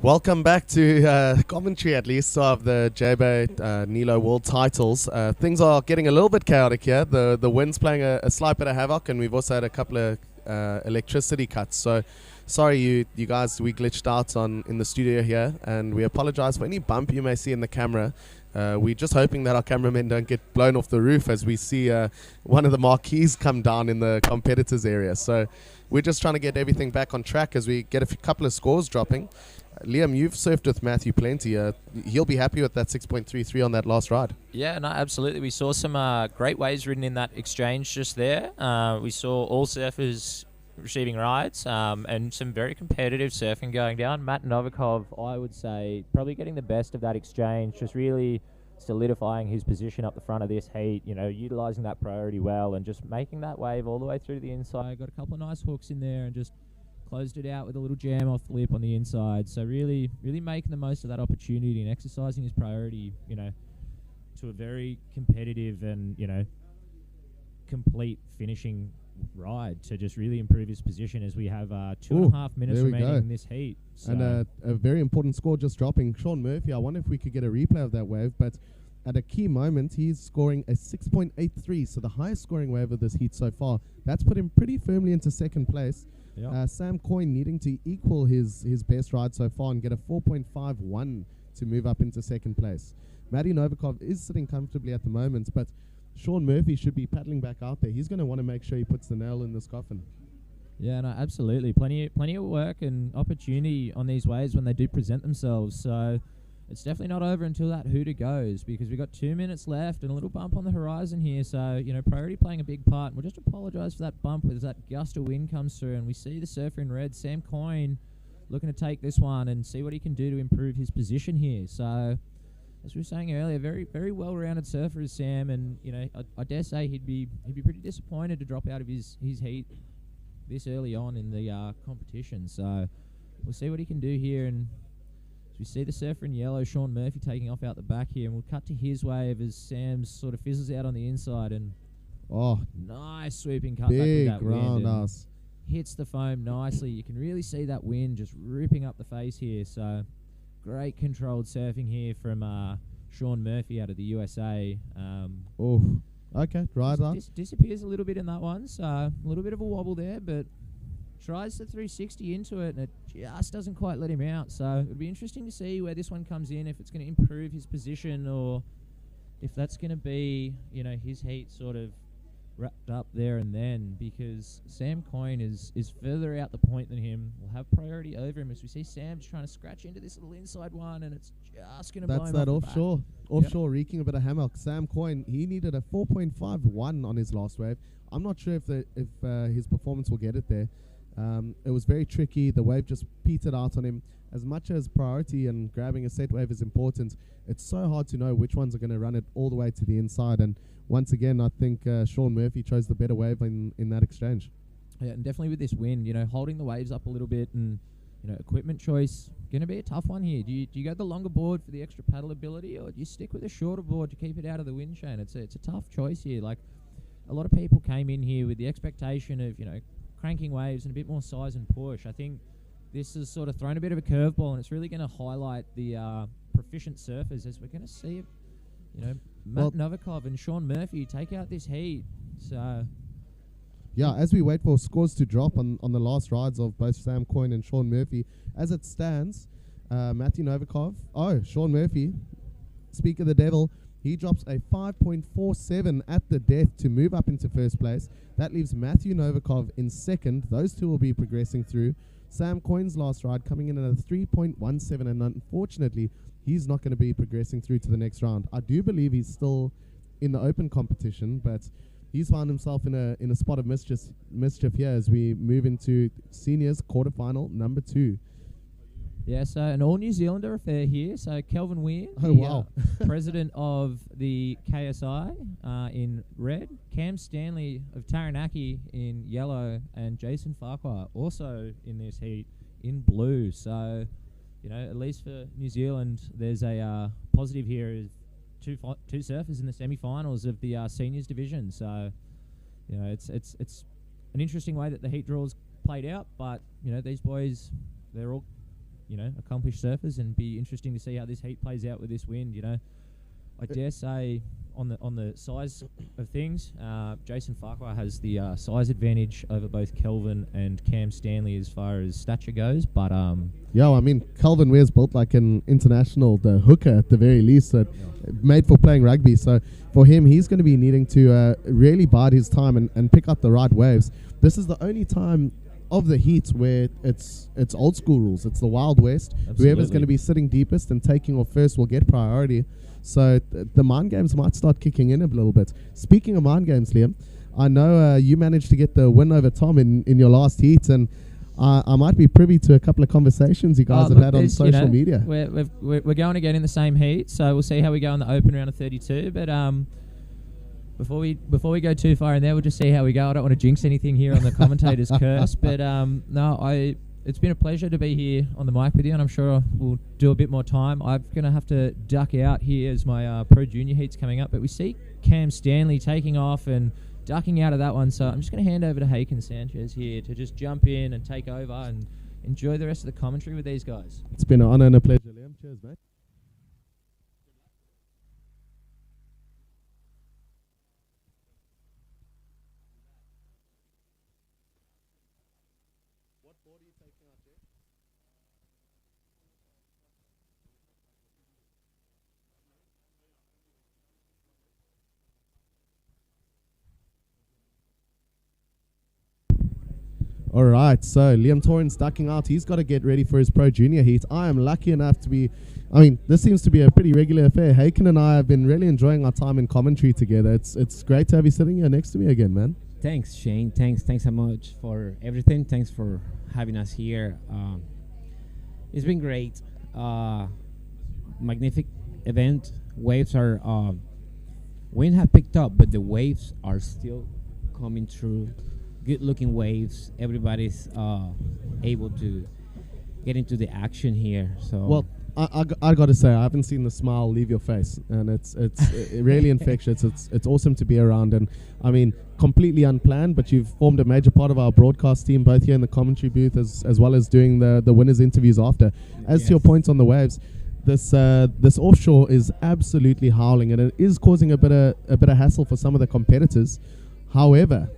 Welcome back to commentary, at least, of the JB Nilo World Titles. Things are getting a little bit chaotic here. The wind's playing a slight bit of havoc, and we've also had a couple of electricity cuts. So, sorry, you guys, we glitched out in the studio here, and we apologize for any bump you may see in the camera. We're just hoping that our cameramen don't get blown off the roof as we see one of the marquees come down in the competitors area. So, we're just trying to get everything back on track as we get a couple of scores dropping. Liam, you've surfed with Matthew plenty. He'll be happy with that 6.33 on that last ride. Yeah, no, absolutely. We saw some great waves ridden in that exchange just there. We saw all surfers receiving rides and some very competitive surfing going down. Matt Novikov, I would say, probably getting the best of that exchange, just really solidifying his position up the front of this heat, utilising that priority well and just making that wave all the way through to the inside. Got a couple of nice hooks in there and just closed it out with a little jam off the lip on the inside. So really making the most of that opportunity and exercising his priority, to a very competitive and, complete finishing ride to just really improve his position as we have 2.5 minutes remaining in this heat. So And a very important score just dropping. Sean Murphy, I wonder if we could get a replay of that wave, but at a key moment, he's scoring a 6.83, so the highest scoring wave of this heat so far. That's put him pretty firmly into second place. Yep. Sam Coyne needing to equal his best ride so far and get a 4.51 to move up into second place. Matty Novikov is sitting comfortably at the moment, but Sean Murphy should be paddling back out there. He's going to want to make sure he puts the nail in this coffin. Yeah, no, absolutely. Plenty of work and opportunity on these waves when they do present themselves. So it's definitely not over until that hooter goes, because we've got 2 minutes left and a little bump on the horizon here. So, priority playing a big part. And we'll just apologise for that bump as that gust of wind comes through. And we see the surfer in red, Sam Coyne, looking to take this one and see what he can do to improve his position here. So, as we were saying earlier, very, very well-rounded surfer is Sam. And, I dare say he'd be pretty disappointed to drop out of his heat this early on in the competition. So, we'll see what he can do here. And we see the surfer in yellow, Sean Murphy, taking off out the back here, and we'll cut to his wave as Sam's sort of fizzles out on the inside, and nice sweeping cut back with that wind, and hits the foam nicely. You can really see that wind just ripping up the face here. So great controlled surfing here from Sean Murphy out of the USA. Okay, right up. Disappears a little bit in that one, so a little bit of a wobble there, but tries the 360 into it, and it just doesn't quite let him out. So it'll be interesting to see where this one comes in, if it's going to improve his position or if that's going to be, his heat sort of wrapped up there and then, because Sam Coyne is further out the point than him. We'll have priority over him as we see Sam just trying to scratch into this little inside one, and it's just going to blow him That's that off the back. offshore wreaking a bit of hammock. Sam Coyne, he needed a 4.51 on his last wave. I'm not sure if his performance will get it there. It was very tricky. The wave just petered out on him. As much as priority and grabbing a set wave is important, it's so hard to know which ones are going to run it all the way to the inside. And once again, I think Sean Murphy chose the better wave in that exchange. Yeah, and definitely with this wind, holding the waves up a little bit, and equipment choice going to be a tough one here. Do you go the longer board for the extra paddle ability, or do you stick with a shorter board to keep it out of the wind chain? It's a tough choice here. Like, a lot of people came in here with the expectation of cranking waves and a bit more size and push. I think this has sort of thrown a bit of a curveball, and it's really going to highlight the proficient surfers, as we're going to see, Matt Novikov and Sean Murphy take out this heat. So yeah, as we wait for scores to drop on the last rides of both Sam Coyne and Sean Murphy, as it stands, Matthew Novikov, Sean Murphy, speak of the devil, he drops a 5.47 at the death to move up into first place. That leaves Matthew Novikov in second. Those two will be progressing through. Sam Coyne's last ride coming in at a 3.17, and unfortunately, he's not going to be progressing through to the next round. I do believe he's still in the open competition, but he's found himself in a spot of mischief here as we move into seniors quarterfinal number 2. Yeah, so an all-New Zealander affair here. So Kelvin Weir, president of the KSI in red, Cam Stanley of Taranaki in yellow, and Jason Farquhar also in this heat in blue. So, at least for New Zealand, there's a positive here is two surfers in the semi-finals of the seniors division. So, it's an interesting way that the heat draws played out, but these boys, they're all accomplished surfers, and be interesting to see how this heat plays out with this wind. I dare say on the size of things, Jason Farquhar has the size advantage over both Kelvin and Cam Stanley as far as stature goes. But yeah, I mean, Kelvin Ware's built like an international hooker at the very least, made for playing rugby. So for him, he's going to be needing to really bide his time and pick up the right waves. This is the only time of the heat where it's old school rules. It's the Wild West. Absolutely. Whoever's going to be sitting deepest and taking off first will get priority. So the mind games might start kicking in a little bit. Speaking of mind games, Liam, I know you managed to get the win over Tom in your last heat, and I might be privy to a couple of conversations you guys have had on social media. We're going again in the same heat, so we'll see how we go in the open round of 32. But before we go too far in there, we'll just see how we go. I don't want to jinx anything here on the commentator's curse, but it's been a pleasure to be here on the mic with you, and I'm sure we'll do a bit more time. I'm going to have to duck out here as my Pro Junior heat's coming up, but we see Cam Stanley taking off and ducking out of that one, so I'm just going to hand over to Haken Sanchez here to just jump in and take over and enjoy the rest of the commentary with these guys. It's been an honor and a pleasure, Liam. Cheers, mate. All right, so Liam Torrance ducking out. He's got to get ready for his Pro Junior heat. I am lucky enough to be, this seems to be a pretty regular affair. Haken and I have been really enjoying our time in commentary together. It's great to have you sitting here next to me again, man. Thanks, Shane. Thanks so much for everything. Thanks for having us here. It's been great. Magnificent event. Waves are, wind have picked up, but the waves are still coming through. Good looking waves. Everybody's able to get into the action here. So well, I got to say, I haven't seen the smile leave your face, and it's really infectious. It's awesome to be around, and I mean, completely unplanned, but you've formed a major part of our broadcast team, both here in the commentary booth as well as doing the winners interviews after. As to your points on the waves, this offshore is absolutely howling, and it is causing a bit of hassle for some of the competitors. However,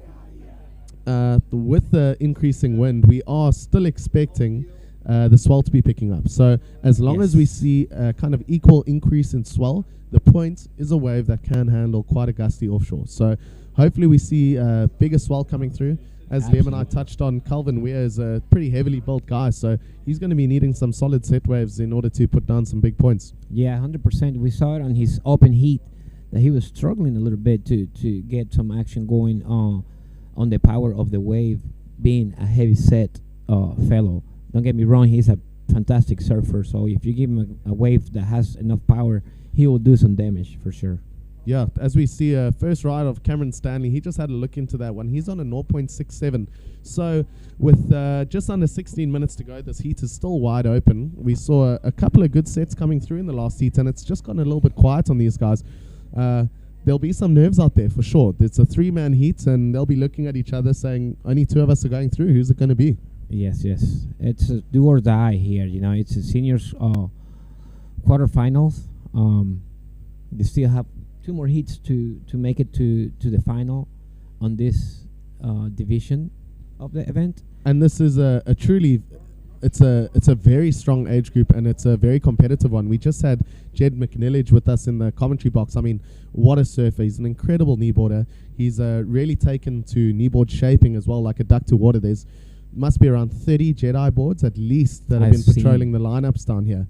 with the increasing wind, we are still expecting the swell to be picking up. So as long as we see a kind of equal increase in swell, the point is a wave that can handle quite a gusty offshore. So hopefully we see a bigger swell coming through. As Liam and I touched on, Calvin Weir is a pretty heavily built guy, so he's going to be needing some solid set waves in order to put down some big points. Yeah, 100%. We saw it on his open heat that he was struggling a little bit to get some action going on the power of the wave, being a heavy set fellow. Don't get me wrong, he's a fantastic surfer, so if you give him a wave that has enough power, he will do some damage for sure. Yeah, as we see first ride of Cameron Stanley, he just had a look into that one. He's on a 0.67. So with just under 16 minutes to go, this heat is still wide open. We saw a couple of good sets coming through in the last heat, and it's just gotten a little bit quiet on these guys. There'll be some nerves out there for sure. It's a 3-man heat, and they'll be looking at each other saying, only 2 of us are going through. Who's it going to be? Yes. It's a do or die here. It's a seniors quarterfinals. They still have 2 more heats to make it to the final on this division of the event. And this is a truly, it's a very strong age group, and it's a very competitive one. We just had Jed McNillage with us in the commentary box. I mean, what a surfer. He's an incredible kneeboarder. He's really taken to kneeboard shaping as well, like a duck to water. There's must be around 30 Jedi boards at least that have been patrolling the lineups down here.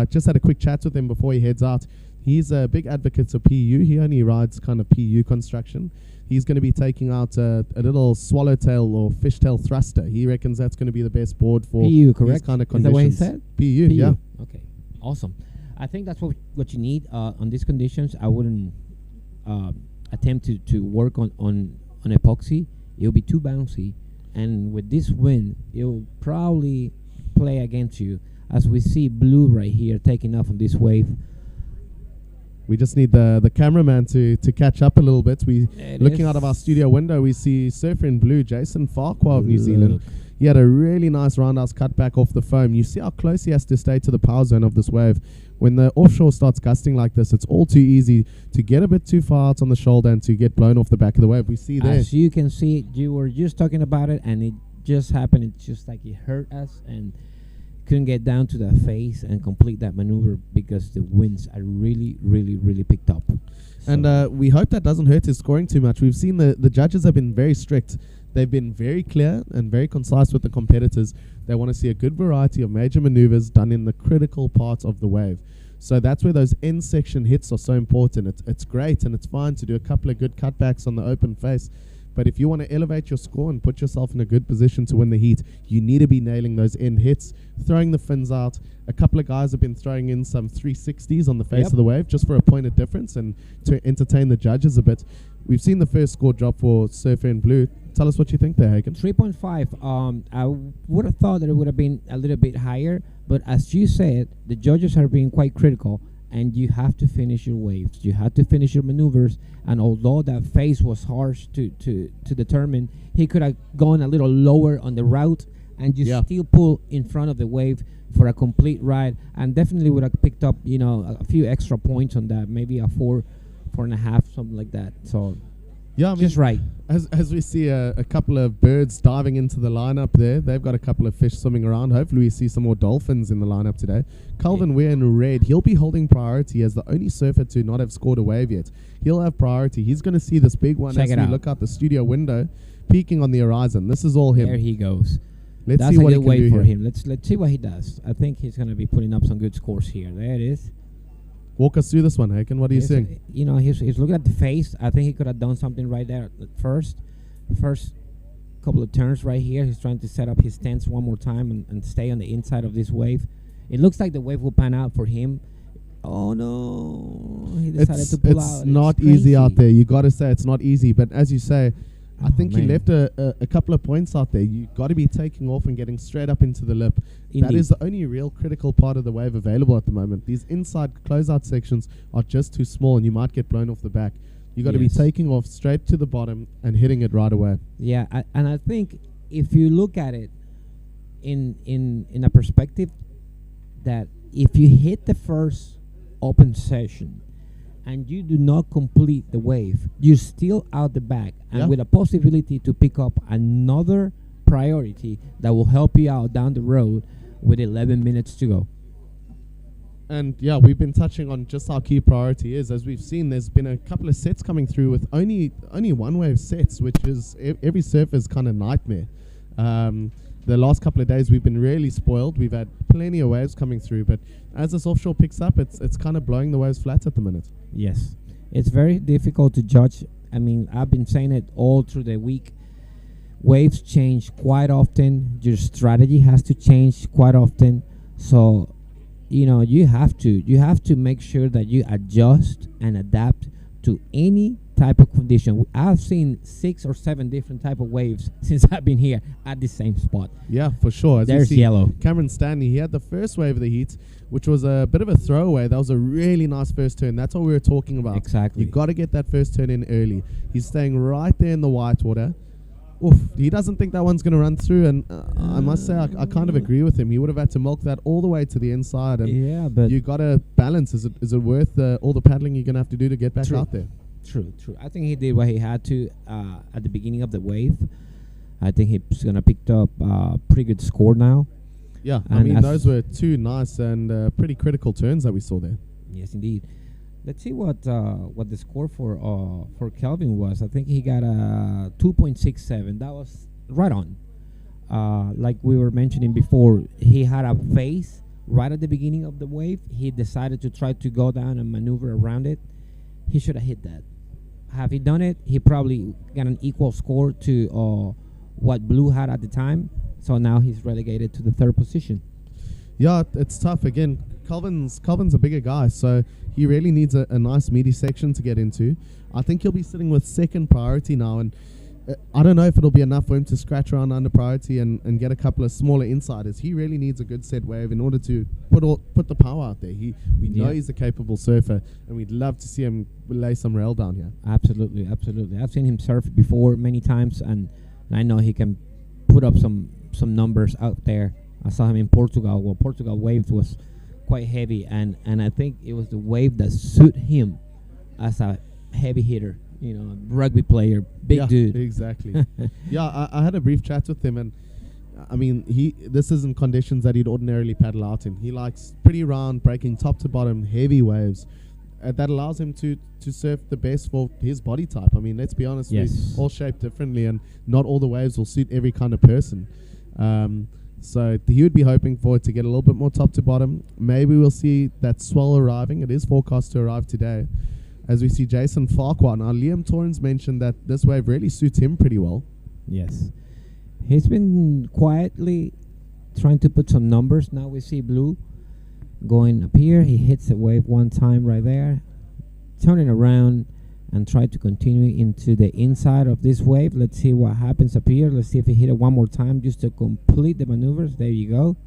Just had a quick chat with him before he heads out. He's a big advocate of PU. He only rides kind of PU construction. He's going to be taking out a little swallowtail or fishtail thruster. He reckons that's going to be the best board for PU, correct? These kind of conditions. Is that what he said? PU, yeah. Okay, awesome. I think that's what you need on these conditions. I wouldn't attempt to work on epoxy. It'll be too bouncy, and with this wind, it'll probably play against you. As we see blue right here taking off on this wave. We just need the cameraman to catch up a little bit. Looking out of our studio window, we see surfer in blue, Jason Farquhar of New Zealand. He had a really nice roundhouse cutback off the foam. You see how close he has to stay to the power zone of this wave. When the offshore starts gusting like this, it's all too easy to get a bit too far out on the shoulder and to get blown off the back of the wave. We see there. As you can see, you were just talking about it, and it just happened. It's just like it hurt us, and couldn't get down to the face and complete that maneuver because the winds are really picked up. And we hope that doesn't hurt his scoring too much. We've seen the judges have been very strict. They've been very clear and very concise with the competitors. They want to see a good variety of major maneuvers done in the critical parts of the wave. So that's where those end section hits are so important. It's great and it's fine to do a couple of good cutbacks on the open face. But if you want to elevate your score and put yourself in a good position to win the heat, you need to be nailing those end hits, throwing the fins out. A couple of guys have been throwing in some 360s on the face of the wave just for a point of difference and to entertain the judges a bit. We've seen the first score drop for Surfer in Blue. Tell us what you think there, Hagen. 3.5. I would have thought that it would have been a little bit higher, but as you said, the judges are being quite critical, and you have to finish your waves. You have to finish your maneuvers, and although that face was harsh to determine, he could have gone a little lower on the route and you still pull in front of the wave for a complete ride, and definitely would have picked up, you know, a few extra points on that, maybe a 4.5, something like that. So yeah, I mean, just right. As we see a couple of birds diving into the lineup there, they've got a couple of fish swimming around. Hopefully we see some more dolphins in the lineup today. Calvin Weir in red, he'll be holding priority as the only surfer to not have scored a wave yet. He'll have priority. He's going to see this big one as we look out the studio window, peeking on the horizon. This is all him. There he goes. Let's That's see a what he good can way do for here. him. Let's see what he does. I think he's going to be putting up some good scores here. There it is. Walk us through this one, Haken. What are you seeing? You know, he's looking at the face. I think he could have done something right there at first couple of turns right here. He's trying to set up his stance one more time and stay on the inside of this wave. It looks like the wave will pan out for him. Oh no, he decided to pull out. It's not easy out there. You got to say it's not easy. But as you say, I think he left a couple of points out there. You got to be taking off and getting straight up into the lip. That Indeed. is the only real critical part of the wave available at the moment. These inside closeout sections are just too small, and you might get blown off the back. You got to be taking off straight to the bottom and hitting it right away. Yeah, and I think if you look at it in a perspective that if you hit the first open session and you do not complete the wave, you're still out the back, and with a possibility to pick up another priority that will help you out down the road with 11 minutes to go. And yeah, we've been touching on just how key priority is. As we've seen, there's been a couple of sets coming through with only one wave sets, which is every surfer's kind of nightmare. The last couple of days we've been really spoiled. We've had plenty of waves coming through, but as this offshore picks up, it's kind of blowing the waves flat at the minute. Yes, it's very difficult to judge. I mean, I've been saying it all through the week. Waves change quite often. Your strategy has to change quite often. So, you know, you have to make sure that you adjust and adapt to any type of condition. I've seen 6 or 7 different type of waves since I've been here at the same spot. Yeah, for sure. As There's you see, yellow. Cameron Stanley, he had the first wave of the heat, which was a bit of a throwaway. That was a really nice first turn. That's what we were talking about. Exactly. You got to get that first turn in early. He's staying right there in the white water. Oof, he doesn't think that one's going to run through, and I must say I kind of agree with him. He would have had to milk that all the way to the inside, and but you got to balance. Is it worth all the paddling you're going to have to do to get back out there? True. I think he did what he had to at the beginning of the wave. I think he's going to pick up a pretty good score now. Yeah, I mean, those were 2 nice and pretty critical turns that we saw there. Yes, indeed. Let's see what the score for Kelvin was. I think he got a 2.67. That was right on. Like we were mentioning before, he had a face right at the beginning of the wave. He decided to try to go down and maneuver around it. He should have hit that. Have he done it, he probably got an equal score to what Blue had at the time. So now he's relegated to the 3rd position. Yeah, it's tough. Again, Calvin's a bigger guy, so he really needs a nice meaty section to get into. I think he'll be sitting with 2nd priority now, and I don't know if it'll be enough for him to scratch around under priority and get a couple of smaller insiders. He really needs a good set wave in order to put the power out there. We know he's a capable surfer, and we'd love to see him lay some rail down here. Absolutely. I've seen him surf before many times, and I know he can put up some some numbers out there. I saw him in Portugal. Well, Portugal wave was quite heavy, and I think it was the wave that suit him as a heavy hitter. You know, rugby player, big dude. Exactly. I had a brief chat with him, and I mean, this isn't conditions that he'd ordinarily paddle out in. He likes pretty round, breaking top to bottom, heavy waves. That allows him to surf the best for his body type. I mean, let's be honest, we're all shaped differently, and not all the waves will suit every kind of person. So he would be hoping for it to get a little bit more top to bottom. Maybe we'll see that swell arriving. It is forecast to arrive today. As we see Jason Farquhar. Now, Liam Torrens mentioned that this wave really suits him pretty well. Yes. He's been quietly trying to put some numbers. Now we see Blue going up here. He hits the wave one time right there, turning around and try to continue into the inside of this wave. Let's see what happens up here. Let's see if he hit it one more time just to complete the maneuvers. There you go.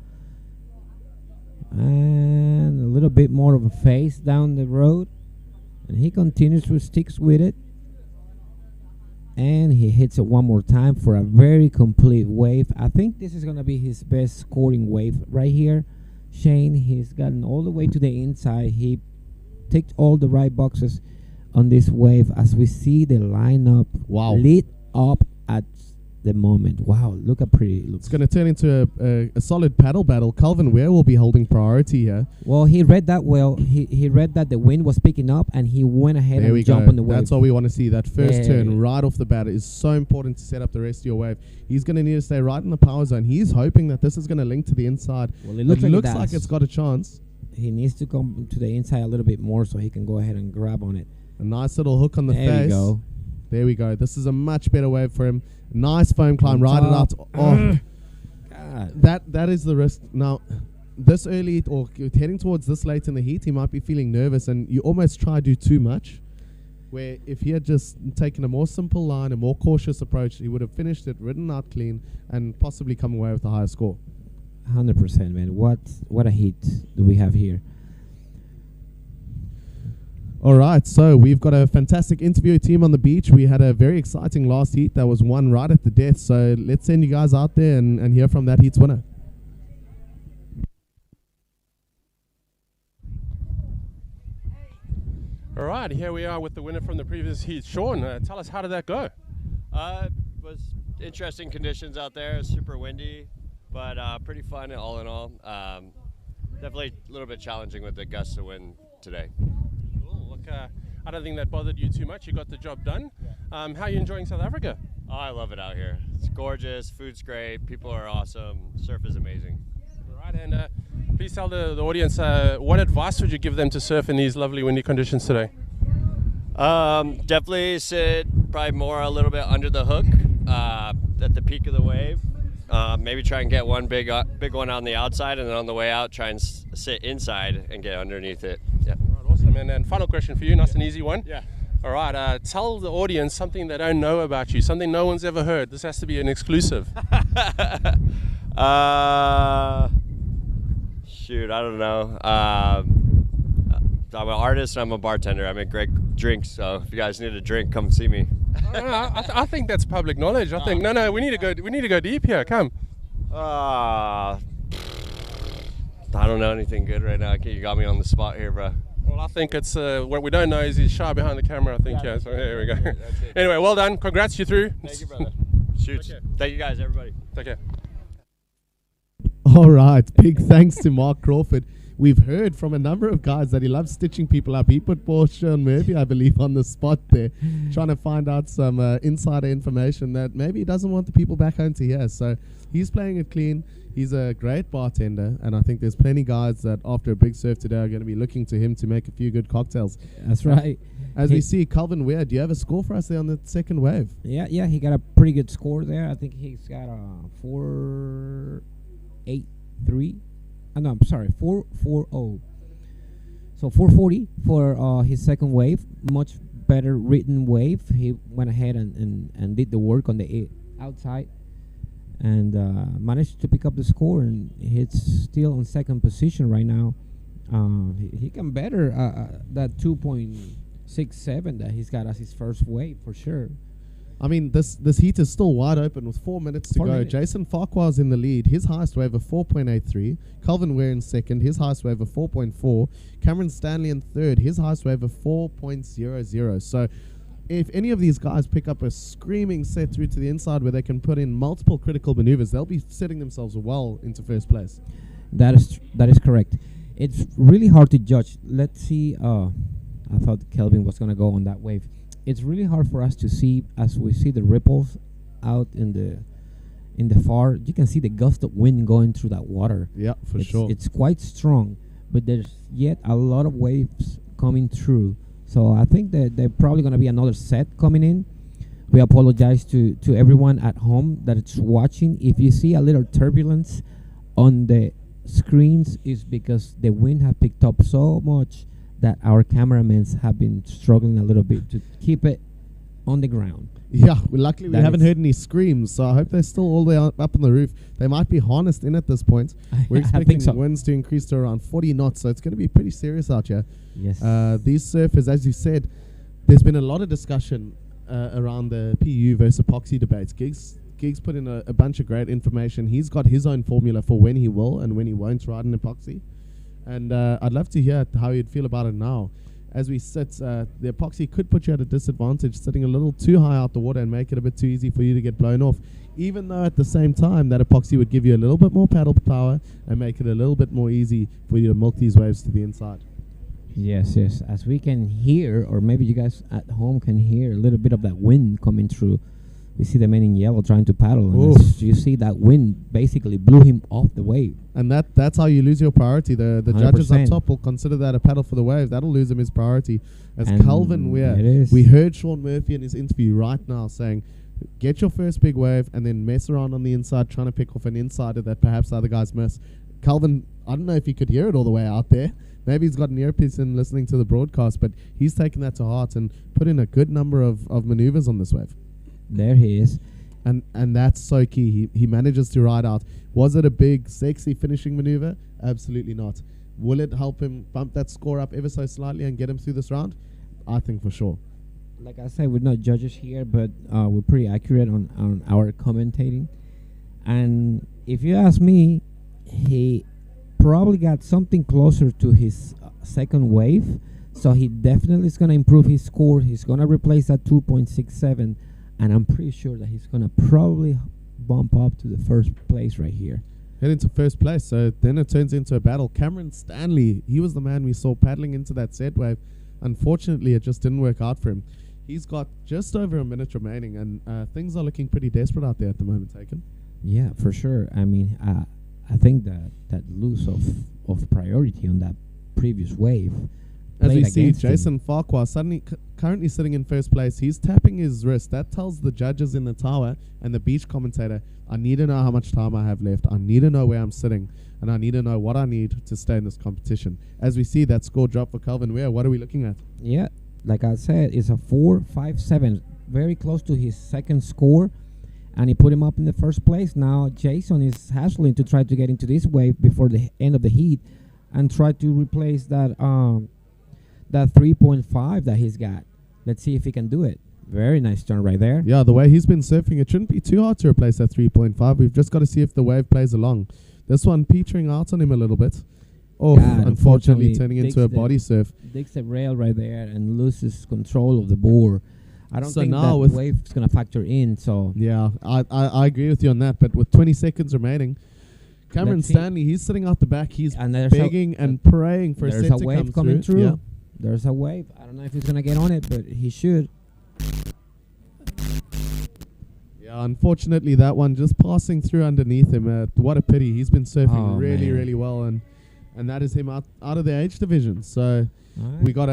And a little bit more of a face down the road. And he continues to sticks with it. And he hits it one more time for a very complete wave. I think this is going to be his best scoring wave right here. Shane, he's gotten all the way to the inside. He ticked all the right boxes on this wave as we see the lineup lit up at the moment. Wow, look how pretty it looks. It's going to turn into a solid paddle battle. Calvin Ware will be holding priority here. Well, he read that well. He read that the wind was picking up, and he went ahead and jumped on the wave. That's all we want to see. That first turn right off the bat is so important to set up the rest of your wave. He's going to need to stay right in the power zone. He's hoping that this is going to link to the inside. Well, it looks like it's got a chance. He needs to come to the inside a little bit more so he can go ahead and grab on it. A nice little hook on the face. There we go. There we go. This is a much better wave for him. Nice foam climb, ride it out. Oh, God. That is the risk. Now, this early or heading towards this late in the heat, he might be feeling nervous, and you almost try to do too much. Where if he had just taken a more simple line, a more cautious approach, he would have finished it, ridden out clean, and possibly come away with a higher score. 100%, man. What a heat do we have here? All right, so we've got a fantastic interview team on the beach. We had a very exciting last heat that was won right at the death. So let's send you guys out there and hear from that heat's winner. All right, here we are with the winner from the previous heat. Sean, tell us, how did that go? It was interesting conditions out there, super windy, but pretty fun all in all. Definitely a little bit challenging with the gusts of wind today. I don't think that bothered you too much. You got the job done. How are you enjoying South Africa? Oh, I love it out here. It's gorgeous, food's great, people are awesome, surf is amazing. All right, and please tell the audience, what advice would you give them to surf in these lovely windy conditions today? Definitely sit probably more a little bit under the hook at the peak of the wave. Maybe try and get one big one on the outside, and then on the way out try and sit inside and get underneath it. Yeah. Awesome, and final question for you, nice and easy one. Yeah. All right, tell the audience something they don't know about you, something no one's ever heard. This has to be an exclusive. Shoot, I don't know. I'm an artist and I'm a bartender. I make great drinks, so if you guys need a drink, come see me. I think that's public knowledge. I think no, we need to go deep here. Come. I don't know anything good right now. You got me on the spot here, bro. Well, I think it's what we don't know is he's shy behind the camera. I think yeah. So there we go. Anyway, well done. Congrats, you through. Thank you, brother. Shoot. Thank you guys, everybody. Take care. All right, big thanks to Mark Crawford. We've heard from a number of guys that he loves stitching people up. He put poor Sean Murphy, I believe, on the spot there, trying to find out some insider information that maybe he doesn't want the people back home to hear. So he's playing it clean. He's a great bartender, and I think there's plenty guys that after a big surf today are going to be looking to him to make a few good cocktails. That's right. As we see, Calvin Ware, do you have a score for us there on the second wave? Yeah, he got a pretty good score there. I think he's got a 4.83. No, I'm sorry, 4.40. So 4.40 for his second wave. Much better written wave. He went ahead and did the work on the outside and managed to pick up the score, and he's still on second position right now. He can better that 2.67 that he's got as his first wave for sure. I mean, this heat is still wide open with 4 minutes to 4 go. minutes. Jason Farquhar's in the lead. His highest wave of 4.83. Calvin Ware in second. His highest wave of 4.4. Cameron Stanley in third. His highest wave of 4.00. So if any of these guys pick up a screaming set through to the inside where they can put in multiple critical maneuvers, they'll be setting themselves well into first place. That is correct. It's really hard to judge. Let's see. I thought Kelvin was gonna go on that wave. It's really hard for us to see as we see the ripples out in the far. You can see the gust of wind going through that water. Yeah, for sure. It's quite strong, but there's yet a lot of waves coming through. So I think that they're probably gonna be another set coming in. We apologize to everyone at home that is watching. If you see a little turbulence on the screens, is because the wind have picked up so much that our cameramen have been struggling a little bit to keep it on the ground. Yeah, luckily we That haven't is- heard any screams, so I hope they're still all the way up on the roof. They might be harnessed in at this point. We're I think expecting so. winds to increase to around 40 knots, so it's going to be pretty serious out here. Yes. These surfers, as you said, there's been a lot of discussion around the PU versus epoxy debates. Giggs put in a bunch of great information. He's got his own formula for when he will and when he won't ride an epoxy. And I'd love to hear how you'd feel about it now. As we sit, the epoxy could put you at a disadvantage, sitting a little too high out the water and make it a bit too easy for you to get blown off. Even though at the same time, that epoxy would give you a little bit more paddle power and make it a little bit more easy for you to milk these waves to the inside. Yes. As we can hear, or maybe you guys at home can hear a little bit of that wind coming through. We see the man in yellow trying to paddle, and as you see that wind basically blew him off the wave. And that's how you lose your priority. The judges up 100%. top will consider that a paddle for the wave. That'll lose him his priority. As And Calvin Weir, it is. we heard Sean Murphy in his interview right now saying, get your first big wave and then mess around on the inside trying to pick off an insider that perhaps the other guys miss. Calvin, I don't know if he could hear it all the way out there. Maybe he's got an earpiece in listening to the broadcast, but he's taken that to heart and put in a good number of maneuvers on this wave. There he is. And that's so key. He manages to ride out. Was it a big, sexy finishing maneuver? Absolutely not. Will it help him bump that score up ever so slightly and get him through this round? I think for sure. Like I said, we're not judges here, but we're pretty accurate on our commentating. And if you ask me, he probably got something closer to his second wave. So he definitely is going to improve his score. He's going to replace that 2.67. And I'm pretty sure that he's going to probably bump up to the first place right here. Head into first place, so then it turns into a battle. Cameron Stanley, he was the man we saw paddling into that set wave. Unfortunately, it just didn't work out for him. He's got just over a minute remaining, and things are looking pretty desperate out there at the moment, Taken. Yeah, for sure. I mean, I think that lose of priority on that previous wave. As we played see, against him. Jason Farquhar currently sitting in first place. He's tapping his wrist. That tells the judges in the tower and the beach commentator, I need to know how much time I have left. I need to know where I'm sitting. And I need to know what I need to stay in this competition. As we see that score drop for Calvin Weir, what are we looking at? Yeah, like I said, it's a 4.57, very close to his second score, and he put him up in the first place. Now Jason is hassling to try to get into this wave before the end of the heat, and try to replace that 3.5 that he's got. Let's see if he can do it. Very nice turn right there. Yeah, the way he's been surfing, it shouldn't be too hard to replace that 3.5. We've just got to see if the wave plays along. This one petering out on him a little bit. Oh, God, unfortunately turning digs into a the- body surf. Digs the rail right there and loses control of the board. I don't So think now that with- wave's going to factor in. So Yeah, I agree with you on that. But with 20 seconds remaining, Cameron Let's see. Stanley, he's sitting out the back. He's And there's a- begging and praying for a there's set a to wave come coming through. Yeah. There's a wave. I don't know if he's going to get on it, but he should. Yeah, unfortunately, that one just passing through underneath him. What a pity. He's been surfing Oh, really, man. really well, and that is him out of the age division. So Alright. we got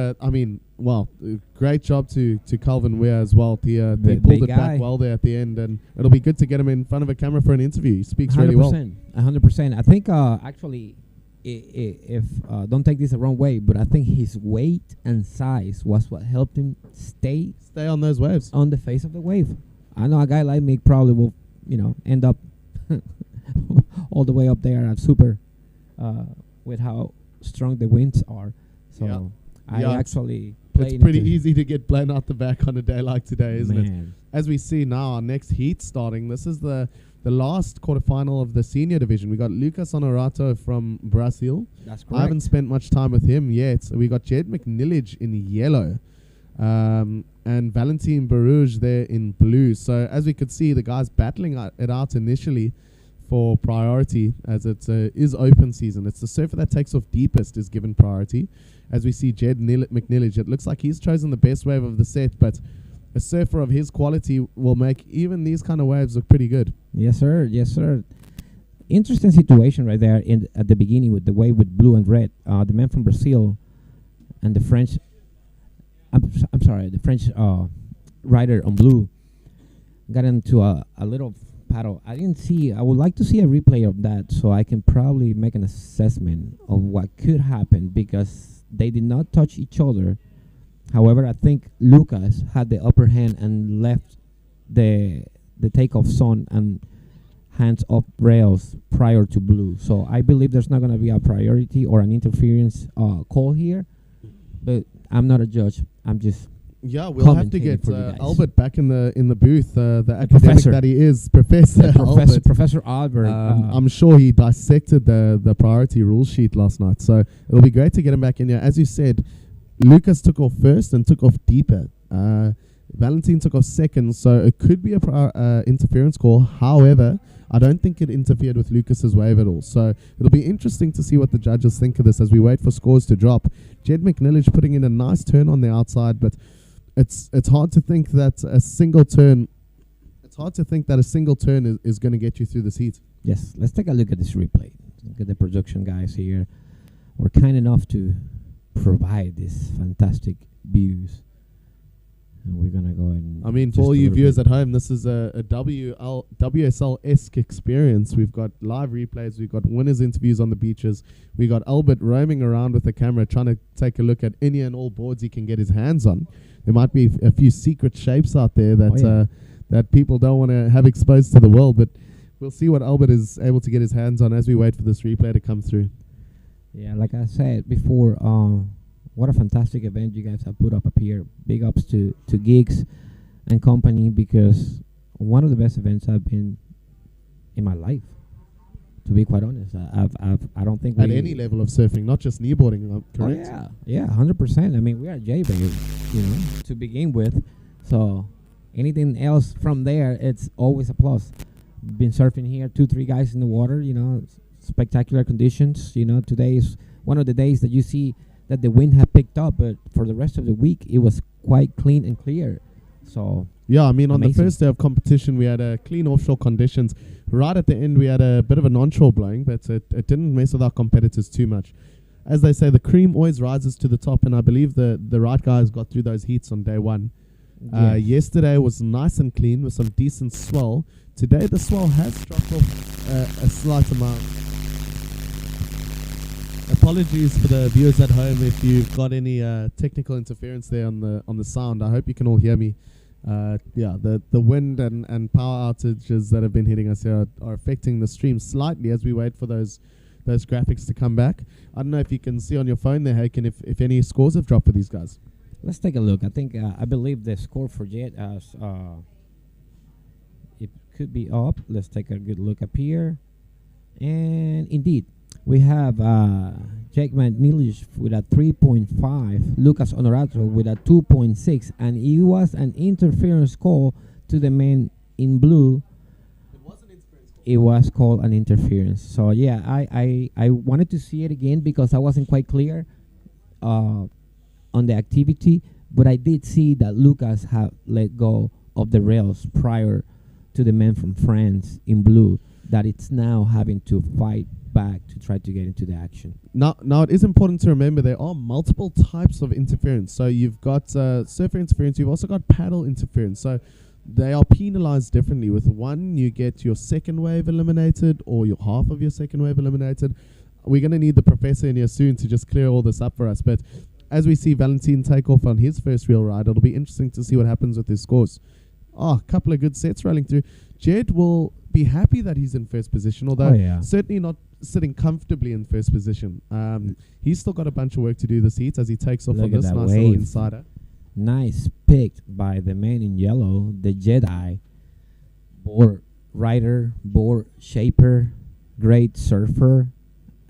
great job to Calvin Weir as well. He pulled big it guy. back well there at the end, and it'll be good to get him in front of a camera for an interview. He speaks really well. 100%. I think actually, if don't take this the wrong way, but I think his weight and size was what helped him stay on those waves, on the face of the wave. I know a guy like me probably will, end up all the way up there at super with how strong the winds are. So Yeah. I Yeah. actually playing it's pretty into- easy to get blown out the back on a day like today, isn't it? Man. As we see now, our next heat starting. This is the last quarterfinal of the senior division. We got Lucas Honorato from Brazil. That's I haven't correct. spent much time with him yet. We got Jed McNillage in yellow, and Valentin Barouge there in blue. So as we could see, the guys battling it out initially for priority, as it is open season. It's the surfer that takes off deepest is given priority. As we see Jed McNillage, it looks like he's chosen the best wave of the set, but a surfer of his quality will make even these kind of waves look pretty good. Yes, sir. Yes, sir. Interesting situation right there at the beginning with the wave with blue and red. The man from Brazil and the French. I'm sorry, the French rider on blue got into a little paddle. I didn't see. I would like to see a replay of that so I can probably make an assessment of what could happen, because they did not touch each other. However, I think Lucas had the upper hand and left the takeoff zone and hands off rails prior to blue. So I believe there's not going to be a priority or an interference call here. But I'm not a judge. I'm just We'll have to commentating get for you guys. Albert back in the booth. The academic professor. that he is, Professor Yeah, Albert. Professor Albert. I'm sure he dissected the priority rule sheet last night. So it'll be great to get him back in here. As you said, Lucas took off first and took off deeper. Valentin took off second, so it could be a interference call. However, I don't think it interfered with Lucas's wave at all. So it'll be interesting to see what the judges think of this as we wait for scores to drop. Jed McNillage putting in a nice turn on the outside, but it's hard to think that a single turn. It's hard to think that a single turn is going to get you through this heat. Yes, let's take a look at this replay. Look at the production guys here. We're kind enough to provide these fantastic views. And we're going to go and... I mean, for all you viewers at home, this is a WSL-esque experience. We've got live replays. We've got winners' interviews on the beaches. We got Albert roaming around with the camera trying to take a look at any and all boards he can get his hands on. There might be a few secret shapes out there that that people don't want to have exposed to the world, but we'll see what Albert is able to get his hands on as we wait for this replay to come through. Yeah, like I said before, what a fantastic event you guys have put up here. Big ups to Giggs and company, because one of the best events I've been in my life, to be quite honest. I don't think At any level of surfing, not just kneeboarding, correct? Oh yeah, 100%. I mean, we are J-Bay, to begin with. So anything else from there, it's always a plus. Been surfing here, 2-3 guys in the water, spectacular conditions. Today is one of the days that you see that the wind had picked up, but for the rest of the week, it was quite clean and clear. So yeah, I mean, on the amazing. first day of competition, we had clean offshore conditions. Right at the end, we had a bit of an onshore blowing, but it didn't mess with our competitors too much. As they say, the cream always rises to the top, and I believe the right guys got through those heats on day one. Yes. Yesterday was nice and clean with some decent swell. Today, the swell has dropped off a slight amount. Apologies for the viewers at home if you've got any technical interference there on the sound. I hope you can all hear me. The wind and power outages that have been hitting us here are affecting the stream slightly as we wait for those graphics to come back. I don't know if you can see on your phone there, Haken, if any scores have dropped for these guys. Let's take a look. I think I believe the score for Jet it could be up. Let's take a good look up here, and indeed. We have Jack McNillage with a 3.5, Lucas Honorato with a 2.6, and it was an interference call to the man in blue. It was an interference call. It was called an interference. So yeah, I wanted to see it again because I wasn't quite clear on the activity, but I did see that Lucas had let go of the rails prior to the man from France in blue, that it's now having to fight back to try to get into the action. Now it is important to remember there are multiple types of interference. So you've got surfer interference, you've also got paddle interference. So they are penalized differently. With one, you get your second wave eliminated or your half of your second wave eliminated. We're going to need the professor in here soon to just clear all this up for us. But as we see Valentin take off on his first real ride, it'll be interesting to see what happens with his scores. A couple of good sets rolling through. Jed will be happy that he's in first position, although yeah. certainly not sitting comfortably in first position. He's still got a bunch of work to do this heat as he takes off Look on at this that nice little wave. insider. Nice pick by the man in yellow, the Jedi. Board rider, board shaper, great surfer.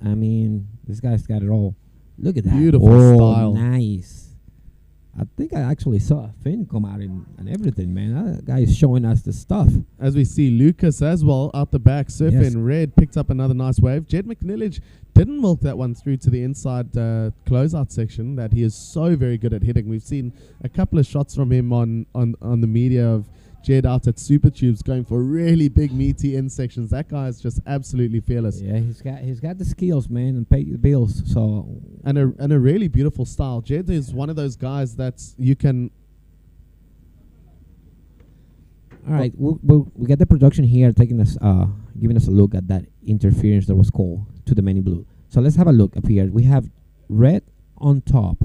I mean, this guy's got it all. Look at that. Beautiful style. Nice. I think I actually saw a fin come out and everything, man. That guy is showing us the stuff. As we see Lucas as well out the back, surfer Yes. in red, picked up another nice wave. Jed McNillage didn't milk that one through to the inside closeout section that he is so very good at hitting. We've seen a couple of shots from him on the media of Jed out at Super Tubes going for really big meaty end sections. That guy is just absolutely fearless. Yeah, he's got the skills, man, and pay the bills. So And a really beautiful style. Jed is one of those guys that you can. all right, we got the production here taking us, giving us a look at that interference that was called to the many blue. So let's have a look up here. We have red on top,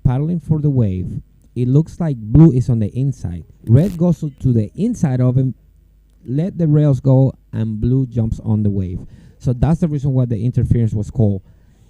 paddling for the wave. It looks like blue is on the inside. Red goes to the inside of him, let the rails go, and blue jumps on the wave. So that's the reason why the interference was called.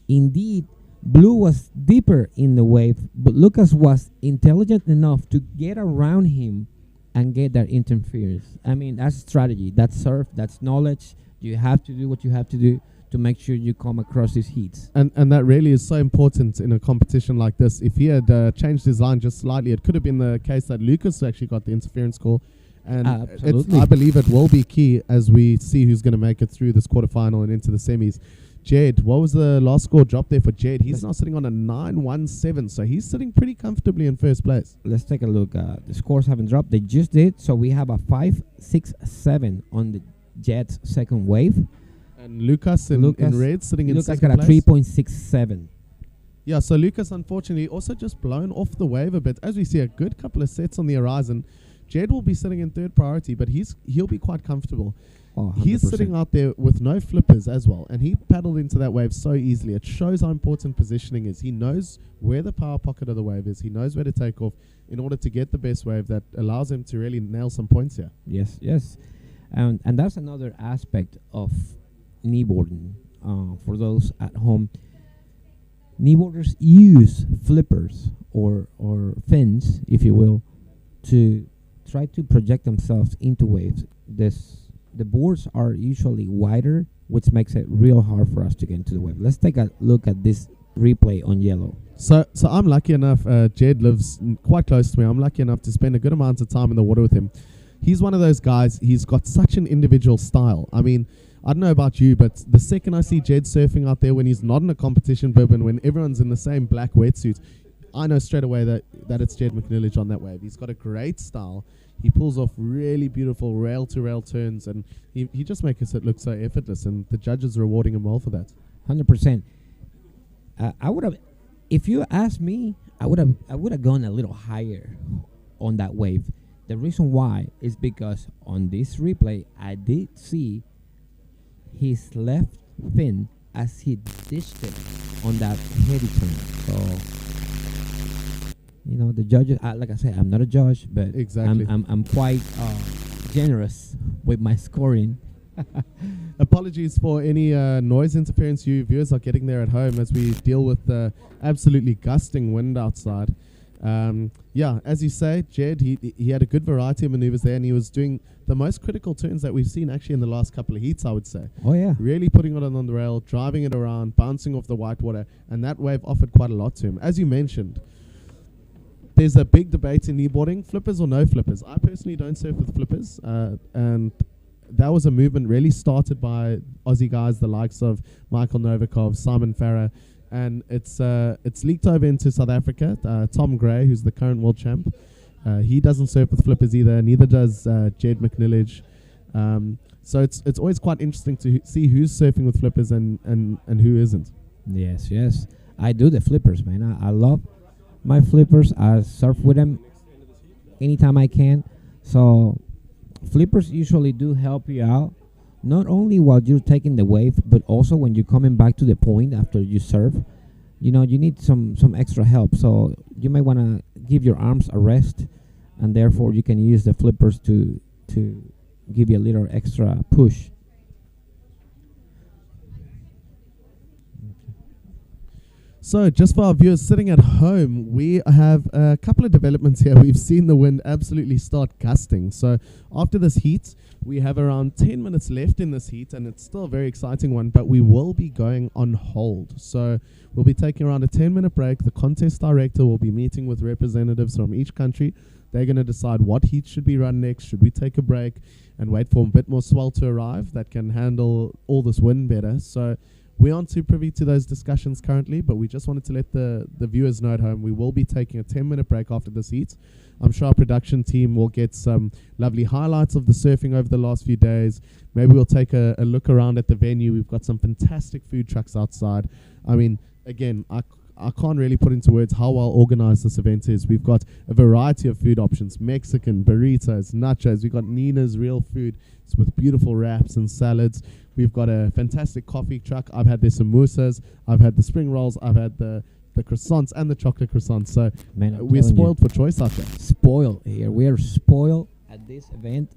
Indeed, blue was deeper in the wave, but Lucas was intelligent enough to get around him and get that interference. I mean, that's strategy. That's surf. That's knowledge. You have to do what you have to do to make sure you come across these heats. And that really is so important in a competition like this. If he had changed his line just slightly, it could have been the case that Lucas actually got the interference call. And Absolutely. I believe it will be key as we see who's going to make it through this quarterfinal and into the semis. Jed, what was the last score drop there for Jed? He's now sitting on a 9-1-7, so he's sitting pretty comfortably in first place. Let's take a look. The scores haven't dropped. They just did. So we have a 5-6-7 on the Jed's second wave. And Lucas in red sitting in second got a place. 3.67. Yeah, so Lucas unfortunately also just blown off the wave a bit. As we see a good couple of sets on the horizon, Jed will be sitting in third priority, but he'll be quite comfortable. Oh, He's 100%. sitting out there with no flippers as well, and he paddled into that wave so easily. It shows how important positioning is. He knows where the power pocket of the wave is. He knows where to take off in order to get the best wave that allows him to really nail some points here. Yes, yes. And that's another aspect of kneeboarding. For those at home, kneeboarders use flippers or fins, if you will, to try to project themselves into waves. The boards are usually wider, which makes it real hard for us to get into the wave. Let's take a look at this replay on yellow. So I'm lucky enough, Jed lives quite close to me. I'm lucky enough to spend a good amount of time in the water with him. He's one of those guys, he's got such an individual style. I mean, I don't know about you, but the second I see Jed surfing out there when he's not in a competition bib and when everyone's in the same black wetsuit, I know straight away that it's Jed McNillage on that wave. He's got a great style. He pulls off really beautiful rail-to-rail turns, and he just makes it look so effortless, and the judges are rewarding him well for that. 100%. I would have, if you asked me, I would have gone a little higher on that wave. The reason why is because on this replay, I did see his left fin as he dished it on that heady turn. So, you know, the judges, like I said, I'm not a judge, but exactly. I'm quite generous with my scoring. Apologies for any noise interference you viewers are getting there at home as we deal with the absolutely gusting wind outside. Yeah, as you say, Jed, he had a good variety of maneuvers there, and he was doing the most critical turns that we've seen actually in the last couple of heats, I would say. Oh, yeah. Really putting it on the rail, driving it around, bouncing off the white water, and that wave offered quite a lot to him. As you mentioned, there's a big debate in kneeboarding, flippers or no flippers. I personally don't surf with flippers, and that was a movement really started by Aussie guys, the likes of Michael Novikov, Simon Farah, and it's leaked over into South Africa. Tom Gray, who's the current world champ, he doesn't surf with flippers either. Neither does Jed McNillage. So it's always quite interesting to see who's surfing with flippers and who isn't. Yes, yes. I do the flippers, man. I love my flippers. I surf with them anytime I can. So flippers usually do help you out, not only while you're taking the wave, but also when you're coming back to the point after you surf. You know, you need some extra help. So you may want to give your arms a rest, and therefore you can use the flippers to give you a little extra push. So, just for our viewers sitting at home, we have a couple of developments here. We've seen the wind absolutely start gusting. So, after this heat, we have around 10 minutes left in this heat, and it's still a very exciting one, but we will be going on hold. So, we'll be taking around a 10-minute break. The contest director will be meeting with representatives from each country. They're going to decide what heat should be run next. Should we take a break and wait for a bit more swell to arrive that can handle all this wind better? So, we aren't too privy to those discussions currently, but we just wanted to let the viewers know at home we will be taking a 10-minute break after this heat. I'm sure our production team will get some lovely highlights of the surfing over the last few days. Maybe we'll take a look around at the venue. We've got some fantastic food trucks outside. I mean, again, I can't really put into words how well organized this event is. We've got a variety of food options: Mexican, burritos, nachos. We've got Nina's Real Food with beautiful wraps and salads. We've got a fantastic coffee truck. I've had the samosas, I've had the spring rolls, I've had the croissants and the chocolate croissants. So we're spoiled for choice out there. Spoiled here. We are spoiled at this event.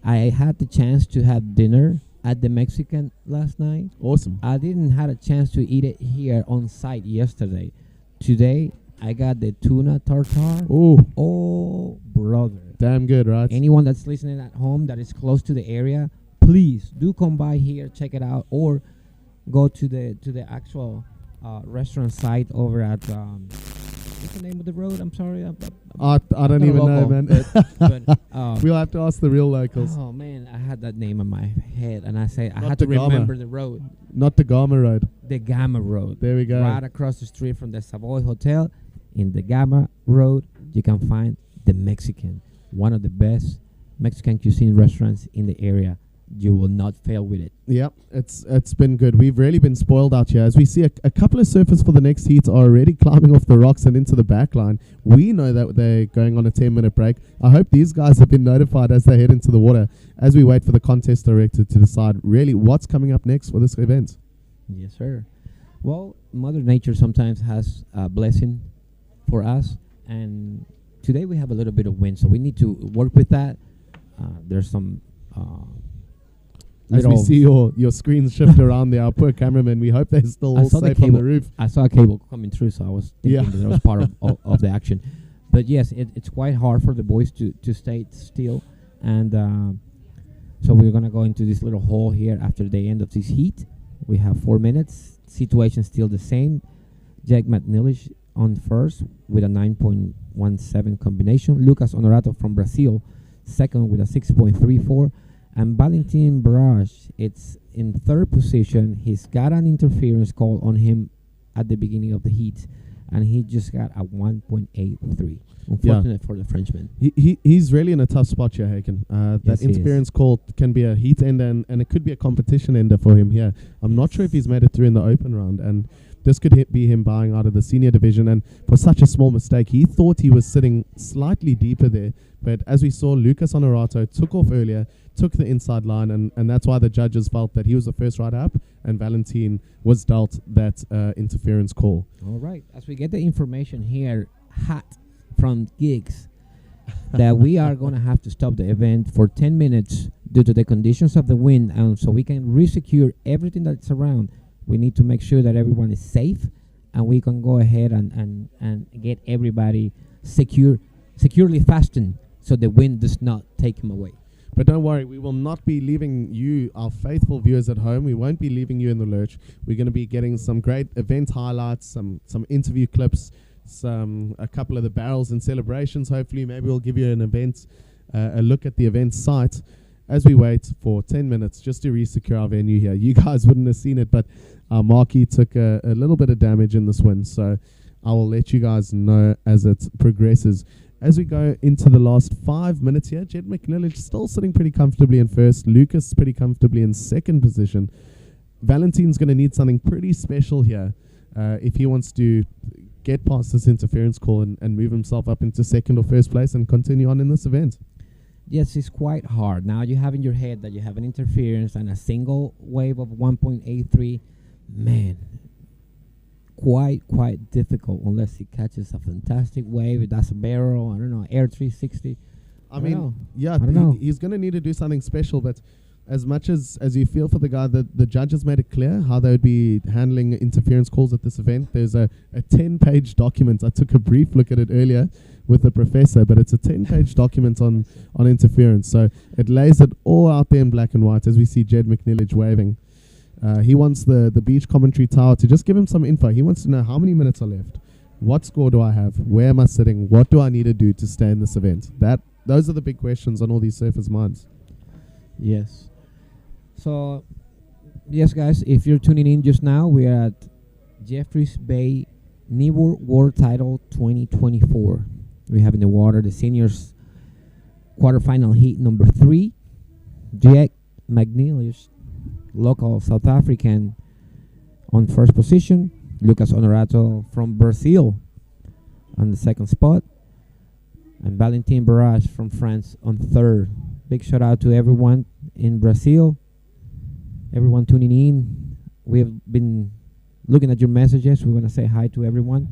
I had the chance to have dinner at the Mexican last night. Awesome. I didn't have a chance to eat it here on site yesterday. Today, I got the tuna tartare. Ooh. Oh, brother. Damn good, right? Anyone that's listening at home that is close to the area, please do come by here, check it out, or go to the actual restaurant site over at what's the name of the road? I'm sorry. I don't even know, man. But, we'll have to ask the real locals. Oh man, I had that name in my head, and I Not had to the Gama. remember the road. Not the Gama Road. The Gama Road. There we go. Right across the street from the Savoy Hotel, in the Gama Road, you can find the Mexican, one of the best Mexican cuisine restaurants in the area. You will not fail with it. Yep, it's been good. We've really been spoiled out here. As we see a couple of surfers for the next heat are already climbing off the rocks and into the back line. We know that they're going on a 10-minute break. I hope these guys have been notified as they head into the water, as we wait for the contest director to decide really what's coming up next for this event. Yes, sir. Well, Mother Nature sometimes has a blessing for us, and today we have a little bit of wind, so we need to work with that. There's some... As we see your screens shift around there, our poor cameraman, we hope they're still all safe on the roof. I saw a cable coming through, so I was thinking that was part of the action. But yes, it's quite hard for the boys to stay still. And so we're going to go into this little hole here after the end of this heat. We have 4 minutes. Situation still the same. Jack McNeilish on first with a 9.17 combination. Lucas Honorato from Brazil, second with a 6.34. And Valentin Barrage, it's in third position. He's got an interference call on him at the beginning of the heat, and he just got a 1.83. Unfortunate for the Frenchman. He's really in a tough spot here, Haken. That interference call can be a heat ender, and it could be a competition ender for him here. I'm not sure if he's made it through in the open round, and this could be him buying out of the senior division. And for such a small mistake, he thought he was sitting slightly deeper there. But as we saw, Lucas Honorato took off earlier, took the inside line, and that's why the judges felt that he was the first rider up, and Valentin was dealt that interference call. All right. As we get the information here, hot from Giggs, that we are going to have to stop the event for 10 minutes due to the conditions of the wind, and so we can resecure everything that's around. We need to make sure that everyone is safe, and we can go ahead and get everybody securely fastened so the wind does not take him away. But don't worry, we will not be leaving you, our faithful viewers at home. We won't be leaving you in the lurch. We're going to be getting some great event highlights, some interview clips, a couple of the barrels and celebrations. Hopefully, maybe we'll give you an event, a look at the event site as we wait for 10 minutes just to re-secure our venue here. You guys wouldn't have seen it, but our marquee took a little bit of damage in this wind, so I will let you guys know as it progresses. As we go into the last 5 minutes here, Jed McNeilish still sitting pretty comfortably in first. Lucas pretty comfortably in second position. Valentin's going to need something pretty special here if he wants to get past this interference call and move himself up into second or first place and continue on in this event. Yes, it's quite hard. Now you have in your head that you have an interference and a single wave of 1.83. Man, quite difficult unless he catches a fantastic wave. That's a barrel, I don't know, Air 360. I don't mean, know. yeah, I don't know. he's going to need to do something special, but as much as you feel for the guy, the judges made it clear how they would be handling interference calls at this event. There's a 10-page document. I took a brief look at it earlier with the professor, but it's a 10-page document on interference. So it lays it all out there in black and white as we see Jed McNillage waving. He wants the beach commentary tower to just give him some info. He wants to know how many minutes are left. What score do I have? Where am I sitting? What do I need to do to stay in this event? Those are the big questions on all these surfers' minds. Yes. So, yes, guys, if you're tuning in just now, we are at Jeffreys Bay Kneeboard World Title 2024. We have in the water the seniors quarterfinal heat number 3. Jack McNillage, local South African, on first position. Lucas Honorato from Brazil on the second spot. And Valentin Barrage from France on third. Big shout out to everyone in Brazil. Everyone tuning in. We have been looking at your messages. We want to say hi to everyone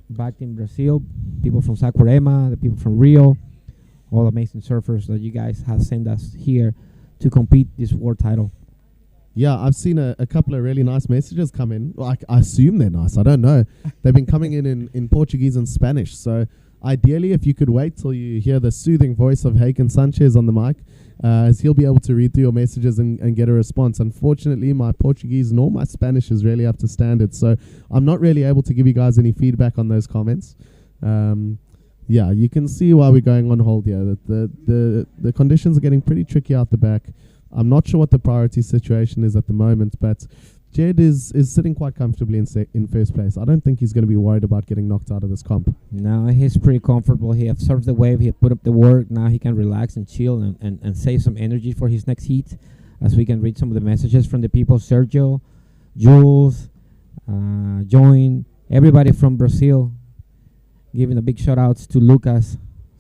back in Brazil. People from Saquarema, the people from Rio, all amazing surfers that you guys have sent us here to compete this world title. Yeah, I've seen a couple of really nice messages come in. Like, I assume they're nice. I don't know. They've been coming in Portuguese and Spanish. So ideally, if you could wait till you hear the soothing voice of Haken Sanchez on the mic, as he'll be able to read through your messages and get a response. Unfortunately, my Portuguese nor my Spanish is really up to standard, so I'm not really able to give you guys any feedback on those comments. Yeah, you can see why we're going on hold here. That the conditions are getting pretty tricky out the back. I'm not sure what the priority situation is at the moment, but Jed is sitting quite comfortably in first place. I don't think he's going to be worried about getting knocked out of this comp. No, he's pretty comfortable. He has surfed the wave. He has put up the work. Now he can relax and chill and save some energy for his next heat, as we can read some of the messages from the people. Sergio, Jules, Join, everybody from Brazil, giving a big shout outs to Lucas.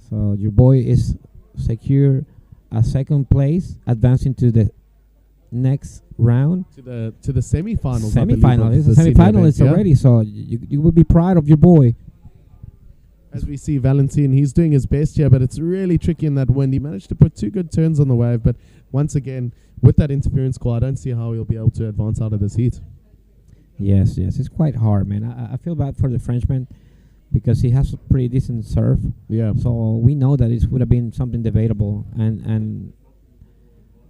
So your boy is secure a second place, advancing to the next round, to the semifinals. Semifinal. It's a semifinalist already, so you will be proud of your boy. As we see Valentin, he's doing his best here, but it's really tricky in that wind. He managed to put 2 good turns on the wave, but once again, with that interference call, I don't see how he'll be able to advance out of this heat. Yes, it's quite hard, man. I feel bad for the Frenchman because he has a pretty decent surf. Yeah. So we know that it would have been something debatable, and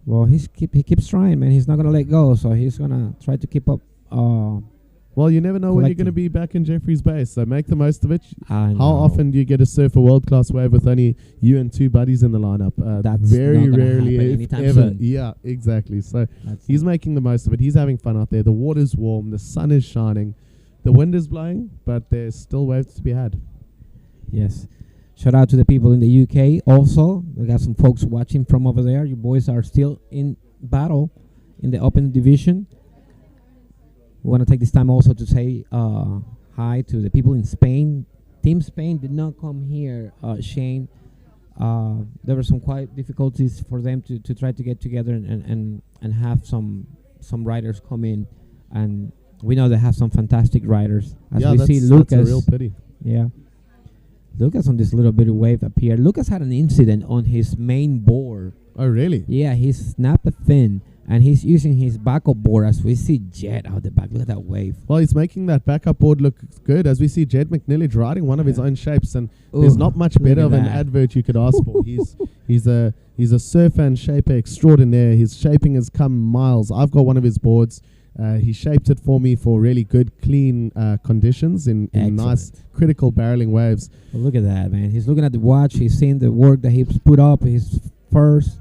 well, he keeps trying, man. He's not gonna let go, so he's gonna try to keep up. Well, you never know when you're gonna be back in Jeffreys Bay, so make the most of it. I How often do you get to surf a world-class wave with only you and 2 buddies in the lineup? That's very not gonna rarely, happen if anytime ever. soon. Yeah, exactly. So he's making the most of it. He's having fun out there. The water's warm. The sun is shining. The wind is blowing, but there's still waves to be had. Yes. Shout out to the people in the UK also. We got some folks watching from over there. You boys are still in battle in the open division. We want to take this time also to say hi to the people in Spain. Team Spain did not come here, Shane. There were some quite difficulties for them to try to get together and have some riders come in. And we know they have some fantastic riders. As Yeah, we see that's Lucas. a real pity. Yeah. Lucas on this little bit of wave up here. Lucas had an incident on his main board. Oh, really? Yeah, he snapped a fin, and he's using his backup board as we see Jed out the back. Look at that wave. Well, he's making that backup board look good, as we see Jed McNillage riding one of his own shapes, and there's not much better of an advert you could ask for. He's a surfer and shaper extraordinaire. His shaping has come miles. I've got one of his boards. He shaped it for me for really good, clean conditions in nice, critical barreling waves. Well, look at that, man. He's looking at the watch. He's seeing the work that he's put up, his first,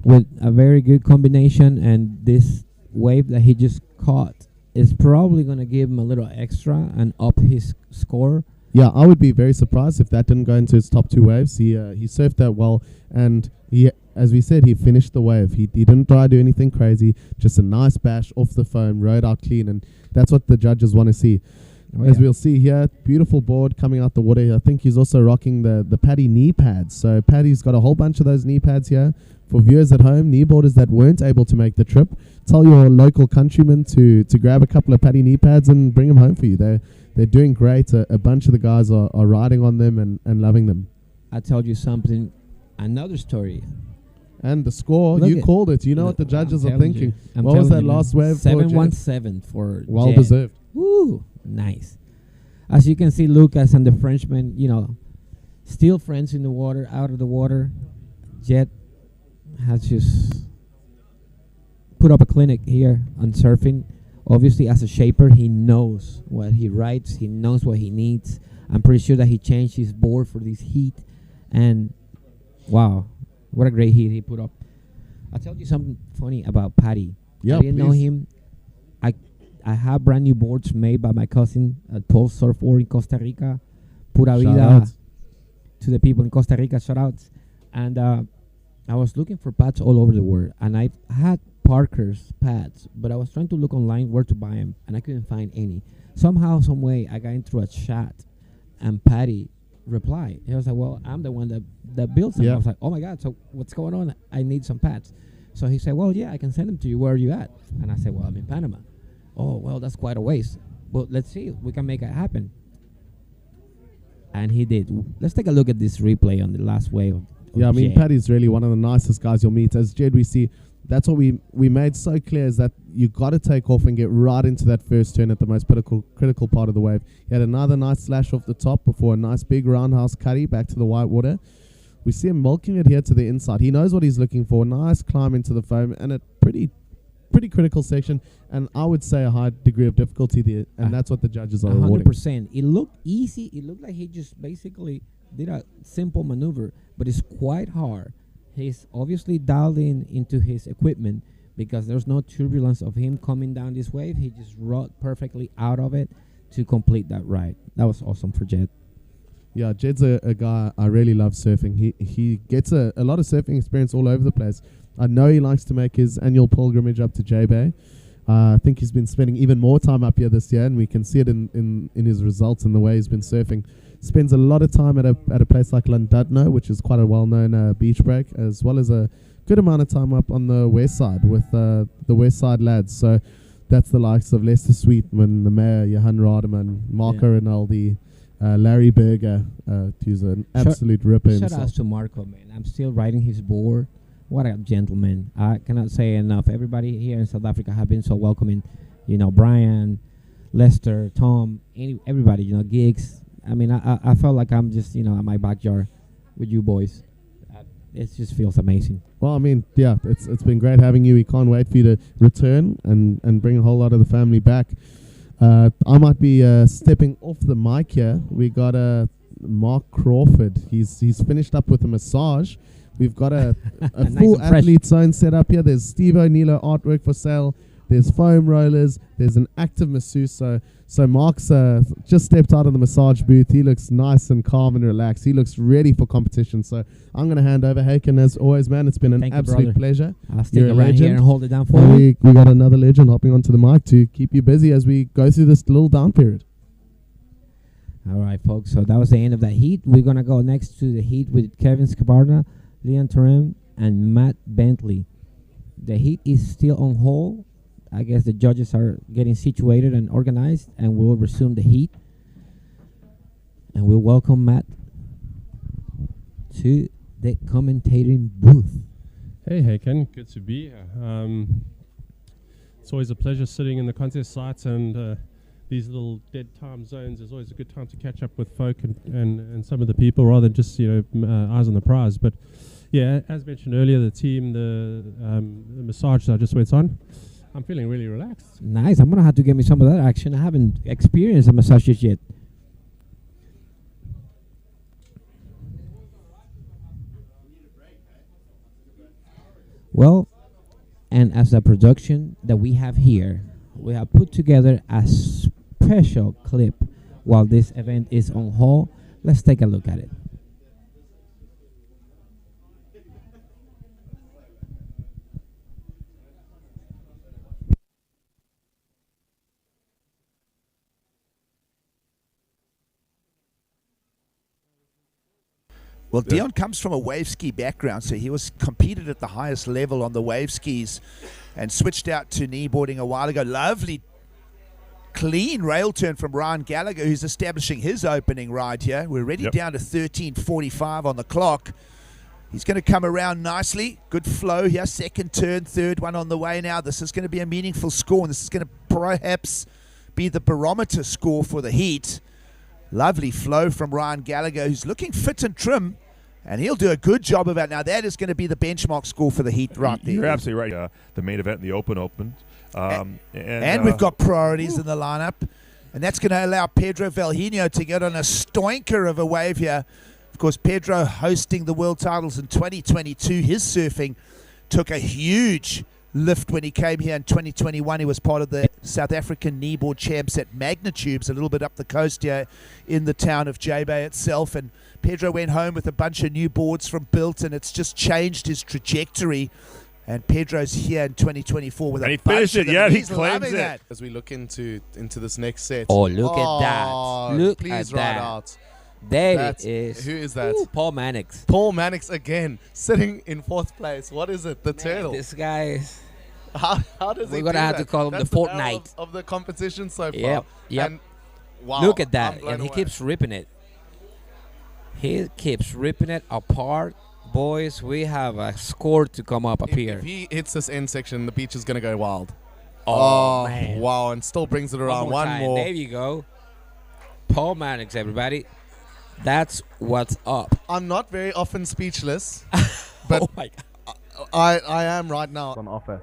with a very good combination. And this wave that he just caught is probably going to give him a little extra and up his score. Yeah, I would be very surprised if that didn't go into his top 2 waves. He surfed that well, and as we said, he finished the wave. He didn't try to do anything crazy, just a nice bash off the foam, rode out clean, and that's what the judges want to see. As we'll see here, beautiful board coming out the water. I think he's also rocking the Paddy knee pads. So Paddy's got a whole bunch of those knee pads here. For viewers at home, kneeboarders that weren't able to make the trip, tell your local countrymen to grab a couple of Paddy knee pads and bring them home for you. They're doing great. A bunch of the guys are riding on them and loving them. I told you something another story. And the score, Look you at- called it. You know look, what the judges I'm are telling thinking. you. I'm What was telling that you, last man. wave? 717 for Well Jet. deserved. Woo, nice. As you can see, Lucas and the Frenchman, still friends in the water, out of the water. Jet has just put up a clinic here on surfing. Obviously, as a shaper, he knows what he writes. He knows what he needs. I'm pretty sure that he changed his board for this heat. And, wow, what a great heat he put up. I'll tell you something funny about Patty. Yeah, I didn't know please. him. I have brand new boards made by my cousin at Post Surf War in Costa Rica. Pura Shout vida out. to the people in Costa Rica. Shout outs. And I was looking for pads all over the world. And I had Parker's pads, but I was trying to look online where to buy them, and I couldn't find any. Somehow, some way, I got into a chat, and Patty replied. He was like, well, I'm the one that built them. Yeah. I was like, oh my God, so what's going on? I need some pads. So he said, well, yeah, I can send them to you. Where are you at? And I said, well, I'm in Panama. Oh, well, that's quite a ways. Well, let's see if we can make it happen. And he did. Let's take a look at this replay on the last wave. Yeah, I mean, Jed. Paddy's really one of the nicest guys you'll meet. As Jed, we see, that's what we made so clear, is that you got to take off and get right into that first turn at the most critical part of the wave. He had another nice slash off the top before a nice big roundhouse cutty back to the white water. We see him milking it here to the inside. He knows what he's looking for. Nice climb into the foam and a pretty critical section, and I would say a high degree of difficulty there, and that's what the judges are rewarding. 100%. It looked easy. It looked like he just basically did a simple maneuver, but it's quite hard. He's obviously dialed into his equipment because there's no turbulence of him coming down this wave. He just rode perfectly out of it to complete that ride. That was awesome for Jed. Yeah, Jed's a guy I really love surfing. He gets a lot of surfing experience all over the place. I know he likes to make his annual pilgrimage up to J-Bay. I think he's been spending even more time up here this year, and we can see it in his results and the way he's been surfing. Spends a lot of time at a place like Llandudno, which is quite a well-known beach break, as well as a good amount of time up on the west side with the west side lads. So that's the likes of Lester Sweetman, the mayor, Johan Rademan, Marco Rinaldi, Larry Berger, who's an absolute ripper Shout himself. outs to Marco, man. I'm still riding his board. What a gentleman. I cannot say enough. Everybody here in South Africa have been so welcoming. Brian, Lester, Tom, everybody, Giggs. I mean, I felt like I'm just, at my backyard with you boys. It just feels amazing. Well, I mean, yeah, it's been great having you. We can't wait for you to return and bring a whole lot of the family back. I might be stepping off the mic here. We got Mark Crawford. He's finished up with a massage. We've got a Nice full and fresh. athlete zone set up here. There's Steve O'Neill artwork for sale. There's foam rollers. There's an active masseuse. So Mark's just stepped out of the massage booth. He looks nice and calm and relaxed. He looks ready for competition. So I'm going to hand over. Haken, as always, man, it's been an Thank you, absolute brother. pleasure. I'll stick You're a around here legend. and hold it down for And you. we got another legend hopping onto the mic to keep you busy as we go through this little down period. All right, folks. So that was the end of that heat. We're going to go next to the heat with Kevin Scabarna, Leon Terem, and Matt Bentley. The heat is still on hold. I guess the judges are getting situated and organized, and we'll resume the heat. And we'll welcome Matt to the commentating booth. Hey, Ken. Good to be here. It's always a pleasure sitting in the contest sites and these little dead time zones. Is always a good time to catch up with folk and some of the people rather than just, eyes on the prize. But yeah, as mentioned earlier, the team, the massage that I just went on, I'm feeling really relaxed. Nice. I'm going to have to get me some of that action. I haven't experienced a massage just yet. Well, and as a production that we have here, we have put together a special clip while this event is on hold. Let's take a look at it. Well, Dion comes from a wave ski background, so he was competed at the highest level on the wave skis and switched out to kneeboarding a while ago. Lovely, clean rail turn from Ryan Gallagher, who's establishing his opening ride here. We're already down to 13:45 on the clock. He's going to come around nicely. Good flow here. Second turn, third one on the way now. This is going to be a meaningful score, and this is going to perhaps be the barometer score for the heat. Lovely flow from Ryan Gallagher, who's looking fit and trim, and he'll do a good job of it. Now, that is going to be the benchmark score for the heat right there. You're absolutely right. The main event, the Open. And we've got priorities in the lineup, and that's going to allow Pedro Valhino to get on a stoinker of a wave here. Of course, Pedro hosting the world titles in 2022. His surfing took a huge lift when he came here in 2021. He was part of the South African Kneeboard champs at Magnitubes, a little bit up the coast here in the town of J-Bay itself. And Pedro went home with a bunch of new boards from Built, and it's just changed his trajectory. And Pedro's here in 2024 with a bunch of them. Yeah, He's he claims loving it. that. As we look into this next set. Oh, look at that. Look please at ride that. out. There That's- it is. Who is that? Ooh, Paul Mannix. Paul Mannix again, sitting in 4th place. What is it? The turtle. This guy is... How does he We're do gonna have that? to call him That's the battle Fortnite. of the competition so far. Yep. And wow, Look at I'm that. blown And he away. keeps ripping it. He keeps ripping it apart. Boys, we have a score to come up here. If he hits this end section, the beach is going to go wild. Oh, man. Wow, and still brings it around. One time. more. There you go. Paul Mannix, everybody. That's what's up. I'm not very often speechless, but Oh my I am right now on offer,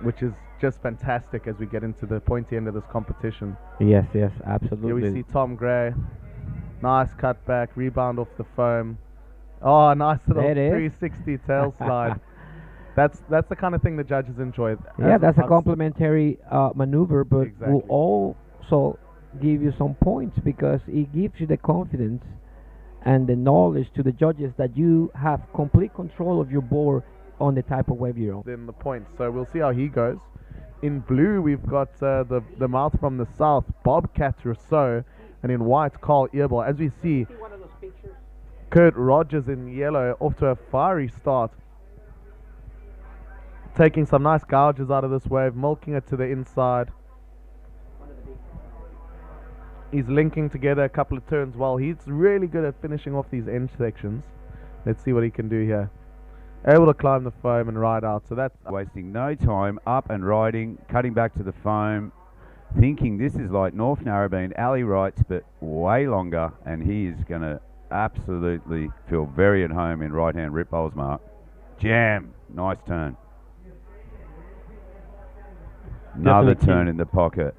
which is just fantastic as we get into the pointy end of this competition. Yes, Here absolutely. we see Tom Gray. Nice cutback, rebound off the foam. Oh, nice little There it is. 360 tail slide. That's the kind of thing the judges enjoy. Yeah, that's a I've- complementary maneuver, but Exactly. will also give you some points because it gives you the confidence and the knowledge to the judges that you have complete control of your board on the type of wave you're on. In the points, so we'll see how he goes. In blue, we've got the mouth from the south, Bobcat Rousseau, and in white, Carl Earball. As we see, Kurt Rogers in yellow off to a fiery start, taking some nice gouges out of this wave, milking it to the inside. He's linking together a couple of turns well. He's really good at finishing off these end sections. Let's see what he can do here. Able to climb the foam and ride out. So that's wasting no time, up and riding, cutting back to the foam, thinking this is like North Narrabeen alley rights, but way longer, and he is going to absolutely feel very at home in right-hand rip bowls, Mark. Jam, nice turn. Another Definitely turn key. in the pocket.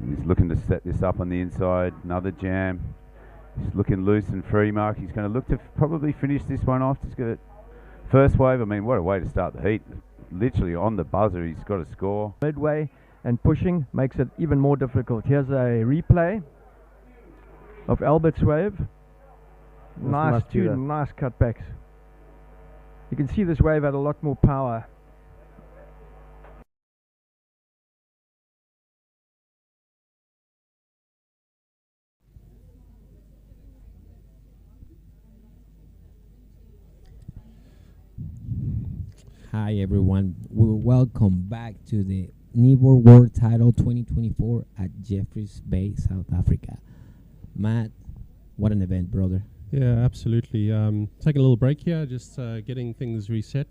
He's looking to set this up on the inside. Another jam. He's looking loose and free, Mark. He's going to look to probably finish this one off. Just get it. First wave, I mean, what a way to start the heat. Literally on the buzzer, he's got a score. Midway and pushing makes it even more difficult. Here's a replay of Albert's wave. Nice, must do two that. nice cutbacks. You can see this wave had a lot more power. Hi everyone, welcome back to the Kneeboard World Title 2024 at Jeffreys Bay, South Africa. Matt, what an event, brother. Yeah, absolutely. Taking a little break here, just getting things reset.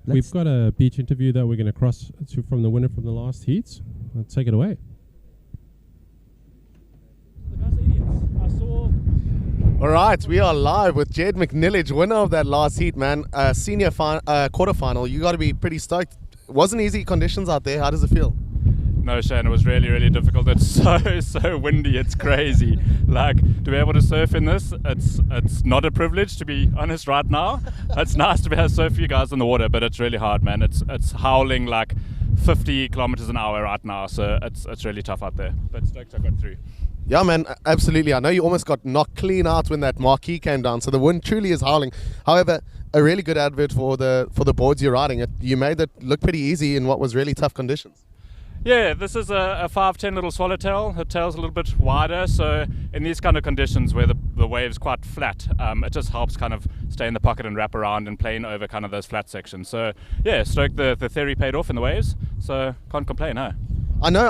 We've got a beach interview that we're going to cross to from the winner from the last heats. Take it away. All right, we are live with Jed McNillage, winner of that last heat, man. Senior quarterfinal. You got to be pretty stoked. Wasn't easy conditions out there. How does it feel? No, Shane, it was really, really difficult. It's so windy. It's crazy. Like, to be able to surf in this, it's not a privilege, to be honest, right now. It's nice to have so few guys in the water, but it's really hard, man. It's howling like 50 kilometers an hour right now, so it's really tough out there. But stoked I got through. Yeah, man, absolutely. I know you almost got knocked clean out when that marquee came down, so the wind truly is howling. However, a really good advert for the boards you're riding. You made it look pretty easy in what was really tough conditions. Yeah, this is a 5'10" little swallowtail. Her tail's a little bit wider, so in these kind of conditions where the wave's quite flat, it just helps kind of stay in the pocket and wrap around and plane over kind of those flat sections. So yeah, stoked the theory paid off in the waves, so can't complain, huh? I know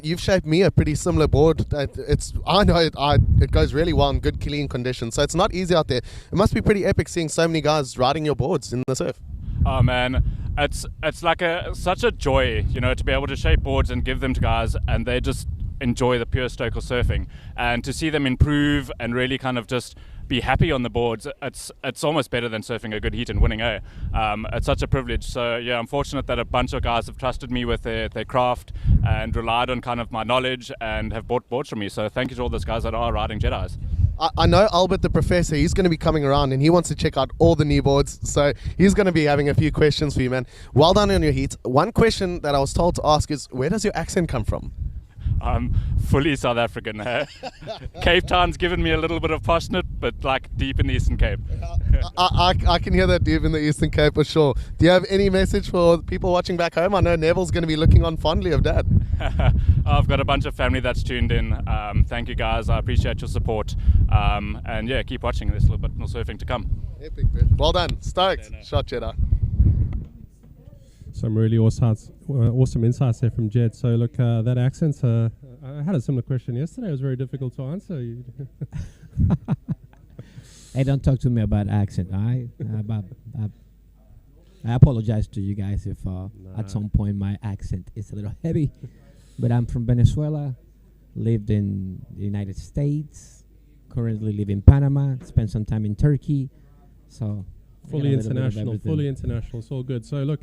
you've shaped me a pretty similar board. It goes really well in good clean conditions, so it's not easy out there. It must be pretty epic seeing so many guys riding your boards in the surf. Oh man, it's like such a joy, to be able to shape boards and give them to guys, and they just enjoy the pure stroke of surfing, and to see them improve and really kind of just be happy on the boards. It's almost better than surfing a good heat and winning. It's such a privilege. So yeah, I'm fortunate that a bunch of guys have trusted me with their craft and relied on kind of my knowledge and have bought boards from me. So thank you to all those guys that are riding Jedis. I know Albert the Professor, he's going to be coming around and he wants to check out all the Kneeboards, so he's going to be having a few questions for you, man. Well done on your heat. One question that I was told to ask is, where does your accent come from? I'm fully South African. Cape Town's given me a little bit of poshness, but like deep in the Eastern Cape. I can hear that deep in the Eastern Cape for sure. Do you have any message for people watching back home? I know Neville's going to be looking on fondly of Dad. I've got a bunch of family that's tuned in. Thank you guys. I appreciate your support. And yeah, keep watching. There's a little bit more surfing to come. Epic, man. Well done. Stoked. Shot Jedi. Some really awesome insights there from Jed. So look, that accent, I had a similar question yesterday. It was very difficult to answer. Hey, don't talk to me about accent. I apologize to you guys if at some point my accent is a little heavy. But I'm from Venezuela, lived in the United States, currently live in Panama, spent some time in Turkey. So fully international, it's all good. So look,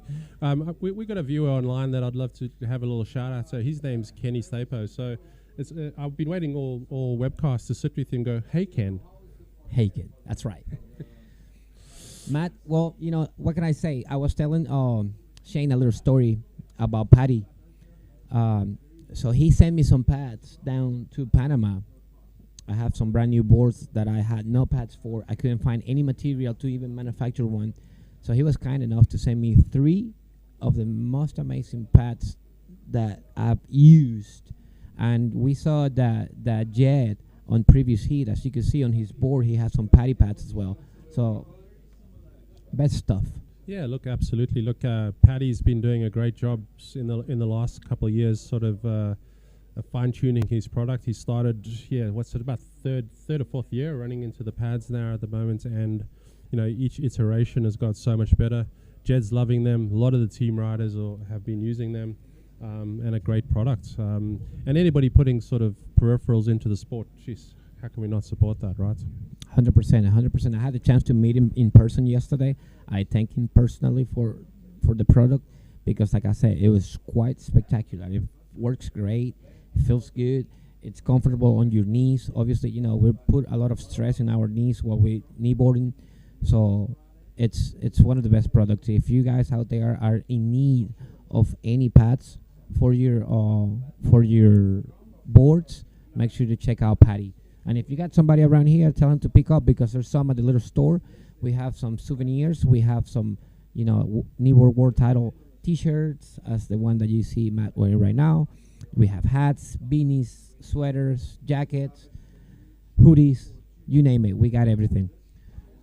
we got a viewer online that I'd love to have a little shout out. So his name's Kenny Stapo. So it's I've been waiting all webcasts to sit with him and go, hey Ken. Hey Ken, that's right. Matt, well, what can I say? I was telling Shane a little story about Patty. So he sent me some pads down to Panama. I have some brand new boards that I had no pads for. I couldn't find any material to even manufacture one. So he was kind enough to send me 3 of the most amazing pads that I've used. And we saw that Jed on previous heat, as you can see on his board, he has some patty pads as well. So best stuff. Yeah, look, absolutely. Look, Paddy's been doing a great job in the last couple of years, sort of fine-tuning his product. He started, about third or fourth year running into the pads now at the moment, and each iteration has got so much better. Jed's loving them. A lot of the team riders have been using them, and a great product. And anybody putting sort of peripherals into the sport, geez, how can we not support that, right? 100%. I had the chance to meet him in person yesterday. I thank him personally for the product because, like I said, it was quite spectacular. It works great. It feels good. It's comfortable on your knees. Obviously, we put a lot of stress in our knees while we kneeboarding. So it's one of the best products. If you guys out there are in need of any pads for your boards, make sure to check out Patty. And if you got somebody around here, tell him to pick up because there's some at the little store. We have some souvenirs. We have some, Kneeboard World Title T-shirts, as the one that you see Matt wearing right now. We have hats, beanies, sweaters, jackets, hoodies, you name it. We got everything.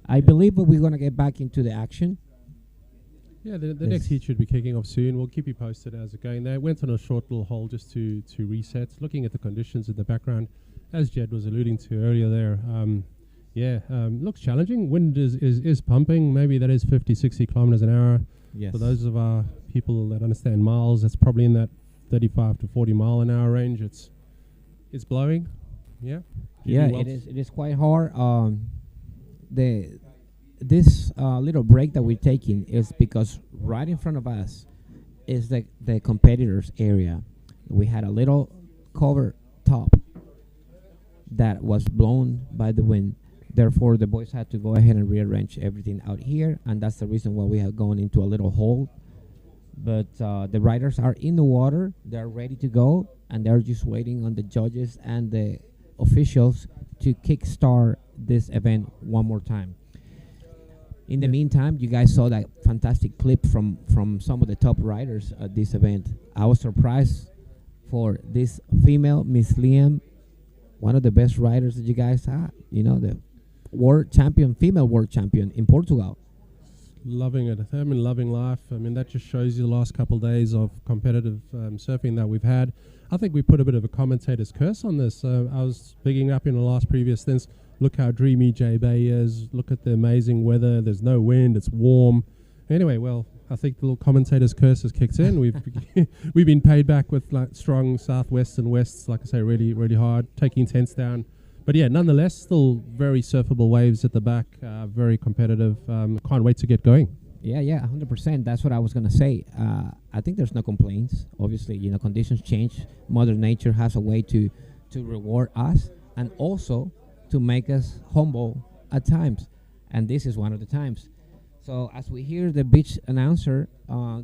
I believe that we're going to get back into the action. Yeah, the next heat should be kicking off soon. We'll keep you posted as it going. They went on a short little hole just to reset, looking at the conditions in the background, as Jed was alluding to earlier there. Looks challenging. Wind is pumping. Maybe that is 50, 60 kilometers an hour. Yes. For those of our people that understand miles, that's probably in that 35 to 40 mile an hour range. It's blowing. Yeah. It is quite hard. This little break that we're taking is because right in front of us is the competitors area. We had a little cover top that was blown by the wind. Therefore, the boys had to go ahead and rearrange everything out here, and that's the reason why we have gone into a little hole. But the riders are in the water. They're ready to go, and they're just waiting on the judges and the officials to kickstart this event one more time. In the meantime, you guys saw that fantastic clip from some of the top riders at this event. I was surprised for this female, Miss Liam, one of the best riders that you guys had. The world champion, female world champion in Portugal. Loving it. I've been loving life. I mean, that just shows you the last couple of days of competitive surfing that we've had. I think we put a bit of a commentator's curse on this. I was picking up in the last previous things. Look how dreamy J Bay is. Look at the amazing weather. There's no wind. It's warm. Anyway, well, I think the little commentator's curse has kicked in. We've been paid back with like strong southwests and wests. Like I say, really, really hard. Taking tents down. But yeah, nonetheless, still very surfable waves at the back, very competitive. Can't wait to get going. Yeah, 100%. That's what I was going to say. I think there's no complaints. Obviously, conditions change. Mother Nature has a way to reward us and also to make us humble at times. And this is one of the times. So as we hear the beach announcer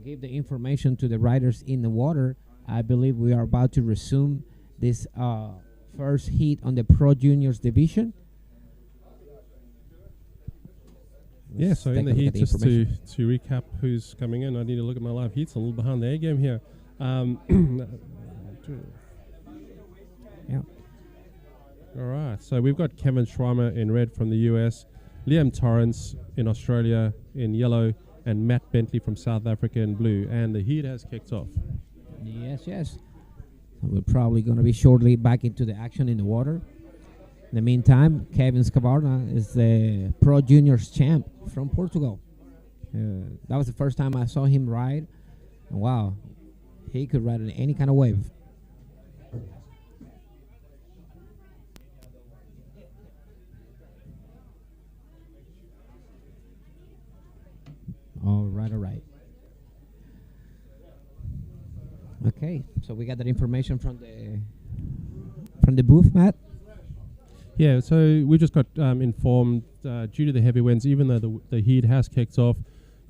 give the information to the riders in the water, I believe we are about to resume this first heat on the Pro Juniors division. Yeah, so in the heat, just to recap who's coming in, I need to look at my live heats. I'm a little behind the A game here. Yeah. All right, so we've got Kevin Schweimer in red from the US, Liam Torrance in Australia in yellow, and Matt Bentley from South Africa in blue. And the heat has kicked off. Yes. We're probably going to be shortly back into the action in the water. In the meantime, Kevin Scavarna is the Pro Juniors champ from Portugal. That was the first time I saw him ride. And wow, he could ride in any kind of wave. All right. Okay, so we got that information from the booth, Matt. Yeah, so we just got informed due to the heavy winds, even though the heat has kicked off,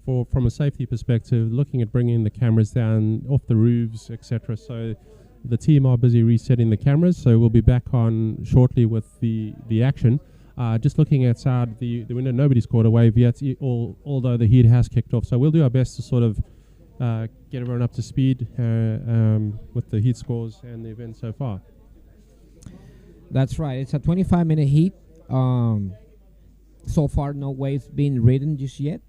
from a safety perspective, looking at bringing the cameras down off the roofs, etc. So the team are busy resetting the cameras, so we'll be back on shortly with the action. Just looking outside the window, nobody's caught a wave yet, although the heat has kicked off. So we'll do our best to sort of get everyone up to speed with the heat scores and the event so far. That's right. It's a 25-minute heat. So far, no waves being ridden just yet.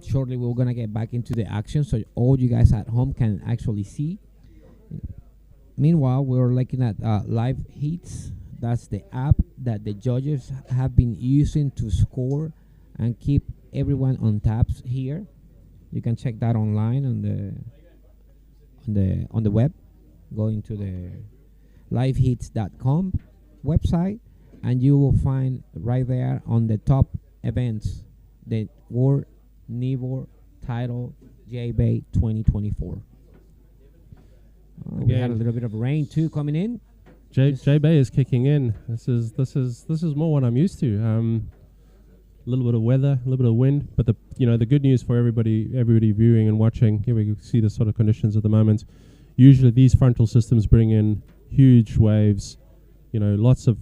Shortly, we're going to get back into the action so all you guys at home can actually see. Meanwhile, we're looking at live heats. That's the app that the judges have been using to score and keep everyone on tabs here. You can check that online on the web. Go into the liveheats.com website, and you will find right there on the top events the World Kneeboard Title J-Bay 2024. We had a little bit of rain too coming in. J-Bay is kicking in. This is more what I'm used to. A little bit of weather, a little bit of wind, but the good news for everybody viewing and watching, here we see the sort of conditions at the moment. Usually these frontal systems bring in huge waves, lots of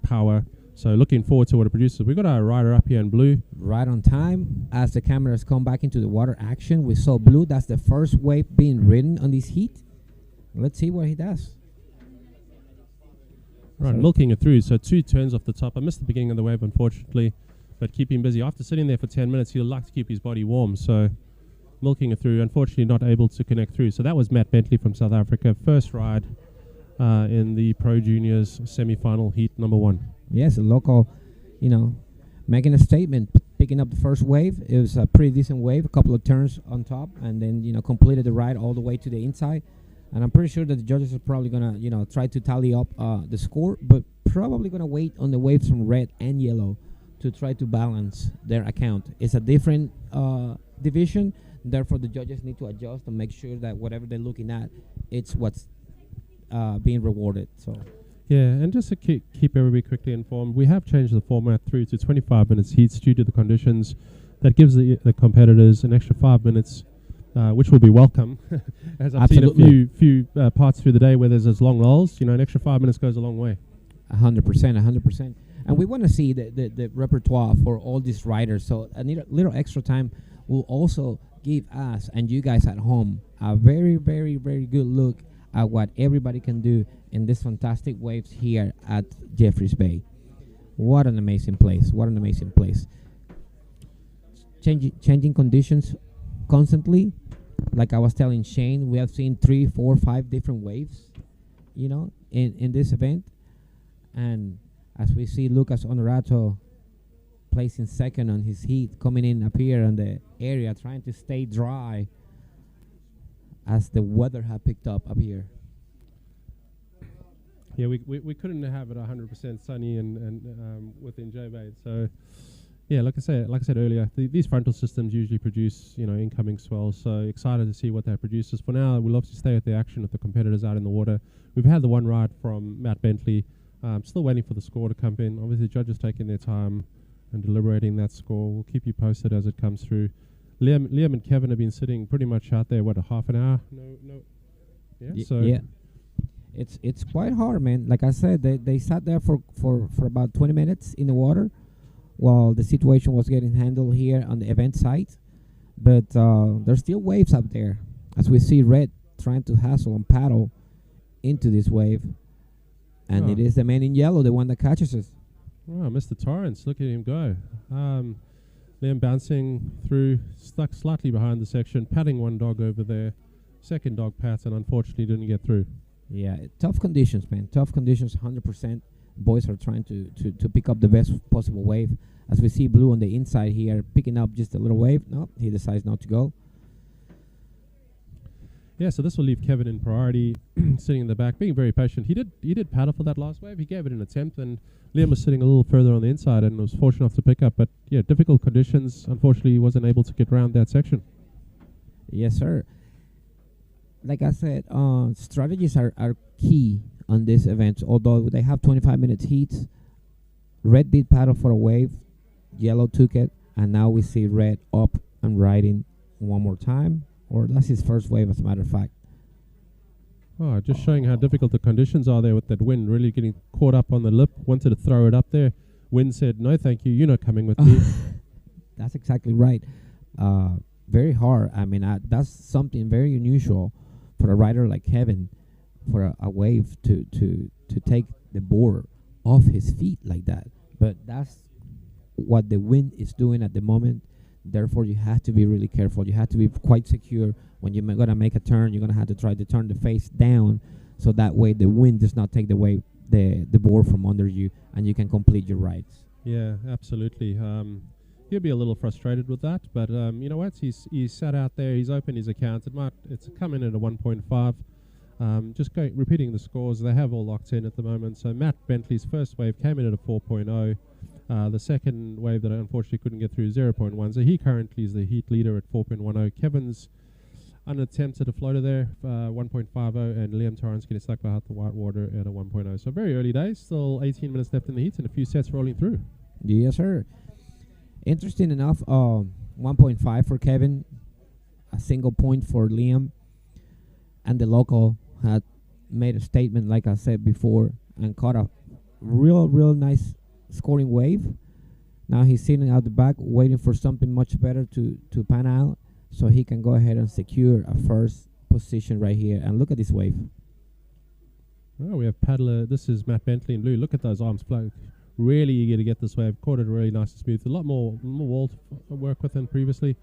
power. So looking forward to what it produces. We've got our rider up here in blue. Right on time. As the cameras come back into the water action, we saw blue. That's the first wave being ridden on this heat. Let's see what he does. Right, milking it through. So 2 turns off the top. I missed the beginning of the wave, unfortunately, but keep him busy. After sitting there for 10 minutes, he'll like to keep his body warm. So milking it through. Unfortunately, not able to connect through. So that was Matt Bentley from South Africa. First ride in the Pro Juniors semi-final heat number 1. Yes, a local, making a statement, picking up the first wave. It was a pretty decent wave, a couple of turns on top, and then, completed the ride all the way to the inside. And I'm pretty sure that the judges are probably going to, try to tally up the score, but probably going to wait on the waves from red and yellow to try to balance their account. It's a different division, therefore the judges need to adjust and make sure that whatever they're looking at, it's what's being rewarded. So. Yeah, and just to keep everybody quickly informed, we have changed the format through to 25 minutes heats due to the conditions. That gives the competitors an extra 5 minutes, which will be welcome. As I've Absolutely. seen a few parts through the day where there's those long lulls, an extra 5 minutes goes a long way. 100%. And we want to see the repertoire for all these riders. So a little extra time will also give us and you guys at home a very, very, very good look at what everybody can do in these fantastic waves here at Jeffreys Bay. What an amazing place. changing conditions constantly. Like I was telling Shane, we have seen 3, 4, 5 different waves, in this event. And as we see Lucas Honorato placing second on his heat, coming in up here on the area, trying to stay dry as the weather had picked up here. Yeah, we couldn't have it 100% sunny and within J-Bay. So, yeah, like I said earlier, these frontal systems usually produce incoming swells. So excited to see what that produces. For now, we'll obviously stay at the action of the competitors out in the water. We've had the one ride from Matt Bentley. Still waiting for the score to come in. Obviously, judges taking their time and deliberating that score. We'll keep you posted as it comes through. Liam and Kevin have been sitting pretty much out there, a half an hour? No. Yeah. Yeah. It's quite hard, man. Like I said, they sat there for about 20 minutes in the water while the situation was getting handled here on the event site. But there's still waves up there, as we see Red trying to hustle and paddle into this wave. And it is the man in yellow, the one that catches us. Oh, Mr. Torrance, look at him go. Liam bouncing through, stuck slightly behind the section, patting one dog over there. Second dog pats, and unfortunately didn't get through. Yeah, tough conditions, man. Tough conditions, 100%. Boys are trying to pick up the best possible wave. As we see Blue on the inside here, picking up just a little wave. No, he decides not to go. Yeah, so this will leave Kevin in priority, sitting in the back, being very patient. He did paddle for that last wave. He gave it an attempt, and Liam was sitting a little further on the inside and was fortunate enough to pick up. But yeah, difficult conditions. Unfortunately, he wasn't able to get around that section. Yes, sir. Like I said, strategies are key on this event. Although they have 25 minutes heats, Red did paddle for a wave, Yellow took it, and now we see Red up and riding one more time. Or that's his first wave, as a matter of fact. Oh, just showing how difficult the conditions are there with that wind, really getting caught up on the lip, wanted to throw it up there. Wind said, no, thank you, you're not coming with me. That's exactly right. Very hard. I mean, that's something very unusual for a rider like Kevin, for a wave to take the board off his feet like that. But that's what the wind is doing at the moment. Therefore, you have to be really careful. You have to be quite secure. When you're going to make a turn, you're going to have to try to turn the face down, so that way the wind does not take the board from under you, and you can complete your rides. Yeah, absolutely. He'll be a little frustrated with that, but you know what? He's sat out there. He's opened his account. It's come in at a 1.5. Just repeating the scores. They have all locked in at the moment. So Matt Bentley's first wave came in at a 4.0. The second wave that I unfortunately couldn't get through, 0.1. So he currently is the heat leader at 4.10. Kevin's unattempted a floater there, 1.50, and Liam Torrance getting stuck behind the white water at a 1.0. So very early days, still 18 minutes left in the heat and a few sets rolling through. Yes, sir. Interesting enough, 1.5 for Kevin, a single point for Liam, and the local had made a statement, like I said before, and caught a real nice scoring wave. Now he's sitting out the back waiting for something much better to pan out, so he can go ahead and secure a first position right here. And look at this wave. Oh, we have paddler. This is Matt Bentley in blue. Look at those arms float. Really eager to get this wave. Caught it really nice and smooth. A lot more wall to work with than previously.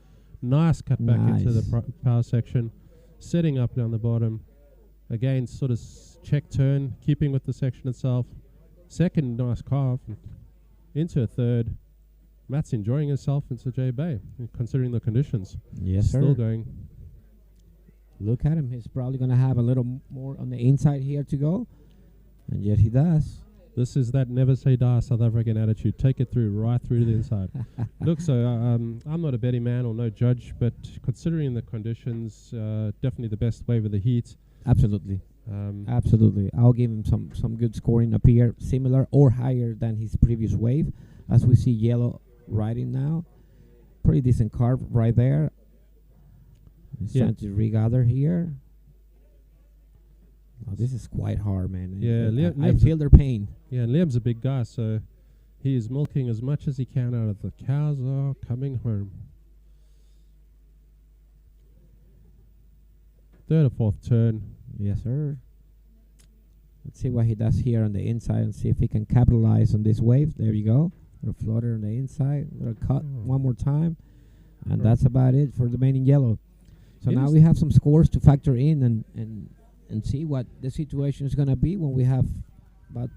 Nice cut back into the power section. Setting up down the bottom. Again, sort of check turn, keeping with the section itself. Second, nice carve. Into a third. Matt's enjoying himself into J Bay, considering the conditions. Yes, Still sir. going. Look at him. He's probably going to have a little more on the inside here to go. And yet he does. This is that never say die South African attitude. Take it through, right through to the inside. Look, so I'm not a betting man or no judge, but considering the conditions, definitely the best wave of the heat. Absolutely. Absolutely. I'll give him some good scoring up here, similar or higher than his previous wave. As we see Yellow riding now. Pretty decent carve right there. He's trying to regather here. Oh, this is quite hard, man. Yeah, I feel their pain. Yeah, and Liam's a big guy, so he is milking as much as he can out of the cows are coming home. Third or fourth turn. Yes, sir. Let's see what he does here on the inside and see if he can capitalize on this wave. There you go. Little floater on the inside. Little cut one more time. And Right. that's about it for the main in yellow. So now Yes. we have some scores to factor in and see what the situation is going to be when we have about.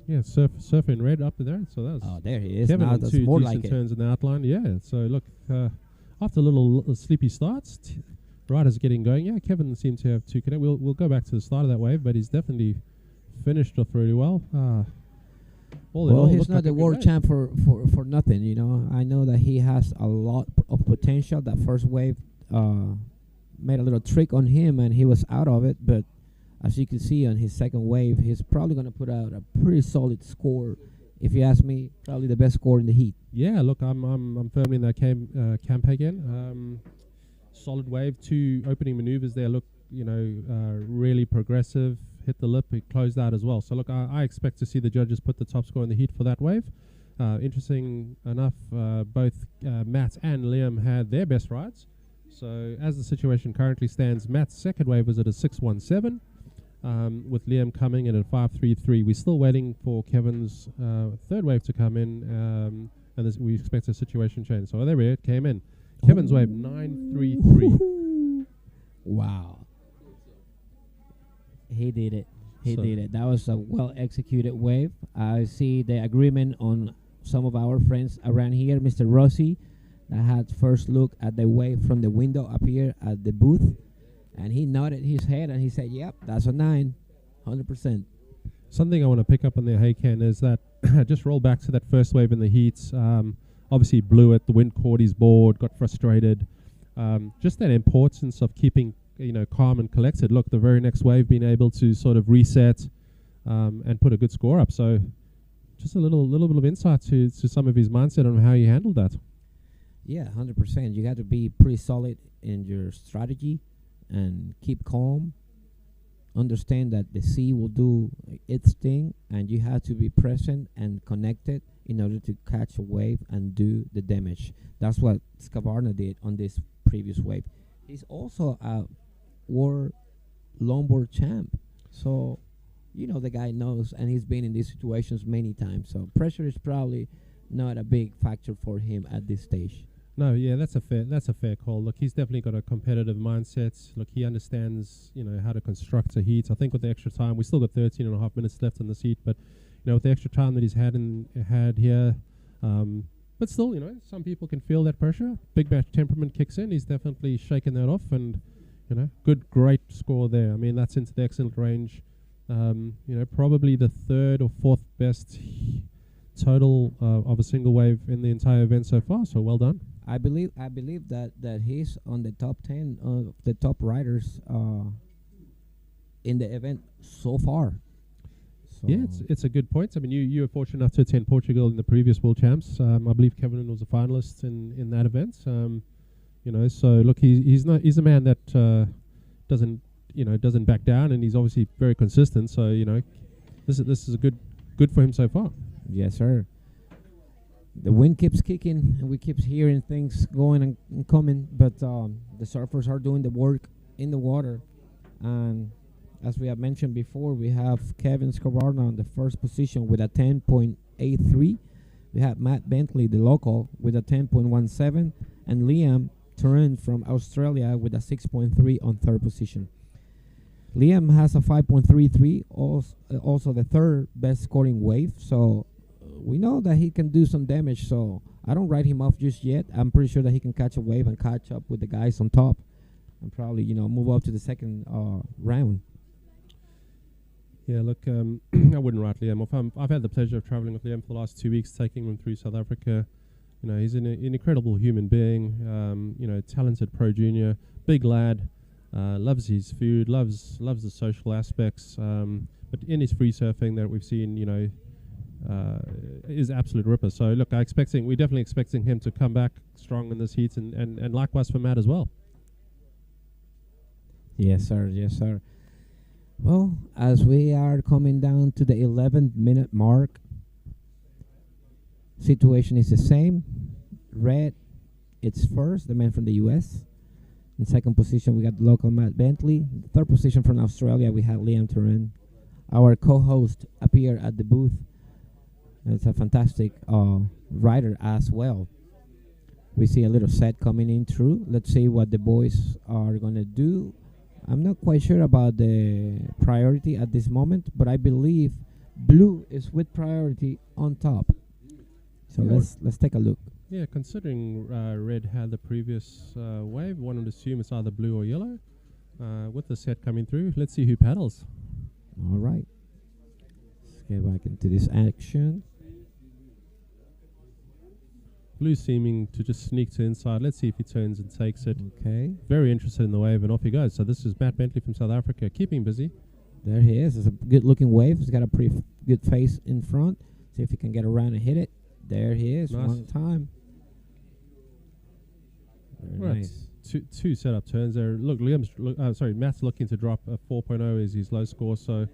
Yeah, surfer in red up there. So that's there he is. Kevin Now on that's two more decent like it. turns in the outline. Yeah. So look, after a little sleepy starts, riders getting going. Yeah, Kevin seems to have two connect. We'll go back to the start of that wave, but he's definitely finished off really well. All in all, Well, he's looked not like a the good world wave. champ for nothing, you know. I know that he has a lot of potential. That first wave made a little trick on him, and he was out of it. But as you can see on his second wave, he's probably going to put out a pretty solid score. If you ask me, probably the best score in the heat. Yeah, look, I'm firmly in that camp again. Solid wave, 2 opening maneuvers there. Look, really progressive. Hit the lip, it closed out as well. So look, I expect to see the judges put the top score in the heat for that wave. Interesting enough, both Matt and Liam had their best rides. So as the situation currently stands, Matt's second wave was at a 617, with Liam coming in at 533. We're still waiting for Kevin's third wave to come in, and we expect a situation change. So there it came in. Kevin's wave 933. Wow. He did it. He So- did it. That was a well-executed wave. I see the agreement on some of our friends around here. Mr. Rossi, that had first look at the wave from the window up here at the booth, and he nodded his head and he said, "Yep, that's a 9, 100%." Something I want to pick up on there, hey Ken, is that just roll back to that first wave in the heats. Obviously blew it. The wind caught his board, got frustrated. Just that importance of keeping calm and collected. Look, the very next wave being able to sort of reset and put a good score up. So just a little bit of insight to some of his mindset on how he handled that. Yeah, 100%. You got to be pretty solid in your strategy and keep calm. Understand that the sea will do its thing, and you have to be present and connected in order to catch a wave and do the damage. That's what Scavarna did on this previous wave. He's also a world longboard champ, so the guy knows, and he's been in these situations many times. So pressure is probably not a big factor for him at this stage. No, yeah, that's a fair call. Look, he's definitely got a competitive mindset. Look, he understands, how to construct a heat. I think with the extra time, we still got 13 and a half minutes left in this heat, but with the extra time that he's had here, but still, some people can feel that pressure. Big match temperament kicks in. He's definitely shaken that off, and great score there. I mean, that's into the excellent range. Probably the third or fourth best total of a single wave in the entire event so far. So well done. I believe that he's on the top 10 of the top riders in the event so far. So Yeah, it's a good point. I mean, you were fortunate enough to attend Portugal in the previous World Champs. I believe Kevin was a finalist in that event. So look, he's a man that doesn't back down, and he's obviously very consistent. So this is a good for him so far. Yes, sir. The wind keeps kicking, and we keep hearing things going and coming, but the surfers are doing the work in the water. And as we have mentioned before, we have Kevin Scavarna on the first position with a 10.83. We have Matt Bentley, the local, with a 10.17, and Liam Turin from Australia with a 6.3 on third position. Liam has a 5.33, also the third best scoring wave, so we know that he can do some damage, so I don't write him off just yet. I'm pretty sure that he can catch a wave and catch up with the guys on top and probably, move up to the second round. Yeah, look, I wouldn't write Liam off. I've had the pleasure of traveling with Liam for the last 2 weeks, taking him through South Africa. He's an incredible human being, talented pro junior, big lad, loves his food, loves the social aspects, but in his free surfing that we've seen, is absolute ripper. So look, we're definitely expecting him to come back strong in this heat, and likewise for Matt as well. Yes, sir. Yes, sir. Well, as we are coming down to the 11-minute mark, situation is the same. Red, it's first, the man from the U.S. In second position, we got the local Matt Bentley. Third position from Australia, we have Liam Turin. Our co-host appeared at the booth. It's a fantastic rider as well. We see a little set coming in through. Let's see what the boys are going to do. I'm not quite sure about the priority at this moment, but I believe blue is with priority on top. So Yeah. let's take a look. Yeah, considering red had the previous wave, one would assume it's either blue or yellow. With the set coming through, let's see who paddles. All right. Let's get back into this action. Blue seeming to just sneak to inside. Let's see if he turns and takes it. Okay. Very interested in the wave, and off he goes. So this is Matt Bentley from South Africa, keeping busy. There he is. It's a good-looking wave. He's got a pretty good face in front. See if he can get around and hit it. There he is. Nice. One time. Very Right. nice. Two setup turns there. Look, Matt's looking to drop a 4.0 is his low score. So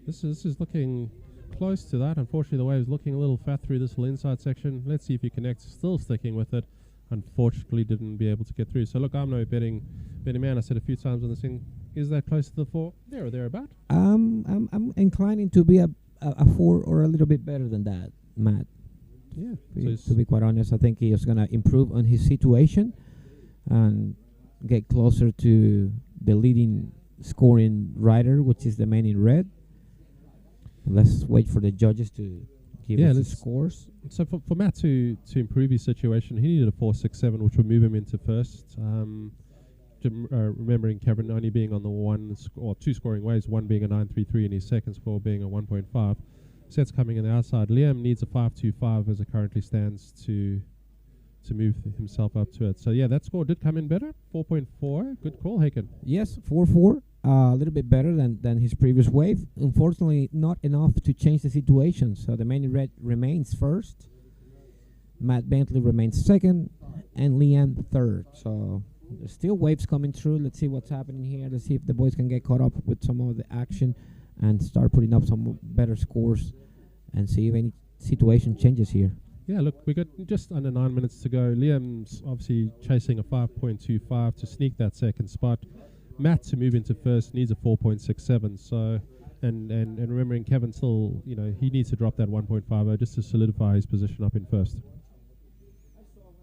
this is looking close to that. Unfortunately, the wave's looking a little fat through this little inside section. Let's see if he connects. Still sticking with it. Unfortunately, didn't be able to get through. So look, I'm no betting man. I said a few times on this thing. Is that close to the 4? There or thereabout? I'm inclining to be a 4 or a little bit better than that, Matt. Yeah. To be quite honest, I think he is going to improve on his situation and get closer to the leading scoring rider, which is the man in red. Let's wait for the judges to give us the scores. So for Matt to improve his situation, he needed a 4.67, which would move him into first. Remembering Kevin only being on the two scoring waves, one being a 9.33 and his second score being a 1.5. Sets coming on the outside. Liam needs a 5.25 as it currently stands to move himself up to it. So yeah, that score did come in better. 4.4. Good call, Haken. Yes, 4-4. A little bit better than his previous wave. Unfortunately, not enough to change the situation. So the man in red remains first. Matt Bentley remains second, and Liam third. So there's still waves coming through. Let's see what's happening here. Let's see if the boys can get caught up with some of the action and start putting up some better scores and see if any situation changes here. Yeah, look, we got just under 9 minutes to go. Liam's obviously chasing a 5.25 to sneak that second spot. Matt to move into first needs a 4.67. So, and remembering Kevin still, he needs to drop that 1.50 just to solidify his position up in first.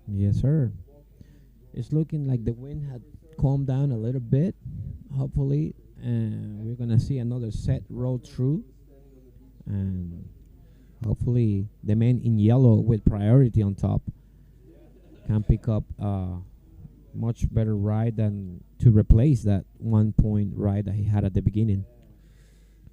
Yes, sir. It's looking like the wind had calmed down a little bit. Hopefully, we're gonna see another set roll through, and hopefully the man in yellow with priority on top can pick up a much better ride than to replace that 1 point ride that he had at the beginning.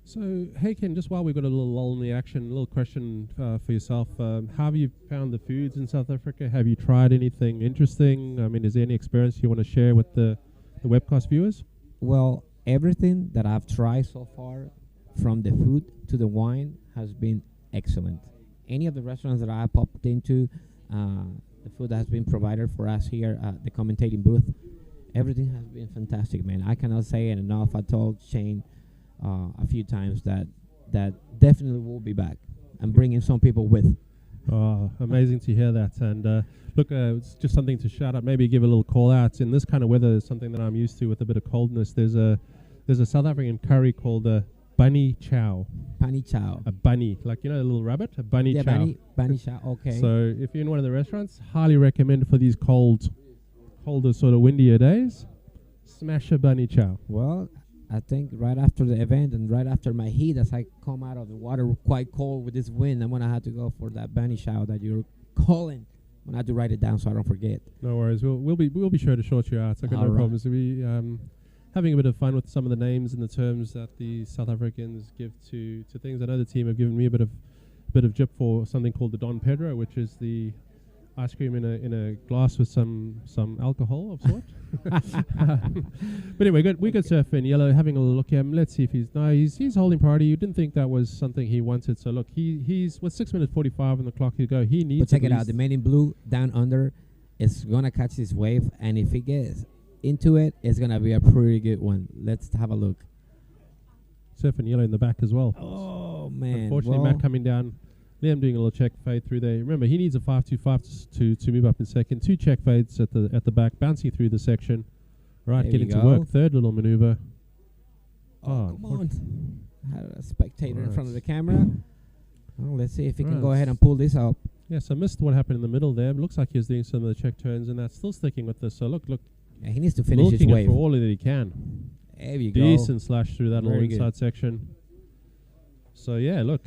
So, hey Ken, just while we've got a little lull in the action, a little question for yourself. How have you found the foods in South Africa? Have you tried anything interesting? I mean, is there any experience you want to share with the webcast viewers? Well, everything that I've tried so far, from the food to the wine, has been excellent. Any of the restaurants that I popped into, the food that has been provided for us here at the commentating booth, everything has been fantastic, man. I cannot say it enough. I told Shane a few times that definitely will be back and bringing some people with. Oh, amazing to hear that. And look, it's just something to shout out, maybe give a little call out. In this kind of weather, something that I'm used to with a bit of coldness. There's a South African curry called a bunny chow. Bunny chow. A bunny, like, a little rabbit, a bunny chow. Bunny chow, okay. So if you're in one of the restaurants, highly recommend for these colder sort of windier days, smash a bunny chow. Well, I think right after the event and right after my heat, as I come out of the water quite cold with this wind, I'm going to have to go for that bunny chow that you're calling. I'm going to have to write it down so I don't forget. No worries. We'll be sure to short you out. So no problems. We'll be having a bit of fun with some of the names and the terms that the South Africans give to things. I know the team have given me a bit of jip for something called the Don Pedro, which is the ice cream in a glass with some alcohol of sort. But anyway, we got Surfer in yellow, having a look at him. Let's see if he's holding priority. You didn't think that was something he wanted. So look, he's with 6 minutes 45 on the clock to go. He needs. But check it out. The man in blue down under is gonna catch this wave, and if he gets into it, it's gonna be a pretty good one. Let's have a look. Surfer in yellow in the back as well. Oh man! Unfortunately, Matt coming down. Liam doing a little check fade through there. Remember, he needs a 5.25 to move up in second. 2 check fades at the back, bouncing through the section. Right, there getting to work. Third little maneuver. Oh, come on. Had a spectator in front of the camera. Well, let's see if he can go ahead and pull this up. Yeah, so missed what happened in the middle there. Looks like he was doing some of the check turns and that's still sticking with this. So look. Yeah, he needs to finish his milking wave. it for all that he can. There you go. Decent slash through that little Very inside good. section. So yeah, look,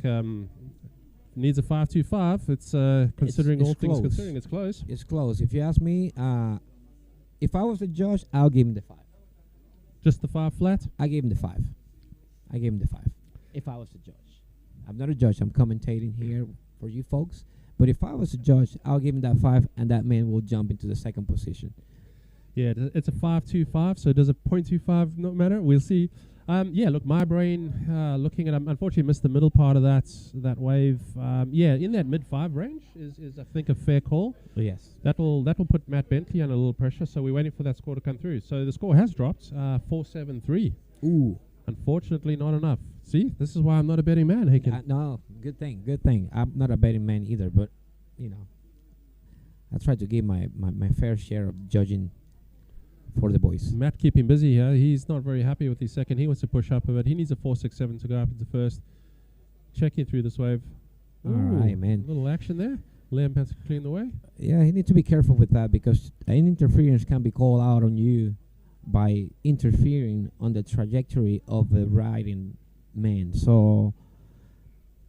needs a 5.25. It's considering it's all things close. considering, it's close. It's close. If you ask me, if I was a judge, I'll give him the 5. Just the 5 flat? I gave him the 5. I gave him the 5. If I was a judge. I'm not a judge. I'm commentating here for you folks. But if I was a judge, I'll give him that 5, and that man will jump into the second position. Yeah, it's a 5.25, so does a 0.25 not matter? We'll see. Yeah, look, my brain, looking at, unfortunately missed the middle part of that wave. Yeah, in that mid-5 range is I think a fair call. Yes. That'll put Matt Bentley under a little pressure, so we're waiting for that score to come through. So the score has dropped, 4.73. Ooh. Unfortunately, not enough. See, this is why I'm not a betting man, Hicken. No, good thing. I'm not a betting man either, but, you know, I try to give my fair share of judging for the boys. Matt keep him busy here. He's not very happy with his second. He wants to push up a bit. He needs a 4.67 to go up into first. Checking through this wave. All right, man. Little action there. Liam has to clean the way. Yeah, he needs to be careful with that because any interference can be called out on you by interfering on the trajectory of the riding man. So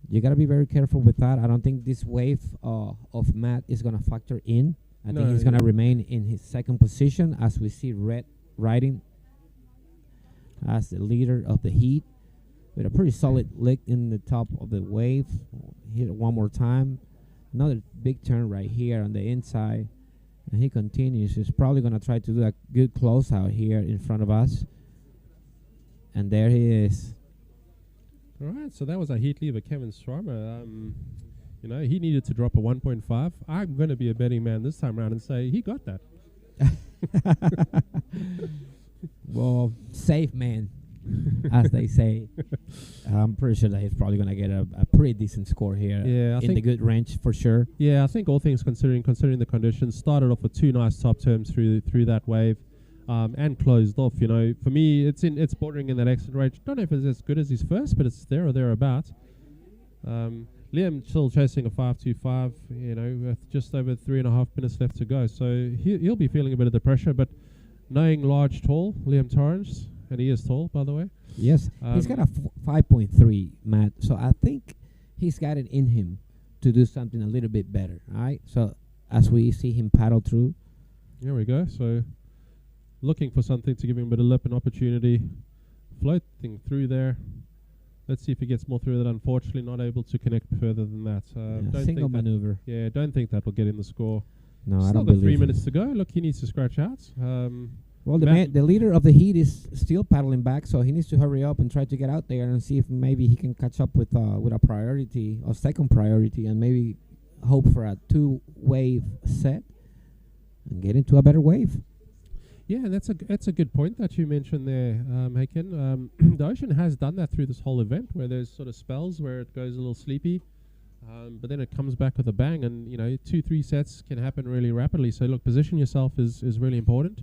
you got to be very careful with that. I don't think this wave of Matt is going to factor in. I think he's going to remain in his second position as we see Red riding as the leader of the heat with a pretty solid lick in the top of the wave. Hit it one more time. Another big turn right here on the inside. And he continues. He's probably going to try to do a good closeout here in front of us. And there he is. All right, so that was a heat leaver, Kevin Schwarmer. You know, he needed to drop a 1.5. I'm going to be a betting man this time around and say he got that. Well, safe man, as they say. I'm pretty sure that he's probably going to get a pretty decent score here. Yeah, I in think the good range for sure. Yeah, I think all things considering the conditions, started off with 2 nice top terms through that wave, and closed off. You know, for me, it's bordering in that exit range. Don't know if it's as good as his first, but it's there or thereabouts. Liam still chasing a 5.25. You know, with just over 3.5 minutes left to go, so he'll be feeling a bit of the pressure. But knowing large, tall Liam Torrance, and he is tall, by the way. Yes, he's got a 5.3, Matt. So I think he's got it in him to do something a little bit better. All right. So as we see him paddle through, there we go. So looking for something to give him a bit of lip and opportunity, floating through there. Let's see if he gets more through that. Unfortunately, not able to connect further than that. Don't single think that maneuver. Yeah, don't think that will get in the score. No, I Still don't got believe 3 it. minutes to go. Look, he needs to scratch out. well, the leader of the heat is still paddling back, so he needs to hurry up and try to get out there and see if maybe he can catch up with a priority, a second priority, and maybe hope for a 2-wave set and get into a better wave. Yeah, that's a good point that you mentioned there, Haken. The ocean has done that through this whole event, where there's sort of spells where it goes a little sleepy, but then it comes back with a bang, and 2-3 sets can happen really rapidly. So look, position yourself is really important.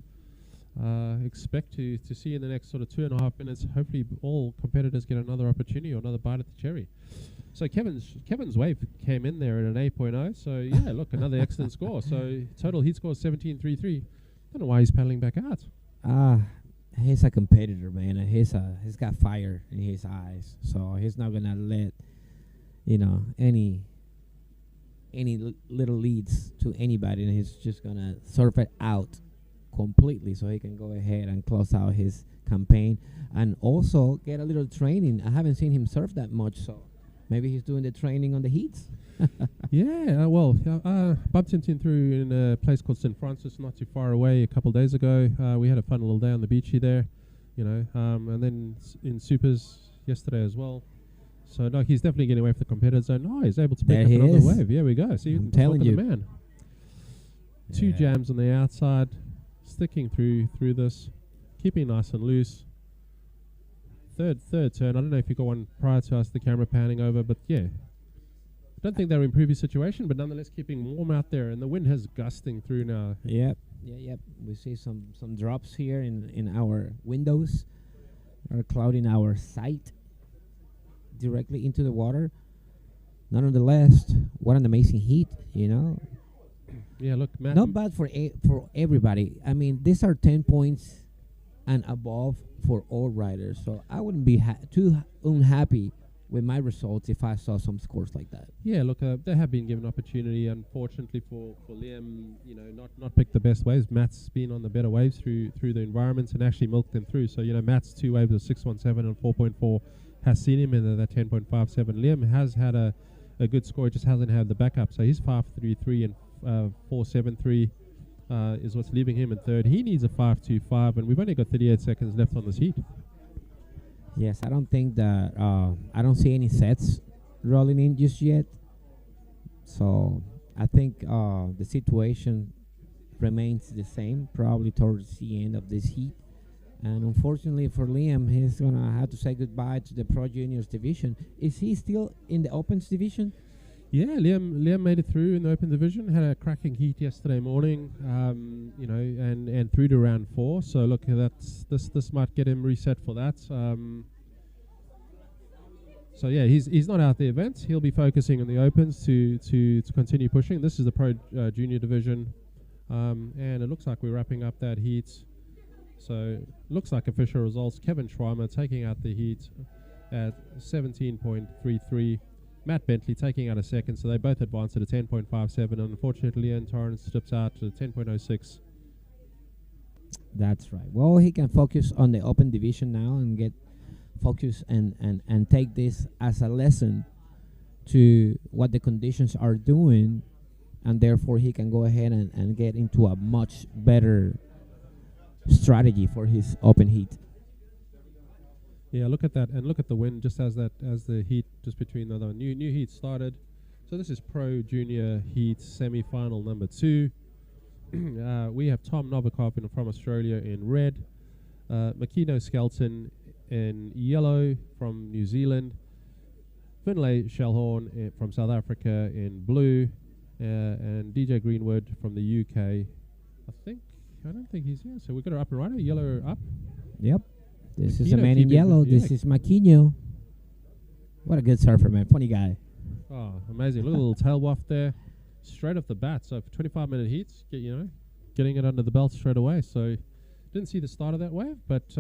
Expect to see in the next sort of 2.5 minutes, hopefully all competitors get another opportunity or another bite at the cherry. So Kevin's wave came in there at an 8.0. So yeah, look, another excellent score. So total heat score is 17.33. Don't know why he's paddling back out. He's a competitor, man, and he's got fire in his eyes, so he's not gonna let any little leads to anybody, and he's just gonna surf it out completely so he can go ahead and close out his campaign and also get a little training. I haven't seen him surf that much, so maybe he's doing the training on the heats. Yeah, bumped into him through in a place called St. Francis, not too far away, a couple of days ago. We had a fun little day on the beachy there, and then in supers yesterday as well. So no, he's definitely getting away from the competitor zone. Oh, he's able to pick up another wave. Here we go. See, I'm telling you, the man. 2 jams on the outside, sticking through this, keeping nice and loose. Third turn. I don't know if you got one prior to us, the camera panning over, but yeah. Don't think they're in previous situation, but nonetheless keeping warm out there, and the wind has gusting through now. Yep. We see some drops here in our windows, are clouding our sight directly into the water. nonetheless, what an amazing heat, you know. Yeah, look, Matt. Not bad for for everybody. I mean, these are 10 points and above for all riders. So I wouldn't be too unhappy with my results if I saw some scores like that. Yeah, look, they have been given opportunity. Unfortunately for Liam, you know, not picked the best waves. Matt's been on the better waves through the environments and actually milked them through. So, you know, Matt's 2 waves of 6.17 and 4.4 has seen him in that 10.57. Liam has had a good score, just hasn't had the backup. So he's 5.33 and 4.73 is what's leaving him in third. He needs a 5.25, and we've only got 38 seconds left on this heat. Yes, I don't think that I don't see any sets rolling in just yet. So I think the situation remains the same, probably towards the end of this heat. And unfortunately for Liam, he's gonna have to say goodbye to the Pro Juniors division. Is he still in the Opens division? Yeah, Liam made it through in the Open division. Had a cracking heat yesterday morning, you know, and through to round 4. So look, this might get him reset for that. So yeah, he's not out the events. He'll be focusing on the Opens to continue pushing. This is the Pro Junior division, and it looks like we're wrapping up that heat. So looks like official results. Kevin Schweimer taking out the heat at 17.33. Matt Bentley taking out a second, so they both advanced at a 10.57. Unfortunately, Ian Torrance slips out to 10.06. That's right. Well, he can focus on the Open division now and get focused and take this as a lesson to what the conditions are doing, and therefore he can go ahead and get into a much better strategy for his Open heat. Yeah, look at that, and look at the wind just as the heat just between the new heat started. So this is Pro Junior Heat semi-final number 2. We have Tom Novikov from Australia in red, Makino Skelton in yellow from New Zealand, Finlay Shellhorn from South Africa in blue, and DJ Greenwood from the UK. I don't think he's here. So we've got our up and rider, yellow up. Yep. This Makino is a man in yellow. Yeah. This is Makino. What a good surfer, man. Funny guy. Oh, amazing. Look at a little tail waft there. Straight off the bat. So for 25-minute heats, getting it under the belt straight away. So didn't see the start of that wave, but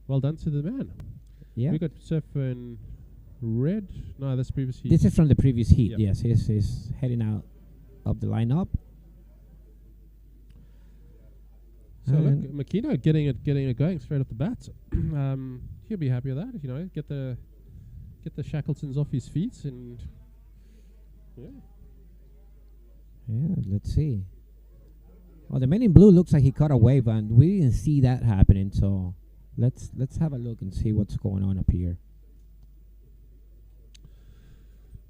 well done to the man. Yeah. We got surf in red. No, that's previous heat. This is from the previous heat. Yep. Yes, he's heading out of the lineup. So look, Makino getting it going straight off the bat. He'll be happy with that. Get the Shackletons off his feet and yeah. Let's see. Well, the man in blue looks like he caught a wave, and we didn't see that happening. So let's have a look and see what's going on up here.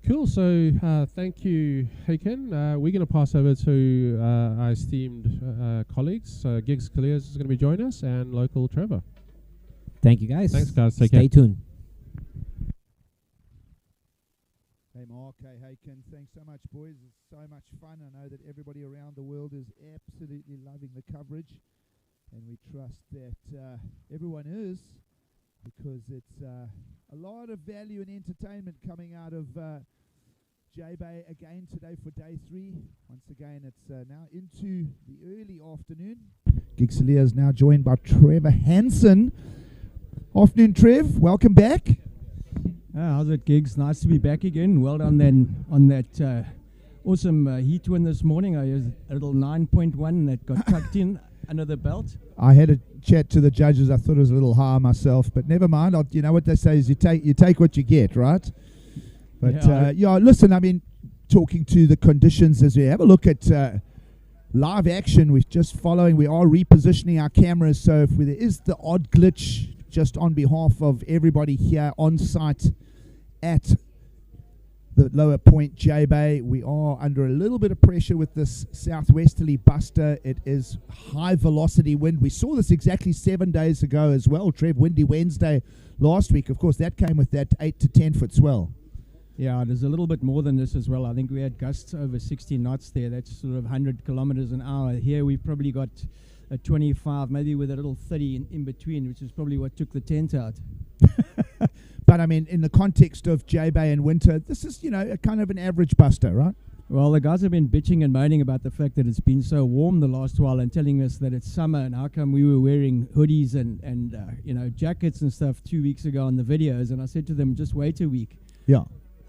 Cool. So thank you, Haken. We're going to pass over to our esteemed colleagues. Giggs Cier is going to be joining us, and local Trevor. Thank you, guys. Thanks, guys. Stay tuned. Hey, Mark. Hey, Haken. Thanks so much, boys. It's so much fun. I know that everybody around the world is absolutely loving the coverage, and we trust that everyone is, because it's a lot of value and entertainment coming out of J-Bay again today for day 3. Once again, it's now into the early afternoon. Giggs Cier is now joined by Trevor Hansen. Afternoon, Trev. Welcome back. How's it, Giggs? Nice to be back again. Well done then on that awesome heat win this morning. I was a little 9.1 that got tucked in under the belt. I had a chat to the judges. I thought it was a little high myself, but never mind. You know what they say is you take what you get, right? But listen, I mean, talking to the conditions as we have a look at live action, we're just following. We are repositioning our cameras, so if there is the odd glitch, just on behalf of everybody here on site at the lower point J-Bay, we are under a little bit of pressure with this southwesterly buster. It is high velocity wind. We saw this exactly 7 days ago as well, Trev. Windy Wednesday last week. Of course, that came with that 8 to 10 foot swell. Yeah, there's a little bit more than this as well. I think we had gusts over 60 knots there. That's sort of 100 kilometers an hour. Here we've probably got a 25, maybe with a little 30 in between, which is probably what took the tent out. But I mean, in the context of J-Bay and winter, this is, a kind of an average buster, right? Well, the guys have been bitching and moaning about the fact that it's been so warm the last while and telling us that it's summer and how come we were wearing hoodies and jackets and stuff 2 weeks ago on the videos. And I said to them, just wait a week. Yeah.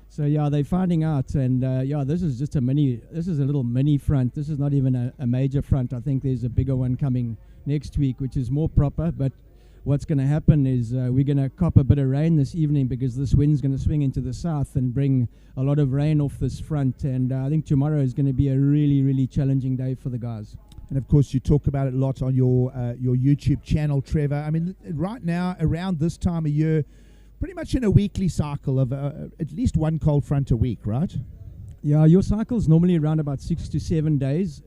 So, they're finding out. And, this is just a little mini front. This is not even a major front. I think there's a bigger one coming next week, which is more proper. But what's going to happen is we're going to cop a bit of rain this evening because this wind's going to swing into the south and bring a lot of rain off this front. And I think tomorrow is going to be a really, really challenging day for the guys. And of course, you talk about it a lot on your YouTube channel, Trevor. I mean, right now, around this time of year, pretty much in a weekly cycle of at least one cold front a week, right? Yeah, your cycle's normally around about 6 to 7 days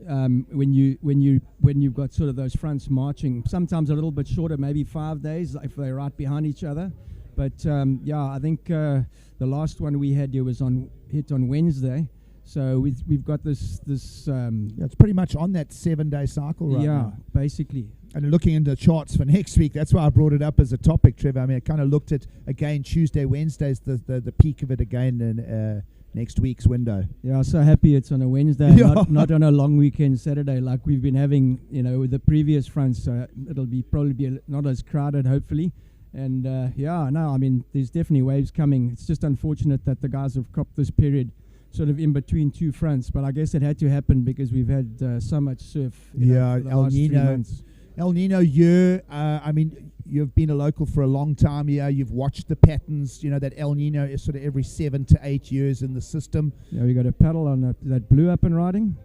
when you've got sort of those fronts marching. Sometimes a little bit shorter, maybe 5 days if they're right behind each other. But I think the last one we had here was hit on Wednesday. So we've got this. It's pretty much on that 7-day cycle right now. Yeah, basically. And looking into the charts for next week, that's why I brought it up as a topic, Trevor. I mean, I kind of looked at, again, Tuesday, Wednesday's the peak of it again in next week's window. Yeah, so happy it's on a Wednesday, not on a long weekend Saturday like we've been having, with the previous fronts. It'll probably be not as crowded, hopefully. And I mean, there's definitely waves coming. It's just unfortunate that the guys have copped this period sort of in between two fronts, but I guess it had to happen because we've had so much surf. For the El last 3 Nino. months. El Nino year, I mean, you've been a local for a long time here. You've watched the patterns, that El Nino is sort of every 7 to 8 years in the system. Yeah, we got a paddle on that blue up and riding.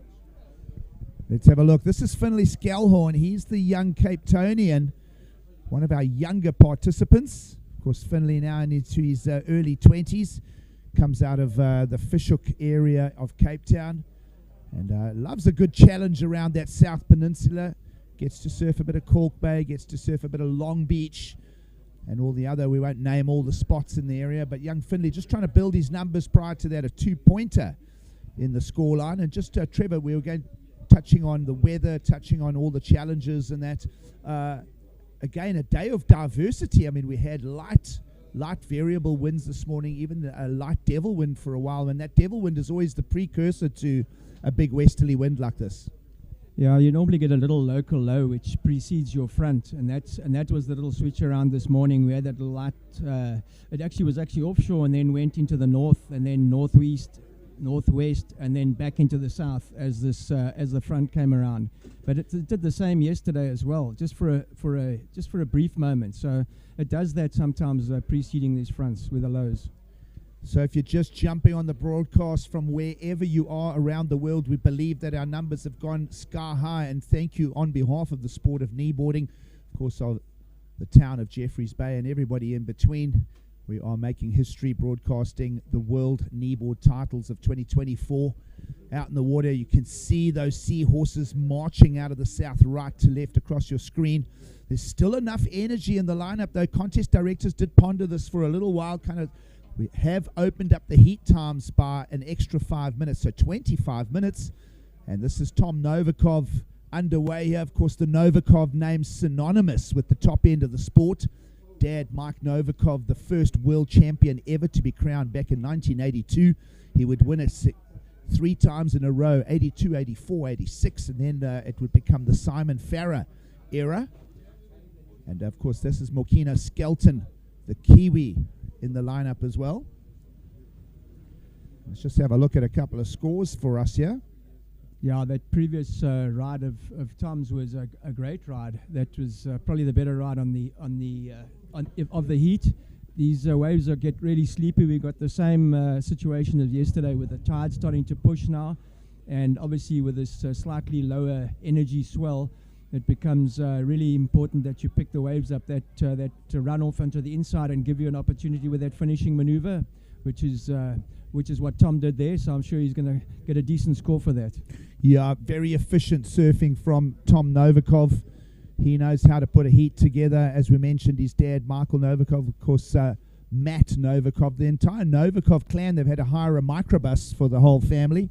Let's have a look. This is Finlay Skelhorn. He's the young Cape Townian, one of our younger participants. Of course, Finlay now into his early 20s. Comes out of the Fishhook area of Cape Town and loves a good challenge around that South Peninsula. Gets to surf a bit of Cork Bay, gets to surf a bit of Long Beach and all the other, we won't name all the spots in the area, but young Finlay just trying to build his numbers prior to that, a 2-pointer in the scoreline. And just, Trevor, we were touching on the weather, touching on all the challenges and that. Again, a day of diversity. I mean, we had light variable winds this morning, even a light devil wind for a while, and that devil wind is always the precursor to a big westerly wind like this. Yeah, you normally get a little local low which precedes your front, and that was the little switch around this morning. We had that light. It was actually offshore and then went into the north and then northwest, and then back into the south as the front came around. But it did the same yesterday as well, just for a brief moment. So it does that sometimes preceding these fronts with the lows. So if you're just jumping on the broadcast from wherever you are around the world, we believe that our numbers have gone sky high, and thank you on behalf of the sport of kneeboarding, of course, of the town of Jeffreys Bay and everybody in between. We are making history broadcasting the World Kneeboard titles of 2024. Out in the water, you can see those seahorses marching out of the south, right to left across your screen. There's still enough energy in the lineup, though. Contest directors did ponder this for a little while, we have opened up the heat times by an extra 5 minutes, so 25 minutes. And this is Tom Novikov underway here. Of course, the Novikov name synonymous with the top end of the sport. Dad, Mike Novikov, the first world champion ever to be crowned back in 1982. He would win it 3 times in a row, 82, 84, 86, and then it would become the Simon Farrer era. And, of course, this is Mokino Skelton, the Kiwi, in the lineup as well. Let's just have a look at a couple of scores for us here. Yeah, that previous ride of Tom's was a great ride. That was probably the better ride of the heat. These waves get really sleepy. We got the same situation as yesterday with the tide starting to push now, and obviously with this slightly lower energy swell, it becomes really important that you pick the waves up that run off onto the inside and give you an opportunity with that finishing maneuver, which is what Tom did there. So I'm sure he's going to get a decent score for that. Yeah, very efficient surfing from Tom Novikov. He knows how to put a heat together. As we mentioned, his dad, Michael Novikov, of course, Matt Novikov. The entire Novikov clan, they've had to hire a microbus for the whole family.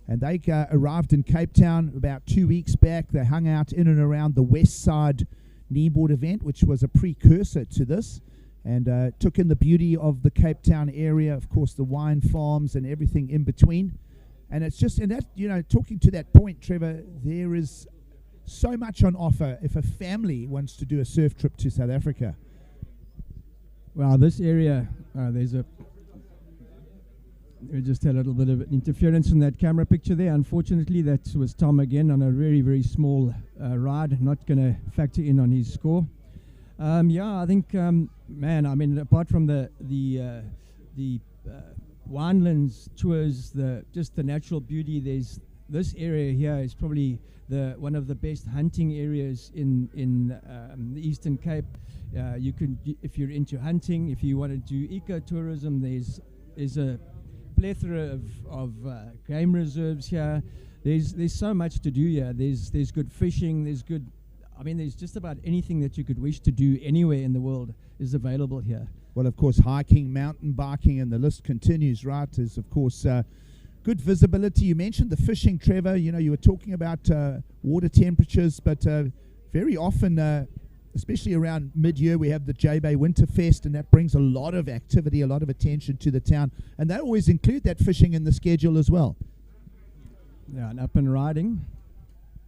And they arrived in Cape Town about 2 weeks back. They hung out in and around the West Side Kneeboard event, which was a precursor to this. and took in the beauty of the Cape Town area, of course, the wine farms and everything in between. And it's just, and that, you know, talking to that point, Trevor, there is so much on offer if a family wants to do a surf trip to South Africa. Well, this area, we just had a little bit of interference in that camera picture there. Unfortunately, that was Tom again on a very, very small ride, not going to factor in on his score. Yeah, I think, man, I mean, apart from the winelands tours, just the natural beauty, there's this area here is probably one of the best hunting areas in the Eastern Cape. You can, if you're into hunting, if you want to do ecotourism, there's a plethora of game reserves here. There's so much to do here. There's good fishing. There's just about anything that you could wish to do anywhere in the world is available here. Well, of course, hiking, mountain biking, and the list continues, right? There's, of course, good visibility. You mentioned the fishing, Trevor. You know, you were talking about water temperatures, but very often, especially around mid-year, we have the J-Bay Winterfest, and that brings a lot of activity, a lot of attention to the town. And they always include that fishing in the schedule as well. Yeah, and up and riding.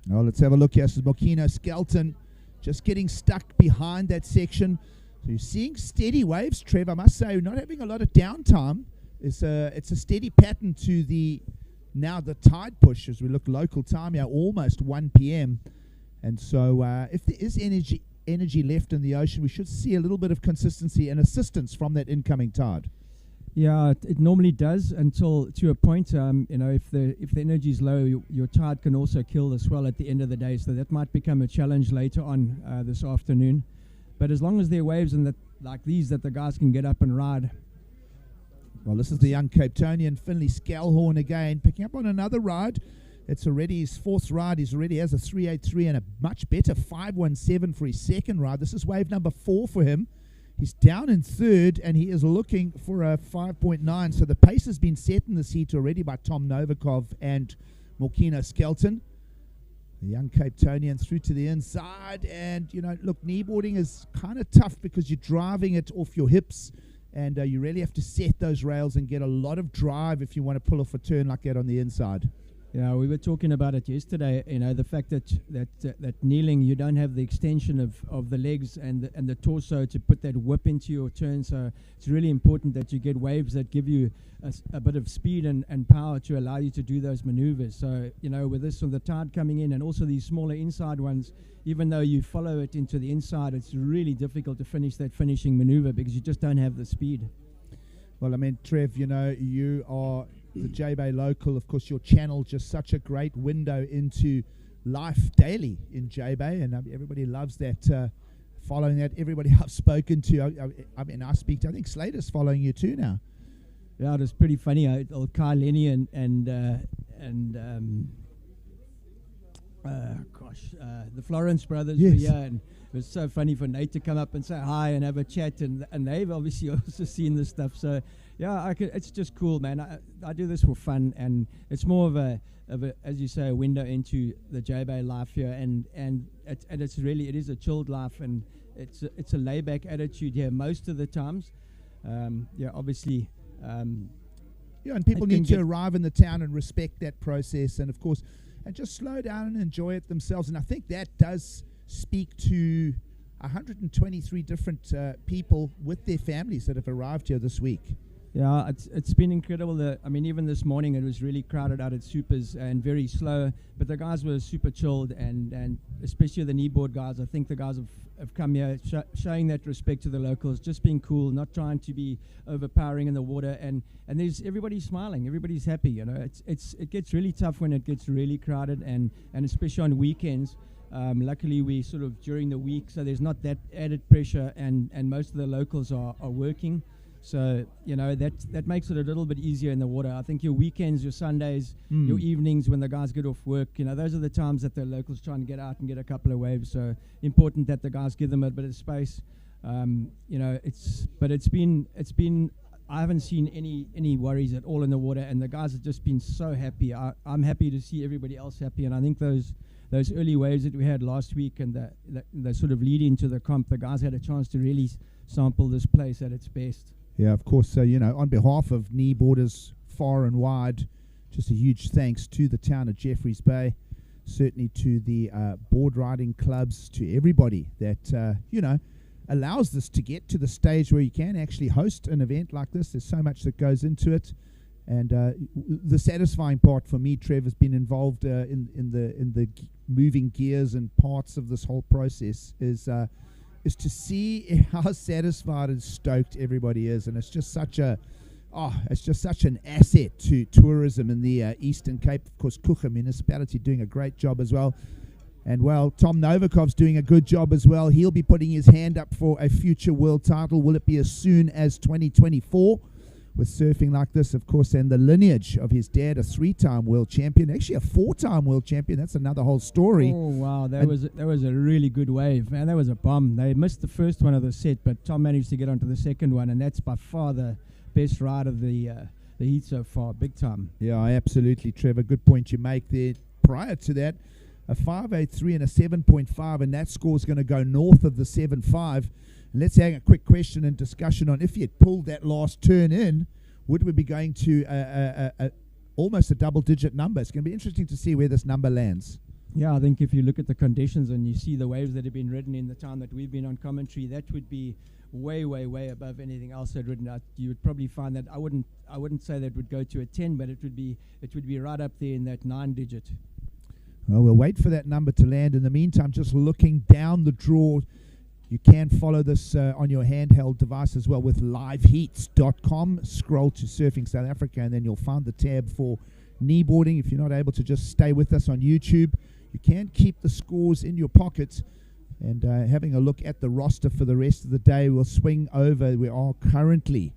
Now let's have a look here. This is Mokino Skelton just getting stuck behind that section. So you're seeing steady waves, Trevor. I must say, not having a lot of downtime. It's a steady pattern to the tide push as we look local time here, almost 1 p.m. And so if there is energy left in the ocean, we should see a little bit of consistency and assistance from that incoming tide. Yeah, it normally does until to a point. You know, if the energy is low, your tide can also kill the swell at the end of the day. So that might become a challenge later on this afternoon. But as long as there are waves and like these that the guys can get up and ride. Well, this is the young Cape Townian Finley Scalhorn again, picking up on another ride. It's already his fourth ride. He already has a 3.83 and a much better 5.17 for his second ride. This is wave number 4 for him. He's down in third, and he is looking for a 5.9. So the pace has been set in this heat already by Tom Novikov and Mokino Skelton. The young Cape Townian through to the inside. And, you know, look, kneeboarding is kind of tough because you're driving it off your hips, and you really have to set those rails and get a lot of drive if you want to pull off a turn like that on the inside. Yeah, we were talking about it yesterday. You know, the fact that kneeling, you don't have the extension of the legs and the torso to put that whip into your turn. So it's really important that you get waves that give you a bit of speed and power to allow you to do those maneuvers. So, you know, with this, with the tide coming in and also these smaller inside ones, even though you follow it into the inside, it's really difficult to finish that finishing maneuver because you just don't have the speed. Well, I mean, Trev, you know, you are the J-Bay local. Of course, your channel just such a great window into life daily in J-Bay, and everybody loves that, following that. Everybody I've spoken to, I mean, I speak to, I think Slater's following you too now. Yeah, it was pretty funny. Old Kai Lenny and the Florence brothers were here, and it was so funny for Nate to come up and say hi and have a chat, and they've obviously also seen this stuff. So yeah, it's just cool, man. I do this for fun, and it's more of a as you say, a window into the J-Bay life here, and it's really, it is a chilled life, and it's a layback attitude here most of the times. Yeah, obviously. Yeah, and people need to arrive in the town and respect that process, and of course, and just slow down and enjoy it themselves. And I think that does speak to 123 different people with their families that have arrived here this week. Yeah, it's been incredible. I mean, even this morning it was really crowded out at Supers and very slow, but the guys were super chilled, and especially the Kneeboard guys. I think the guys have come here showing that respect to the locals, just being cool, not trying to be overpowering in the water, and there's everybody's smiling, everybody's happy. You know, it gets really tough when it gets really crowded, and especially on weekends. Luckily, we sort of during the week, so there's not that added pressure, and most of the locals are working. So, you know, that makes it a little bit easier in the water. I think your weekends, your Sundays, your evenings when the guys get off work, you know, those are the times that the locals try and get out and get a couple of waves. So important that the guys give them a bit of space. You know, it's been I haven't seen any worries at all in the water, and the guys have just been so happy. I'm happy to see everybody else happy, and I think those early waves that we had last week and the sort of lead into the comp, the guys had a chance to really sample this place at its best. Yeah, of course. So, on behalf of Kneeboarders far and wide, just a huge thanks to the town of Jeffreys Bay, certainly to the board riding clubs, to everybody that, allows this to get to the stage where you can actually host an event like this. There's so much that goes into it. And the satisfying part for me, Trev, has been involved in the moving gears and parts of this whole process is to see how satisfied and stoked everybody is, and it's just such an asset to tourism in the Eastern Cape. Of course, Kucha municipality doing a great job as well. And, well, Tom Novikov's doing a good job as well. He'll be putting his hand up for a future world title. Will it be as soon as 2024? With surfing like this, of course, and the lineage of his dad, a 3-time world champion, actually a 4-time world champion. That's another whole story. Oh, wow. That was a really good wave. Man, that was a bomb. They missed the first one of the set, but Tom managed to get onto the second one, and that's by far the best ride of the heat so far. Big time. Yeah, absolutely, Trevor. Good point you make there. Prior to that, a 5.83 and a 7.5, and that score's going to go north of the 7.5. Let's have a quick question and discussion on if he had pulled that last turn in, would we be going to almost a double-digit number? It's going to be interesting to see where this number lands. Yeah, I think if you look at the conditions and you see the waves that have been ridden in the time that we've been on commentary, that would be way, way, way above anything else I'd ridden out. You would probably find that I wouldn't say that would go to a 10, but it would be right up there in that 9-digit. Well, we'll wait for that number to land. In the meantime, just looking down the draw, you can follow this on your handheld device as well with liveheats.com. Scroll to Surfing South Africa, and then you'll find the tab for kneeboarding. If you're not able to just stay with us on YouTube, you can keep the scores in your pocket. And having a look at the roster for the rest of the day, we'll swing over. We are currently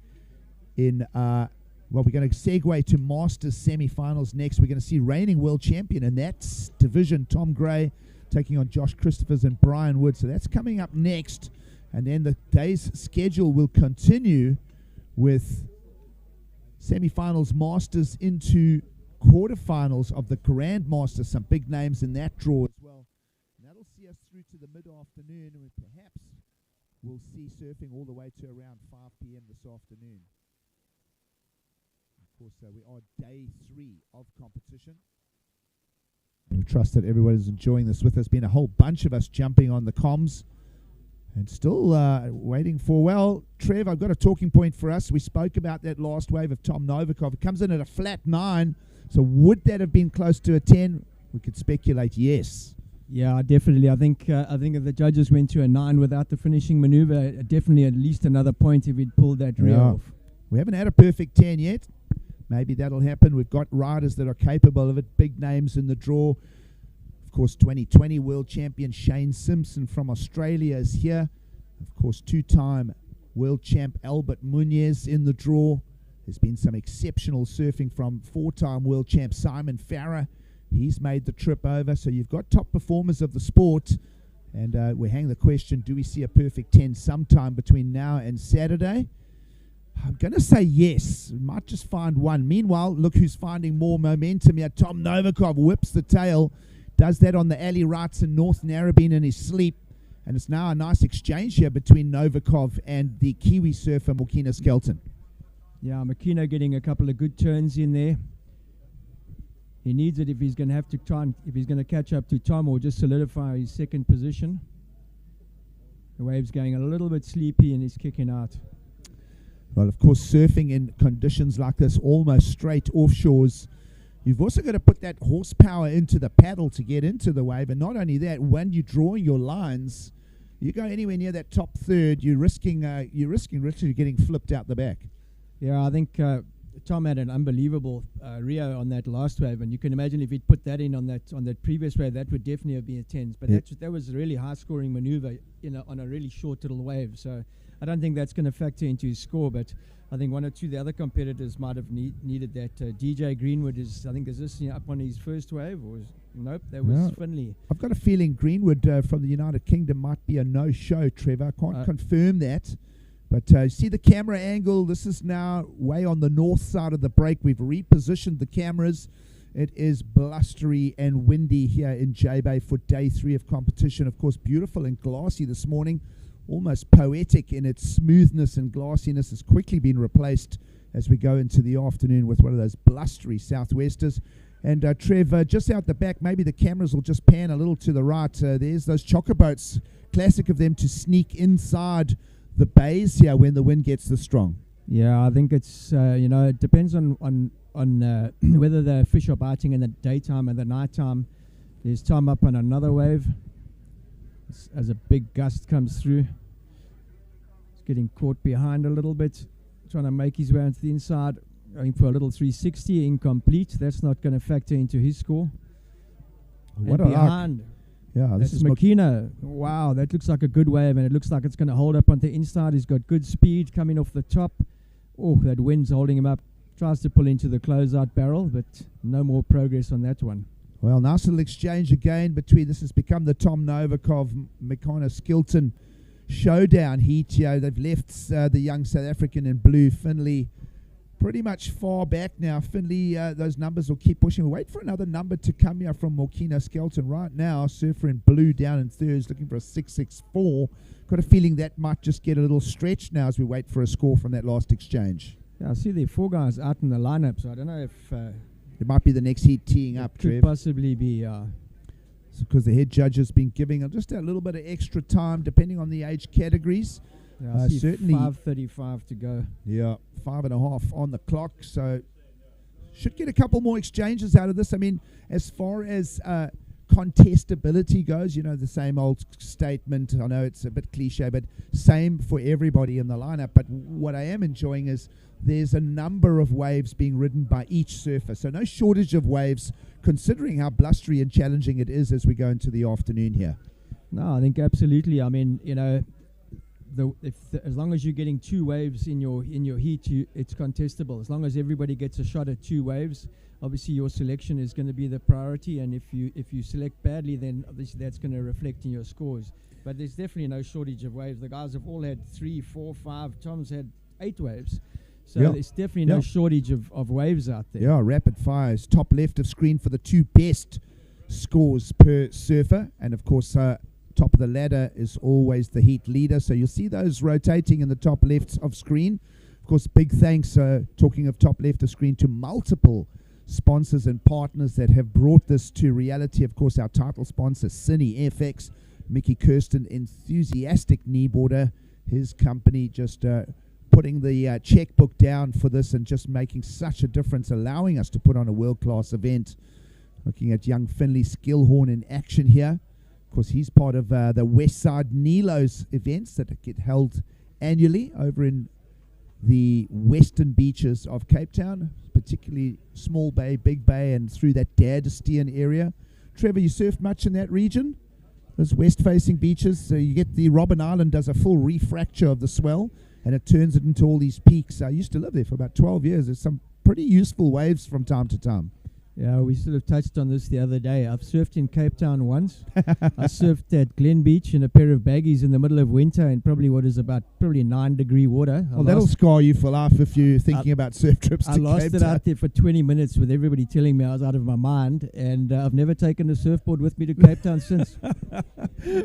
in, we're going to segue to Masters semi-finals next. We're going to see reigning world champion in that division, Tom Gray, taking on Josh Christophers and Brian Wood. So that's coming up next. And then the day's schedule will continue with semi-finals, Masters into quarterfinals of the Grand Masters. Some big names in that draw as well. And that'll see us through to the mid-afternoon, and perhaps we'll see surfing all the way to around 5 p.m. this afternoon. Of course, we are day 3 of competition. We trust that everyone is enjoying this with us. Been a whole bunch of us jumping on the comms and still waiting for, well, Trev, I've got a talking point for us. We spoke about that last wave of Tom Novikov. It comes in at a flat 9. So would that have been close to a 10? We could speculate yes. Yeah, definitely. I think if the judges went to a 9 without the finishing maneuver, definitely at least another point if he'd pulled that reel off. We haven't had a perfect 10 yet. Maybe that'll happen. We've got riders that are capable of it, big names in the draw. Of course, 2020 world champion Shane Simpson from Australia is here. Of course, 2-time world champ Albert Munoz in the draw. There's been some exceptional surfing from 4-time world champ Simon Farah. He's made the trip over. So you've got top performers of the sport. And we hang the question, do we see a perfect 10 sometime between now and Saturday? I'm going to say yes. We might just find one. Meanwhile, look who's finding more momentum here. Tom Novikov whips the tail. Does that on the alley rights in North Narrabeen in his sleep. And it's now a nice exchange here between Novikov and the Kiwi surfer, Mokina Skelton. Yeah, Mokina getting a couple of good turns in there. He needs it if he's going to have to try and, if he's going to catch up to Tom or just solidify his second position. The wave's going a little bit sleepy and he's kicking out. Well, of course, surfing in conditions like this, almost straight offshores, you've also got to put that horsepower into the paddle to get into the wave. And not only that, when you're drawing your lines, you go anywhere near that top third, you're risking literally getting flipped out the back. Yeah, I think Tom had an unbelievable Rio on that last wave, and you can imagine if he'd put that in on that previous wave, that would definitely have been a 10s. But that was a really high-scoring maneuver, on a really short little wave. So I don't think that's going to factor into his score, but I think one or two of the other competitors might have needed that. DJ Greenwood is this up on his first wave, or nope? That was Finley. I've got a feeling Greenwood from the United Kingdom might be a no-show, Trevor. I can't confirm that. But see the camera angle. This is now way on the north side of the break. We've repositioned the cameras. It is blustery and windy here in J Bay for day 3 of competition. Of course, beautiful and glassy this morning. almost poetic in its smoothness and glassiness, has quickly been replaced as we go into the afternoon with one of those blustery southwesters. And Trev, just out the back, maybe the cameras will just pan a little to the right. There's those chocoboats, classic of them to sneak inside the bays here when the wind gets this strong. Yeah, I think it's, it depends on whether the fish are biting in the daytime and the nighttime. There's time up on another wave as a big gust comes through. It's getting caught behind a little bit, trying to make his way onto the inside, going for a little 360, incomplete. That's not going to factor into his score. What and a behind, luck. Yeah, this is Makina. Wow, that looks like a good wave, and it looks like it's going to hold up on the inside. He's got good speed coming off the top. Oh, that wind's holding him up. Tries to pull into the closeout barrel, but no more progress on that one. Well, nice little exchange again between, this has become the Tom Novikov, Makina Skilton showdown heat here. They've left the young South African in blue, Finley, pretty much far back now. Finley, those numbers will keep pushing. We'll wait for another number to come here from Makina Skilton. Right now, surfer in blue down in thirds, looking for a 664. Got a feeling that might just get a little stretched now as we wait for a score from that last exchange. Yeah, I see there are 4 guys out in the lineup, so I don't know if... it might be the next heat teeing up, Trev. Could possibly be... because the head judge has been giving just a little bit of extra time depending on the age categories. Yeah, I see certainly 5:35 to go. Yeah, 5.5 on the clock. So should get a couple more exchanges out of this. I mean, as far as contestability goes, the same old statement. I know it's a bit cliche, but same for everybody in the lineup. But what I am enjoying is there's a number of waves being ridden by each surfer. So no shortage of waves, considering how blustery and challenging it is as we go into the afternoon here. No, I think absolutely. I mean, as long as you're getting 2 waves in your heat, it's contestable. As long as everybody gets a shot at 2 waves, obviously your selection is going to be the priority. And if you select badly, then obviously that's going to reflect in your scores. But there's definitely no shortage of waves. The guys have all had 3, 4, 5. Tom's had 8 waves. So there's definitely no shortage of waves out there. Yeah, rapid fires. Top left of screen for the 2 best scores per surfer. And of course, top of the ladder is always the heat leader. So you'll see those rotating in the top left of screen. Of course, big thanks, talking of top left of screen, to multiple sponsors and partners that have brought this to reality. Of course, our title sponsor, CineFX, Mickey Kirsten, enthusiastic kneeboarder. His company just... putting the checkbook down for this and just making such a difference, allowing us to put on a world-class event. Looking at young Finley Skillhorn in action here. Of course, he's part of the Westside Nilo's events that get held annually over in the western beaches of Cape Town, particularly Small Bay, Big Bay, and through that Dadestean area. Trevor, you surfed much in that region? Those west-facing beaches, so you get the Robben Island does a full refracture of the swell, and it turns it into all these peaks. I used to live there for about 12 years. There's some pretty useful waves from time to time. Yeah, we sort of touched on this the other day. I've surfed in Cape Town once. I surfed at Glen Beach in a pair of baggies in the middle of winter in probably 9-degree water. Well, that'll scar you for life if you're thinking about surf trips to Cape Town. I lasted out there for 20 minutes with everybody telling me I was out of my mind, and I've never taken a surfboard with me to Cape Town since.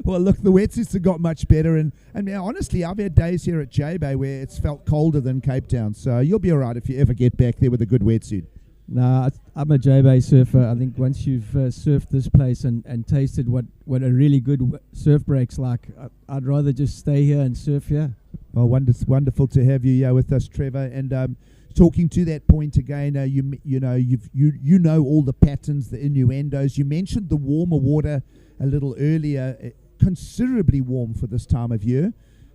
Well, look, the wetsuits have got much better, and honestly, I've had days here at J-Bay where it's felt colder than Cape Town, so you'll be all right if you ever get back there with a good wetsuit. No, I'm a J-Bay surfer. I think once you've surfed this place and tasted what a really good surf break's like, I'd rather just stay here and surf here. Well, wonderful to have you with us, Trevor. And talking to that point again, you know all the patterns, the innuendos. You mentioned the warmer water a little earlier, considerably warm for this time of year.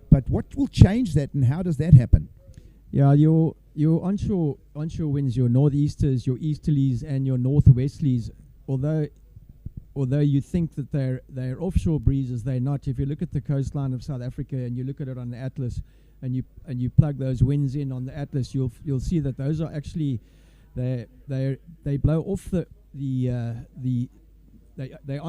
But what will change that, and how does that happen? Yeah, your onshore winds, your northeasters, your easterlies, and your northwesterlies, although you think that they're offshore breezes, they're not. If you look at the coastline of South Africa and you look at it on the atlas, and you plug those winds in on the atlas, you'll see that those are actually they blow off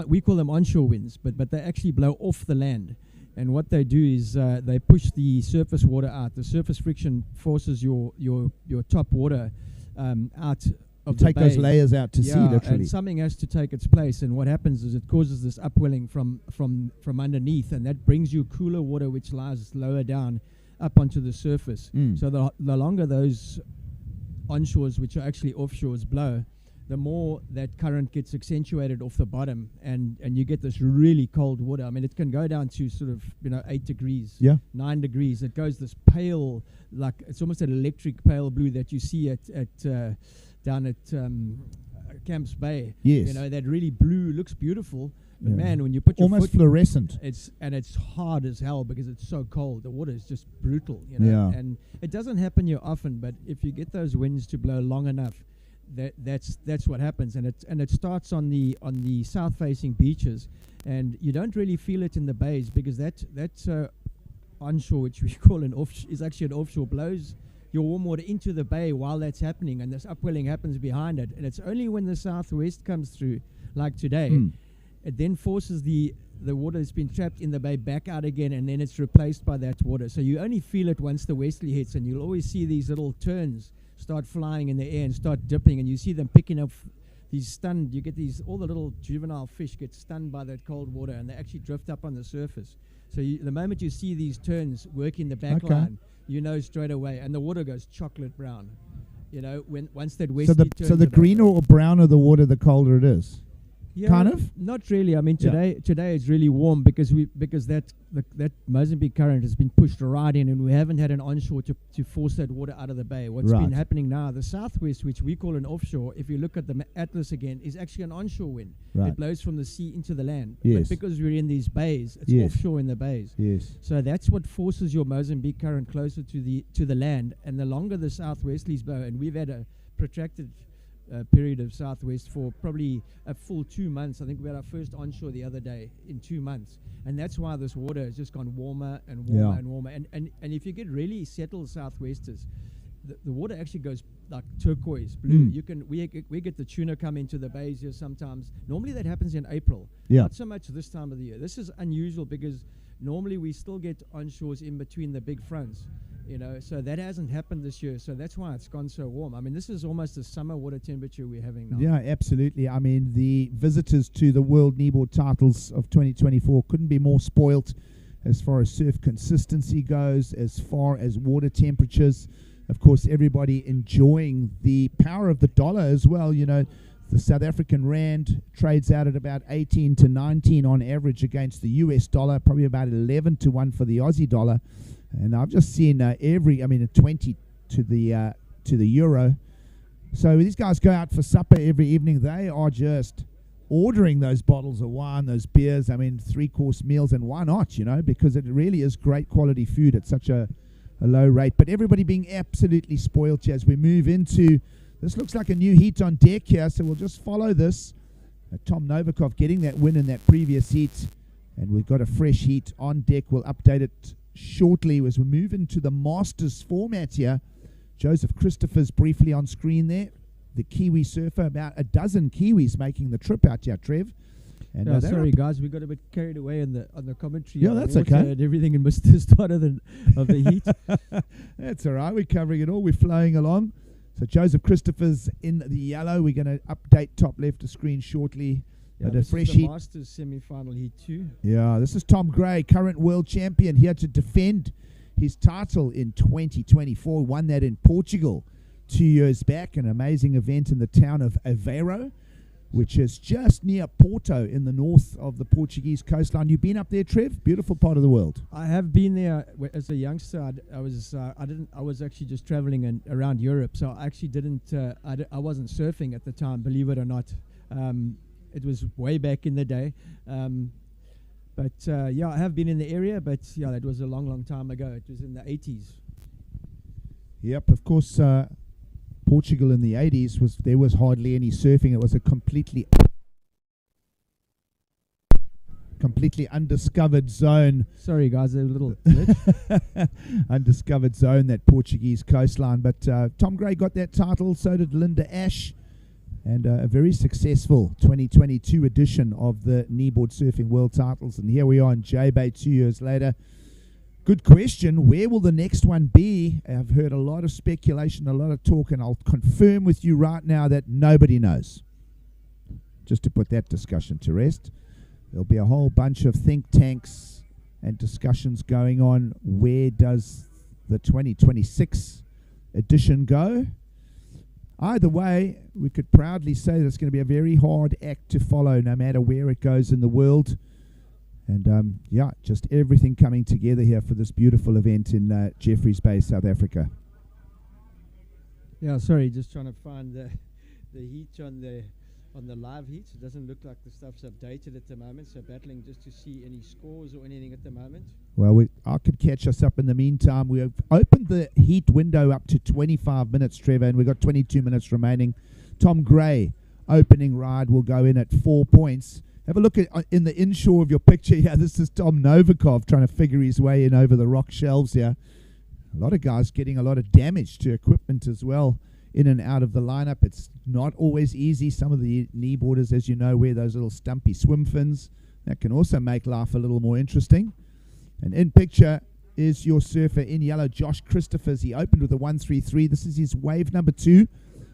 we call them onshore winds, but they actually blow off the land. And what they do is they push the surface water out. The surface friction forces your top water out of take those bays. layers out to sea, literally. And something has to take its place, and what happens is it causes this upwelling from underneath, and that brings you cooler water which lies lower down up onto the surface. So the longer those onshores, which are actually offshores, blow, the more that current gets accentuated off the bottom, and you get this really cold water. I mean, it can go down to sort of 8 degrees, 9 degrees. It goes this pale, like it's almost an electric pale blue that you see at down at Camps Bay. Yes. That really blue looks beautiful. But Yeah. man, when you put your Almost foot, fluorescent. it's hard as hell because it's so cold. The water is just brutal, Yeah. And it doesn't happen here often, but if you get those winds to blow long enough, that's what happens. And it starts on the south-facing beaches, and you don't really feel it in the bays because that onshore, which we call an offshore, is actually an offshore, blows your warm water into the bay while that's happening, and this upwelling happens behind it. And it's only when the southwest comes through, like today, it then forces the water that's been trapped in the bay back out again, and then it's replaced by that water. So you only feel it once the westerly hits, and you'll always see these little terns start flying in the air and start dipping, and you see them picking up these stunned, you get all the little juvenile fish get stunned by that cold water, and they actually drift up on the surface. So the moment you see these terns working the back line, you know straight away, and the water goes chocolate brown. Once that westerly turns. So the greener or browner the water, the colder it is. Yeah, kind of. Not really. I mean, today it's really warm because that Mozambique current has been pushed right in, and we haven't had an onshore to force that water out of the bay. What's been happening now, the southwest, which we call an offshore, if you look at the atlas again, is actually an onshore wind. Right. It blows from the sea into the land. Yes. But because we're in these bays, it's Yes. offshore in the bays. Yes. So that's what forces your Mozambique current closer to the land. And the longer the southwesterlies blow, and we've had a protracted period of southwest for probably a full 2 months. I think we had our first onshore the other day in 2 months, and that's why this water has just gone warmer and warmer and warmer. And if you get really settled southwesters, the water actually goes like turquoise blue. We get the tuna come into the bays here sometimes. Normally that happens in April. Not so much this time of the year. This is unusual because normally we still get onshores in between the big fronts. So that hasn't happened this year. So that's why it's gone so warm. I mean, this is almost the summer water temperature we're having now. Yeah, absolutely. I mean, the visitors to the World Kneeboard titles of 2024 couldn't be more spoilt as far as surf consistency goes, as far as water temperatures. Of course, everybody enjoying the power of the dollar as well. The South African rand trades out at about 18 to 19 on average against the US dollar, probably about 11 to 1 for the Aussie dollar. And I've just seen a 20 to the euro. So these guys go out for supper every evening. They are just ordering those bottles of wine, those beers. I mean, 3-course meals, and why not? Because it really is great quality food at such a low rate. But everybody being absolutely spoilt as we move into. This looks like a new heat on deck here, so we'll just follow this. Tom Novikov getting that win in that previous heat, and we've got a fresh heat on deck. We'll update it shortly as we move into the Masters format here. Joseph Christophers briefly on screen there. The Kiwi surfer, about a dozen Kiwis making the trip out here, Trev. And sorry guys, we got a bit carried away on the commentary. Yeah, that's okay. And everything and missed the start of the heat. That's all right. We're covering it all. We're flowing along. So Joseph Christophers in the yellow. We're going to update top left of screen shortly. Yeah, but a this fresh is the heat. Masters semi-final heat 2. Yeah, this is Tom Gray, current world champion, here to defend his title in 2024. Won that in Portugal 2 years back. An amazing event in the town of Aveiro, which is just near Porto in the north of the Portuguese coastline. You've been up there, Trev? Beautiful part of the world. I have been there as a youngster. I was actually just traveling around Europe, so I actually didn't. I wasn't surfing at the time, believe it or not. It was way back in the day. But I have been in the area, but that was a long, long time ago. It was in the 80s. Yep, of course, Portugal in the 80s, there was hardly any surfing. It was a completely undiscovered zone. Sorry, guys, a little glitch. Undiscovered zone, that Portuguese coastline. But Tom Gray got that title, so did Linda Ash. And a very successful 2022 edition of the Kneeboard Surfing World Titles. And here we are in J-Bay 2 years later. Good question. Where will the next one be? I've heard a lot of speculation, a lot of talk, and I'll confirm with you right now that nobody knows. Just to put that discussion to rest. There'll be a whole bunch of think tanks and discussions going on. Where does the 2026 edition go? Either way, we could proudly say that it's going to be a very hard act to follow no matter where it goes in the world. And just everything coming together here for this beautiful event in Jeffreys Bay, South Africa. Yeah, sorry, just trying to find the heat on the live heat. It doesn't look like the stuff's updated at the moment, so battling just to see any scores or anything at the moment. Well, I could catch us up in the meantime. We have opened the heat window up to 25 minutes, Trevor, and we've got 22 minutes remaining. Tom Gray, opening ride, will go in at 4 points. Have a look at in the inshore of your picture here. This is Tom Novikov trying to figure his way in over the rock shelves here. A lot of guys getting a lot of damage to equipment as well in and out of the lineup. It's not always easy. Some of the kneeboarders, as you know, wear those little stumpy swim fins. That can also make life a little more interesting. And in picture is your surfer in yellow, Josh Christophers. He opened with a 133. This is his wave number 2.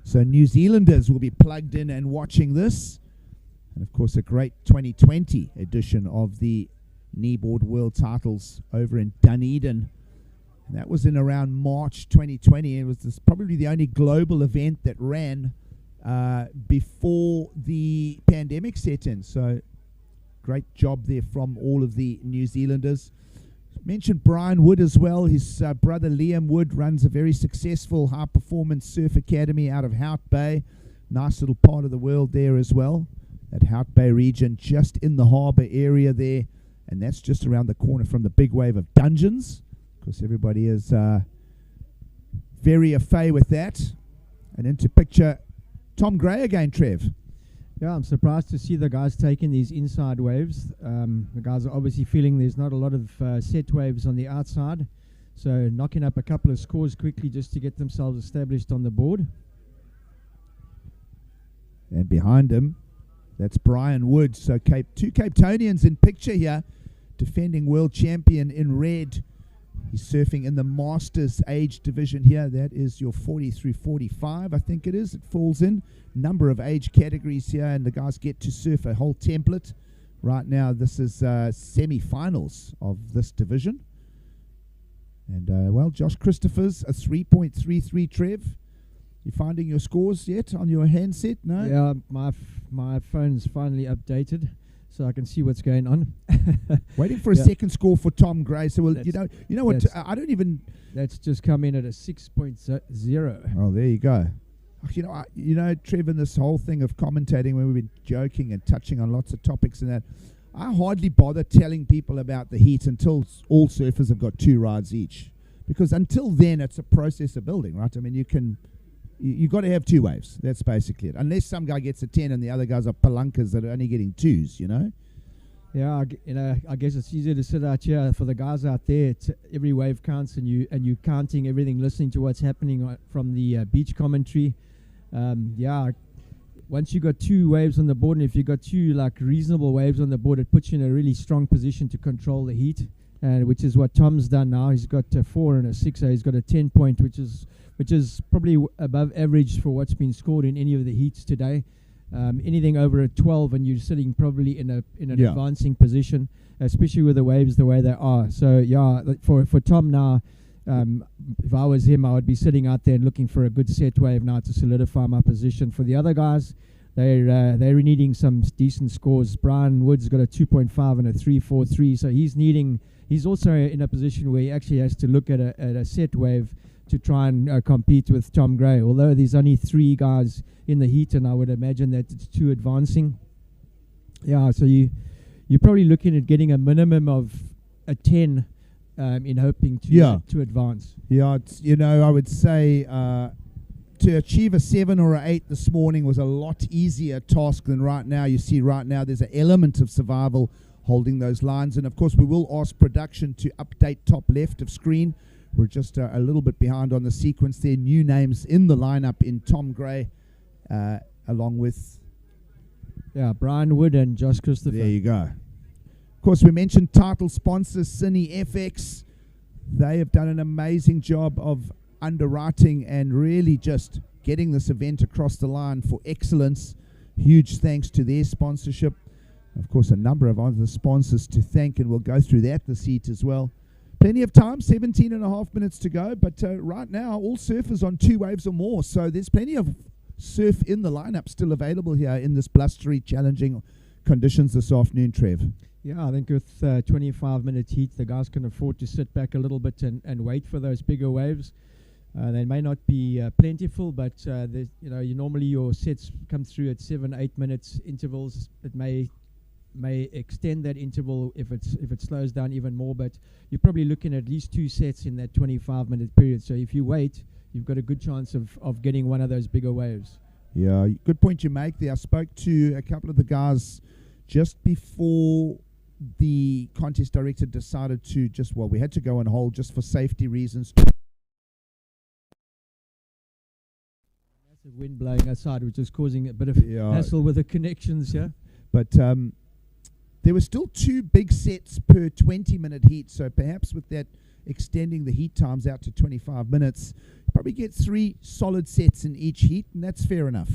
So New Zealanders will be plugged in and watching this. And, of course, a great 2020 edition of the Kneeboard World Titles over in Dunedin. And that was in around March 2020. It was probably the only global event that ran before the pandemic set in. So great job there from all of the New Zealanders. Mentioned Brian Wood as well. His brother Liam Wood runs a very successful high-performance surf academy out of Hout Bay. Nice little part of the world there as well. That Hout Bay region, just in the harbour area there, and that's just around the corner from the big wave of Dungeons. Of course, everybody is very au fait with that. And into picture, Tom Gray again, Trev. Yeah, I'm surprised to see the guys taking these inside waves. The guys are obviously feeling there's not a lot of set waves on the outside, so knocking up a couple of scores quickly just to get themselves established on the board. And behind him, that's Brian Wood. So two Cape Townians in picture here, defending world champion in red. He's surfing in the Masters age division here. That is your 40 through 45, I think it is. It falls in. Number of age categories here, and the guys get to surf a whole template. Right now, this is semi-finals of this division. And, well, Josh Christophers, a 3.33, Trev. You finding your scores yet on your handset? No? Yeah, my phone's finally updated, so I can see what's going on. Waiting for a second score for Tom Gray. So you know what? I don't even. That's just come in at a 6.0. Oh, there you go. You know, Trev, in this whole thing of commentating, when we've been joking and touching on lots of topics and that, I hardly bother telling people about the heat until all surfers have got 2 rides each, because until then it's a process of building, right? I mean, you got to have 2 waves. That's basically it. Unless some guy gets a 10 and the other guys are palunkas that are only getting 2s, you know? Yeah, I guess it's easier to sit out here for the guys out there. Every wave counts, and you counting everything, listening to what's happening from the beach commentary. Once you got 2 waves on the board, and if you got 2 like reasonable waves on the board, it puts you in a really strong position to control the heat, which is what Tom's done now. He's got a 4 and a 6. He's got a 10 point, which is probably above average for what's been scored in any of the heats today. Anything over a 12, and you're sitting probably in an advancing position, especially with the waves the way they are. So for Tom now, if I was him, I would be sitting out there and looking for a good set wave now to solidify my position. For the other guys, they're needing some decent scores. Brian Wood's got a 2.5 and a 3.43, so he's also in a position where he actually has to look at a set wave to try and compete with Tom Gray. Although there's only 3 guys in the heat, and I would imagine that it's 2 advancing. Yeah, so you're probably looking at getting a minimum of a 10 in hoping to advance. Yeah, I would say to achieve a 7 or an 8 this morning was a lot easier task than right now. You see right now there's an element of survival holding those lines. And, of course, we will ask production to update top left of screen. We're just a little bit behind on the sequence there. New names in the lineup in Tom Gray, along with... Brian Wood and Josh Christopher. There you go. Of course, we mentioned title sponsors, CineFX. They have done an amazing job of underwriting and really just getting this event across the line for excellence. Huge thanks to their sponsorship. Of course, a number of other sponsors to thank, and we'll go through that this heat as well. Plenty of time, 17 and a half minutes to go, but right now, all surfers on 2 waves or more, so there's plenty of surf in the lineup still available here in this blustery, challenging conditions this afternoon, Trev. Yeah, I think with 25-minute heat, the guys can afford to sit back a little bit and wait for those bigger waves. They may not be plentiful, but you normally your sets come through at 7-8 minutes intervals. It may extend that interval if it slows down even more, but you're probably looking at least 2 sets in that 25-minute period. So if you wait, you've got a good chance of getting one of those bigger waves. Yeah, good point you make there. I spoke to a couple of the guys just before the contest director decided to we had to go on hold just for safety reasons. Massive wind blowing outside, which is causing a bit of hassle with the connections here. But there were still 2 big sets per 20-minute heat, so perhaps with that extending the heat times out to 25 minutes, you probably get 3 solid sets in each heat, and that's fair enough.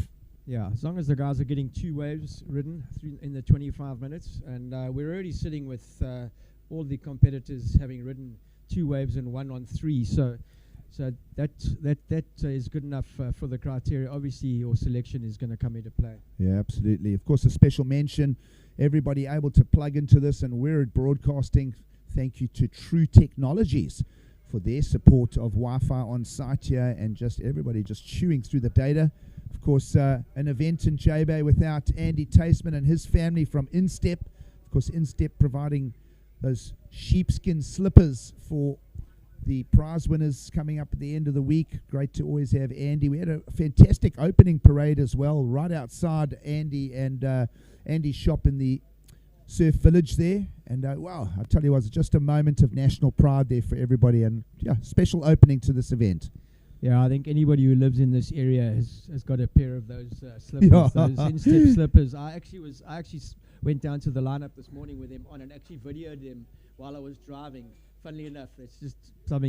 Yeah, as long as the guys are getting 2 waves ridden in the 25 minutes, and we're already sitting with all the competitors having ridden 2 waves and 1 on 3, so that is good enough for the criteria. Obviously, your selection is going to come into play. Yeah, absolutely. Of course, a special mention, everybody able to plug into this, and we're at Broadcasting. Thank you to True Technologies for their support of Wi-Fi on site here, and just everybody just chewing through the data. Of course, an event in J-Bay without Andy Taseman and his family from Instep. Of course, Instep providing those sheepskin slippers for the prize winners coming up at the end of the week. Great to always have Andy. We had a fantastic opening parade as well, right outside Andy and Andy's shop in the Surf Village there. And wow, I tell you what, it was just a moment of national pride there for everybody. And yeah, special opening to this event. Yeah, I think anybody who lives in this area has got a pair of those slippers, those Instep slippers. I actually went down to the lineup this morning with them on and actually videoed them while I was driving. Funnily enough, it's just a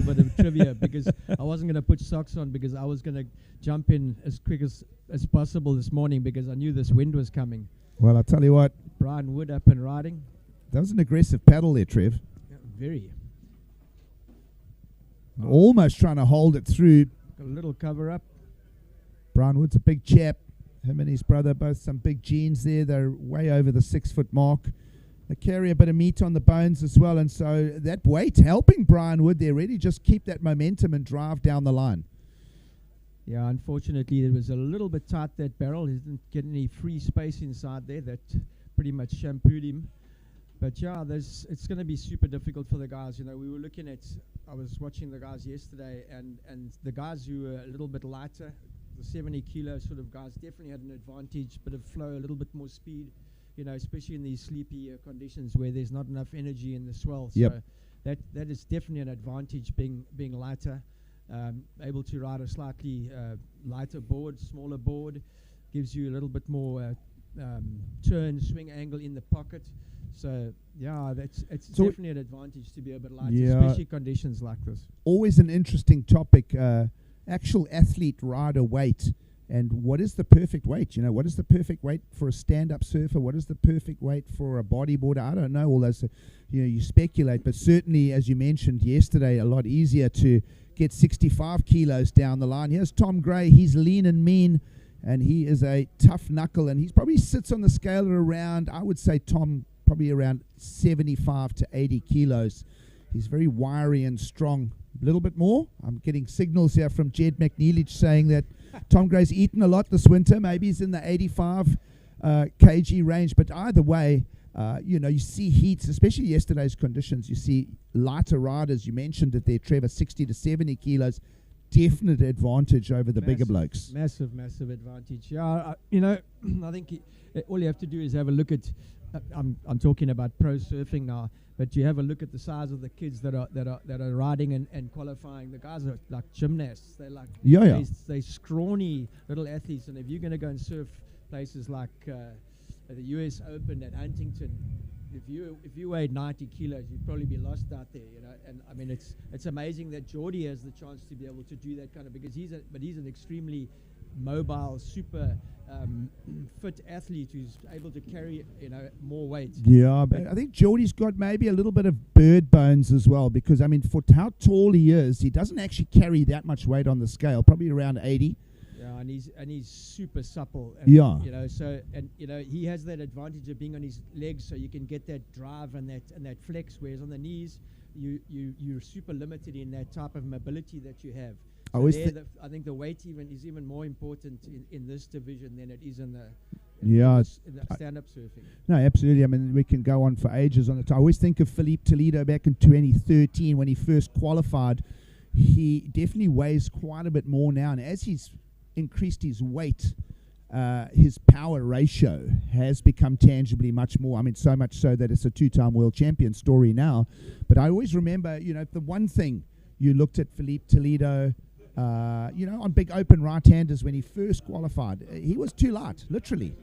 bit of trivia because I wasn't going to put socks on because I was going to jump in as quick as possible this morning because I knew this wind was coming. Well, I'll tell you what. Brian Wood up and riding. That was an aggressive paddle there, Trev. Yeah, very. Almost trying to hold it through. Got a little cover up. Brian Wood's a big chap. Him and his brother, both some big genes there. They're way over the 6-foot mark. They carry a bit of meat on the bones as well, and so that weight helping Brian Wood there really just keep that momentum and drive down the line. Yeah, unfortunately, it was a little bit tight, that barrel. He didn't get any free space inside there. That pretty much shampooed him. But yeah, it's going to be super difficult for the guys. You know, we were looking at, I was watching the guys yesterday, and the guys who were a little bit lighter, the 70 kilo sort of guys, definitely had an advantage, bit of flow, a little bit more speed, you know, especially in these sleepy conditions where there's not enough energy in the swell. Yep. So that is definitely an advantage, being lighter, able to ride a slightly lighter board, smaller board, gives you a little bit more turn, swing angle in the pocket. So yeah, it's so definitely an advantage to be a bit lighter, yeah, especially conditions like this. Always an interesting topic, actual athlete rider weight. And what is the perfect weight? You know, what is the perfect weight for a stand-up surfer? What is the perfect weight for a bodyboarder? I don't know all those. You know, you speculate, but certainly, as you mentioned yesterday, a lot easier to get 65 kilos down the line. Here's Tom Gray. He's lean and mean, and he is a tough knuckle, and he probably sits on the scale at around, I would say, Tom, probably around 75 to 80 kilos. He's very wiry and strong. A little bit more. I'm getting signals here from Jed McNeely saying that Tom Gray's eaten a lot this winter. Maybe he's in the 85 kg range. But either way, you know, you see heats, especially yesterday's conditions. You see lighter riders. You mentioned it there, Trevor, 60 to 70 kilos. Definite advantage over the bigger blokes. Massive advantage. Yeah, you know, I think all you have to do is have a look at. I'm talking about pro surfing now, but you have a look at the size of the kids that are riding and qualifying. The guys are like gymnasts. They're like they scrawny little athletes. And if you're going to go and surf places like the US Open at Huntington, if you weighed 90 kilos, you'd probably be lost out there, you know. And I mean, it's amazing that Geordie has the chance to be able to do that kind of, because he's an extremely mobile, super fit athlete who's able to carry, you know, more weight. Yeah, but I think Geordie's got maybe a little bit of bird bones as well, because I mean, for how tall he is, he doesn't actually carry that much weight on the scale, probably around 80. Yeah, and he's super supple. And, Yeah. you know, so and you know he has that advantage of being on his legs, so you can get that drive and that flex. Whereas on the knees, you're super limited in that type of mobility that you have. So I think the weight is even more important in this division than it is in the stand-up surfing. No, absolutely. I mean, we can go on for ages on it. I always think of Philippe Toledo back in 2013 when he first qualified. He definitely weighs quite a bit more now, and as he's increased his weight, his power ratio has become tangibly much more. I mean, so much so that it's a 2-time world champion story now. But I always remember, you know, the one thing you looked at Philippe Toledo, you know, on big open right-handers when he first qualified, he was too light, literally.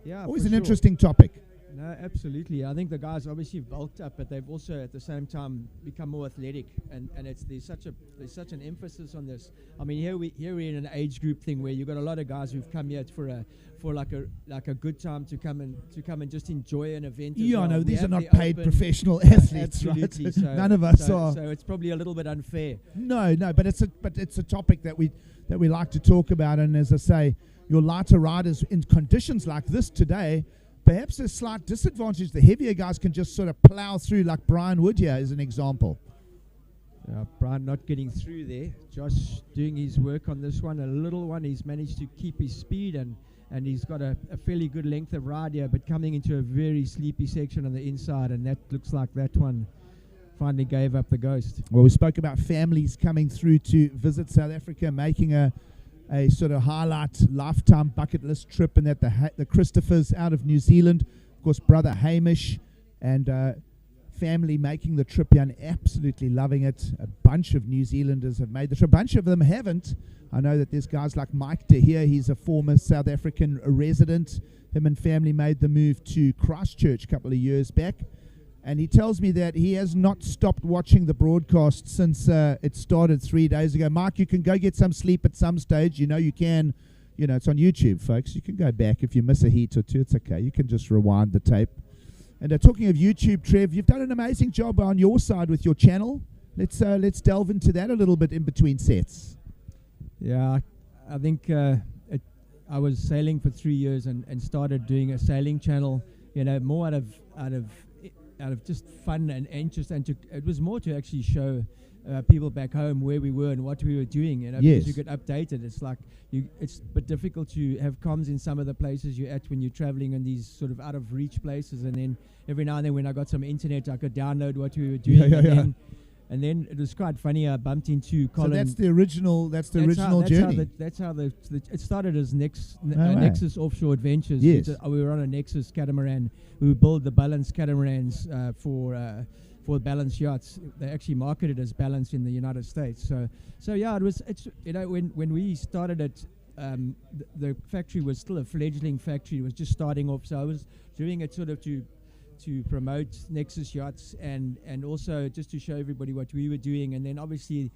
Yeah, always for an sure. interesting topic. No, absolutely. I think the guys obviously bulked up, but they've also at the same time become more athletic, and there's such an emphasis on this. I mean, here we're in an age group thing where you've got a lot of guys who've come here for like a good time to come and just enjoy an event. Yeah, well. no, We these are have not the paid open- professional Yeah, athletes, right? absolutely. So None of us are. So it's probably a little bit unfair. No, but it's a topic that we like to talk about, and as I say, your lighter riders in conditions like this today, perhaps a slight disadvantage. The heavier guys can just sort of plow through, like Brian Wood here as an example. Brian not getting through there. Josh doing his work on this one. A little one, he's managed to keep his speed, and he's got a fairly good length of ride here, but coming into a very sleepy section on the inside, and that looks like that one finally gave up the ghost. Well, we spoke about families coming through to visit South Africa, making a sort of highlight lifetime bucket list trip, and that the Christophers out of New Zealand, of course, brother Hamish and family making the trip here and absolutely loving it. A bunch of New Zealanders have made the trip. A bunch of them haven't. I know that there's guys like Mike De Heer. He's a former South African resident. Him and family made the move to Christchurch a couple of years back. And he tells me that he has not stopped watching the broadcast since it started 3 days ago. Mark, you can go get some sleep at some stage. You know you can. You know, it's on YouTube, folks. You can go back if you miss a heat or two. It's okay. You can just rewind the tape. And talking of YouTube, Trev, you've done an amazing job on your side with your channel. Let's delve into that a little bit in between sets. Yeah, I think I was sailing for 3 years and started doing a sailing channel, you know, more out of just fun and interest, and it was more to actually show people back home where we were and what we were doing, you know, Yes. because you get updated. It's like it's a bit difficult to have comms in some of the places you're at when you're traveling in these sort of out of reach places, and then every now and then when I got some internet, I could download what we were doing. And then it was quite funny. I bumped into Colin. So that's the original. That's the original journey. That's how it started as Nexus Offshore Adventures. Yes. We were on a Nexus catamaran. We built the balance catamarans for balance yachts. They actually marketed as balance in the United States. So yeah, it's you know, when we started it, the factory was still a fledgling factory. It was just starting off. So I was doing it sort of to promote Nexus yachts and also just to show everybody what we were doing. And then obviously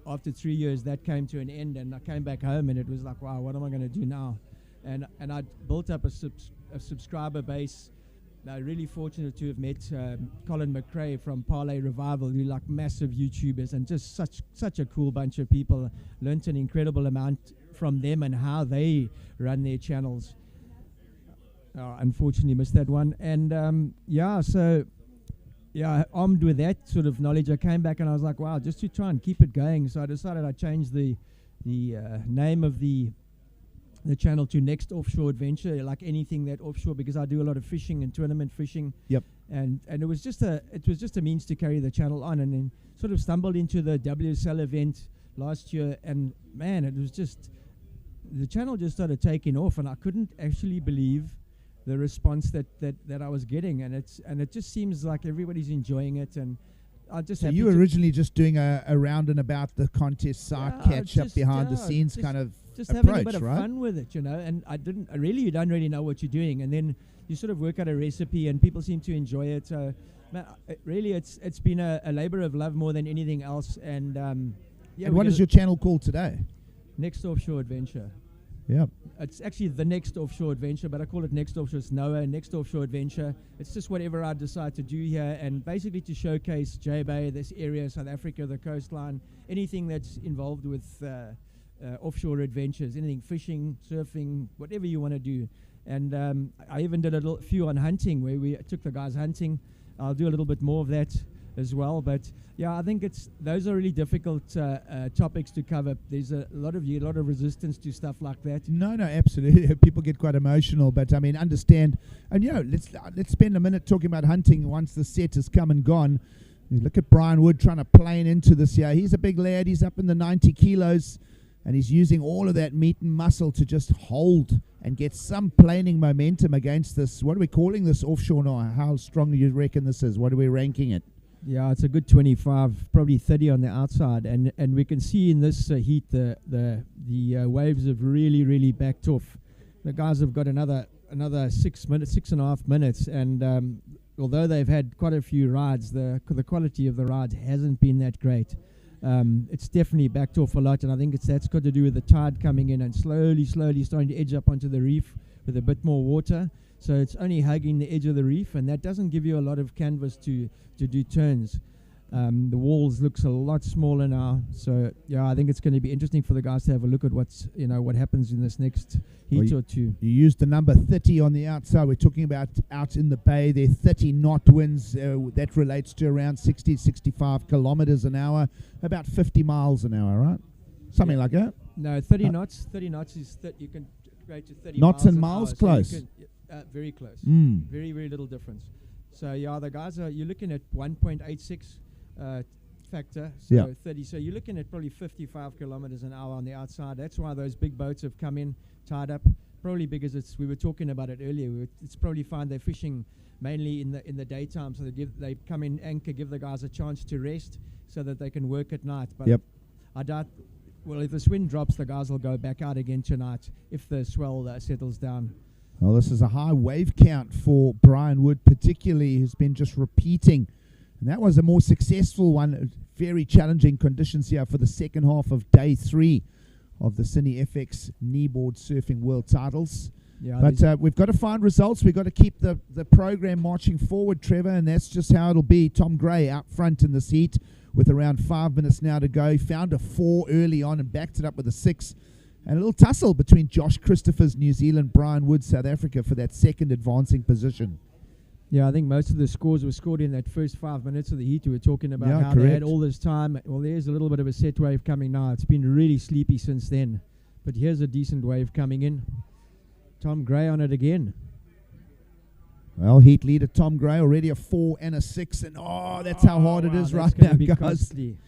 after 3 years that came to an end, and I came back home and it was like, wow, what am I going to do now? And I built up a subscriber base. Really fortunate to have met Colin McRae from Parlay Revival, who like massive YouTubers and just such a cool bunch of people. Learnt an incredible amount from them and how they run their channels. Unfortunately missed that one. And armed with that sort of knowledge, I came back and I was like, wow, just to try and keep it going. So I decided I'd change the name of the channel to Next Offshore Adventure, like anything that offshore, because I do a lot of fishing and tournament fishing. Yep. And it was just a means to carry the channel on, and then sort of stumbled into the WSL event last year, and man, it was just the channel just started taking off, and I couldn't actually believe the response that I was getting, and it just seems like everybody's enjoying it, and I just. So you were originally just doing a round and about the contest side, catch up behind the scenes kind of just having a approach, bit of right? fun with it, And you don't really know what you're doing, and then you sort of work out a recipe, and people seem to enjoy it. So, man, it's been a labor of love more than anything else. And And what is your channel called today? Next Offshore Adventure. Yep. It's actually the Next Offshore Adventure, but I call it Next Offshore. It's NOAA, Next Offshore Adventure. It's just whatever I decide to do here, and basically to showcase J Bay, this area, South Africa, the coastline, anything that's involved with offshore adventures, anything fishing, surfing, whatever you want to do. And I even did a few on hunting, where we took the guys hunting. I'll do a little bit more of that as well. But yeah, I think those are really difficult topics to cover. There's a lot of resistance to stuff like that. No, absolutely. People get quite emotional, but I mean, understand. And let's spend a minute talking about hunting once the set has come and gone. You look at Brian Wood trying to plane into this year. He's a big lad. He's up in the 90 kilos, and he's using all of that meat and muscle to just hold and get some planing momentum against this. What are we calling this offshore now? How strong do you reckon this is? What are we ranking it? Yeah, it's a good 25, probably 30 on the outside, and we can see in this heat the waves have really backed off. The guys have got another 6.5 minutes, and although they've had quite a few rides, the quality of the rides hasn't been that great. It's definitely backed off a lot, and I think that's got to do with the tide coming in and slowly starting to edge up onto the reef with a bit more water. So it's only hugging the edge of the reef, and that doesn't give you a lot of canvas to do turns. The walls looks a lot smaller now, so yeah, I think it's going to be interesting for the guys to have a look at what happens in this next heat or two. You used the number 30 on the outside. We're talking about out in the bay. They're 30 knot winds. That relates to around 65 kilometers an hour, about 50 miles an hour, right? Something like that. No, 30 knots. 30 knots is you can go to 30 knots miles and an miles hour, close. So very close. Mm. Very little difference. So yeah, the guys you're looking at 1.86 factor. So Yeah. 30. So you're looking at probably 55 kilometers an hour on the outside. That's why those big boats have come in, tied up. Probably because we were talking about it earlier. It's probably fine. They're fishing mainly in the daytime, so they come in anchor, give the guys a chance to rest, so that they can work at night. But Yep. I doubt. Well, if this wind drops, the guys will go back out again tonight if the swell settles down. Well, this is a high wave count for Brian Wood, particularly, who's been just repeating. And that was a more successful one. Very challenging conditions here for the second half of day 3 of the CineFX Kneeboard Surfing World Titles. Yeah, but we've got to find results. We've got to keep the program marching forward, Trevor, and that's just how it'll be. Tom Gray out front in this heat with around 5 minutes now to go. He found a 4 early on and backed it up with a 6. And a little tussle between Josh Christophers, New Zealand, Brian Wood, South Africa, for that second advancing position. Yeah, I think most of the scores were scored in that first 5 minutes of the heat. We were talking about Yeah, how they had correct. all this time. Well, there's a little bit of a set wave coming now. It's been really sleepy since then. But here's a decent wave coming in. Tom Gray on it again. Well, heat leader Tom Gray already a 4 and a 6. And that's how hard it wow, is that's right gonna now, be guys. costly.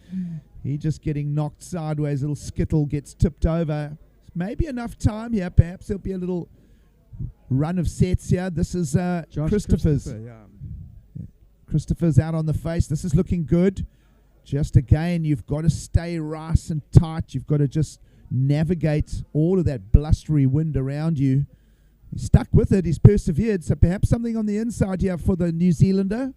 He just getting knocked sideways. Little skittle gets tipped over. Maybe enough time here. Perhaps there'll be a little run of sets here. This is Christophers. Christophers out on the face. This is looking good. Just again, you've got to stay nice and tight. You've got to just navigate all of that blustery wind around you. He's stuck with it. He's persevered. So perhaps something on the inside here for the New Zealander.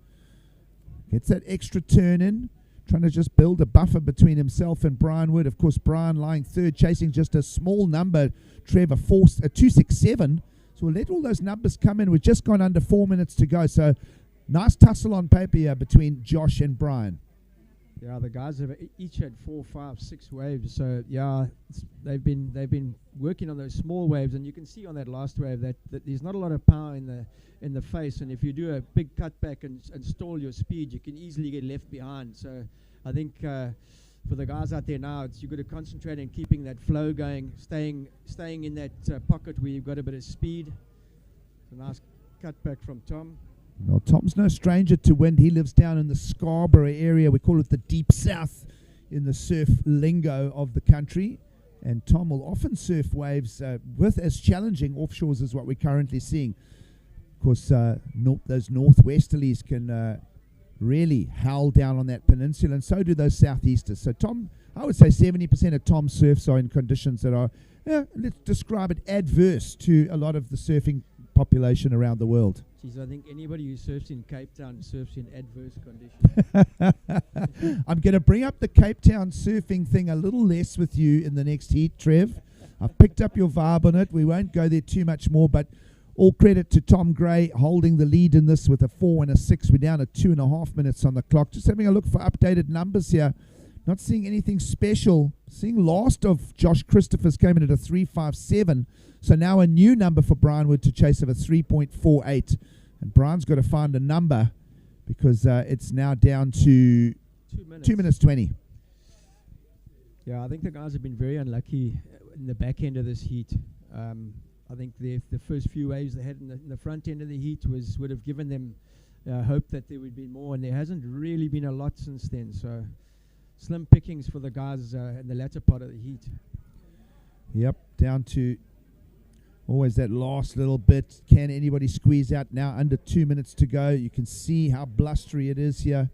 Gets that extra turn in. Trying to just build a buffer between himself and Brian Wood. Of course, Brian lying third, chasing just a small number. Trevor forced a 267. So we'll let all those numbers come in. We've just gone under 4 minutes to go. So nice tussle on paper here between Josh and Brian. Yeah, the guys have each had 4, 5, 6 waves. So yeah, they've been working on those small waves, and you can see on that last wave that there's not a lot of power in the face. And if you do a big cutback and stall your speed, you can easily get left behind. So I think for the guys out there now, you've got to concentrate on keeping that flow going, staying in that pocket where you've got a bit of speed. It's a nice cutback from Tom. Well, Tom's no stranger to wind. He lives down in the Scarborough area. We call it the Deep South in the surf lingo of the country. And Tom will often surf waves with as challenging offshores as what we're currently seeing. Of course, those northwesterlies can really howl down on that peninsula, and so do those southeasters. So Tom, I would say 70% of Tom's surfs are in conditions that are let's describe it, adverse to a lot of the surfing population around the world. Geez, I think anybody who surfs in Cape Town surfs in adverse conditions. I'm going to bring up the Cape Town surfing thing a little less with you in the next heat, Trev. I've picked up your vibe on it. We won't go there too much more, but all credit to Tom Gray holding the lead in this with a 4 and a 6. We're down at 2.5 minutes on the clock. Just having a look for updated numbers here. Not seeing anything special. Seeing last of Josh Christophers came in at a 3.57. So now a new number for Brian Wood to chase of a 3.48. And Brian's got to find a number because it's now down to 2 minutes 20. Yeah, I think the guys have been very unlucky in the back end of this heat. I think the first few waves they had in the front end of the heat would have given them hope that there would be more, and there hasn't really been a lot since then. So slim pickings for the guys in the latter part of the heat. Yep, down to always that last little bit. Can anybody squeeze out now? Under 2 minutes to go. You can see how blustery it is here.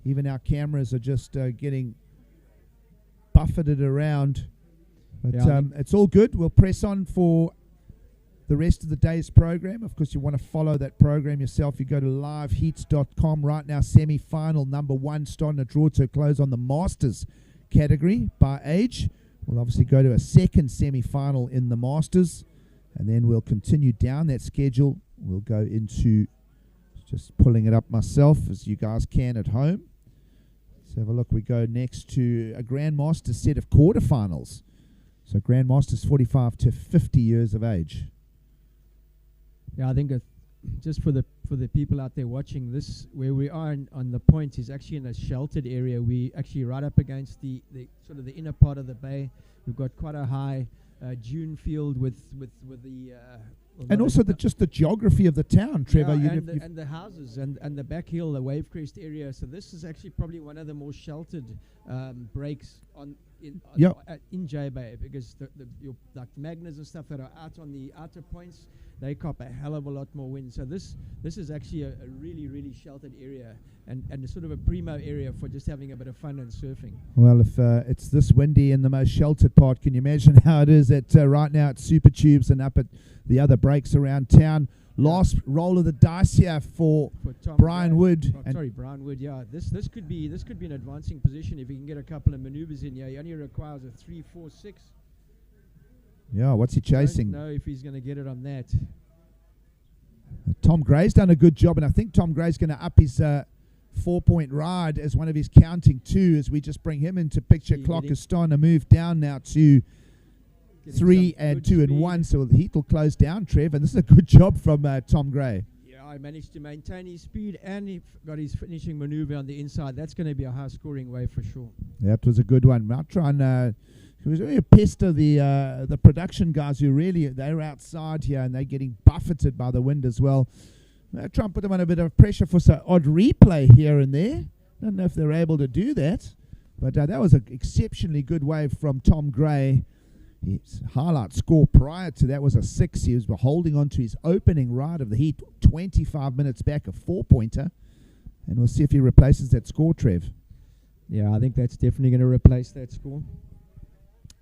Even our cameras are just getting buffeted around. But it's all good. We'll press on for the rest of the day's program. Of course, you want to follow that program yourself. You go to liveheats.com right now. Semi-final number 1 starting to draw to a close on the Masters category by age. We'll obviously go to a second semi-final in the Masters, and then we'll continue down that schedule. We'll go into just pulling it up myself as you guys can at home. Let's have a look. We go next to a Grandmasters set of quarterfinals. So Grandmasters 45 to 50 years of age. Yeah, I think just for the people out there watching this, where we are on the point is actually in a sheltered area. We actually right up against the sort of the inner part of the bay. We've got quite a high dune field with the and also just the geography of the town, Trevor. Yeah, and the houses and the back hill, the wave crest area. So this is actually probably one of the more sheltered breaks in J Bay, because your like magnets and stuff that are out on the outer points, they cop a hell of a lot more wind. So this is actually a really, really sheltered area and a sort of a primo area for just having a bit of fun and surfing. Well, if it's this windy in the most sheltered part, can you imagine how it is at right now at Super Tubes and up at the other breaks around town? Last roll of the dice here for Brian Wood. Brian Wood. Yeah, this could be an advancing position if he can get a couple of maneuvers in here. He only requires a 3-4-6. Yeah, what's he chasing? I don't know if he's going to get it on that. Tom Gray's done a good job, and I think Tom Gray's going to up his 4-point ride as one of his counting two as we just bring him into picture. Clock is starting to move down now to 3 and 2 and 1, so the heat will close down, Trev, and this is a good job from Tom Gray. Yeah, I managed to maintain his speed, and he got his finishing maneuver on the inside. That's going to be a high-scoring wave for sure. That was a good one. I'll try and it was really a pester the production guys who really they're outside here and they're getting buffeted by the wind as well. I'll try and put them on a bit of pressure for some odd replay here and there. Don't know if they're able to do that, but that was an exceptionally good wave from Tom Gray. His highlight score prior to that was a 6. He was holding on to his opening ride of the heat, 25 minutes back, a 4-pointer. And we'll see if he replaces that score, Trev. Yeah, I think that's definitely going to replace that score.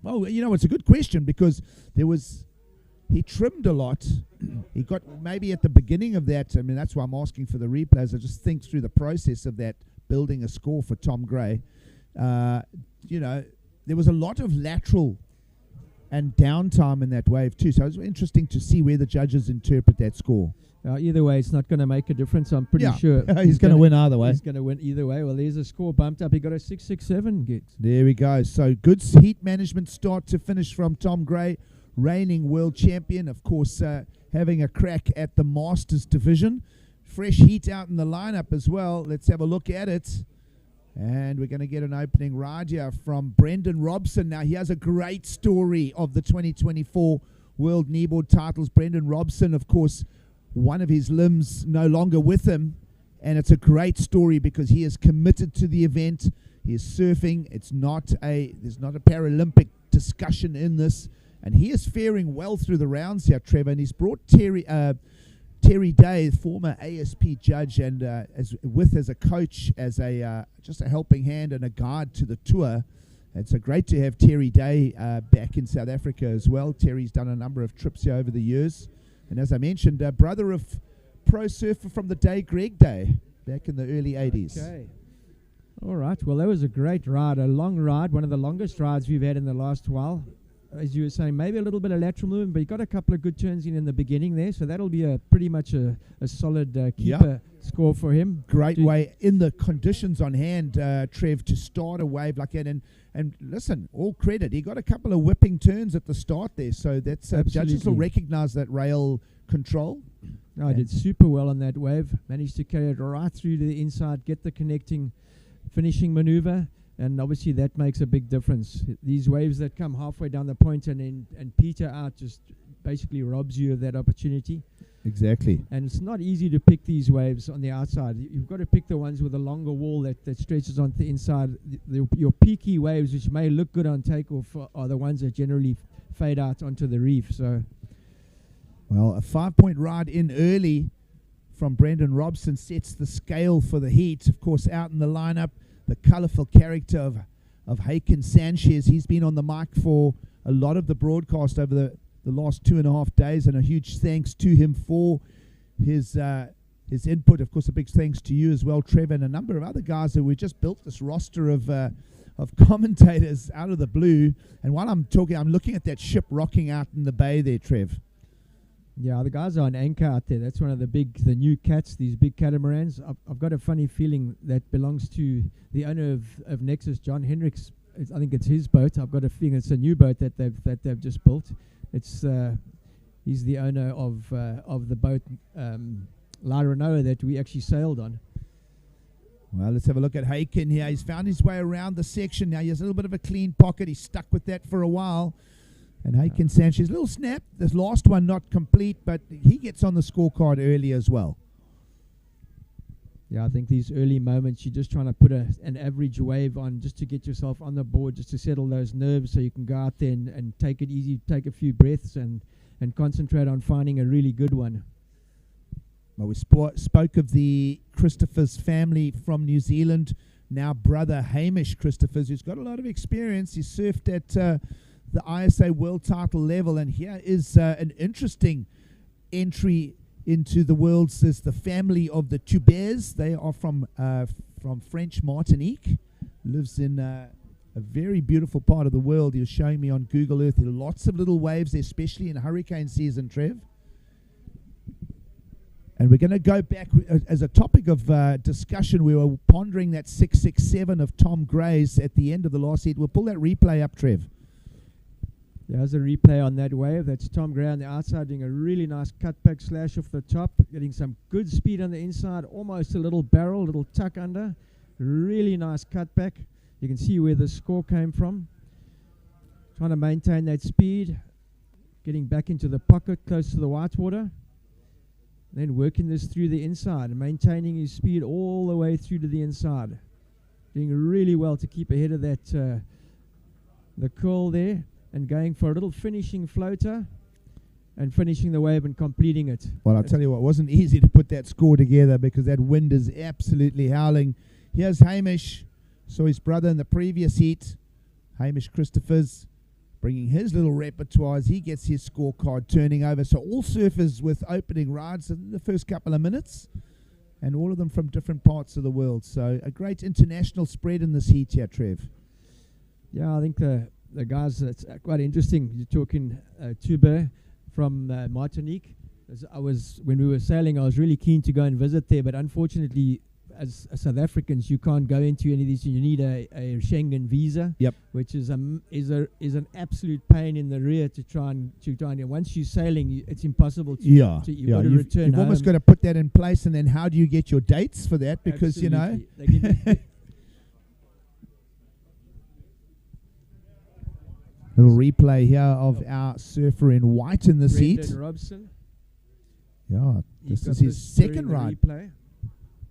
Well, it's a good question because he trimmed a lot. He got maybe at the beginning of that. I mean, that's why I'm asking for the replays. I just think through the process of that, building a score for Tom Gray. There was a lot of lateral and downtime in that wave too. So it was interesting to see where the judges interpret that score. Either way, it's not going to make a difference. I'm pretty sure he's going to win either way. He's going to win either way. Well, there's a score bumped up. He got a 6.67, Giggs. There we go. So good heat management start to finish from Tom Gray, reigning world champion. Of course, having a crack at the Masters division. Fresh heat out in the lineup as well. Let's have a look at it. And we're going to get an opening ride here from Brendan Robson. Now, he has a great story of the 2024 World Kneeboard titles. Brendan Robson, of course, one of his limbs no longer with him. And it's a great story because he is committed to the event. He is surfing. There's not a Paralympic discussion in this. And he is faring well through the rounds here, Trevor. And he's brought Terry Day, former ASP judge, and as a coach, as just a helping hand and a guide to the tour. It's great to have Terry Day back in South Africa as well. Terry's done a number of trips here over the years. And as I mentioned, brother of pro surfer from the day, Greg Day, back in the early 80s. Okay. All right. Well, that was a great ride, a long ride, one of the longest rides we've had in the last while. As you were saying, maybe a little bit of lateral movement, but you got a couple of good turns in the beginning there, so that'll be pretty much a solid keeper score for him. Great way in the conditions on hand, Trev, to start a wave like that. And listen, all credit. He got a couple of whipping turns at the start there, so that's judges will recognise that rail control. No, I did super well on that wave. Managed to carry it right through to the inside, get the connecting finishing maneuver. And obviously that makes a big difference. These waves that come halfway down the point and peter out just basically robs you of that opportunity. Exactly. And it's not easy to pick these waves on the outside. You've got to pick the ones with a longer wall that stretches on the inside. Your peaky waves, which may look good on takeoff, are the ones that generally fade out onto the reef. So, well, a 5-point ride in early from Brendan Robson sets the scale for the heat. Of course, out in the lineup, the colourful character of Haken Sanchez. He's been on the mic for a lot of the broadcast over the last 2.5 days, and a huge thanks to him for his input. Of course, a big thanks to you as well, Trevor, and a number of other guys that we just built this roster of commentators out of the blue. And while I'm talking, I'm looking at that ship rocking out in the bay there, Trev. Yeah, the guys are on anchor out there. That's one of the new cats, these big catamarans. I've got a funny feeling that belongs to the owner of Nexus, John Hendricks. I think it's his boat. I've got a feeling it's a new boat that they've just built. It's he's the owner of the boat La Renault that we actually sailed on. Well, let's have a look at Haken here. He's found his way around the section now. He has a little bit of a clean pocket. He's stuck with that for a while. And Haken Sanchez, little snap. This last one not complete, but he gets on the scorecard early as well. Yeah, I think these early moments, you're just trying to put an average wave on just to get yourself on the board, just to settle those nerves so you can go out there and take it easy, take a few breaths and concentrate on finding a really good one. Well, we spoke of the Christophers family from New Zealand. Now brother Hamish Christophers, who's got a lot of experience. He's surfed at the ISA world title level, and here is an interesting entry into the worlds. Is the family of the Tubers. They are from French Martinique, lives in a very beautiful part of the world. He was showing me on Google Earth. There are lots of little waves there, especially in hurricane season, Trev. And we're going to go back as a topic of discussion. We were pondering that 667 of Tom Gray's at the end of the last heat. We'll pull that replay up, Trev. There's a replay on that wave. That's Tom Gray on the outside doing a really nice cutback slash off the top, getting some good speed on the inside, almost a little barrel, little tuck under. Really nice cutback. You can see where the score came from. Trying to maintain that speed, getting back into the pocket close to the whitewater. Then working this through the inside and maintaining his speed all the way through to the inside. Doing really well to keep ahead of that the curl there. And going for a little finishing floater and finishing the wave and completing it. Well, I'll tell you what, it wasn't easy to put that score together because that wind is absolutely howling. Here's Hamish. Saw his brother in the previous heat, Hamish Christophers, bringing his little repertoire as he gets his scorecard turning over. So all surfers with opening rides in the first couple of minutes, and all of them from different parts of the world. So a great international spread in this heat here, Trev. Yeah, I think the guys, it's quite interesting. You're talking Tuber from Martinique. When we were sailing, I was really keen to go and visit there, but unfortunately, as South Africans, you can't go into any of these. You need a Schengen visa, which is an absolute pain in the rear to try and once you're sailing, it's impossible to got to return You've home. almost got to put that in place, and then how do you get your dates for that? Because Absolutely. They give you little replay here of our surfer in white in this heat. Brendan Robson. Yeah, this is his second ride.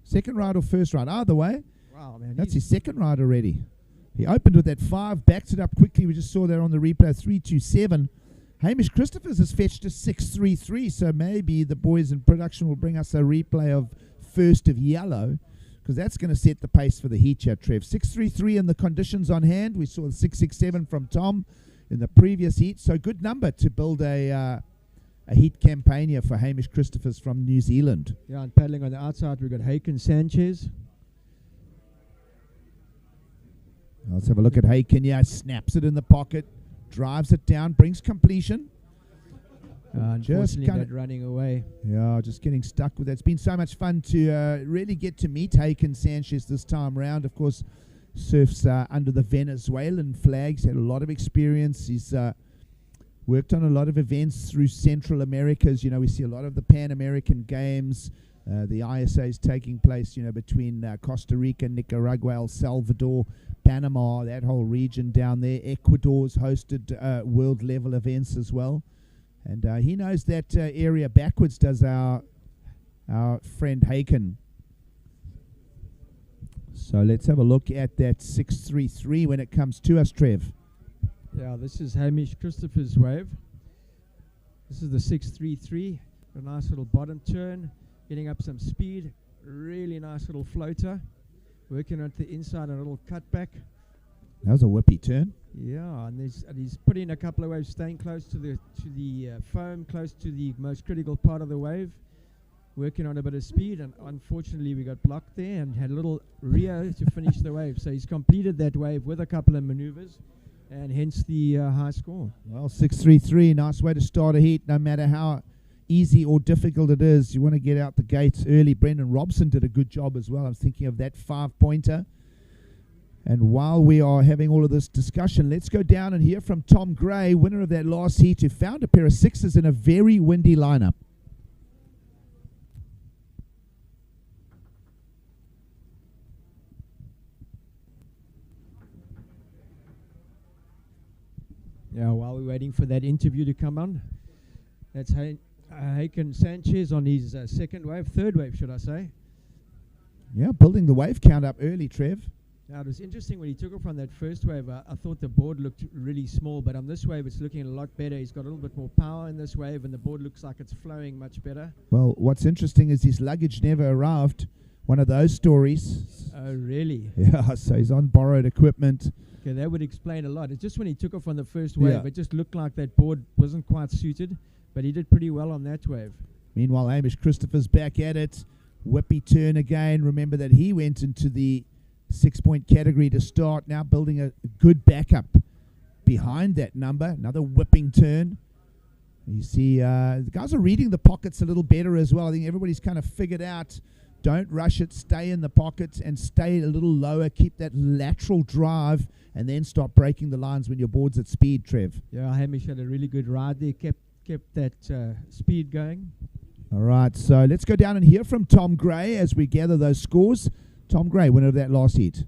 Second ride or first ride? Either way. Wow, man. That's his second ride already. He opened with that 5, backed it up quickly. We just saw that on the replay, 3.27. Hamish Christophers has fetched a 6.33, so maybe the boys in production will bring us a replay of first of yellow, because that's going to set the pace for the heat here, Trev. 6.33 in the conditions on hand. We saw 6.67 from Tom in the previous heat. So good number to build a heat campaign here for Hamish Christophers from New Zealand. Yeah, and paddling on the outside, we've got Haken Sanchez. Let's have a look at Haken. Yeah, snaps it in the pocket, drives it down, brings completion. Unfortunately, not running away. Yeah, just getting stuck with that. It's been so much fun to really get to meet Haken Sanchez this time round. Of course, surfs under the Venezuelan flags. Had a lot of experience. He's worked on a lot of events through Central Americas. We see a lot of the Pan American Games. The ISA is taking place, between Costa Rica, Nicaragua, El Salvador, Panama, that whole region down there. Ecuador's hosted world level events as well. And he knows that area backwards, does our friend Haken. So let's have a look at that 6.33 when it comes to us, Trev. Yeah, this is Hamish Christophers' wave. This is the 6.33. A nice little bottom turn, getting up some speed. Really nice little floater. Working at the inside, a little cutback. That was a whippy turn. Yeah, and he's putting a couple of waves, staying close to the foam, close to the most critical part of the wave, working on a bit of speed, and unfortunately we got blocked there and had a little Rio to finish the wave. So he's completed that wave with a couple of maneuvers, and hence the high score. Well, 6.33, nice way to start a heat, no matter how easy or difficult it is. You want to get out the gates early. Brendan Robson did a good job as well. I'm thinking of that 5-pointer. And while we are having all of this discussion, let's go down and hear from Tom Gray, winner of that last heat, who found a pair of sixes in a very windy lineup. Yeah, while we're waiting for that interview to come on, that's Haken Sanchez on his third wave, should I say. Yeah, building the wave count up early, Trev. Now, it was interesting when he took off on that first wave. I thought the board looked really small, but on this wave it's looking a lot better. He's got a little bit more power in this wave, and the board looks like it's flowing much better. Well, what's interesting is his luggage never arrived. One of those stories. Oh, really? Yeah, so he's on borrowed equipment. Okay, that would explain a lot. It's just when he took off on the first wave, it just looked like that board wasn't quite suited, but he did pretty well on that wave. Meanwhile, Hamish Christophers back at it. Whippy turn again. Remember that he went into the 6-point category to start, now building a good backup behind that number. Another whipping turn. You see the guys are reading the pockets a little better as well. I think everybody's kind of figured out, don't rush it, stay in the pockets and stay a little lower, keep that lateral drive, and then start breaking the lines when your board's at speed, Trev. Yeah, Hamish had a really good ride there, kept that speed going. All right, so let's go down and hear from Tom Gray as we gather those scores. Tom Gray, winner of that last heat.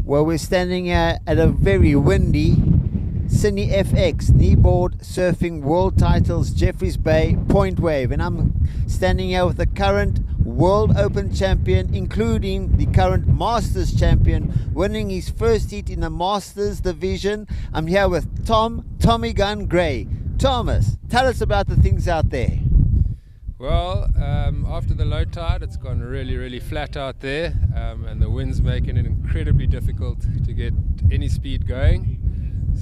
Well, we're standing at a very windy CineFX Kneeboard Surfing World Titles Jeffreys Bay Point Wave, and I'm standing here with the current World Open champion, including the current Masters champion, winning his first heat in the Masters division. I'm here with Tommy Gun Gray. Thomas, tell us about the things out there. Well, after the low tide, it's gone really, really flat out there, and the wind's making it incredibly difficult to get any speed going.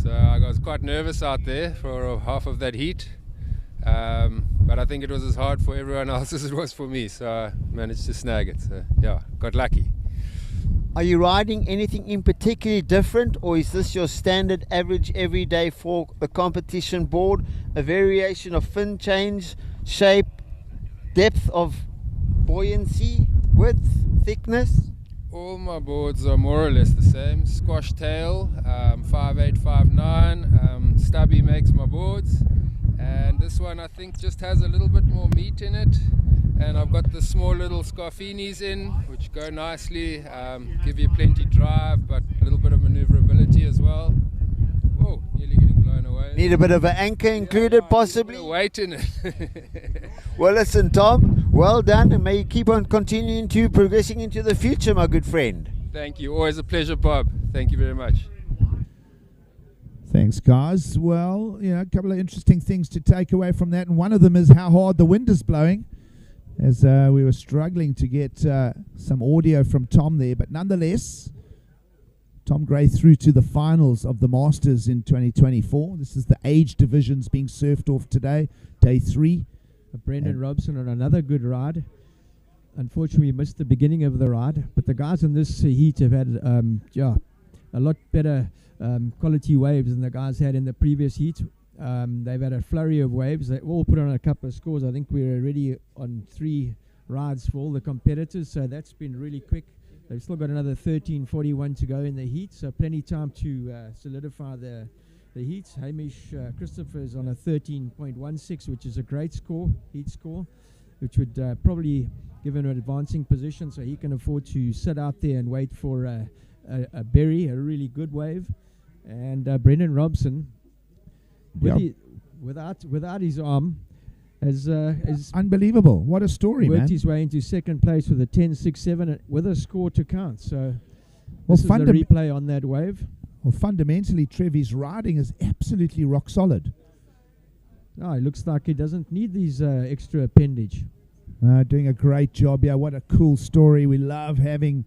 So I was quite nervous out there for half of that heat, but I think it was as hard for everyone else as it was for me, so I managed to snag it. So yeah, got lucky. Are you riding anything in particularly different, or is this your standard average every day for the competition board? A variation of fin change, shape, depth of buoyancy, width, thickness? All my boards are more or less the same. Squash tail, 5.8, 5.9. Stubby makes my boards, and this one I think just has a little bit more meat in it. And I've got the small little Scarfinis in, which go nicely, give you plenty drive, but a little bit of maneuverability as well. Whoa, nearly getting blown away. Need a bit of an anchor included, possibly? Weight in it. Well, listen, Tom, well done, and may you keep on continuing to progressing into the future, my good friend. Thank you. Always a pleasure, Bob. Thank you very much. Thanks, guys. Well, a couple of interesting things to take away from that, and one of them is how hard the wind is blowing. as we were struggling to get some audio from Tom there. But nonetheless, Tom Gray through to the finals of the Masters in 2024. This is the age divisions being surfed off today, day 3. Brendan Robson on another good ride. Unfortunately, we missed the beginning of the ride, but the guys in this heat have had a lot better quality waves than the guys had in the previous heat. They've had a flurry of waves. They all put on a couple of scores. I think we're already on 3 rides for all the competitors, so that's been really quick. They've still got another 13:41 to go in the heat, so plenty time to solidify the heats. Hamish Christophers on a 13.16, which is a great score, heat score, which would probably give him an advancing position, so he can afford to sit out there and wait for a berry, a really good wave. And Brendan Robson, without his arm, is unbelievable. What a story, worked man. his way into second place with a 10.67 with a score to count. So Well, this is a replay on that wave. Well, fundamentally, Trev, his riding is absolutely rock solid. Oh, it looks like he doesn't need these extra appendage. Doing a great job. Yeah, what a cool story. We love having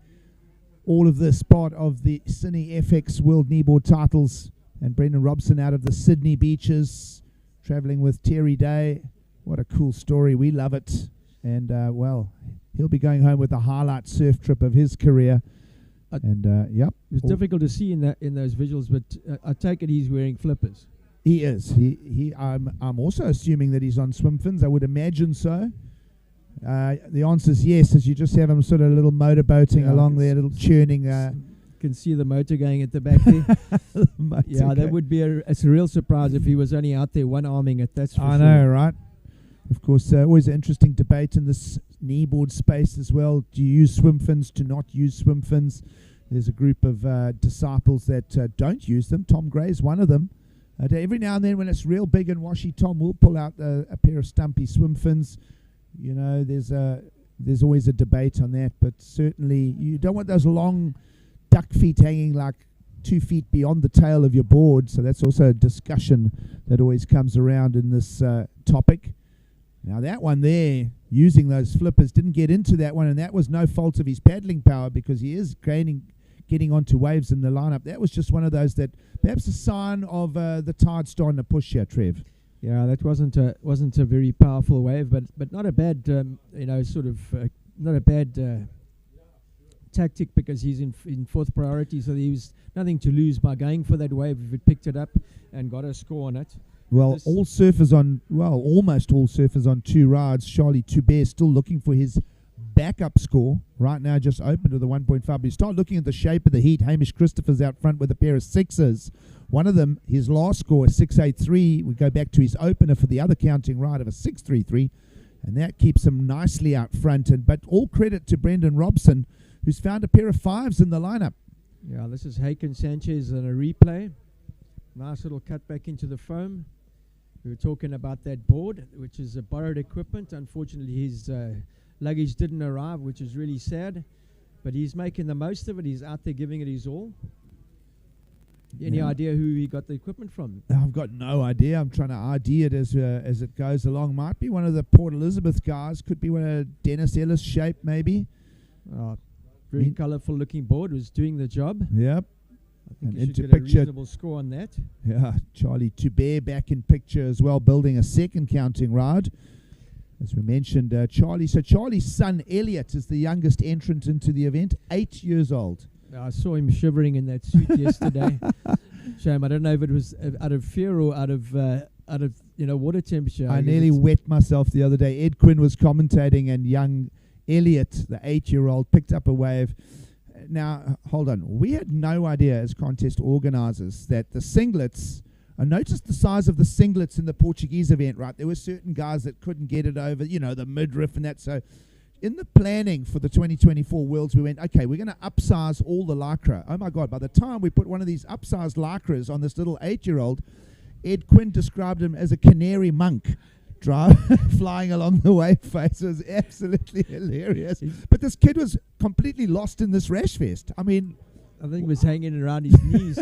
all of this part of the CineFX World Kneeboard titles. And Brendan Robson out of the Sydney beaches, traveling with Terry Day. What a cool story. We love it. And, well, he'll be going home with the highlight surf trip of his career. Yep. It was difficult to see in those visuals, but I take it he's wearing flippers. He is. I'm also assuming that he's on swim fins. I would imagine so. The answer is yes, as you just have him sort of a little motorboating along there, a little churning. Can see the motor going at the back there. Yeah, that would be it's a real surprise if he was only out there one-arming it. That's for sure. I know, right? Of course, always an interesting debate in this kneeboard space as well. Do you use swim fins? Do not use swim fins? There's a group of disciples that don't use them. Tom Gray is one of them. Every now and then when it's real big and washy, Tom will pull out a pair of stumpy swim fins. You know, there's always a debate on that, but certainly you don't want those long duck feet hanging like 2 feet beyond the tail of your board. So that's also a discussion that always comes around in this topic. Now that one there, using those flippers, didn't get into that one, and that was no fault of his paddling power because he is getting onto waves in the lineup. That was just one of those that perhaps a sign of the tide starting to push here, Trev. Yeah, that wasn't a very powerful wave, but not a bad not a bad tactic because he's in fourth priority, so there was nothing to lose by going for that wave if it picked it up and got a score on it. Well, almost all surfers on 2 rides. Charlie Toubert still looking for his backup score. Right now just open to the 1.5. But you start looking at the shape of the heat. Hamish Christophers out front with a pair of 6s. One of them, his last score is 6.83. We go back to his opener for the other counting ride of a 6.33. And that keeps him nicely out front. But all credit to Brendan Robson, who's found a pair of 5s in the lineup. Yeah, this is Haken Sanchez on a replay. Nice little cut back into the foam. We were talking about that board, which is a borrowed equipment. Unfortunately, his luggage didn't arrive, which is really sad. But he's making the most of it. He's out there giving it his all. Any idea who he got the equipment from? I've got no idea. I'm trying to ID it as it goes along. Might be one of the Port Elizabeth guys. Could be one of Dennis Ellis shape, maybe. Very colourful looking board. Was doing the job. Yep. I think And you should into get a picture, reasonable score on that. Yeah, Charlie Toubert back in picture as well, building a second counting ride. As we mentioned, Charlie's son Elliot is the youngest entrant into the event, 8 years old. I saw him shivering in that suit yesterday. Shame, I don't know if it was out of fear or out of water temperature. I nearly wet myself the other day. Ed Quinn was commentating, and young Elliot, the 8-year-old, picked up a wave. Now, hold on. We had no idea as contest organisers that the singlets, I noticed the size of the singlets in the Portuguese event, right? There were certain guys that couldn't get it over, the midriff and that. So in the planning for the 2024 Worlds, we went, okay, we're going to upsize all the Lycra. Oh, my God. By the time we put one of these upsized Lycras on this little 8-year-old, Ed Quinn described him as a canary monk. Flying along the wave face. It was absolutely hilarious. But this kid was completely lost in this rash vest. I mean, I think it was hanging around his knees.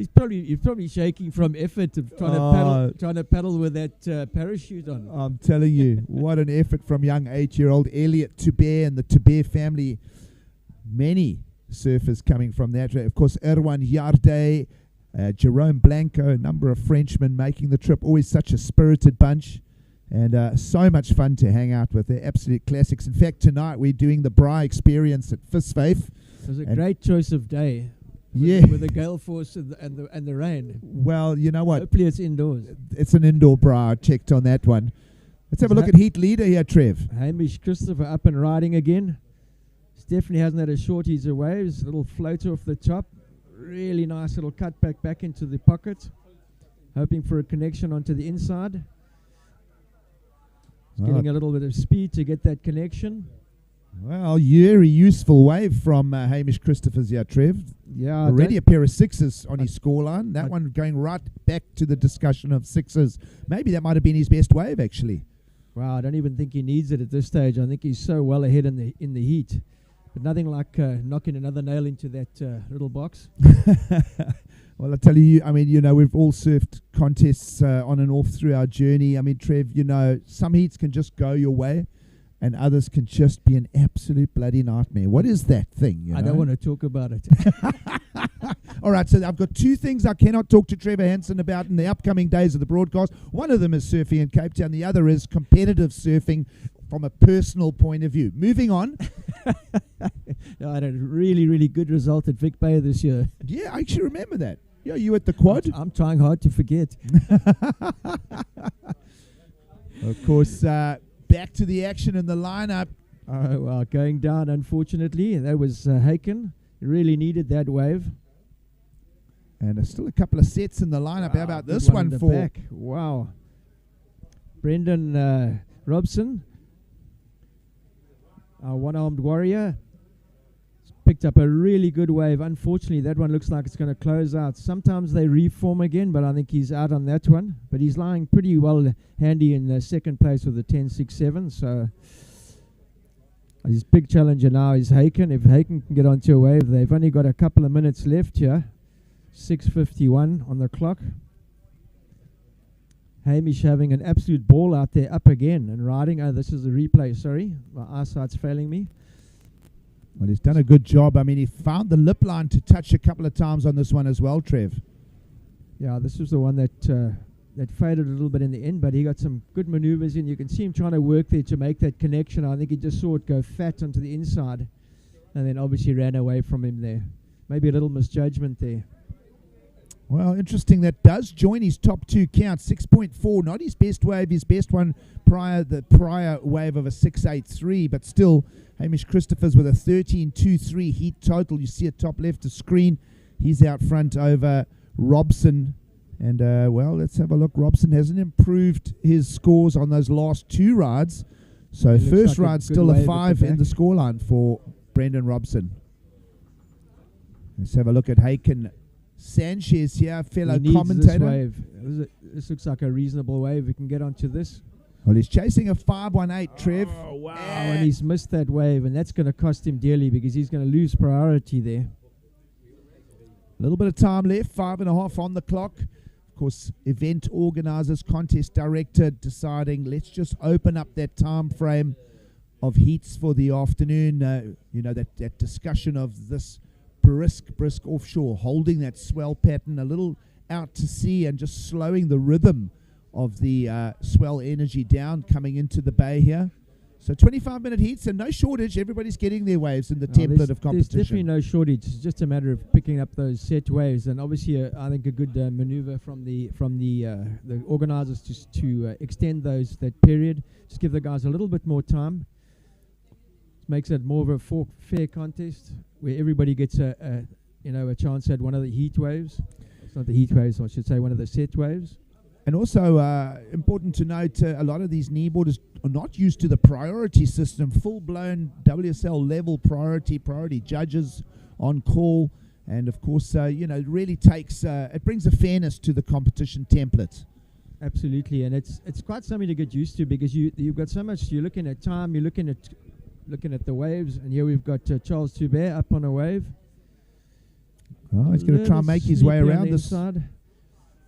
He's probably shaking from effort of trying to paddle with that parachute on. I'm telling you, what an effort from young 8-year-old Elliot Toubert and the Toubert family. Many surfers coming from that. Of course, Erwan Yarde, Jerome Blanco, a number of Frenchmen making the trip. Always such a spirited bunch. And so much fun to hang out with. They're absolute classics. In fact, tonight we're doing the Bri experience at Fisfaith. It was a great choice of day. Yeah. With the gale force and the rain. Well, you know what? Hopefully it's indoors. It's an indoor Bri. I checked on that one. Let's have a look at heat leader here, Trev. Hamish Christophers up and riding again. Definitely hasn't had a shorties of waves. Little floater off the top. Really nice little cut back into the pocket. Hoping for a connection onto the inside. Getting a little bit of speed to get that connection. Well, very useful wave from Hamish Christophers here, Trev. Yeah, already a pair of sixes on his scoreline. That one going right back to the discussion of sixes. Maybe that might have been his best wave, actually. Wow, I don't even think he needs it at this stage. I think he's so well ahead in the heat. But nothing like knocking another nail into that little box. Well, I tell you, I mean, you know, we've all surfed contests on and off through our journey. I mean, Trev, you know, some heats can just go your way and others can just be an absolute bloody nightmare. What is that thing? You I know? don't want to talk about it. All right, so I've got two things I cannot talk to Trevor Hansen about in the upcoming days of the broadcast. One of them is surfing in Cape Town. The other is competitive surfing from a personal point of view. Moving on. I had a really, really good result at Vic Bay this year. Yeah, I actually remember that. Yeah, you at the quad? I'm trying hard to forget. Of course, back to the action in the lineup. Well, going down, unfortunately. That was Haken. Really needed that wave. And still a couple of sets in the lineup. How about this one for... back. Wow. Brendan Robson, our one-armed warrior, picked up a really good wave. Unfortunately, that one looks like it's going to close out. Sometimes they reform again, but I think he's out on that one. But he's lying pretty well handy in second place with a 10.67. So his big challenger now is Haken. If Haken can get onto a wave, they've only got a couple of minutes left here. 6:51 on the clock. Hamish having an absolute ball out there, up again and riding. Oh, this is the replay, sorry. My eyesight's failing me. Well, he's done a good job. I mean, he found the lip line to touch a couple of times on this one as well, Trev. Yeah, this was the one that that faded a little bit in the end, but he got some good maneuvers in. You can see him trying to work there to make that connection. I think he just saw it go fat onto the inside and then obviously ran away from him there. Maybe a little misjudgment there. Well, interesting. That does join his top two count. 6.4, not his best wave. His best one the prior wave of a 6.83, but still Hamish Christophers with a 13.23 heat total. You see at top left of screen. He's out front over Robson. And, well, let's have a look. Robson hasn't improved his scores on those last two rides. So first like ride still a 5 in the scoreline for Brendan Robson. Let's have a look at Haken Sanchez here, fellow commentator. This wave. This looks like a reasonable wave. We can get onto this. Well, he's chasing a 5.18, Trev. Oh, wow. And he's missed that wave, and that's going to cost him dearly because he's going to lose priority there. A little bit of time left, 5.5 on the clock. Of course, event organisers, contest director deciding let's just open up that time frame of heats for the afternoon. You know, that discussion of this brisk offshore, holding that swell pattern a little out to sea and just slowing the rhythm of the swell energy down coming into the bay here. So 25-minute heats and no shortage. Everybody's getting their waves in the template of competition. There's definitely no shortage. It's just a matter of picking up those set waves, and obviously I think a good maneuver from the organisers to extend that period. Just give the guys a little bit more time. Makes it more of a fair contest where everybody gets a chance at one of the heat waves. It's not the heat waves, I should say, one of the set waves. And also important to note, a lot of these kneeboarders are not used to the priority system, full-blown WSL level priority judges on call, and of course, it really takes it brings a fairness to the competition template. Absolutely, and it's quite something to get used to because you've got so much. You're looking at time, you're looking at the waves, and here we've got Charles Toubert up on a wave. Oh, he's going to try and make his way around this. Inside.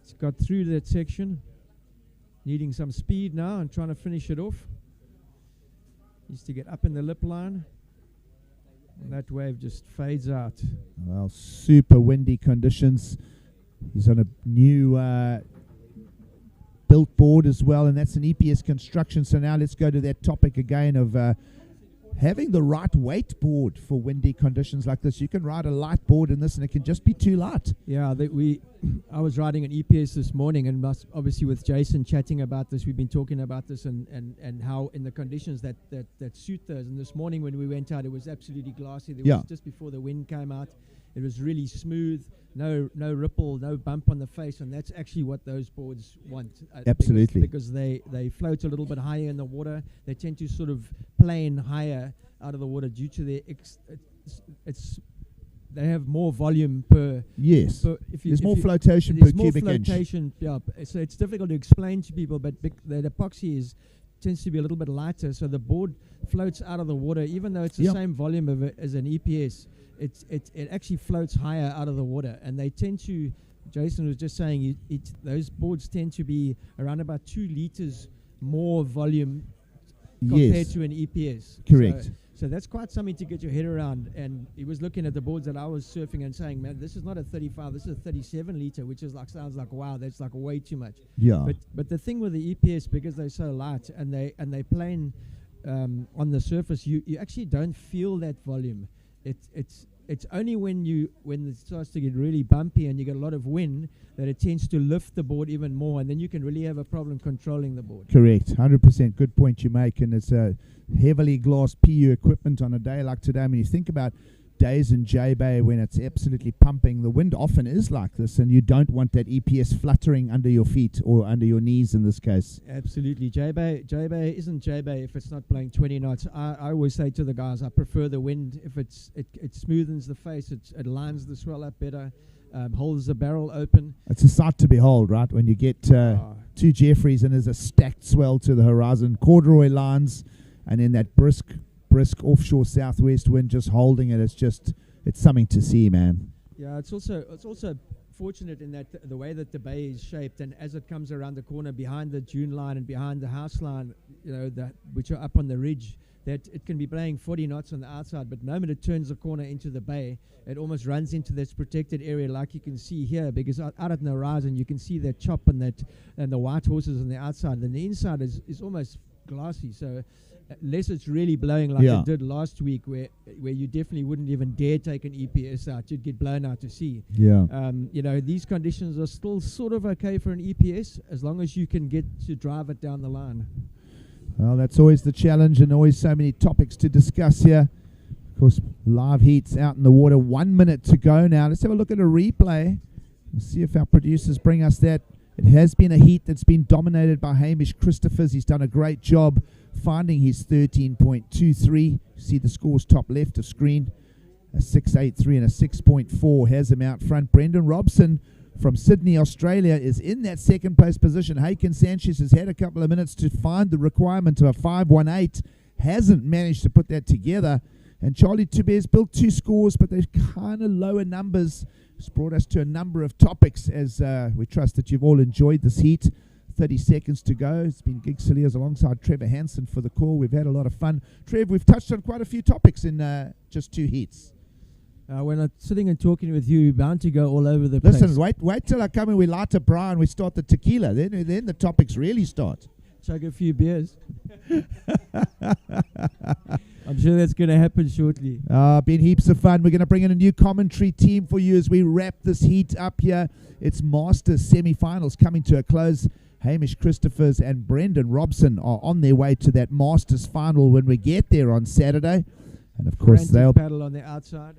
He's got through that section. Needing some speed now and trying to finish it off. Needs to get up in the lip line. And that wave just fades out. Well, super windy conditions. He's on a new built board as well, and that's an EPS construction. So now let's go to that topic again of having the right weight board for windy conditions like this. You can ride a light board in this and it can just be too light. Yeah, I was riding an EPS this morning, and obviously with Jason chatting about this, we've been talking about this and how in the conditions that suit those. And this morning when we went out, it was absolutely glassy. There was just before the wind came out. It was really smooth, no ripple, no bump on the face, and that's actually what those boards want. Absolutely. Because they float a little bit higher in the water. They tend to sort of plane higher out of the water due to their they have more volume per. Yes. There's more flotation per cubic inch. Yeah. So it's difficult to explain to people, but the epoxy tends to be a little bit lighter, so the board floats out of the water, even though it's the same volume as an EPS. It actually floats higher out of the water, and they tend to. Jason was just saying those boards tend to be around about 2 liters more volume compared to an EPS. Correct. So that's quite something to get your head around. And he was looking at the boards that I was surfing and saying, man, this is not a 35, this is a 37 liter, which is sounds like, wow, that's like way too much. Yeah. But the thing with the EPS, because they're so light and they plane on the surface, you actually don't feel that volume. It's only when it starts to get really bumpy and you get a lot of wind that it tends to lift the board even more, and then you can really have a problem controlling the board. Correct, 100%. Good point you make, and it's a heavily glassed PU equipment on a day like today. I mean, you think about days in J-Bay when it's absolutely pumping. The wind often is like this, and you don't want that EPS fluttering under your feet or under your knees in this case. Absolutely. J-Bay isn't J-Bay if it's not blowing 20 knots. I always say to the guys, I prefer the wind. If it smoothens the face, it lines the swell up better, holds the barrel open. It's a sight to behold, right? When you get 2 Jeffreys and there's a stacked swell to the horizon, corduroy lines, and then that brisk offshore southwest wind just holding it. It's something to see, man. Yeah, it's also fortunate in that the way that the bay is shaped, and as it comes around the corner behind the dune line and behind the house line, which are up on the ridge, that it can be blowing 40 knots on the outside, but the moment it turns the corner into the bay, it almost runs into this protected area like you can see here, because out at the horizon you can see that chop and the white horses on the outside, and the inside is almost glassy. So unless it's really blowing like it did last week, where you definitely wouldn't even dare take an EPS out, you'd get blown out to sea. Yeah. These conditions are still sort of okay for an EPS as long as you can get to drive it down the line. Well, that's always the challenge, and always so many topics to discuss here. Of course, live heats out in the water. 1 minute to go now. Let's have a look at a replay. Let's see if our producers bring us that. It has been a heat that's been dominated by Hamish Christophers. He's done a great job finding his 13.23. You see the scores top left of screen. A 6.83 and a 6.4 has him out front. Brendan Robson from Sydney, Australia, is in that second place position. Haken Sanchez has had a couple of minutes to find the requirement of a 5.18. Hasn't managed to put that together. And Charlie Touber's built 2 scores, but they're kind of lower numbers. It's brought us to a number of topics as we trust that you've all enjoyed this heat. 30 seconds to go. It's been Giggs Cier alongside Trevor Hansen for the call. We've had a lot of fun. Trev, we've touched on quite a few topics in just 2 heats. When I'm sitting and talking with you, you're bound to go all over the place. Listen, wait till I come and we light a bra and we start the tequila. Then the topics really start. Chug a few beers. I'm sure that's going to happen shortly. Been heaps of fun. We're going to bring in a new commentary team for you as we wrap this heat up here. It's Masters semi-finals coming to a close. Hamish Christophers and Brendan Robson are on their way to that Masters final when we get there on Saturday. And of course, they'll paddle on the outside.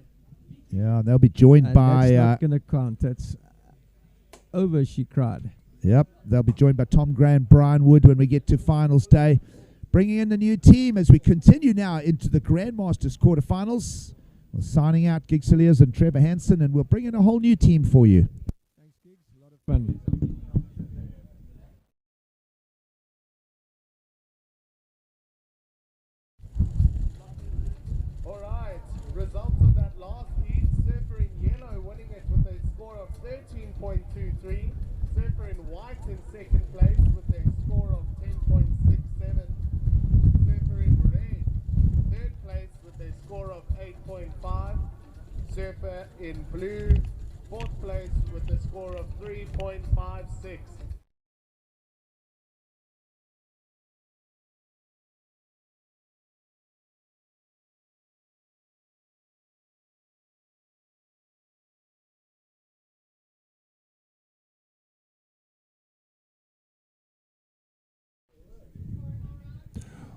Yeah, they'll be joined by. That's not going to count. That's over. She cried. Yep, they'll be joined by Tom Gray and Brian Wood when we get to finals day. Bringing in the new team as we continue now into the Grandmasters quarterfinals. We're signing out Giggs Cier and Trevor Hansen, and we'll bring in a whole new team for you. Thanks, Giggs. A lot of fun. All right, results of that last heat. Surfer in yellow winning it with 13.23. Surfer in white in second place with a score of 10.67. Surfer in red, third place with a score of 8.5. Surfer in blue, fourth place with a score of 3.56.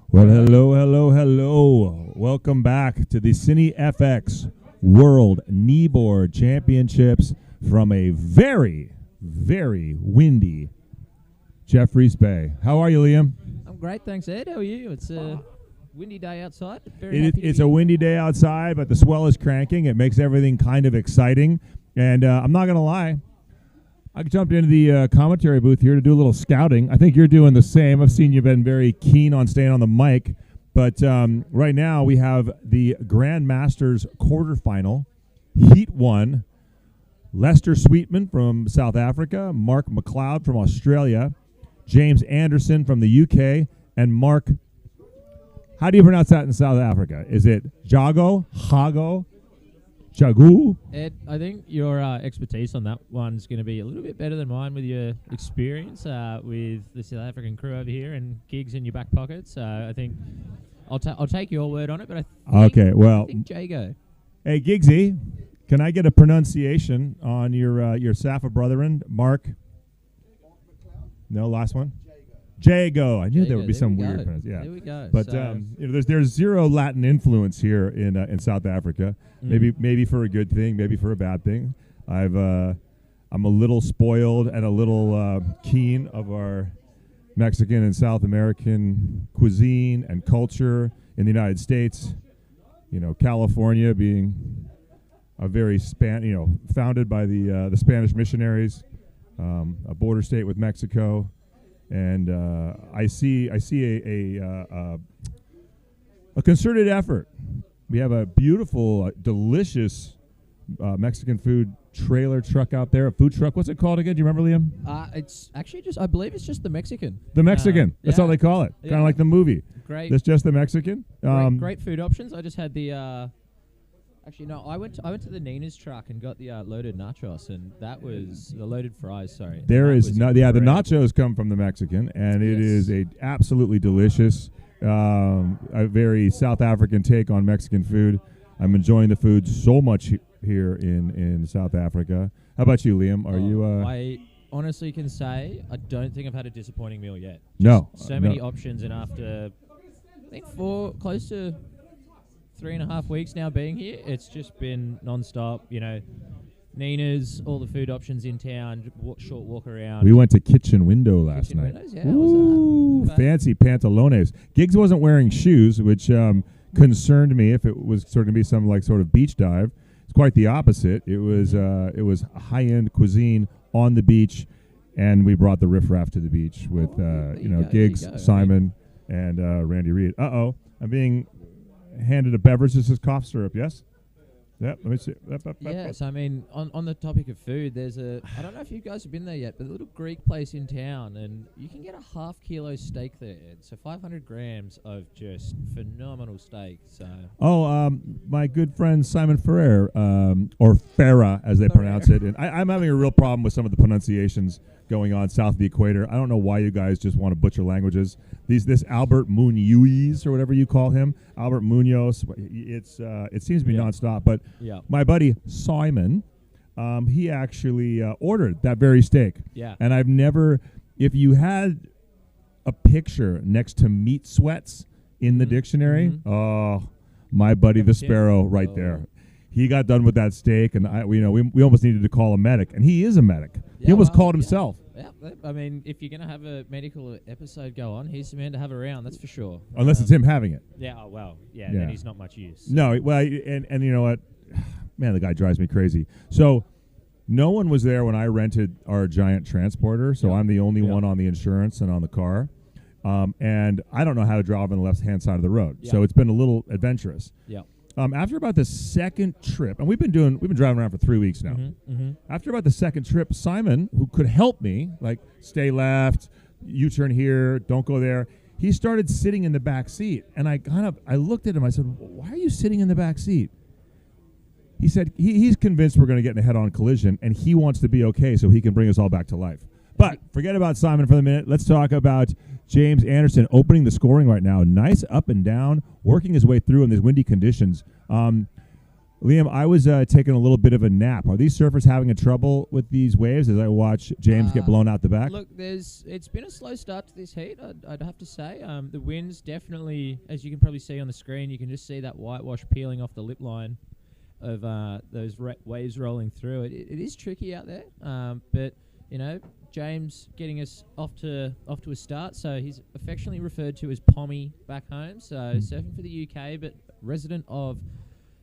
Well, hello, hello, hello. Welcome back to the CineFX World Kneeboard Championships from a very, very windy Jeffreys Bay. How are you, Liam? I'm great, thanks, Ed. How are you? It's a windy day outside. It's a windy day outside, but the swell is cranking. It makes everything kind of exciting. And I'm not going to lie. I jumped into the commentary booth here to do a little scouting. I think you're doing the same. I've seen you've been very keen on staying on the mic. But right now we have the Grandmasters quarterfinal, Heat 1. Lester Sweetman from South Africa, Mark McLeod from Australia, James Anderson from the UK, and Mark, how do you pronounce that in South Africa? Is it Jago, Hago, Jagu? Ed, I think your expertise on that one's going to be a little bit better than mine with your experience with the South African crew over here and gigs in your back pocket. So I think I'll take your word on it. But I think Jago. Hey, Giggsy, can I get a pronunciation on your Safa brethren, Mark? No, last one. Jago. I knew there would be some weird pronunciation. Yeah. There we go. But So there's zero Latin influence here in South Africa. Maybe for a good thing, maybe for a bad thing. I'm a little spoiled and a little keen of our Mexican and South American cuisine and culture in the United States. You know, California being a very founded by the Spanish missionaries, a border state with Mexico. And I see a concerted effort. We have a beautiful, delicious Mexican food trailer truck out there, a food truck. What's it called again? Do you remember, Liam? It's actually I believe it's just the Mexican. The Mexican. That's all they call it. Kind of like the movie. Great. It's just the Mexican. Great food options. I just had the. Actually, no. I went to the Nina's truck and got the loaded nachos, and that was the loaded fries. Sorry. There is the nachos come from the Mexican, and it is a absolutely delicious, a very South African take on Mexican food. I'm enjoying the food so much here in South Africa. How about you, Liam? Are you? I honestly can say I don't think I've had a disappointing meal yet. No. So many options, and after I think close to 3.5 weeks now being here, it's just been non-stop. You know, Nina's, all the food options in town, short walk around. We went to Kitchen Window last night. Windows, yeah, Ooh, fancy pantalones. Giggs wasn't wearing shoes, which concerned me if it was sort of be some sort of beach dive. It's quite the opposite. It was high-end cuisine on the beach, and we brought the riffraff to the beach with Giggs, Simon, and Randy Reed. I'm being handed a beverage. This is cough syrup, yes? Yep, let me see. Yes, I mean, on the topic of food, there's I don't know if you guys have been there yet, but a little Greek place in town, and you can get a ½ kilo steak there, Ed. So 500 grams of just phenomenal steak. So. My good friend Simon Ferrer, or Farah as they pronounce it, and I'm having a real problem with some of the pronunciations going on south of the equator. I don't know why you guys just want to butcher languages. This Albert Munoz or whatever you call him, Albert Munoz. It seems to be nonstop. But my buddy Simon, he actually ordered that very steak. Yeah. And I've never, if you had a picture next to meat sweats in the dictionary, oh, my buddy the Sparrow right there. He got done with that steak, and we almost needed to call a medic, and he is a medic. He almost called himself. Yeah, I mean, if you're going to have a medical episode go on, he's the man to have around, that's for sure. Unless it's him having it. Yeah, then he's not much use. No, well, and you know what? Man, the guy drives me crazy. So no one was there when I rented our giant transporter, so I'm the only one on the insurance and on the car. And I don't know how to drive on the left-hand side of the road, so it's been a little adventurous. Yeah. After about the second trip, and we've been driving around for 3 weeks now. After about the second trip, Simon, who could help me, like stay left, U-turn here, don't go there, he started sitting in the back seat, and I looked at him. I said, "Why are you sitting in the back seat?" He said he's convinced we're going to get in a head-on collision, and he wants to be okay so he can bring us all back to life. But forget about Simon for the minute. Let's talk about James Anderson opening the scoring right now. Nice up and down, working his way through in these windy conditions. Liam, I was taking a little bit of a nap. Are these surfers having a trouble with these waves as I watch James get blown out the back? Look, it's been a slow start to this heat, I'd have to say. The winds definitely, as you can probably see on the screen, you can just see that whitewash peeling off the lip line of those waves rolling through. It is tricky out there, but, you know, James getting us off to a start, so he's affectionately referred to as Pommy back home, so surfing for the UK, but resident of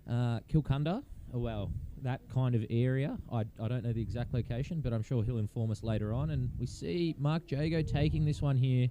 Kilcunda, well, that kind of area. I don't know the exact location, but I'm sure he'll inform us later on. And we see Mark Jago taking this one here,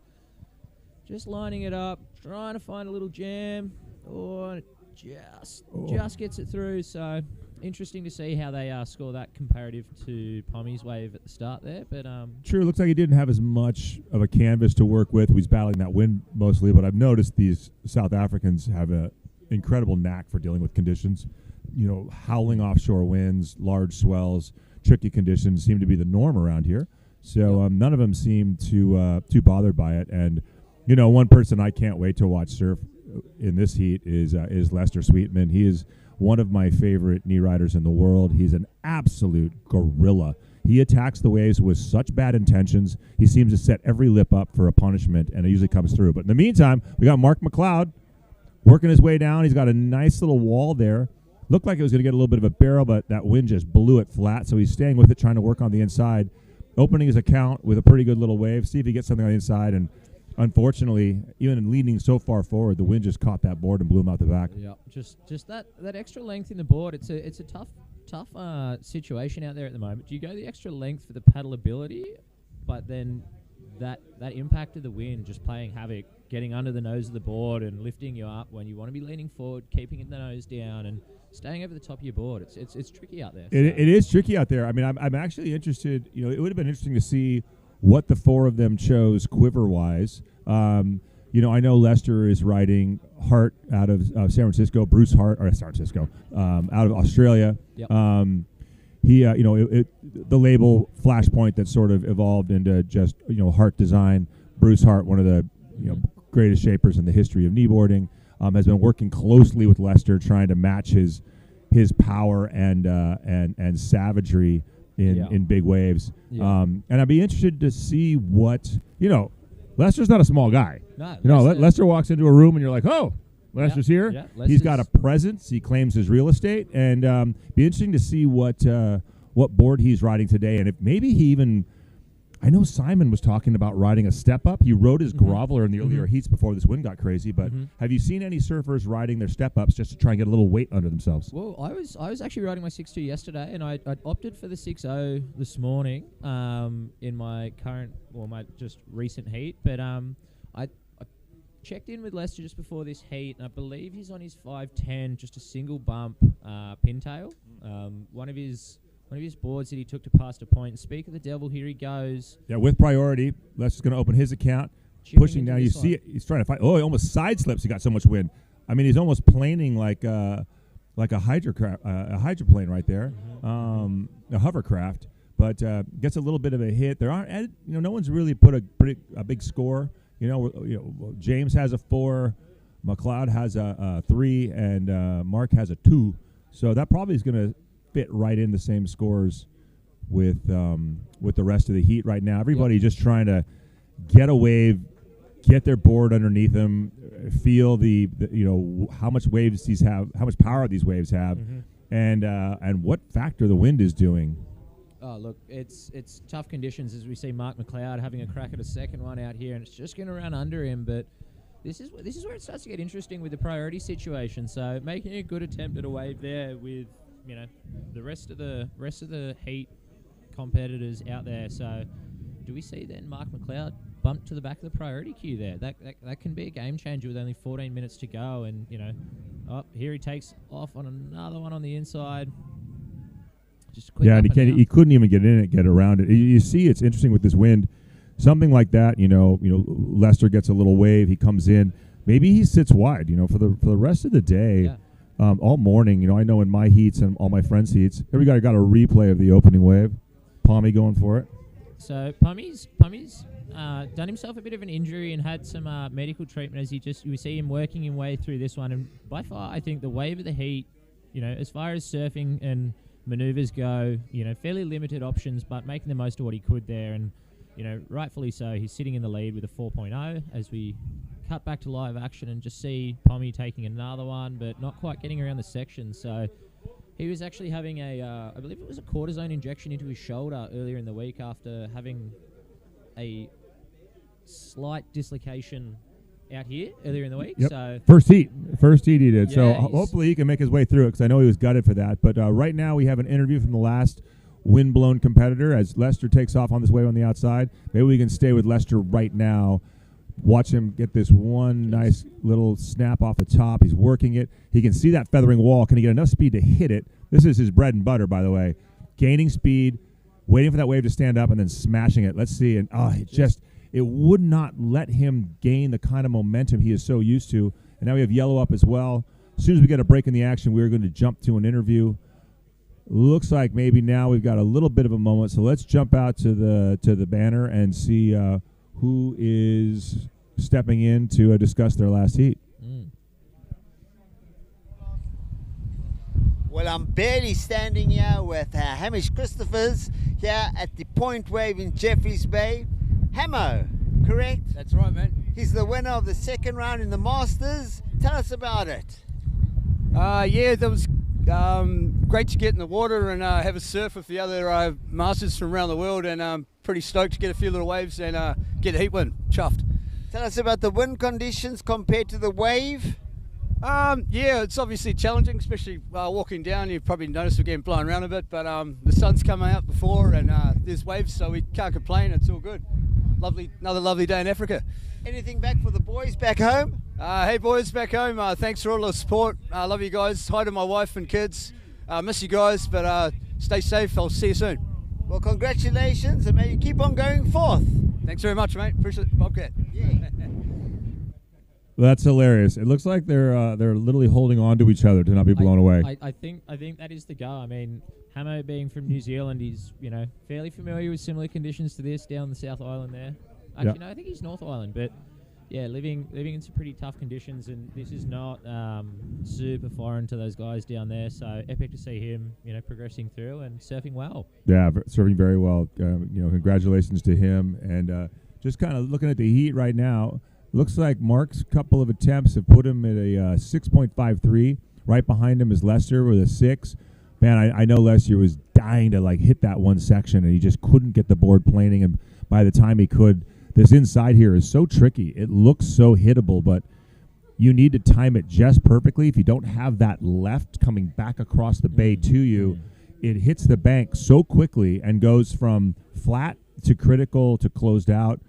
just lining it up, trying to find a little jam, or just gets it through. So interesting to see how they score that comparative to Pommy's wave at the start there. But True, looks like he didn't have as much of a canvas to work with. He's battling that wind mostly, but I've noticed these South Africans have a incredible knack for dealing with conditions. You know, howling offshore winds, large swells, tricky conditions seem to be the norm around here. So none of them seem too bothered by it. And you know, one person I can't wait to watch surf in this heat is Lester Sweetman. He is one of my favorite knee riders in the world. He's an absolute gorilla. He attacks the waves with such bad intentions. He seems to set every lip up for a punishment, and it usually comes through. But in the meantime, we got Mark McLeod working his way down. He's got a nice little wall there. Looked like it was going to get a little bit of a barrel, but that wind just blew it flat. So he's staying with it, trying to work on the inside, opening his account with a pretty good little wave, see if he gets something on the inside. And unfortunately, even in leaning so far forward, the wind just caught that board and blew him out the back. Yeah, just that extra length in the board. It's a tough situation out there at the moment. Do you go the extra length for the paddle ability, but then that impact of the wind just playing havoc, getting under the nose of the board and lifting you up when you want to be leaning forward, keeping the nose down and staying over the top of your board. It's tricky out there. It is tricky out there. I mean, I'm actually interested. You know, it would have been interesting to see what the four of them chose quiver-wise. You know, I know Lester is riding Hart out of San Francisco, Bruce Hart, or San Francisco, out of Australia. Yep. He, you know, the label Flashpoint that sort of evolved into just, you know, Hart design. Bruce Hart, one of the, you know, greatest shapers in the history of kneeboarding, has been working closely with Lester, trying to match his power and savagery in big waves. Yeah. And I'd be interested to see what, you know, Lester's not a small guy. No, you know, Lester walks into a room and you're like, oh, Lester's here. Yeah, He's got a presence. He claims his real estate, and be interesting to see what board he's riding today, and if maybe he even. I know Simon was talking about riding a step up. He rode his groveler in the earlier heats before this wind got crazy. But have you seen any surfers riding their step ups just to try and get a little weight under themselves? Well, I was actually riding my 6.2 yesterday, and I opted for the 6.0 this morning in my my just recent heat. But I checked in with Lester just before this heat, and I believe he's on his 5.10, just a single bump pintail. One of his boards that he took to past a point. And speak of the devil, here he goes. Yeah, with priority. Lester's going to open his account, pushing down. You see it. He's trying to fight. Oh, he almost side slips. He got so much wind. I mean, he's almost planing like a hydroplane right there, a hovercraft. But gets a little bit of a hit. There aren't, you know, no one's really put a big score. You know, James has a 4, McLeod has a 3, and Mark has a 2. So that probably is going to fit right in the same scores with the rest of the heat right now. Everybody just trying to get a wave, get their board underneath them, feel the you know how much waves these have, how much power these waves have, and what factor the wind is doing. Oh, look, it's tough conditions as we see Mark McLeod having a crack at a second one out here, and it's just going to run under him. But this is where it starts to get interesting with the priority situation. So making a good attempt at a wave there with, you know, the rest of the heat competitors out there. So do we see then Mark McLeod bumped to the back of the priority queue there. That can be a game changer with only 14 minutes to go. And, here he takes off on another one on the inside. Just a quick Yeah, and up and he couldn't even get in it, get around it. You see, it's interesting with this wind. Something like that, Lester gets a little wave. He comes in. Maybe he sits wide, for the rest of the day. Yeah. All morning, I know in my heats and all my friends' heats, every guy got a replay of the opening wave. Palmy going for it. So Pummy's done himself a bit of an injury and had some medical treatment as we see him working his way through this one. And by far, I think the wave of the heat, as far as surfing and maneuvers go, fairly limited options, but making the most of what he could there. And, rightfully so, he's sitting in the lead with a 4.0 as we cut back to live action and just see Pommy taking another one, but not quite getting around the section. So he was actually having I believe it was a cortisone injection into his shoulder earlier in the week after having a slight dislocation out here earlier in the week. Yep. So First heat he did. Yeah, so hopefully he can make his way through it because I know he was gutted for that. But right now we have an interview from the last wind-blown competitor as Lester takes off on this wave on the outside. Maybe we can stay with Lester right now. Watch him get this one nice little snap off the top. He's working it. He can see that feathering wall. Can he get enough speed to hit it? This is his bread and butter, by the way. Gaining speed, waiting for that wave to stand up, and then smashing it. Let's see. And it would not let him gain the kind of momentum he is so used to. And now we have yellow up as well. As soon as we get a break in the action, we're going to jump to an interview. Looks like maybe now we've got a little bit of a moment. So let's jump out to the banner and see who is stepping in to discuss their last heat. Well, I'm barely standing here with Hamish Christophers here at the Point Wave in Jeffreys Bay. Hamo, correct? That's right, man. He's the winner of the second round in the Masters. Tell us about it. Yeah, that was great to get in the water and have a surf with the other Masters from around the world, and I'm pretty stoked to get a few little waves and get a heat win. Chuffed. Tell us about the wind conditions compared to the wave. Yeah, it's obviously challenging, especially walking down. You've probably noticed we're getting blown around a bit, but the sun's come out before and there's waves, so we can't complain. It's all good. Another lovely day in Africa. Anything back for the boys back home? Hey boys back home, thanks for all the support. I love you guys. Hi to my wife and kids. Miss you guys, but stay safe. I'll see you soon. Well, congratulations, and may you keep on going forth. Thanks very much, mate. Appreciate it, Bobcat. Yeah. That's hilarious. It looks like they're literally holding on to each other to not be blown away. I think that is the go. I mean, Hamo being from New Zealand, he's fairly familiar with similar conditions to this down the South Island there. Actually, no, I think he's North Island, but yeah, living in some pretty tough conditions, and this is not super foreign to those guys down there. So epic to see him, progressing through and surfing well. Yeah, surfing very well. Congratulations to him. And just kind of looking at the heat right now, looks like Mark's couple of attempts have put him at a 6.53. Right behind him is Lester with a 6. Man, I know Lester was dying to hit that one section, and he just couldn't get the board planing. And by the time he could, this inside here is so tricky. It looks so hittable, but you need to time it just perfectly. If you don't have that left coming back across the bay to you, it hits the bank so quickly and goes from flat to critical to closed out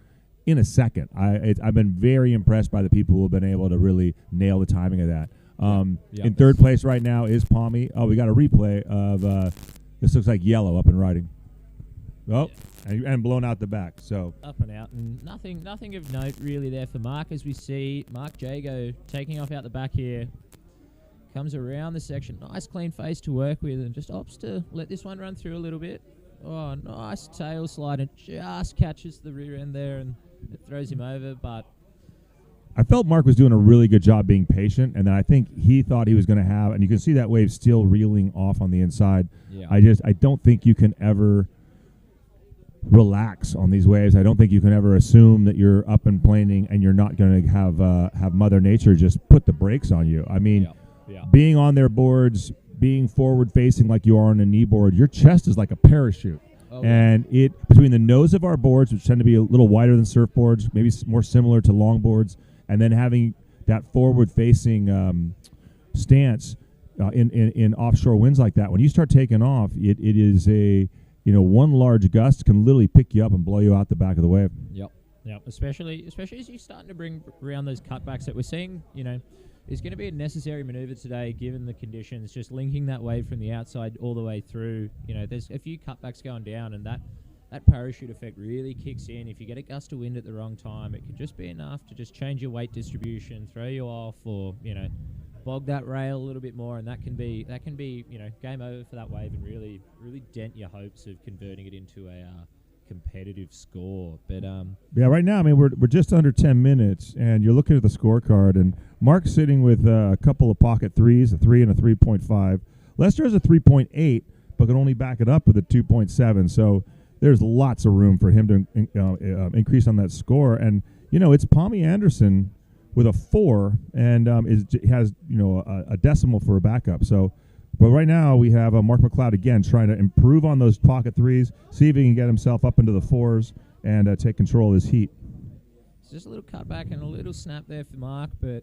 in a second. I've been very impressed by the people who have been able to really nail the timing of that. In third place right now is Palmy. Oh, we got a replay of this looks like yellow up and riding. Oh, and blown out the back. So up and out, and nothing of note really there for Mark, as we see Mark Jago taking off out the back here. Comes around the section, nice clean face to work with, and just opts to let this one run through a little bit. Oh, nice tail slide, and just catches the rear end there, and it throws him over. But I felt Mark was doing a really good job being patient, and then I think he thought he was going to have, and you can see that wave still reeling off on the inside. Yeah. I don't think you can ever relax on these waves. I don't think you can ever assume that you're up and planing and you're not going to have Mother Nature just put the brakes on you. I mean, being on their boards, being forward facing like you are on a kneeboard, your chest is like a parachute. And it between the nose of our boards, which tend to be a little wider than surfboards, maybe more similar to longboards, and then having that forward facing stance in offshore winds like that, when you start taking off, it is a one large gust can literally pick you up and blow you out the back of the wave. Yep. Yeah, especially as you're starting to bring around those cutbacks that we're seeing, is going to be a necessary maneuver today given the conditions, just linking that wave from the outside all the way through. There's a few cutbacks going down, and that parachute effect really kicks in. If you get a gust of wind at the wrong time, it could just be enough to just change your weight distribution, throw you off, or, bog that rail a little bit more, and that can be game over for that wave and really dent your hopes of converting it into a competitive score. But yeah, right now, I mean, we're just under 10 minutes, and you're looking at the scorecard, and Mark's sitting with a couple of pocket threes, a 3 and a 3.5. Lester has a 3.8, but can only back it up with a 2.7. So there's lots of room for him to increase on that score. And it's Pommy Anderson with a 4, and has a decimal for a backup. So. But right now we have Mark McLeod again trying to improve on those pocket threes, see if he can get himself up into the 4s and take control of his heat. It's just a little cutback and a little snap there for Mark, but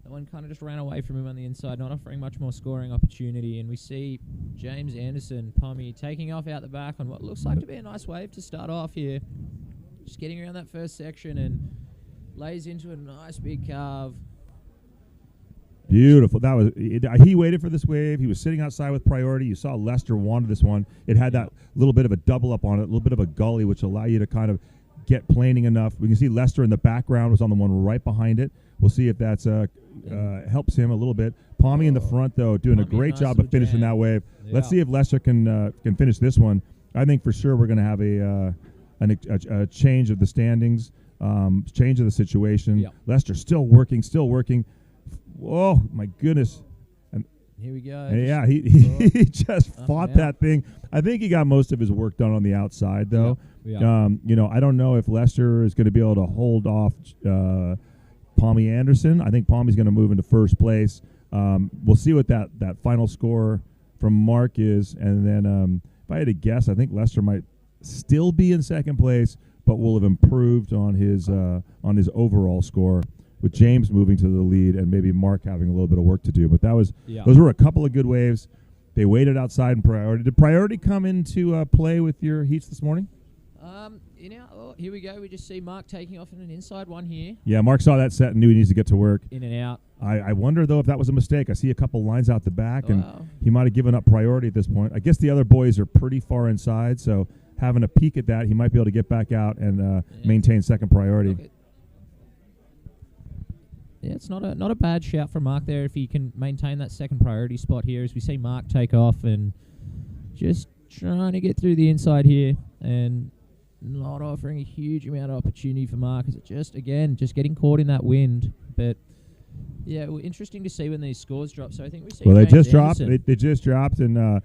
that one kind of just ran away from him on the inside, not offering much more scoring opportunity. And we see James Anderson, Pommy, taking off out the back on what looks like to be a nice wave to start off here. Just getting around that first section and lays into a nice big carve. Beautiful. That was he waited for this wave. He was sitting outside with priority. You saw Lester wanted this one. It had that little bit of a double up on it, a little bit of a gully, which allow you to kind of get planing enough. We can see Lester in the background was on the one right behind it. We'll see if that's helps him a little bit. Pommy in the front though, doing a great job of finishing that wave. Yeah. Let's see if Lester can finish this one. I think for sure we're going to have a change of the standings, change of the situation. Yeah. Lester still working. Oh my goodness! And here we go. Yeah, he just fought that thing. I think he got most of his work done on the outside, though. Yeah. I don't know if Lester is going to be able to hold off Pommy Anderson. I think Pommy's going to move into first place. We'll see what that final score from Mark is, and then if I had to guess, I think Lester might still be in second place, but will have improved on his overall score, with James moving to the lead and maybe Mark having a little bit of work to do. But those were a couple of good waves. They waited outside in priority. Did priority come into play with your heats this morning? Here we go. We just see Mark taking off in an inside one here. Yeah, Mark saw that set and knew he needs to get to work. In and out. I wonder, though, if that was a mistake. I see a couple lines out the back, and he might have given up priority at this point. I guess the other boys are pretty far inside, so having a peek at that, he might be able to get back out and maintain second priority. Okay. Yeah, it's not a bad shout from Mark there if he can maintain that second priority spot here as we see Mark take off and just trying to get through the inside here and not offering a huge amount of opportunity for Mark as it just getting caught in that wind. But yeah, interesting to see when these scores drop. So I think we see they James just Anderson. dropped. They just dropped, and I'm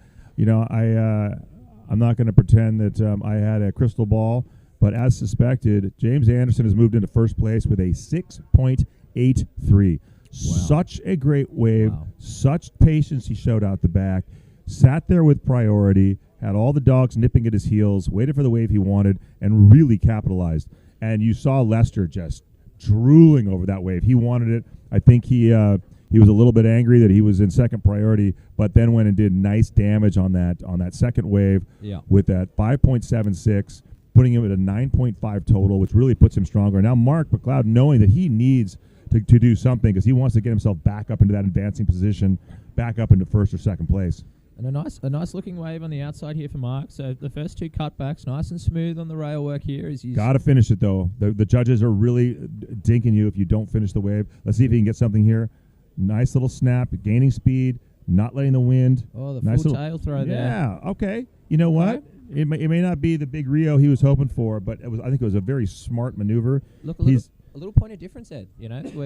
not going to pretend that I had a crystal ball, but as suspected, James Anderson has moved into first place with a 6.83. Wow. Such a great wave. Wow. Such patience he showed out the back. Sat there with priority. Had all the dogs nipping at his heels. Waited for the wave he wanted and really capitalized. And you saw Lester just drooling over that wave. He wanted it. I think he was a little bit angry that he was in second priority, but then went and did nice damage on that second wave with that 5.76, putting him at a 9.5 total, which really puts him stronger. Now Mark McLeod, knowing that he needs to do something because he wants to get himself back up into that advancing position, back up into first or second place. And a nice looking wave on the outside here for Mark. So the first two cutbacks, nice and smooth on the rail work here. Got to finish it though. The judges are really dinking you if you don't finish the wave. Let's see if he can get something here. Nice little snap, gaining speed, not letting the wind. Oh, the nice full tail throw there. Yeah, okay. You know what? It may not be the big Rio he was hoping for, but I think it was a very smart maneuver. Look, a little point of difference, Ed.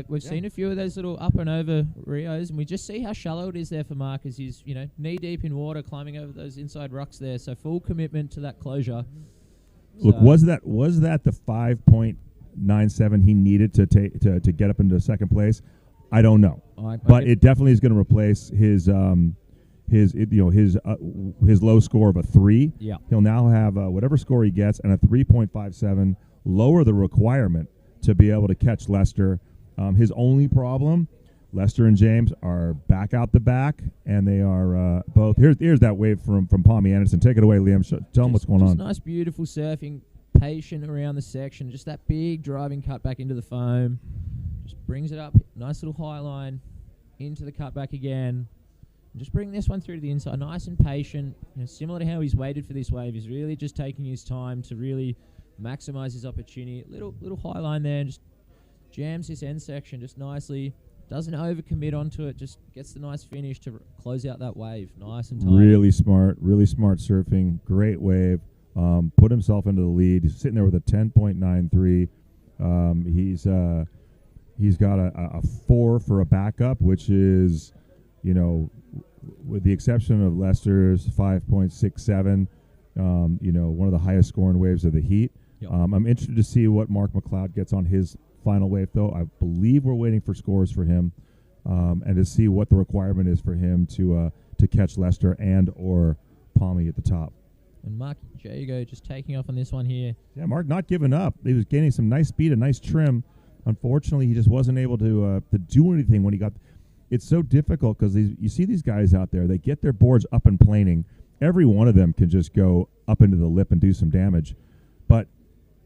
We've seen a few of those little up and over Rios, and we just see how shallow it is there for Mark as he's knee deep in water, climbing over those inside rocks there. So full commitment to that closure. Look, was that the 5.97 he needed to get up into second place? I don't know, but it definitely is going to replace his low score of a 3. Yeah, he'll now have whatever score he gets and a 3.57, lower the requirement to be able to catch Lester. His only problem, Lester and James are back out the back, and they are both. Here's that wave from Pommy Anderson. Take it away, Liam. Tell him what's going on. Nice, beautiful surfing. patient around the section. Just that big driving cut back into the foam. Just brings it up. Nice little high line into the cut back again. And just bring this one through to the inside. Nice and patient. Similar to how he's waited for this wave. He's really just taking his time to really maximize his opportunity. Little high line there, and just jams this end section just nicely. Doesn't overcommit onto it. Just gets the nice finish to close out that wave. Nice and tight. Really smart surfing. Great wave. Put himself into the lead. He's sitting there with a 10.93. He's got a 4 for a backup, which is, with the exception of Lester's 5.67, one of the highest scoring waves of the heat. Yep. I'm interested to see what Mark McLeod gets on his final wave, though. I believe we're waiting for scores for him, and to see what the requirement is for him to catch Lester and or Palmy at the top. And Mark Jago just taking off on this one here. Yeah, Mark not giving up. He was gaining some nice speed, a nice trim. Unfortunately, he just wasn't able to do anything when he got. It's so difficult because you see these guys out there. They get their boards up and planing. Every one of them can just go up into the lip and do some damage. But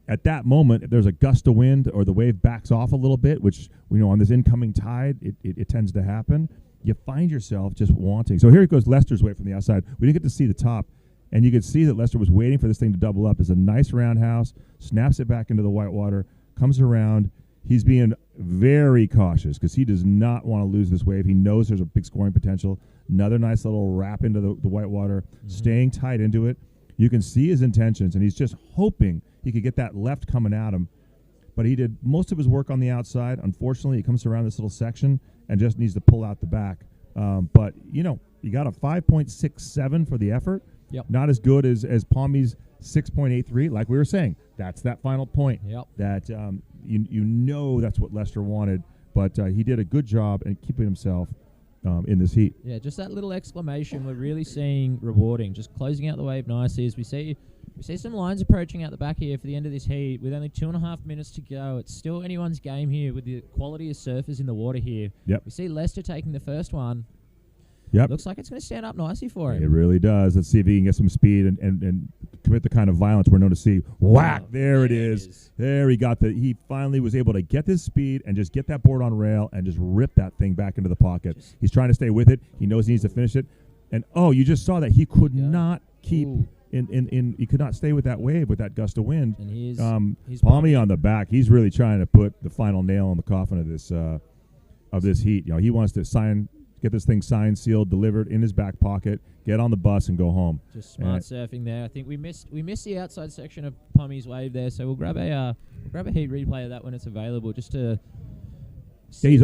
at that moment, if there's a gust of wind or the wave backs off a little bit, which we know on this incoming tide, it tends to happen, you find yourself just wanting. So here goes Lester's wave from the outside. We didn't get to see the top, and you could see that Lester was waiting for this thing to double up. It's a nice roundhouse, snaps it back into the white water, comes around. He's being very cautious because he does not want to lose this wave. He knows there's a big scoring potential. Another nice little wrap into the white water, staying tight into it. You can see his intentions, and he's just hoping he could get that left coming at him. But he did most of his work on the outside. Unfortunately, he comes around this little section and just needs to pull out the back. But, you got a 5.67 for the effort. Yep. Not as good as Palmy's 6.83. Like we were saying, that's that final point. Yep. That that's what Lester wanted. But he did a good job in keeping himself in this heat. Yeah, just that little exclamation we're really seeing rewarding. Just closing out the wave nicely as we see some lines approaching out the back here for the end of this heat with only 2.5 minutes to go. It's still anyone's game here with the quality of surfers in the water here. Yep. We see Lester taking the first one. Yep. Looks like it's going to stand up nicely for him. It really does. Let's see if he can get some speed and commit the kind of violence we're known to see. Whack! There it is. There he finally was able to get this speed and just get that board on rail and just rip that thing back into the pocket. He's trying to stay with it. He knows he needs to finish it. And you just saw that he could not keep he could not stay with that wave with that gust of wind. And he's Palmy on the back. He's really trying to put the final nail in the coffin of this heat. He wants to get this thing signed, sealed, delivered in his back pocket, get on the bus and go home. Just smart surfing there. I think we missed the outside section of Palmy's wave there, so we'll grab a heat replay of that when it's available, just to see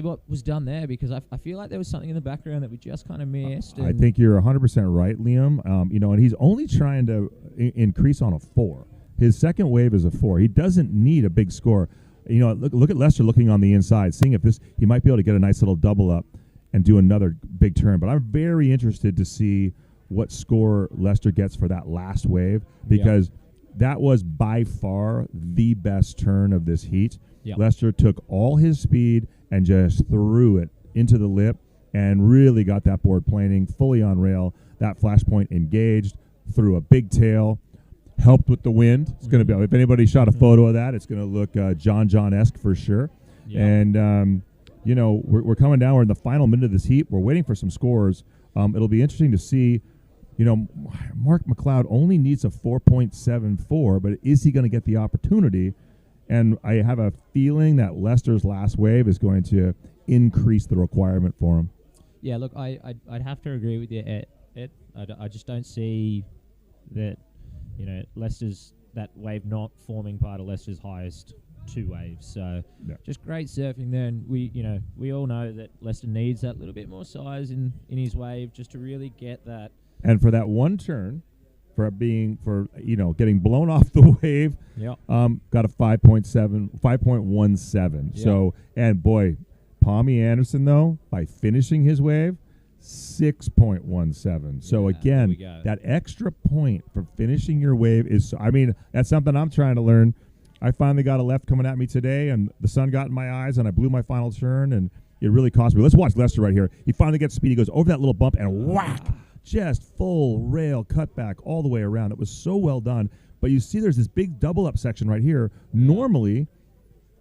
what was done there, because I feel like there was something in the background that we just kind of missed. I think you're 100% right, Liam. And he's only trying to increase on a 4. His second wave is a 4. He doesn't need a big score. Look at Lester looking on the inside, seeing if he might be able to get a nice little double up and do another big turn. But I'm very interested to see what score Lester gets for that last wave, because that was by far the best turn of this heat. Yep. Lester took all his speed and just threw it into the lip and really got that board planing fully on rail. That flashpoint engaged, threw a big tail, helped with the wind. It's going to be, if anybody shot a photo of that, it's going to look John-esque for sure. Yep. And, we're coming down. We're in the final minute of this heat. We're waiting for some scores. It'll be interesting to see. Mark McLeod only needs a 4.74, but is he going to get the opportunity? And I have a feeling that Lester's last wave is going to increase the requirement for him. Yeah, look, I'd have to agree with you, Ed. I just don't see that, Lester's, that wave not forming part of Lester's highest 2 waves. So just great surfing there, and we all know that Lester needs that little bit more size in his wave just to really get that. And for that one turn, getting blown off the wave, got a 5.17. Yep. So, and boy, Palmy Anderson though, by finishing his wave, 6.17. So again, that extra point for finishing your wave is, that's something I'm trying to learn. I finally got a left coming at me today, and the sun got in my eyes, and I blew my final turn, and it really cost me. Let's watch Lester right here. He finally gets speed. He goes over that little bump, and whack! Just full rail cutback all the way around. It was so well done. But you see there's this big double up section right here. Normally,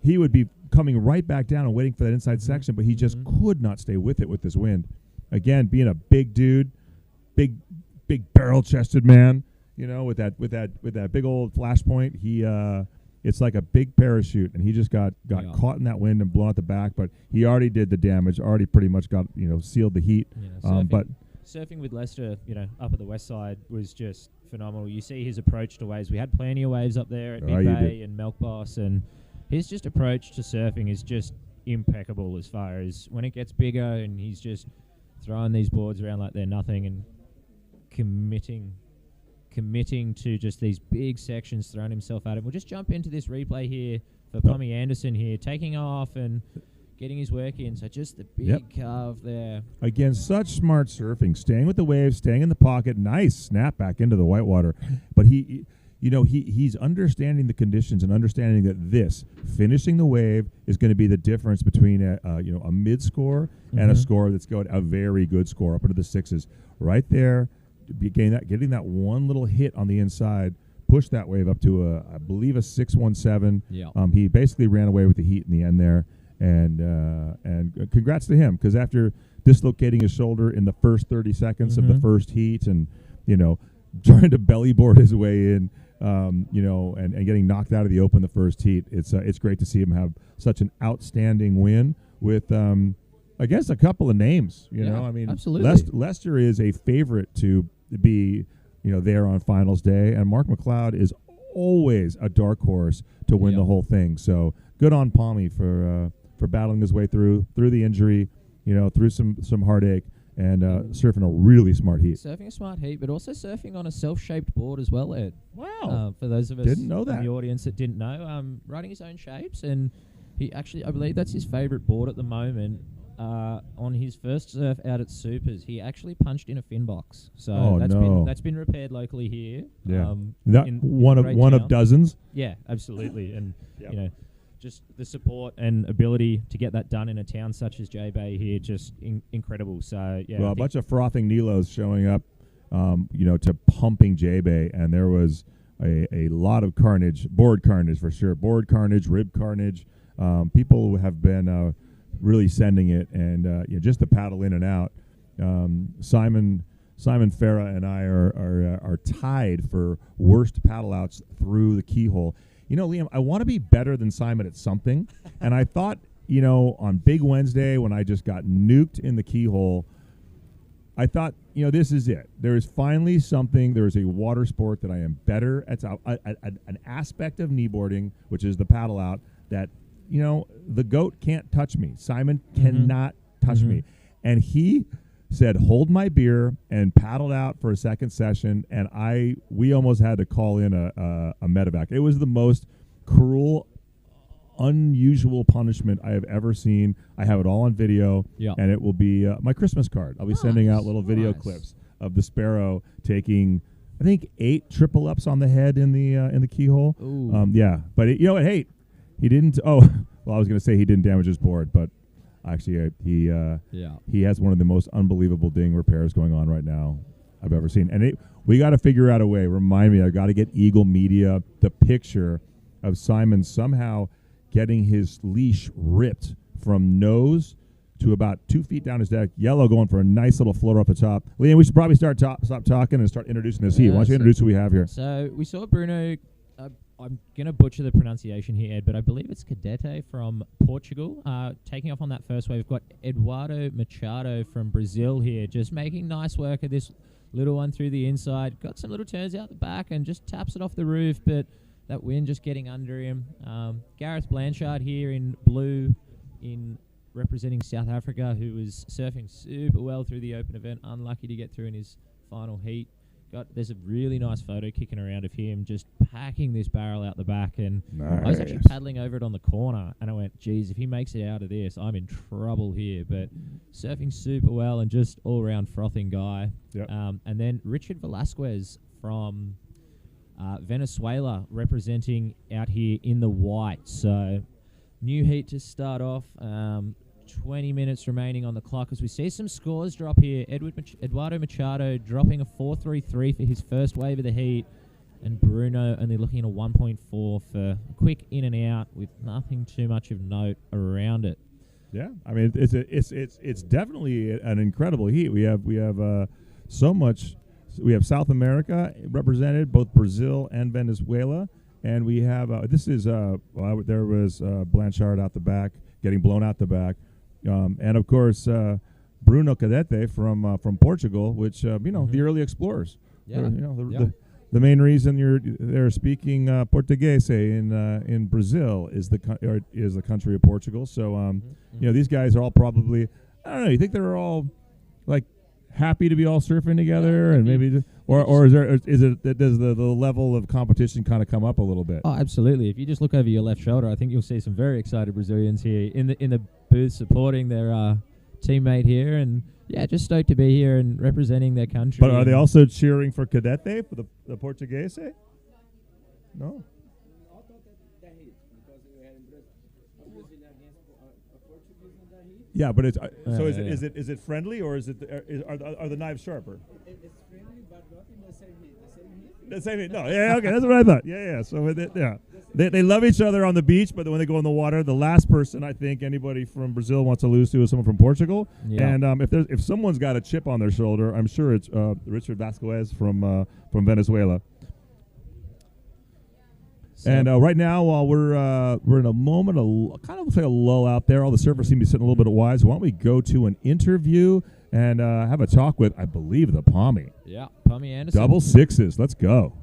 he would be coming right back down and waiting for that inside section, but he just could not stay with it with this wind. Again, being a big dude, big barrel-chested man, you know, with that big old flash point, he it's like a big parachute, and he just got caught in that wind and blown out the back. But he already did the damage, already pretty much got sealed the heat. But surfing with Leicester, up at the west side was just phenomenal. You see his approach to waves. We had plenty of waves up there at Big Bay and Melkboss, and his just approach to surfing is just impeccable as far as when it gets bigger, and he's just throwing these boards around like they're nothing and committing to just these big sections, throwing himself at it. We'll just jump into this replay here for Pommy Anderson here, taking off and getting his work in. So just the big carve there. Again, such smart surfing, staying with the waves, staying in the pocket, nice snap back into the whitewater. But he's understanding the conditions and understanding that finishing the wave is going to be the difference between a mid score and a score that's got a very good score up into the sixes. Right there, getting that one little hit on the inside, pushed that wave up to I believe a 617. Yeah. He basically ran away with the heat in the end there, and congrats to him, because after dislocating his shoulder in the first 30 seconds of the first heat, and trying to belly board his way in, and getting knocked out of the open the first heat, it's great to see him have such an outstanding win with I guess a couple of names. Absolutely. Leicester is a favorite to be there on finals day, and Mark McLeod is always a dark horse to win the whole thing. So good on Pommy for battling his way through the injury, through some heartache, and surfing a really smart heat. Surfing a smart heat, but also surfing on a self-shaped board as well, Ed. Wow. For those of us Didn't know that. in the audience that didn't know, writing his own shapes, and he actually, I believe that's his favourite board at the moment. On his first surf out at Supers, he actually punched in a fin box. So that's been repaired locally here. Yeah, in one of dozens. Yeah, absolutely, and just the support and ability to get that done in a town such as J Bay here, just incredible. So yeah, well, a bunch of frothing Nilos showing up, to pumping J Bay, and there was a lot of carnage, board carnage for sure, board carnage, rib carnage. People have been really sending it, and just to paddle in and out. Simon Farah and I are tied for worst paddle outs through the keyhole. Liam, I want to be better than Simon at something, and I thought, on Big Wednesday when I just got nuked in the keyhole, I thought, this is it. There is finally something. There is a water sport that I am better at, an aspect of kneeboarding, which is the paddle out, that the goat can't touch me. Simon cannot touch me. And he said, hold my beer, and paddled out for a second session. And we almost had to call in a medevac. It was the most cruel, unusual punishment I have ever seen. I have it all on video. Yeah. And it will be my Christmas card. I'll be sending out little video clips of the Sparrow taking, I think, 8 triple ups on the head in the keyhole. But hey, he didn't. Oh, well, I was going to say he didn't damage his board, but actually, he has one of the most unbelievable ding repairs going on right now I've ever seen. And we got to figure out a way. Remind me, I got to get Eagle Media the picture of Simon somehow getting his leash ripped from nose to about 2 feet down his deck. Yellow going for a nice little floater off the top. Liam, we should probably stop talking and start introducing this heat. Why don't you introduce who we have here? So we saw Bruno. I'm going to butcher the pronunciation here, Ed, but I believe it's Cadete from Portugal. Taking off on that first wave, we've got Eduardo Machado from Brazil here, just making nice work of this little one through the inside. Got some little turns out the back and just taps it off the roof, but that wind just getting under him. Gareth Blanchard here in blue, representing South Africa, who was surfing super well through the open event, unlucky to get through in his final heat. There's a really nice photo kicking around of him just packing this barrel out the back, and I was actually paddling over it on the corner, and I went, geez, if he makes it out of this, I'm in trouble here. But surfing super well and just all-around frothing guy. Yep. And then Richard Velasquez from Venezuela, representing out here in the white. So new heat to start off. 20 minutes remaining on the clock as we see some scores drop here. Eduardo Machado dropping a 4.33 for his first wave of the heat. and Bruno only looking at a 1.4 for a quick in and out with nothing too much of note around it. Yeah, I mean it's definitely an incredible heat. We have so much. We have South America represented, both Brazil and Venezuela, and we have there was Blanchard out the back, getting blown out the back, and of course Bruno Cadete from Portugal, which the early explorers. Yeah. The main reason they're speaking Portuguese in Brazil is the country of Portugal. So these guys are all probably, I don't know. You think they're all like happy to be all surfing together, and maybe or does the level of competition kind of come up a little bit? Oh, absolutely. If you just look over your left shoulder, I think you'll see some very excited Brazilians here in the booth supporting their teammate here, and yeah, just stoked to be here and representing their country. But are they also cheering for Cadete, for the Portuguese? No. Yeah, but it's so is it friendly, or is it are the knives sharper? It's friendly, but not in the same heat. The same heat. No, yeah, okay, that's what I thought. Yeah. So they love each other on the beach, but when they go in the water, the last person I think anybody from Brazil wants to lose to is someone from Portugal. Yeah. And if someone's got a chip on their shoulder, I'm sure it's Richard Vasquez from Venezuela. And right now, while we're in a moment of kind of like a lull out there, all the surfers seem to be sitting a little bit wise. Why don't we go to an interview and have a talk with, I believe, the Pommy. Yeah, Pommy Anderson. Double sixes. Let's go.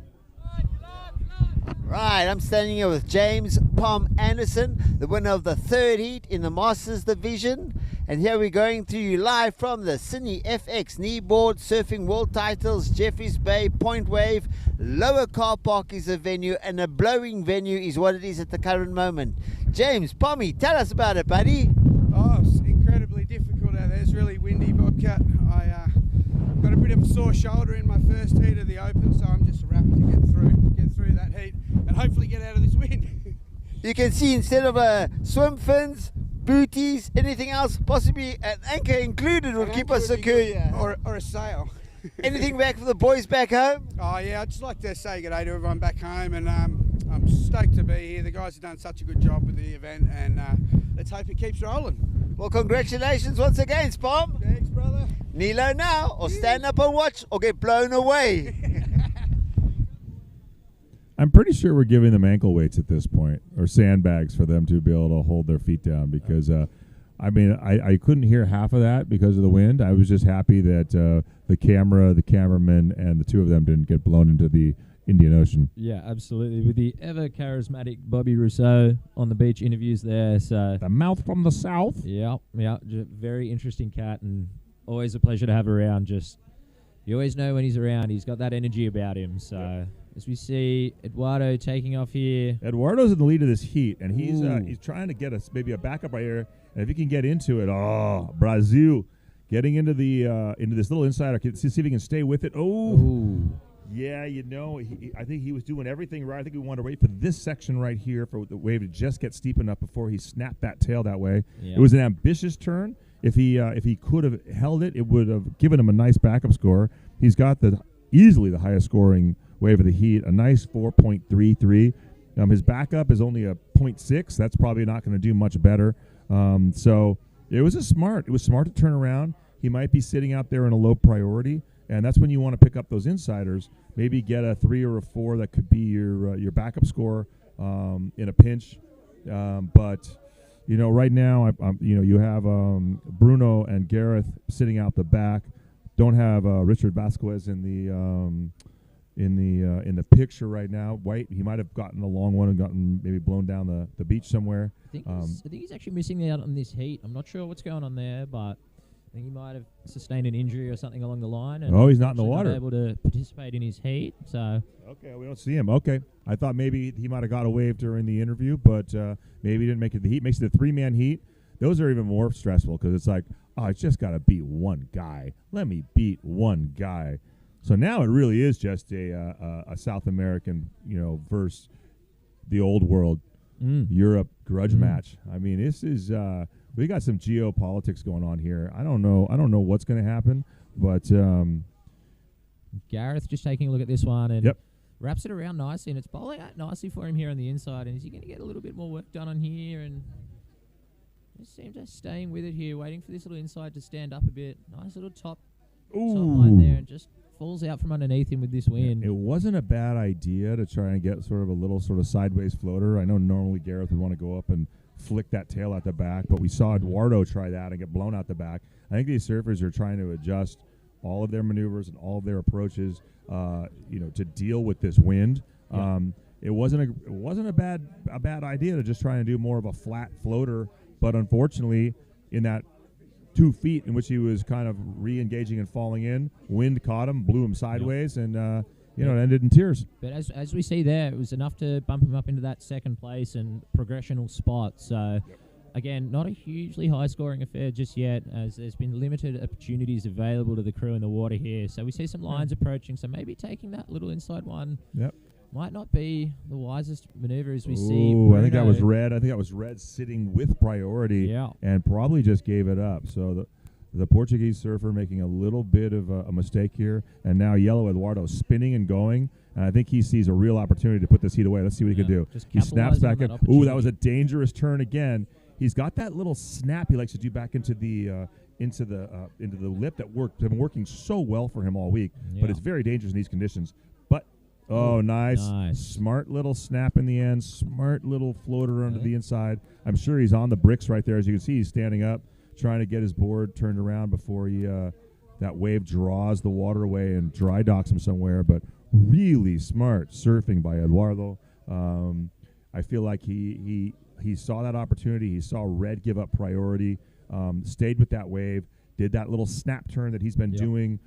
Right, I'm standing here with James Pom Anderson, the winner of the third heat in the Masters division. And here we're going to you live from the CineFX Kneeboard Surfing World Titles, Jeffreys Bay, Point Wave. Lower car park is the venue, and a blowing venue is what it is at the current moment. James, Pommy, tell us about it, buddy. Oh, it's incredibly difficult out there. It's really windy, Bobcat. I got a bit of a sore shoulder in my first heat of the Open, so I'm just wrapped to get through that heat and hopefully get out of this wind. You can see instead of swim fins, booties, anything else, possibly an anchor included would keep us secure. Or a sail. Anything back for the boys back home? Oh yeah, I'd just like to say good day to everyone back home, and I'm stoked to be here. The guys have done such a good job with the event, and let's hope it keeps rolling. Well, congratulations once again, Spom. Thanks, brother. Kneel now, or stand up and watch, or get blown away. I'm pretty sure we're giving them ankle weights at this point, or sandbags for them to be able to hold their feet down, because I couldn't hear half of that because of the wind. I was just happy that the cameraman, and the two of them didn't get blown into the Indian Ocean. Yeah, absolutely. With the ever charismatic Bobby Rousseau on the beach interviews there. So the mouth from the south. Yeah, very interesting cat, and always a pleasure to have around. Just you always know when he's around. He's got that energy about him. So as we see Eduardo taking off here. Eduardo's in the lead of this heat, and he's trying to get us maybe a backup right here. And if he can get into it, Brazil getting into into this little insider. See if he can stay with it. Yeah, I think he was doing everything right. I think we wanted to wait for this section right here for the wave to just get steep enough before he snapped that tail that way. Yeah. It was an ambitious turn. If he could have held it, it would have given him a nice backup score. He's got easily the highest scoring wave of the heat, a nice 4.33. His backup is only a 0.6. That's probably not going to do much better. So it was smart to turn around. He might be sitting out there in a low priority, and that's when you want to pick up those insiders. Maybe get a 3 or a 4 that could be your backup score in a pinch. But right now, you have Bruno and Gareth sitting out the back. Don't have Richard Vasquez in the picture right now. White, he might have gotten a long one and gotten maybe blown down the beach somewhere. I think he's actually missing out on this heat. I'm not sure what's going on there, but I think he might have sustained an injury or something along the line. And he's not in the water. Not able to participate in his heat. So okay, we don't see him. Okay, I thought maybe he might have got a wave during the interview, but maybe he didn't make it to the heat. Makes it a 3-man heat. Those are even more stressful because it's like, I just got to beat one guy. Let me beat one guy. So now it really is just a South American, versus the old world Europe grudge match. I mean, this is we got some geopolitics going on here. I don't know what's going to happen, but Gareth just taking a look at this one, and yep. wraps it around nicely, and it's bowling out nicely for him here on the inside. And is he going to get a little bit more work done on here? And just seems to staying with it here, waiting for this little inside to stand up a bit. Nice little top line there, and just falls out from underneath him with this wind. It wasn't a bad idea to try and get sort of a little sort of sideways floater. I know normally Gareth would want to go up and flick that tail out the back, but we saw Eduardo try that and get blown out the back. I think these surfers are trying to adjust all of their maneuvers and all of their approaches, to deal with this wind. It wasn't a bad idea to just try and do more of a flat floater, but unfortunately, in that 2 feet in which he was kind of re-engaging and falling in, wind caught him, blew him sideways, and it ended in tears. But as we see there, it was enough to bump him up into that second place and progressional spot. So, again, not a hugely high-scoring affair just yet, as there's been limited opportunities available to the crew in the water here. So we see some lines approaching, so maybe taking that little inside one might not be the wisest maneuver as we see. I think that was red. I think that was red sitting with priority and probably just gave it up. So the Portuguese surfer making a little bit of a mistake here, and now yellow Eduardo spinning and going. And I think he sees a real opportunity to put this heat away. Let's see what he can do. He snaps back in. That was a dangerous turn again. He's got that little snap he likes to do back into the lip that been working so well for him all week. But it's very dangerous in these conditions. But nice, smart little snap in the end, smart little floater under the inside. I'm sure he's on the bricks right there. As you can see, he's standing up, trying to get his board turned around before that wave draws the water away and dry docks him somewhere. But really smart surfing by Eduardo. I feel like he saw that opportunity. He saw red give up priority, stayed with that wave, did that little snap turn that he's been doing,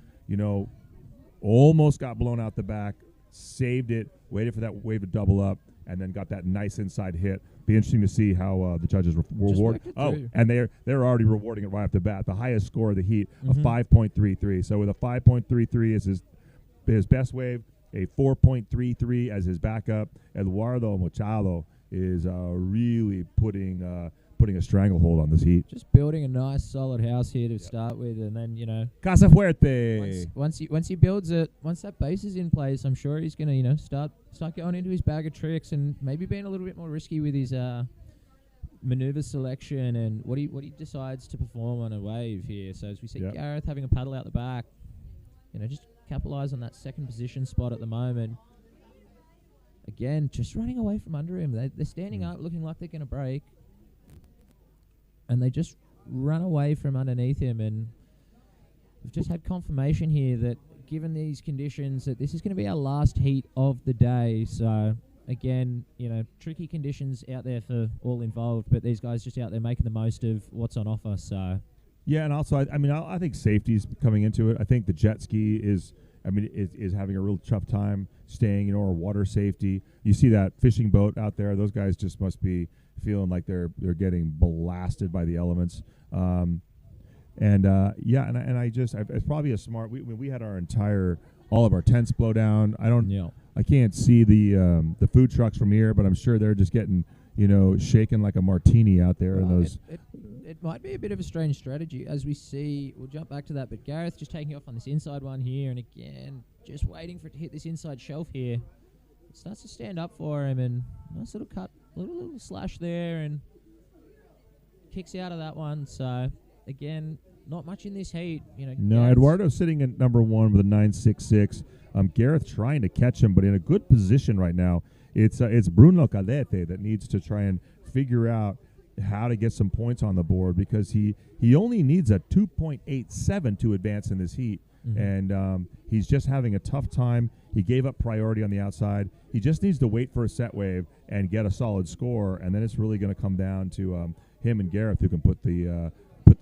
almost got blown out the back, saved it, waited for that wave to double up, and then got that nice inside hit. Be interesting to see how the judges reward. And they're already rewarding it right off the bat. The highest score of the heat, a 5.33. So with a 5.33 as his best wave, a 4.33 as his backup, Eduardo Machado is really putting a stranglehold on this heat. Just building a nice solid house here to start with, and then Casa Fuerte. Once he builds it, once that base is in place, I'm sure he's gonna start going into his bag of tricks and maybe being a little bit more risky with his maneuver selection and what he decides to perform on a wave here. So as we see Gareth having a paddle out the back, just capitalize on that second position spot at the moment. Again, just running away from under him. They're standing up, looking like they're going to break. And they just run away from underneath him. And we've just had confirmation here that, given these conditions, that this is going to be our last heat of the day. So, again, tricky conditions out there for all involved. But these guys just out there making the most of what's on offer. So, yeah, and also, I think safety's coming into it. I think the jet ski is having a real tough time staying, or water safety. You see that fishing boat out there; those guys just must be feeling like they're getting blasted by the elements. It's probably a smart. We had all of our tents blow down. I can't see the food trucks from here, but I'm sure they're just getting shaken like a martini out there. It might be a bit of a strange strategy, as we see. We'll jump back to that, but Gareth just taking off on this inside one here, and again, just waiting for it to hit this inside shelf here. It starts to stand up for him, and nice little cut, little slash there, and kicks out of that one. So, again, not much in this heat. No, Eduardo's sitting at number one with a 9.66. Gareth trying to catch him, but in a good position right now. It's Bruno Cadete that needs to try and figure out how to get some points on the board, because he only needs a 2.87 to advance in this heat. And he's just having a tough time. He gave up priority on the outside. He just needs to wait for a set wave and get a solid score, and then it's really going to come down to him and Gareth, who can put the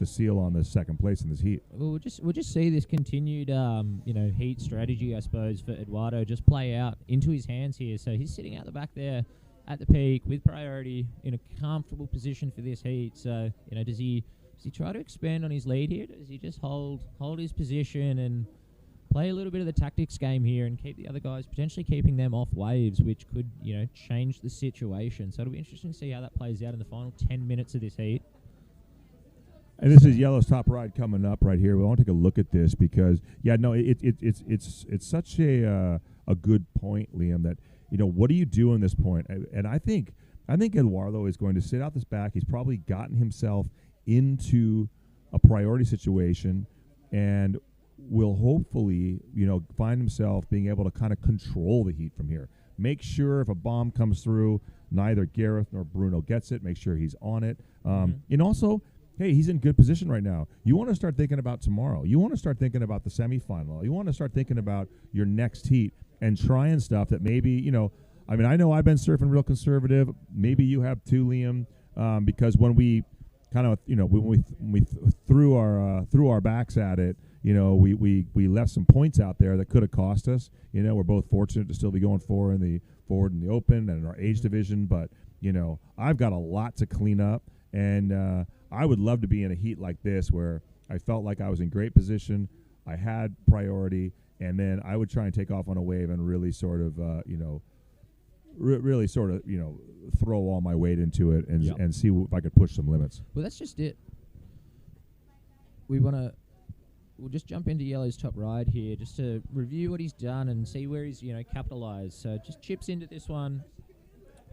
seal on the second place in this heat. We'll just see this continued heat strategy, I suppose, for Eduardo just play out into his hands here. So he's sitting out the back there at the peak with priority in a comfortable position for this heat. So does he try to expand on his lead here? Does he just hold his position and play a little bit of the tactics game here and keep the other guys, potentially keeping them off waves, which could change the situation? So it'll be interesting to see how that plays out in the final 10 minutes of this heat. And this is Yellow's top ride coming up right here. We want to take a look at this because, it's such a a good point, Liam, that, what do you do in this point? And I think Eduardo is going to sit out this back. He's probably gotten himself into a priority situation and will hopefully, find himself being able to kind of control the heat from here. Make sure if a bomb comes through, neither Gareth nor Bruno gets it. Make sure he's on it. And also, hey, he's in good position right now. You want to start thinking about tomorrow. You want to start thinking about the semifinal. You want to start thinking about your next heat and trying stuff that maybe, I know I've been surfing real conservative. Maybe you have too, Liam, because when we kind of, when we threw our backs at it, we left some points out there that could have cost us. We're both fortunate to still be going forward in the open and in our age division, but I've got a lot to clean up, and I would love to be in a heat like this where I felt like I was in great position, I had priority, and then I would try and take off on a wave and really sort of really sort of throw all my weight into it and see if I could push some limits. Well, that's just it. We'll just jump into Yellow's top ride here just to review what he's done and see where he's, capitalized. So just chips into this one,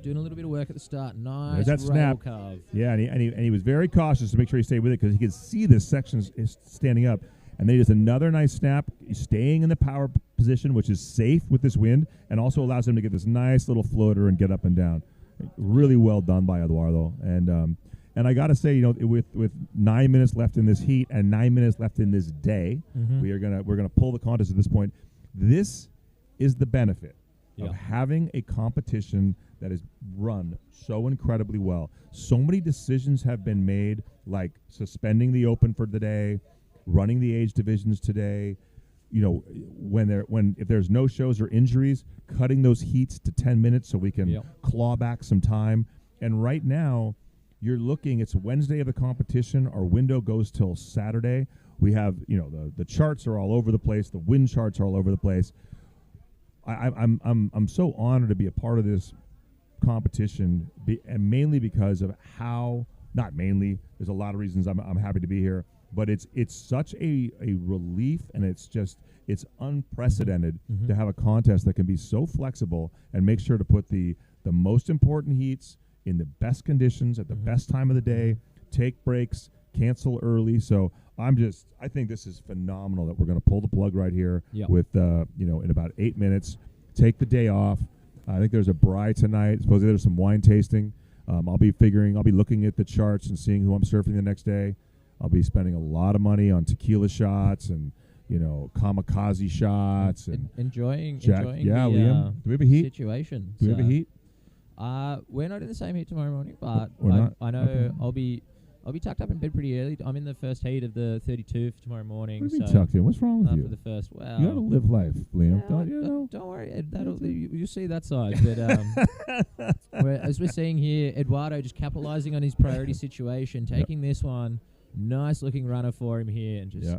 doing a little bit of work at the start. Nice that rail snap. carve. Yeah, and he was very cautious to make sure he stayed with it because he could see this section is standing up. And then just another nice snap, staying in the power position, which is safe with this wind, and also allows him to get this nice little floater and get up and down. Really well done by Eduardo. And I got to say, with 9 minutes left in this heat and 9 minutes left in this day, we're gonna pull the contest at this point. This is the benefit of having a competition that is run so incredibly well. So many decisions have been made, like suspending the Open for the day, running the age divisions today. If there's no shows or injuries, cutting those heats to 10 minutes so we can claw back some time. And right now, you're looking, it's Wednesday of the competition. Our window goes till Saturday. We have, the charts are all over the place. The wind charts are all over the place. I'm so honored to be a part of this competition, and mainly because of how, not mainly, there's a lot of reasons I'm happy to be here, but it's such a relief, and it's unprecedented to have a contest that can be so flexible and make sure to put the most important heats in the best conditions at the best time of the day, take breaks, cancel early. So I think this is phenomenal that we're going to pull the plug right here with, in about 8 minutes, take the day off. I think there's a braai tonight. Supposedly there's some wine tasting. I'll be looking at the charts and seeing who I'm surfing the next day. I'll be spending a lot of money on tequila shots and, kamikaze shots and enjoying Liam, do we have a heat situation. Do we have a heat? We're not in the same heat tomorrow morning, but I know Okay. I'll be tucked up in bed pretty early. I'm in the first heat of the 32 for tomorrow morning. What do you mean tucked in? What's wrong with you? For the first, You gotta live life, Liam. Don't worry, Ed. You see that side. But as we're seeing here, Eduardo just capitalizing on his priority situation, taking this one. Nice looking runner for him here, and just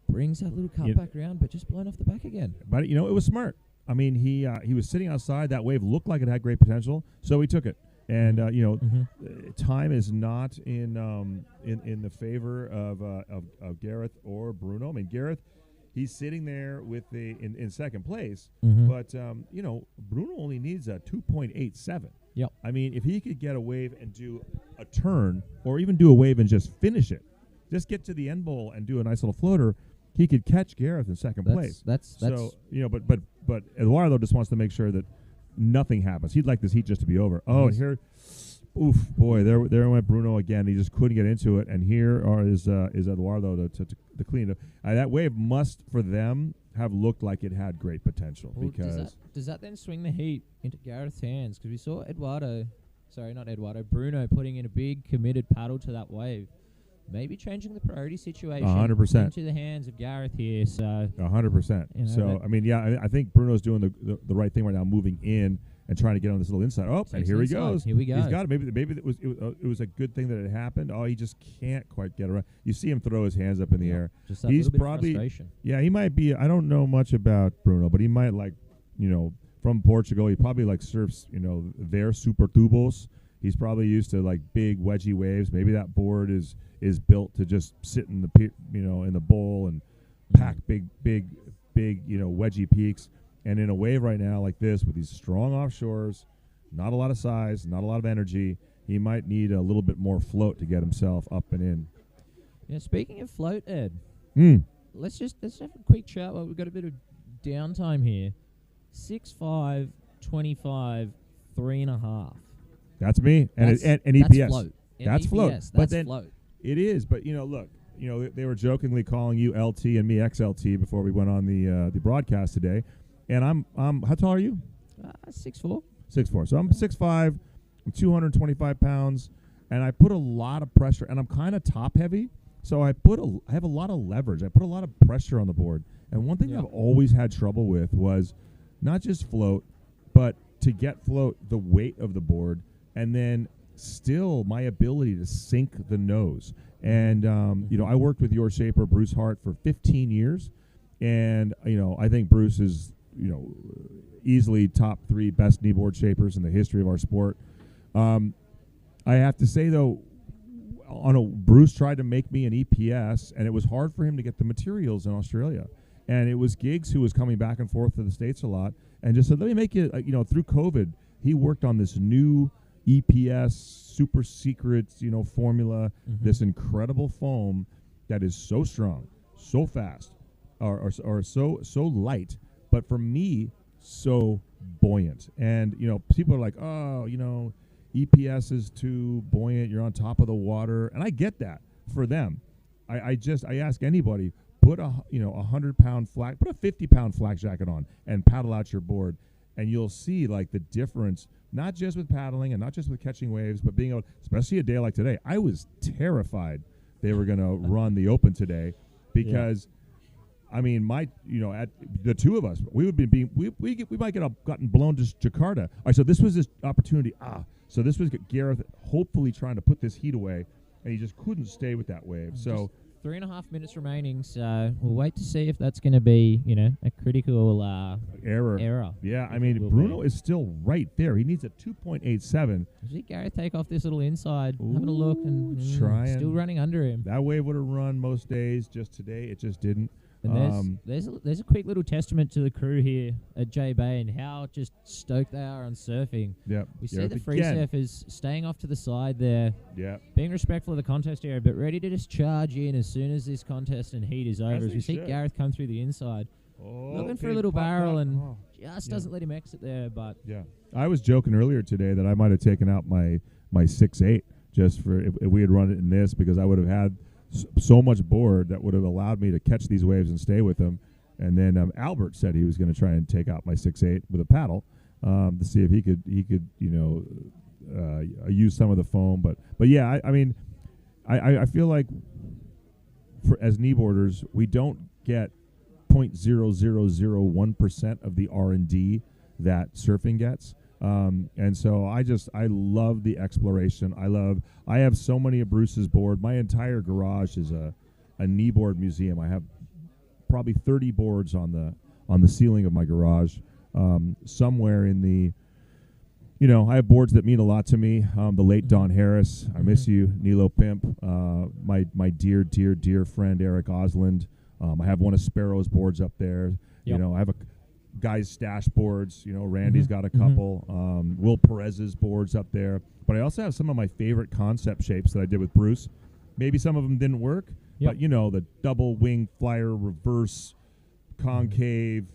brings that little cut back around, but just blown off the back again. But it was smart. I mean, he was sitting outside. That wave looked like it had great potential, so he took it. And time is not in the favor of Gareth or Bruno. I mean, Gareth, he's sitting there with in second place, but Bruno only needs a 2.87. Yep. I mean, if he could get a wave and do a turn, or even do a wave and just finish it, just get to the end bowl and do a nice little floater, he could catch Gareth in second place. That's so but Eduardo just wants to make sure that nothing happens. He'd like this heat just to be over. Oh, and here, oof, boy, there went Bruno again. He just couldn't get into it, and here is Eduardo to clean it. That wave must, for them, have looked like it had great potential. Well, because does that then swing the heat into Gareth's hands? Because we saw Bruno putting in a big committed paddle to that wave. Maybe changing the priority situation 100% into the hands of Gareth here. So 100%. So I mean, I think Bruno's doing the right thing right now, moving in and trying to get on this little inside. Oh, and here he goes. Here we go. He's got it. Maybe it was a good thing that it happened. Oh, he just can't quite get around. You see him throw his hands up in the air. Just that He's little bit of probably frustration. Yeah, he might be. I don't know much about Bruno, but he might from Portugal. He probably surfs their super tubos. He's probably used to big wedgy waves. Maybe that board is built to just sit in the in the bowl and pack big wedgy peaks. And in a wave right now like this, with these strong offshores, not a lot of size, not a lot of energy, he might need a little bit more float to get himself up and in. Yeah, speaking of float, Ed, let's have a quick chat while we've got a bit of downtime here. 6'5", 25, 3.5. That's me. And That's EPS. float. That's EPS, float. that's But then float. it is. But, look, they were jokingly calling you LT and me XLT before we went on the broadcast today. And I'm how tall are you? 6'4". 6'4". So I'm 6'5". I'm 225 pounds, and I put a lot of pressure, and I'm kind of top heavy, so I have a lot of leverage. I put a lot of pressure on the board. And one thing I've always had trouble with was not just float, but to get float, the weight of the board, and then still my ability to sink the nose. And I worked with your shaper Bruce Hart for 15 years, and I think Bruce is easily top 3 best kneeboard shapers in the history of our sport. I have to say though, Bruce tried to make me an EPS, and it was hard for him to get the materials in Australia. And it was Giggs who was coming back and forth to the States a lot, and just said, let me make it, through COVID, he worked on this new EPS super secret, formula, this incredible foam that is so strong, so fast, or so light, but for me, so buoyant. And, people are like, oh, EPS is too buoyant, you're on top of the water, and I get that for them. I ask anybody, put a 100-pound flak, put a 50-pound flak jacket on and paddle out your board, and you'll see like the difference, not just with paddling and not just with catching waves, but being able, especially a day like today. I was terrified they were going to run the Open today because I mean, at the two of us, we would be we might gotten blown to Jakarta. All right, so this was this opportunity. So this was Gareth hopefully trying to put this heat away, and he just couldn't stay with that wave. So 3.5 minutes remaining, so we'll wait to see if that's going to be, a critical error. Yeah, I mean, Bruno is still right there. He needs a 2.87. See Gareth take off this little inside, having a look, and trying. still running under him. That wave would have run most days. Just today, it just didn't. And there's a quick little testament to the crew here at J Bay and how just stoked they are on surfing. Yep. We see the free surfers staying off to the side there. Yeah. Being respectful of the contest area, but ready to just charge in as soon as this contest and heat is over. As we see Gareth come through the inside, looking for a little barrel and just doesn't let him exit there. But I was joking earlier today that I might have taken out my 6.8 just for if we had run it in this, because I would have had so much board that would have allowed me to catch these waves and stay with them. And then Albert said he was going to try and take out my 6.8 with a paddle to see if he could use some of the foam. But yeah, I feel like as kneeboarders, we don't get 0.0001% of the R&D that surfing gets. And so I love the exploration. I have so many of Bruce's board. My entire garage is a kneeboard museum. I have probably 30 boards on the ceiling of my garage. Somewhere in the, I have boards that mean a lot to me. The late Don Harris, I miss you. Nilo Pimp, my dear, dear, dear friend Eric Osland. I have one of Sparrow's boards up there. I have a guys' stash boards. Randy's got a couple. Will Perez's boards up there. But I also have some of my favorite concept shapes that I did with Bruce. Maybe some of them didn't work, but the double wing flyer reverse concave,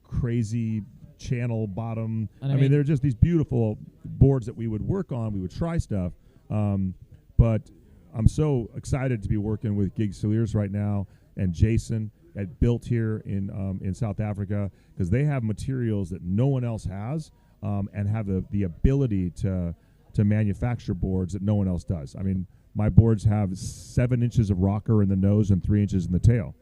crazy channel bottom. And I mean, they're just these beautiful boards that we would work on. We would try stuff. But I'm so excited to be working with Giggs Cier right now and Jason at Built here in South Africa, because they have materials that no one else has, and have the ability to manufacture boards that no one else does. I mean, my boards have 7 inches of rocker in the nose and 3 inches in the tail.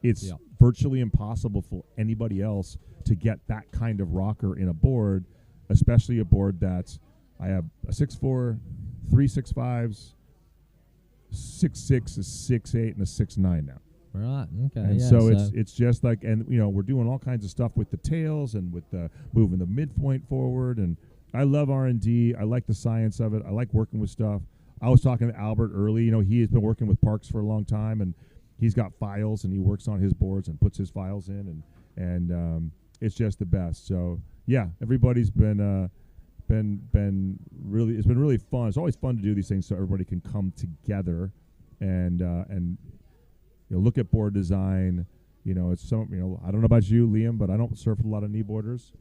It's virtually impossible for anybody else to get that kind of rocker in a board, especially a board that's, I have a 6.4, 3 6.5s, 6.6, a 6.8, and a 6.9 now. Right. Okay. And so it's just like, and we're doing all kinds of stuff with the tails and with the moving the midpoint forward. And I love R&D. I like the science of it. I like working with stuff. I was talking to Albert early. He has been working with Parks for a long time, and he's got files, and he works on his boards and puts his files in, and it's just the best. So yeah, everybody's been really, it's been really fun. It's always fun to do these things so everybody can come together and look at board design. It's some, I don't know about you, Liam, but I don't surf with a lot of kneeboarders.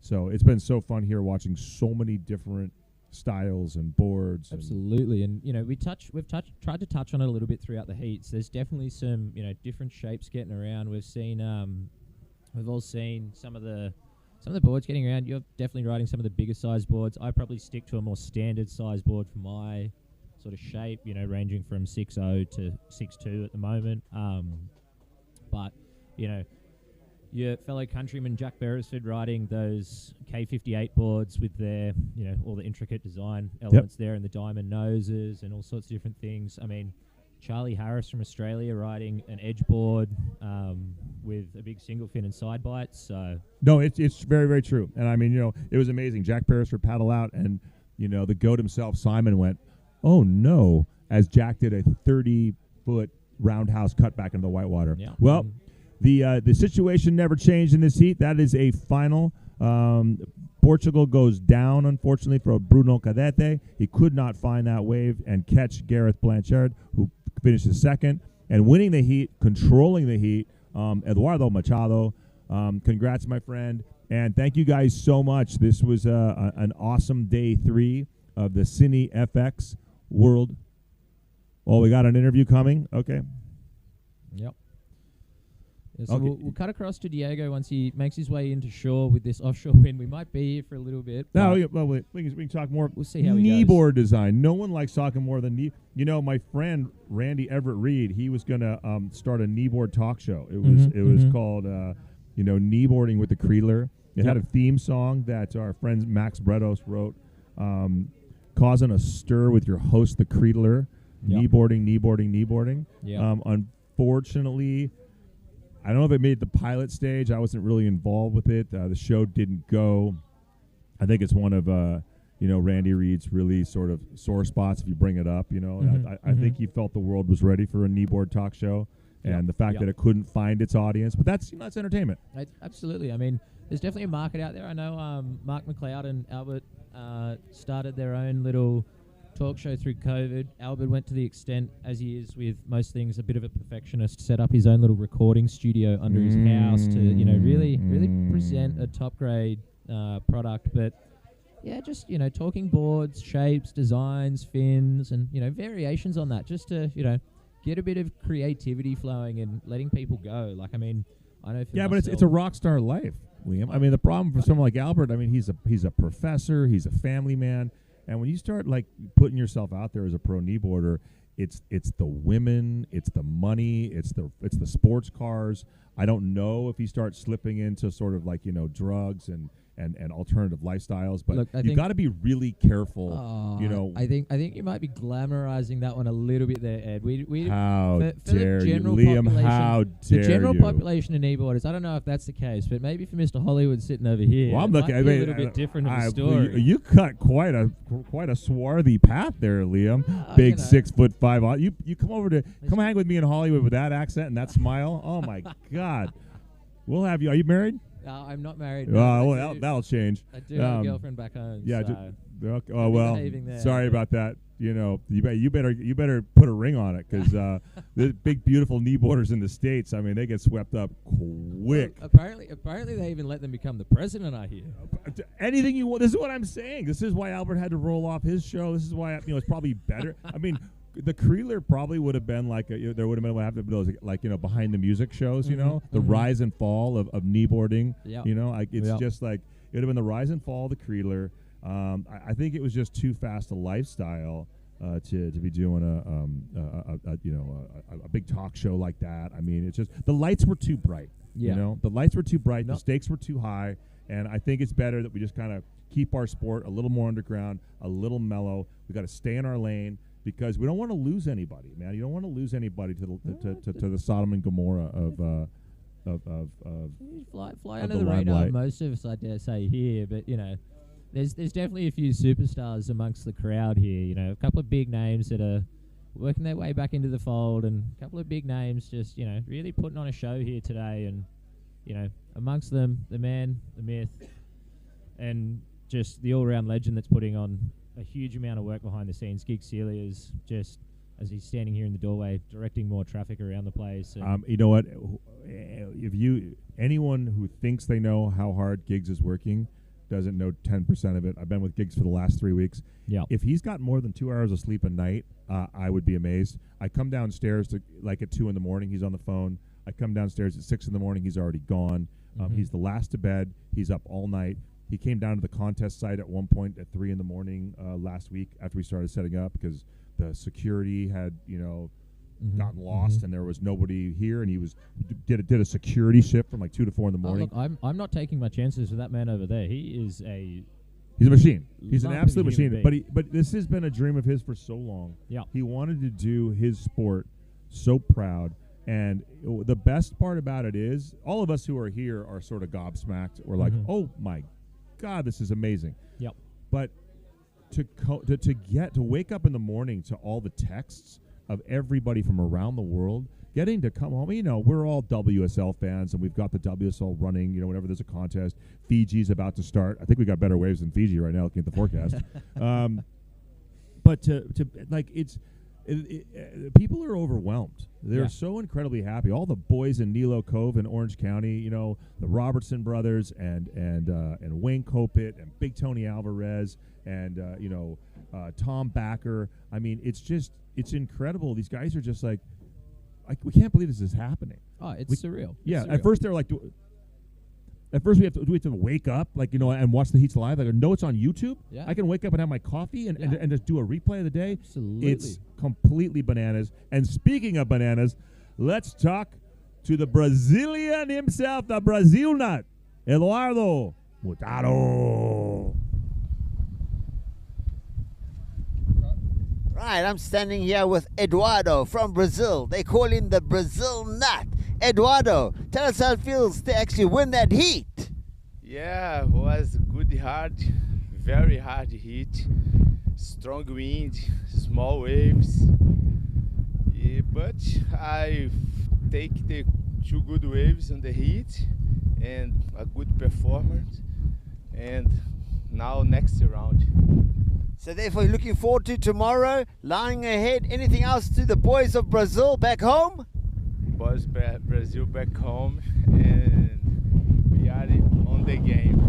So it's been so fun here watching so many different styles and boards. Absolutely, and we've tried to touch on it a little bit throughout the heats. There's definitely some different shapes getting around. We've all seen some of the boards getting around. You're definitely riding some of the bigger size boards. I probably stick to a more standard size board for my sort of shape, ranging from 6.0 to 6.2 at the moment. But your fellow countryman Jack Barisford riding those K58 boards with their, all the intricate design elements there and the diamond noses and all sorts of different things. I mean, Charlie Harris from Australia riding an edge board with a big single fin and side bites. So no, it's very, very true. And I mean, it was amazing. Jack Barisford paddle out, and the goat himself, Simon, went, "Oh no!" as Jack did a 30-foot roundhouse cut back into the whitewater. Yeah. Well, the situation never changed in this heat. That is a final. Portugal goes down, unfortunately, for Bruno Cadete. He could not find that wave and catch Gareth Blanchard, who finishes second. And winning the heat, controlling the heat, Eduardo Machado. Congrats, my friend. And thank you guys so much. This was an awesome day 3 of the CineFX World. Oh, we got an interview coming? Okay. Yep. Yeah, so Okay. we'll cut across to Diego once he makes his way into shore with this offshore wind. We might be here for a little bit. No, we can talk more. We'll see how he goes. Kneeboard design. No one likes talking more than knee. My friend Randy Everett Reed, he was going to start a kneeboard talk show. It was called Kneeboarding with the Creedler. It had a theme song that our friend Max Bredos wrote, causing a stir with your host, the Creedler. Kneeboarding. Yeah. Unfortunately, I don't know if it made the pilot stage. I wasn't really involved with it. The show didn't go. I think it's one of Randy Reed's really sort of sore spots if you bring it up. I think he felt the world was ready for a kneeboard talk show, and the fact that it couldn't find its audience. But that's entertainment. Absolutely. I mean, there's definitely a market out there. I know Mark McLeod and Albert started their own little talk show through COVID. Albert went to the extent, as he is with most things, a bit of a perfectionist, set up his own little recording studio under his house to, really present a top grade product. But yeah, just, talking boards, shapes, designs, fins, and, variations on that, just to, get a bit of creativity flowing and letting people go. Like, I mean, I know for but it's a rock star life, Liam. I mean, the problem for someone like Albert, I mean, he's a professor, he's a family man. And when you start putting yourself out there as a pro kneeboarder, it's the women, it's the money, it's the sports cars. I don't know if he starts slipping into sort of drugs and alternative lifestyles, but you got to be really careful. I think you might be glamorizing that one a little bit there, Ed. How for dare the you, general Liam? population, How dare the general you? population of kneeboarders, I don't know if that's the case, but maybe for Mr. Hollywood sitting over here, Well, I'm it looking. might be a little bit different of a story. You cut quite a swarthy path there, Liam. Big 6'5". You come hang with me in Hollywood with that accent and that smile. Oh my God, we'll have you. Are you married? I'm not married. Well, that'll change. I do have a girlfriend back home. Yeah. So Oh well. there, Sorry about that. You better put a ring on it because the big beautiful kneeboarders in the States. I mean, they get swept up quick. Well, apparently, they even let them become the president. I hear. Anything you want. This is what I'm saying. This is why Albert had to roll off his show. This is why it's probably better. I mean. The Creedler probably would have been there would have been what happened to those behind the music shows, the rise and fall of kneeboarding. Yep. It's just it would have been the rise and fall of the Creedler. I think it was just too fast a lifestyle to be doing a big talk show like that. I mean, it's just the lights were too bright. Yeah. The lights were too bright. The stakes were too high, and I think it's better that we just kind of keep our sport a little more underground, a little mellow. We got to stay in our lane. Because we don't want to lose anybody, man. You don't want to lose anybody to the Sodom and Gomorrah of fly under the radar. Most of us, I dare say, here, but there's definitely a few superstars amongst the crowd here. A couple of big names that are working their way back into the fold, and a couple of big names just, really putting on a show here today. And, amongst them, the man, the myth, and just the all-round legend that's putting on a huge amount of work behind the scenes. Giggs Cier is just, as he's standing here in the doorway, directing more traffic around the place. You know what? Anyone who thinks they know how hard Giggs is working doesn't know 10% of it. I've been with Giggs for the last 3 weeks. Yeah. If he's got more than 2 hours of sleep a night, I would be amazed. I come downstairs at 2 in the morning, he's on the phone. I come downstairs at 6 in the morning, he's already gone. He's the last to bed. He's up all night. He came down to the contest site at one point at 3 in the morning last week after we started setting up because the security had, gotten lost and there was nobody here, and he did a security shift from like 2 to 4 in the morning. Look, I'm not taking my chances with that man over there. He's a machine. He's an absolute human machine. being. But this has been a dream of his for so long. Yeah. He wanted to do his sport so proud. And the best part about it is all of us who are here are sort of gobsmacked. We're like, oh my God, this is amazing. Yep. But to wake up in the morning to all the texts of everybody from around the world getting to come home. We're all WSL fans, and we've got the WSL running. Whenever there's a contest, Fiji's about to start. I think we got better waves than Fiji right now, looking at the forecast. But people are overwhelmed. They're so incredibly happy. All the boys in Nilo Cove in Orange County, the Robertson brothers and Wayne Kopit and Big Tony Alvarez and Tom Backer. I mean, it's incredible. These guys are just like, we can't believe this is happening. Oh, it's surreal. Yeah, It's at surreal. first they're like, at first we have to wake up, and watch the heats live. I go, no, it's on YouTube. Yeah. I can wake up and have my coffee and just do a replay of the day. Absolutely. It's completely bananas. And speaking of bananas, let's talk to the Brazilian himself, the Brazil nut, Eduardo Machado. Right, I'm standing here with Eduardo from Brazil. They call him the Brazil nut. Eduardo, tell us how it feels to actually win that heat. Yeah, it was good, very hard heat, strong wind, small waves. Yeah, but I take the 2 good waves on the heat and a good performance. And now next round. So therefore, looking forward to tomorrow, lying ahead. Anything else to the boys of Brazil back home? Boys Brazil back home, and we are on the game.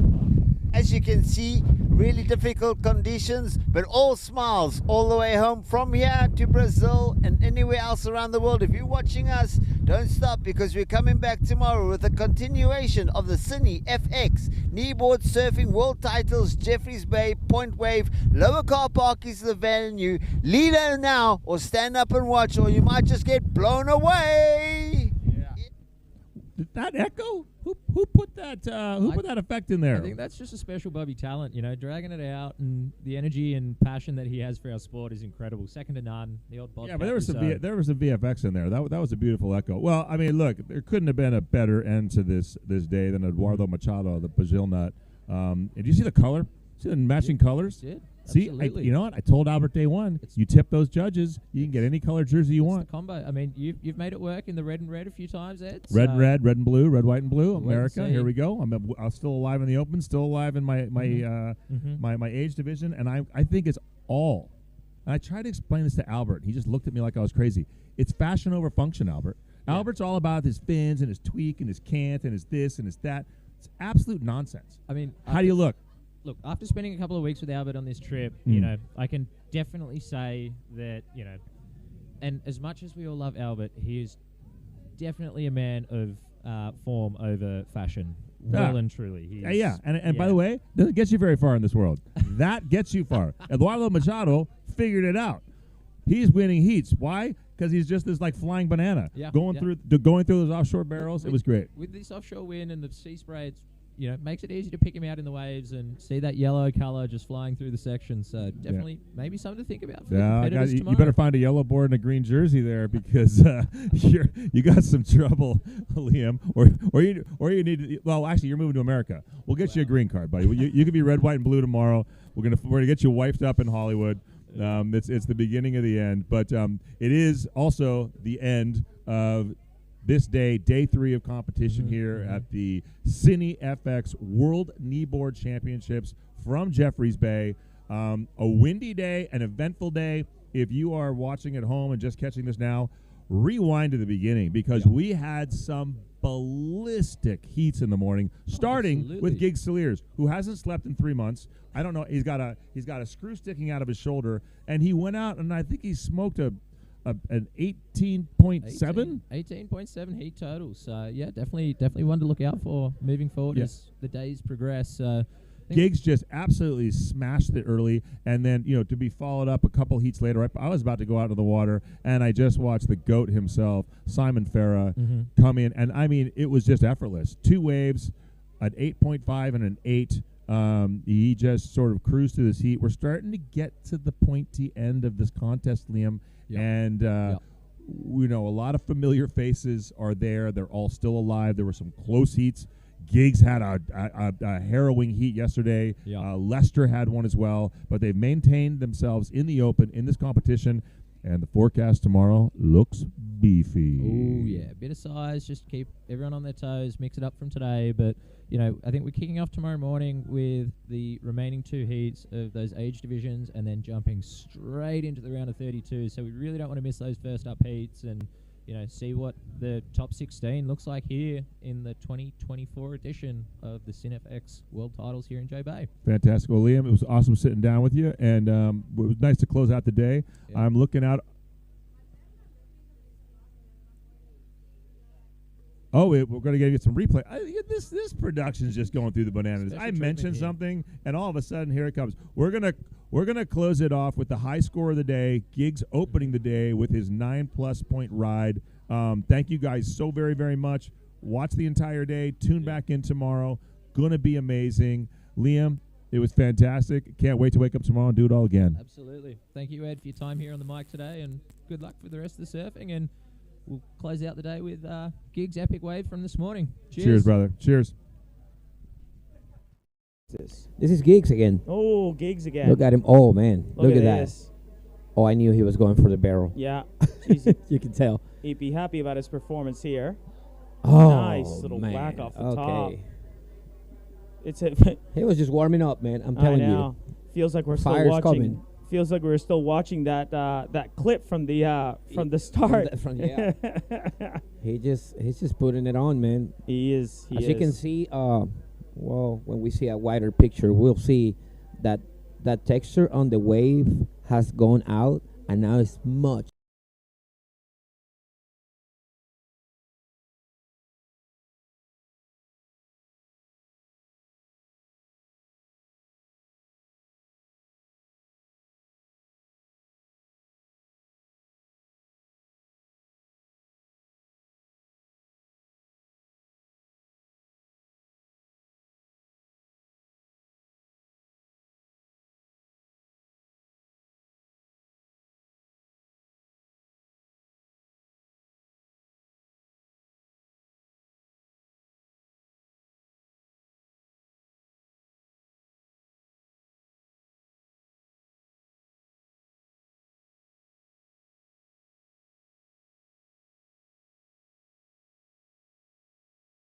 As you can see, really difficult conditions, but all smiles all the way home from here to Brazil and anywhere else around the world. If you're watching us, don't stop, because we're coming back tomorrow with a continuation of the CineFX Kneeboard Surfing World Titles, Jeffreys Bay, Point Wave. Lower car park is the venue. Lead now or stand up and watch, or you might just get blown away. Did that echo? Who put that? Who put that effect in there? I think that's just a special Bobby talent, dragging it out, and the energy and passion that he has for our sport is incredible. Second to none. The old Bobcat. Yeah, but there was some VFX in there. That was a beautiful echo. Well, I mean, look, there couldn't have been a better end to this day than Eduardo Machado, the Brazil nut. Did you see the color? See the matching colors? Did. See, Absolutely. you know what? I told Albert day one. You tip those judges, you can get any color jersey you want. The combo. I mean, you've made it work in the red and red a few times, Ed. Red and red, red and blue, red, white and blue. Wait and America, see. here we go. I'm still alive in the Open, still alive in my my age division, and I think it's all. And I tried to explain this to Albert. He just looked at me like I was crazy. It's fashion over function, Albert. Yeah. Albert's all about his fins and his tweak and his cant and his this and his that. It's absolute nonsense. I mean, how do you look? Look, after spending a couple of weeks with Albert on this trip, I can definitely say that, and as much as we all love Albert, he is definitely a man of form over fashion. Well and truly. Yeah. And by the way, doesn't get you very far in this world. That gets you far. Eduardo Machado figured it out. He's winning heats. Why? Because he's just this like flying banana. Yeah, going through those offshore barrels. It was great. With this offshore wind and the sea spray, it's makes it easy to pick him out in the waves and see that yellow color just flying through the section. So definitely, maybe something to think about for the competitors tomorrow. You better find a yellow board and a green jersey there, because you got some trouble, Liam. Or you need to. Well, actually, you're moving to America. We'll get you a green card, buddy. You can be red, white, and blue tomorrow. We're gonna get you wiped up in Hollywood. It's the beginning of the end, but it is also the end of this day 3 of competition here at the CineFX World Kneeboard Championships from Jeffreys Bay. A windy day, an eventful day. If you are watching at home and just catching this now, rewind to the beginning because we had some ballistic heats in the morning, starting with Giggs Cier, who hasn't slept in 3 months. I don't know. He's got a screw sticking out of his shoulder, and he went out and I think he smoked an 18.7. 18.7 heat total. So yeah, definitely one to look out for moving forward as the days progress. Giggs just absolutely smashed it early, and then to be followed up a couple heats later. I was about to go out of the water, and I just watched the GOAT himself, Simon Farah, come in, and I mean it was just effortless. 2 waves, an 8.5 and an 8. He just sort of cruised through this heat. We're starting to get to the pointy end of this contest, Liam, and a lot of familiar faces are there. They're all still alive. There were some close heats. Giggs had a harrowing heat yesterday. Lester had one as well, but they've maintained themselves in the open in this competition, and the forecast tomorrow looks beefy. Oh yeah, bit of size, just keep everyone on their toes, mix it up from today. But I think we're kicking off tomorrow morning with the remaining 2 heats of those age divisions, and then jumping straight into the round of 32. So we really don't want to miss those first up heats, and see what the top 16 looks like here in the 2024 edition of the CineFX World Titles here in J Bay. Fantastic. Well, Liam, it was awesome sitting down with you, and it was nice to close out the day. I'm looking out. Oh, we're going to get some replay. This production is just going through the bananas. I mentioned something, and all of a sudden, here it comes. We're gonna close it off with the high score of the day. Giggs opening the day with his 9+ point ride. Thank you guys so very, very much. Watch the entire day. Tune back in tomorrow. Gonna be amazing. Liam, it was fantastic. Can't wait to wake up tomorrow and do it all again. Absolutely. Thank you, Ed, for your time here on the mic today, and good luck for the rest of the surfing. And we'll close out the day with Giggs' epic wave from this morning. Cheers, brother. Cheers. This is Giggs again. Oh, Giggs again. Look at him. Oh, man. Look at that. This. Oh, I knew he was going for the barrel. Yeah. You can tell. He'd be happy about his performance here. Oh, nice little man. whack off the top. He was just warming up, man. I'm telling you. Feels like we're still Fire's watching. coming. Feels like we're still watching that clip from the start. He's just putting it on, man. He is. As you can see, when we see a wider picture, we'll see that texture on the wave has gone out, and now it's much,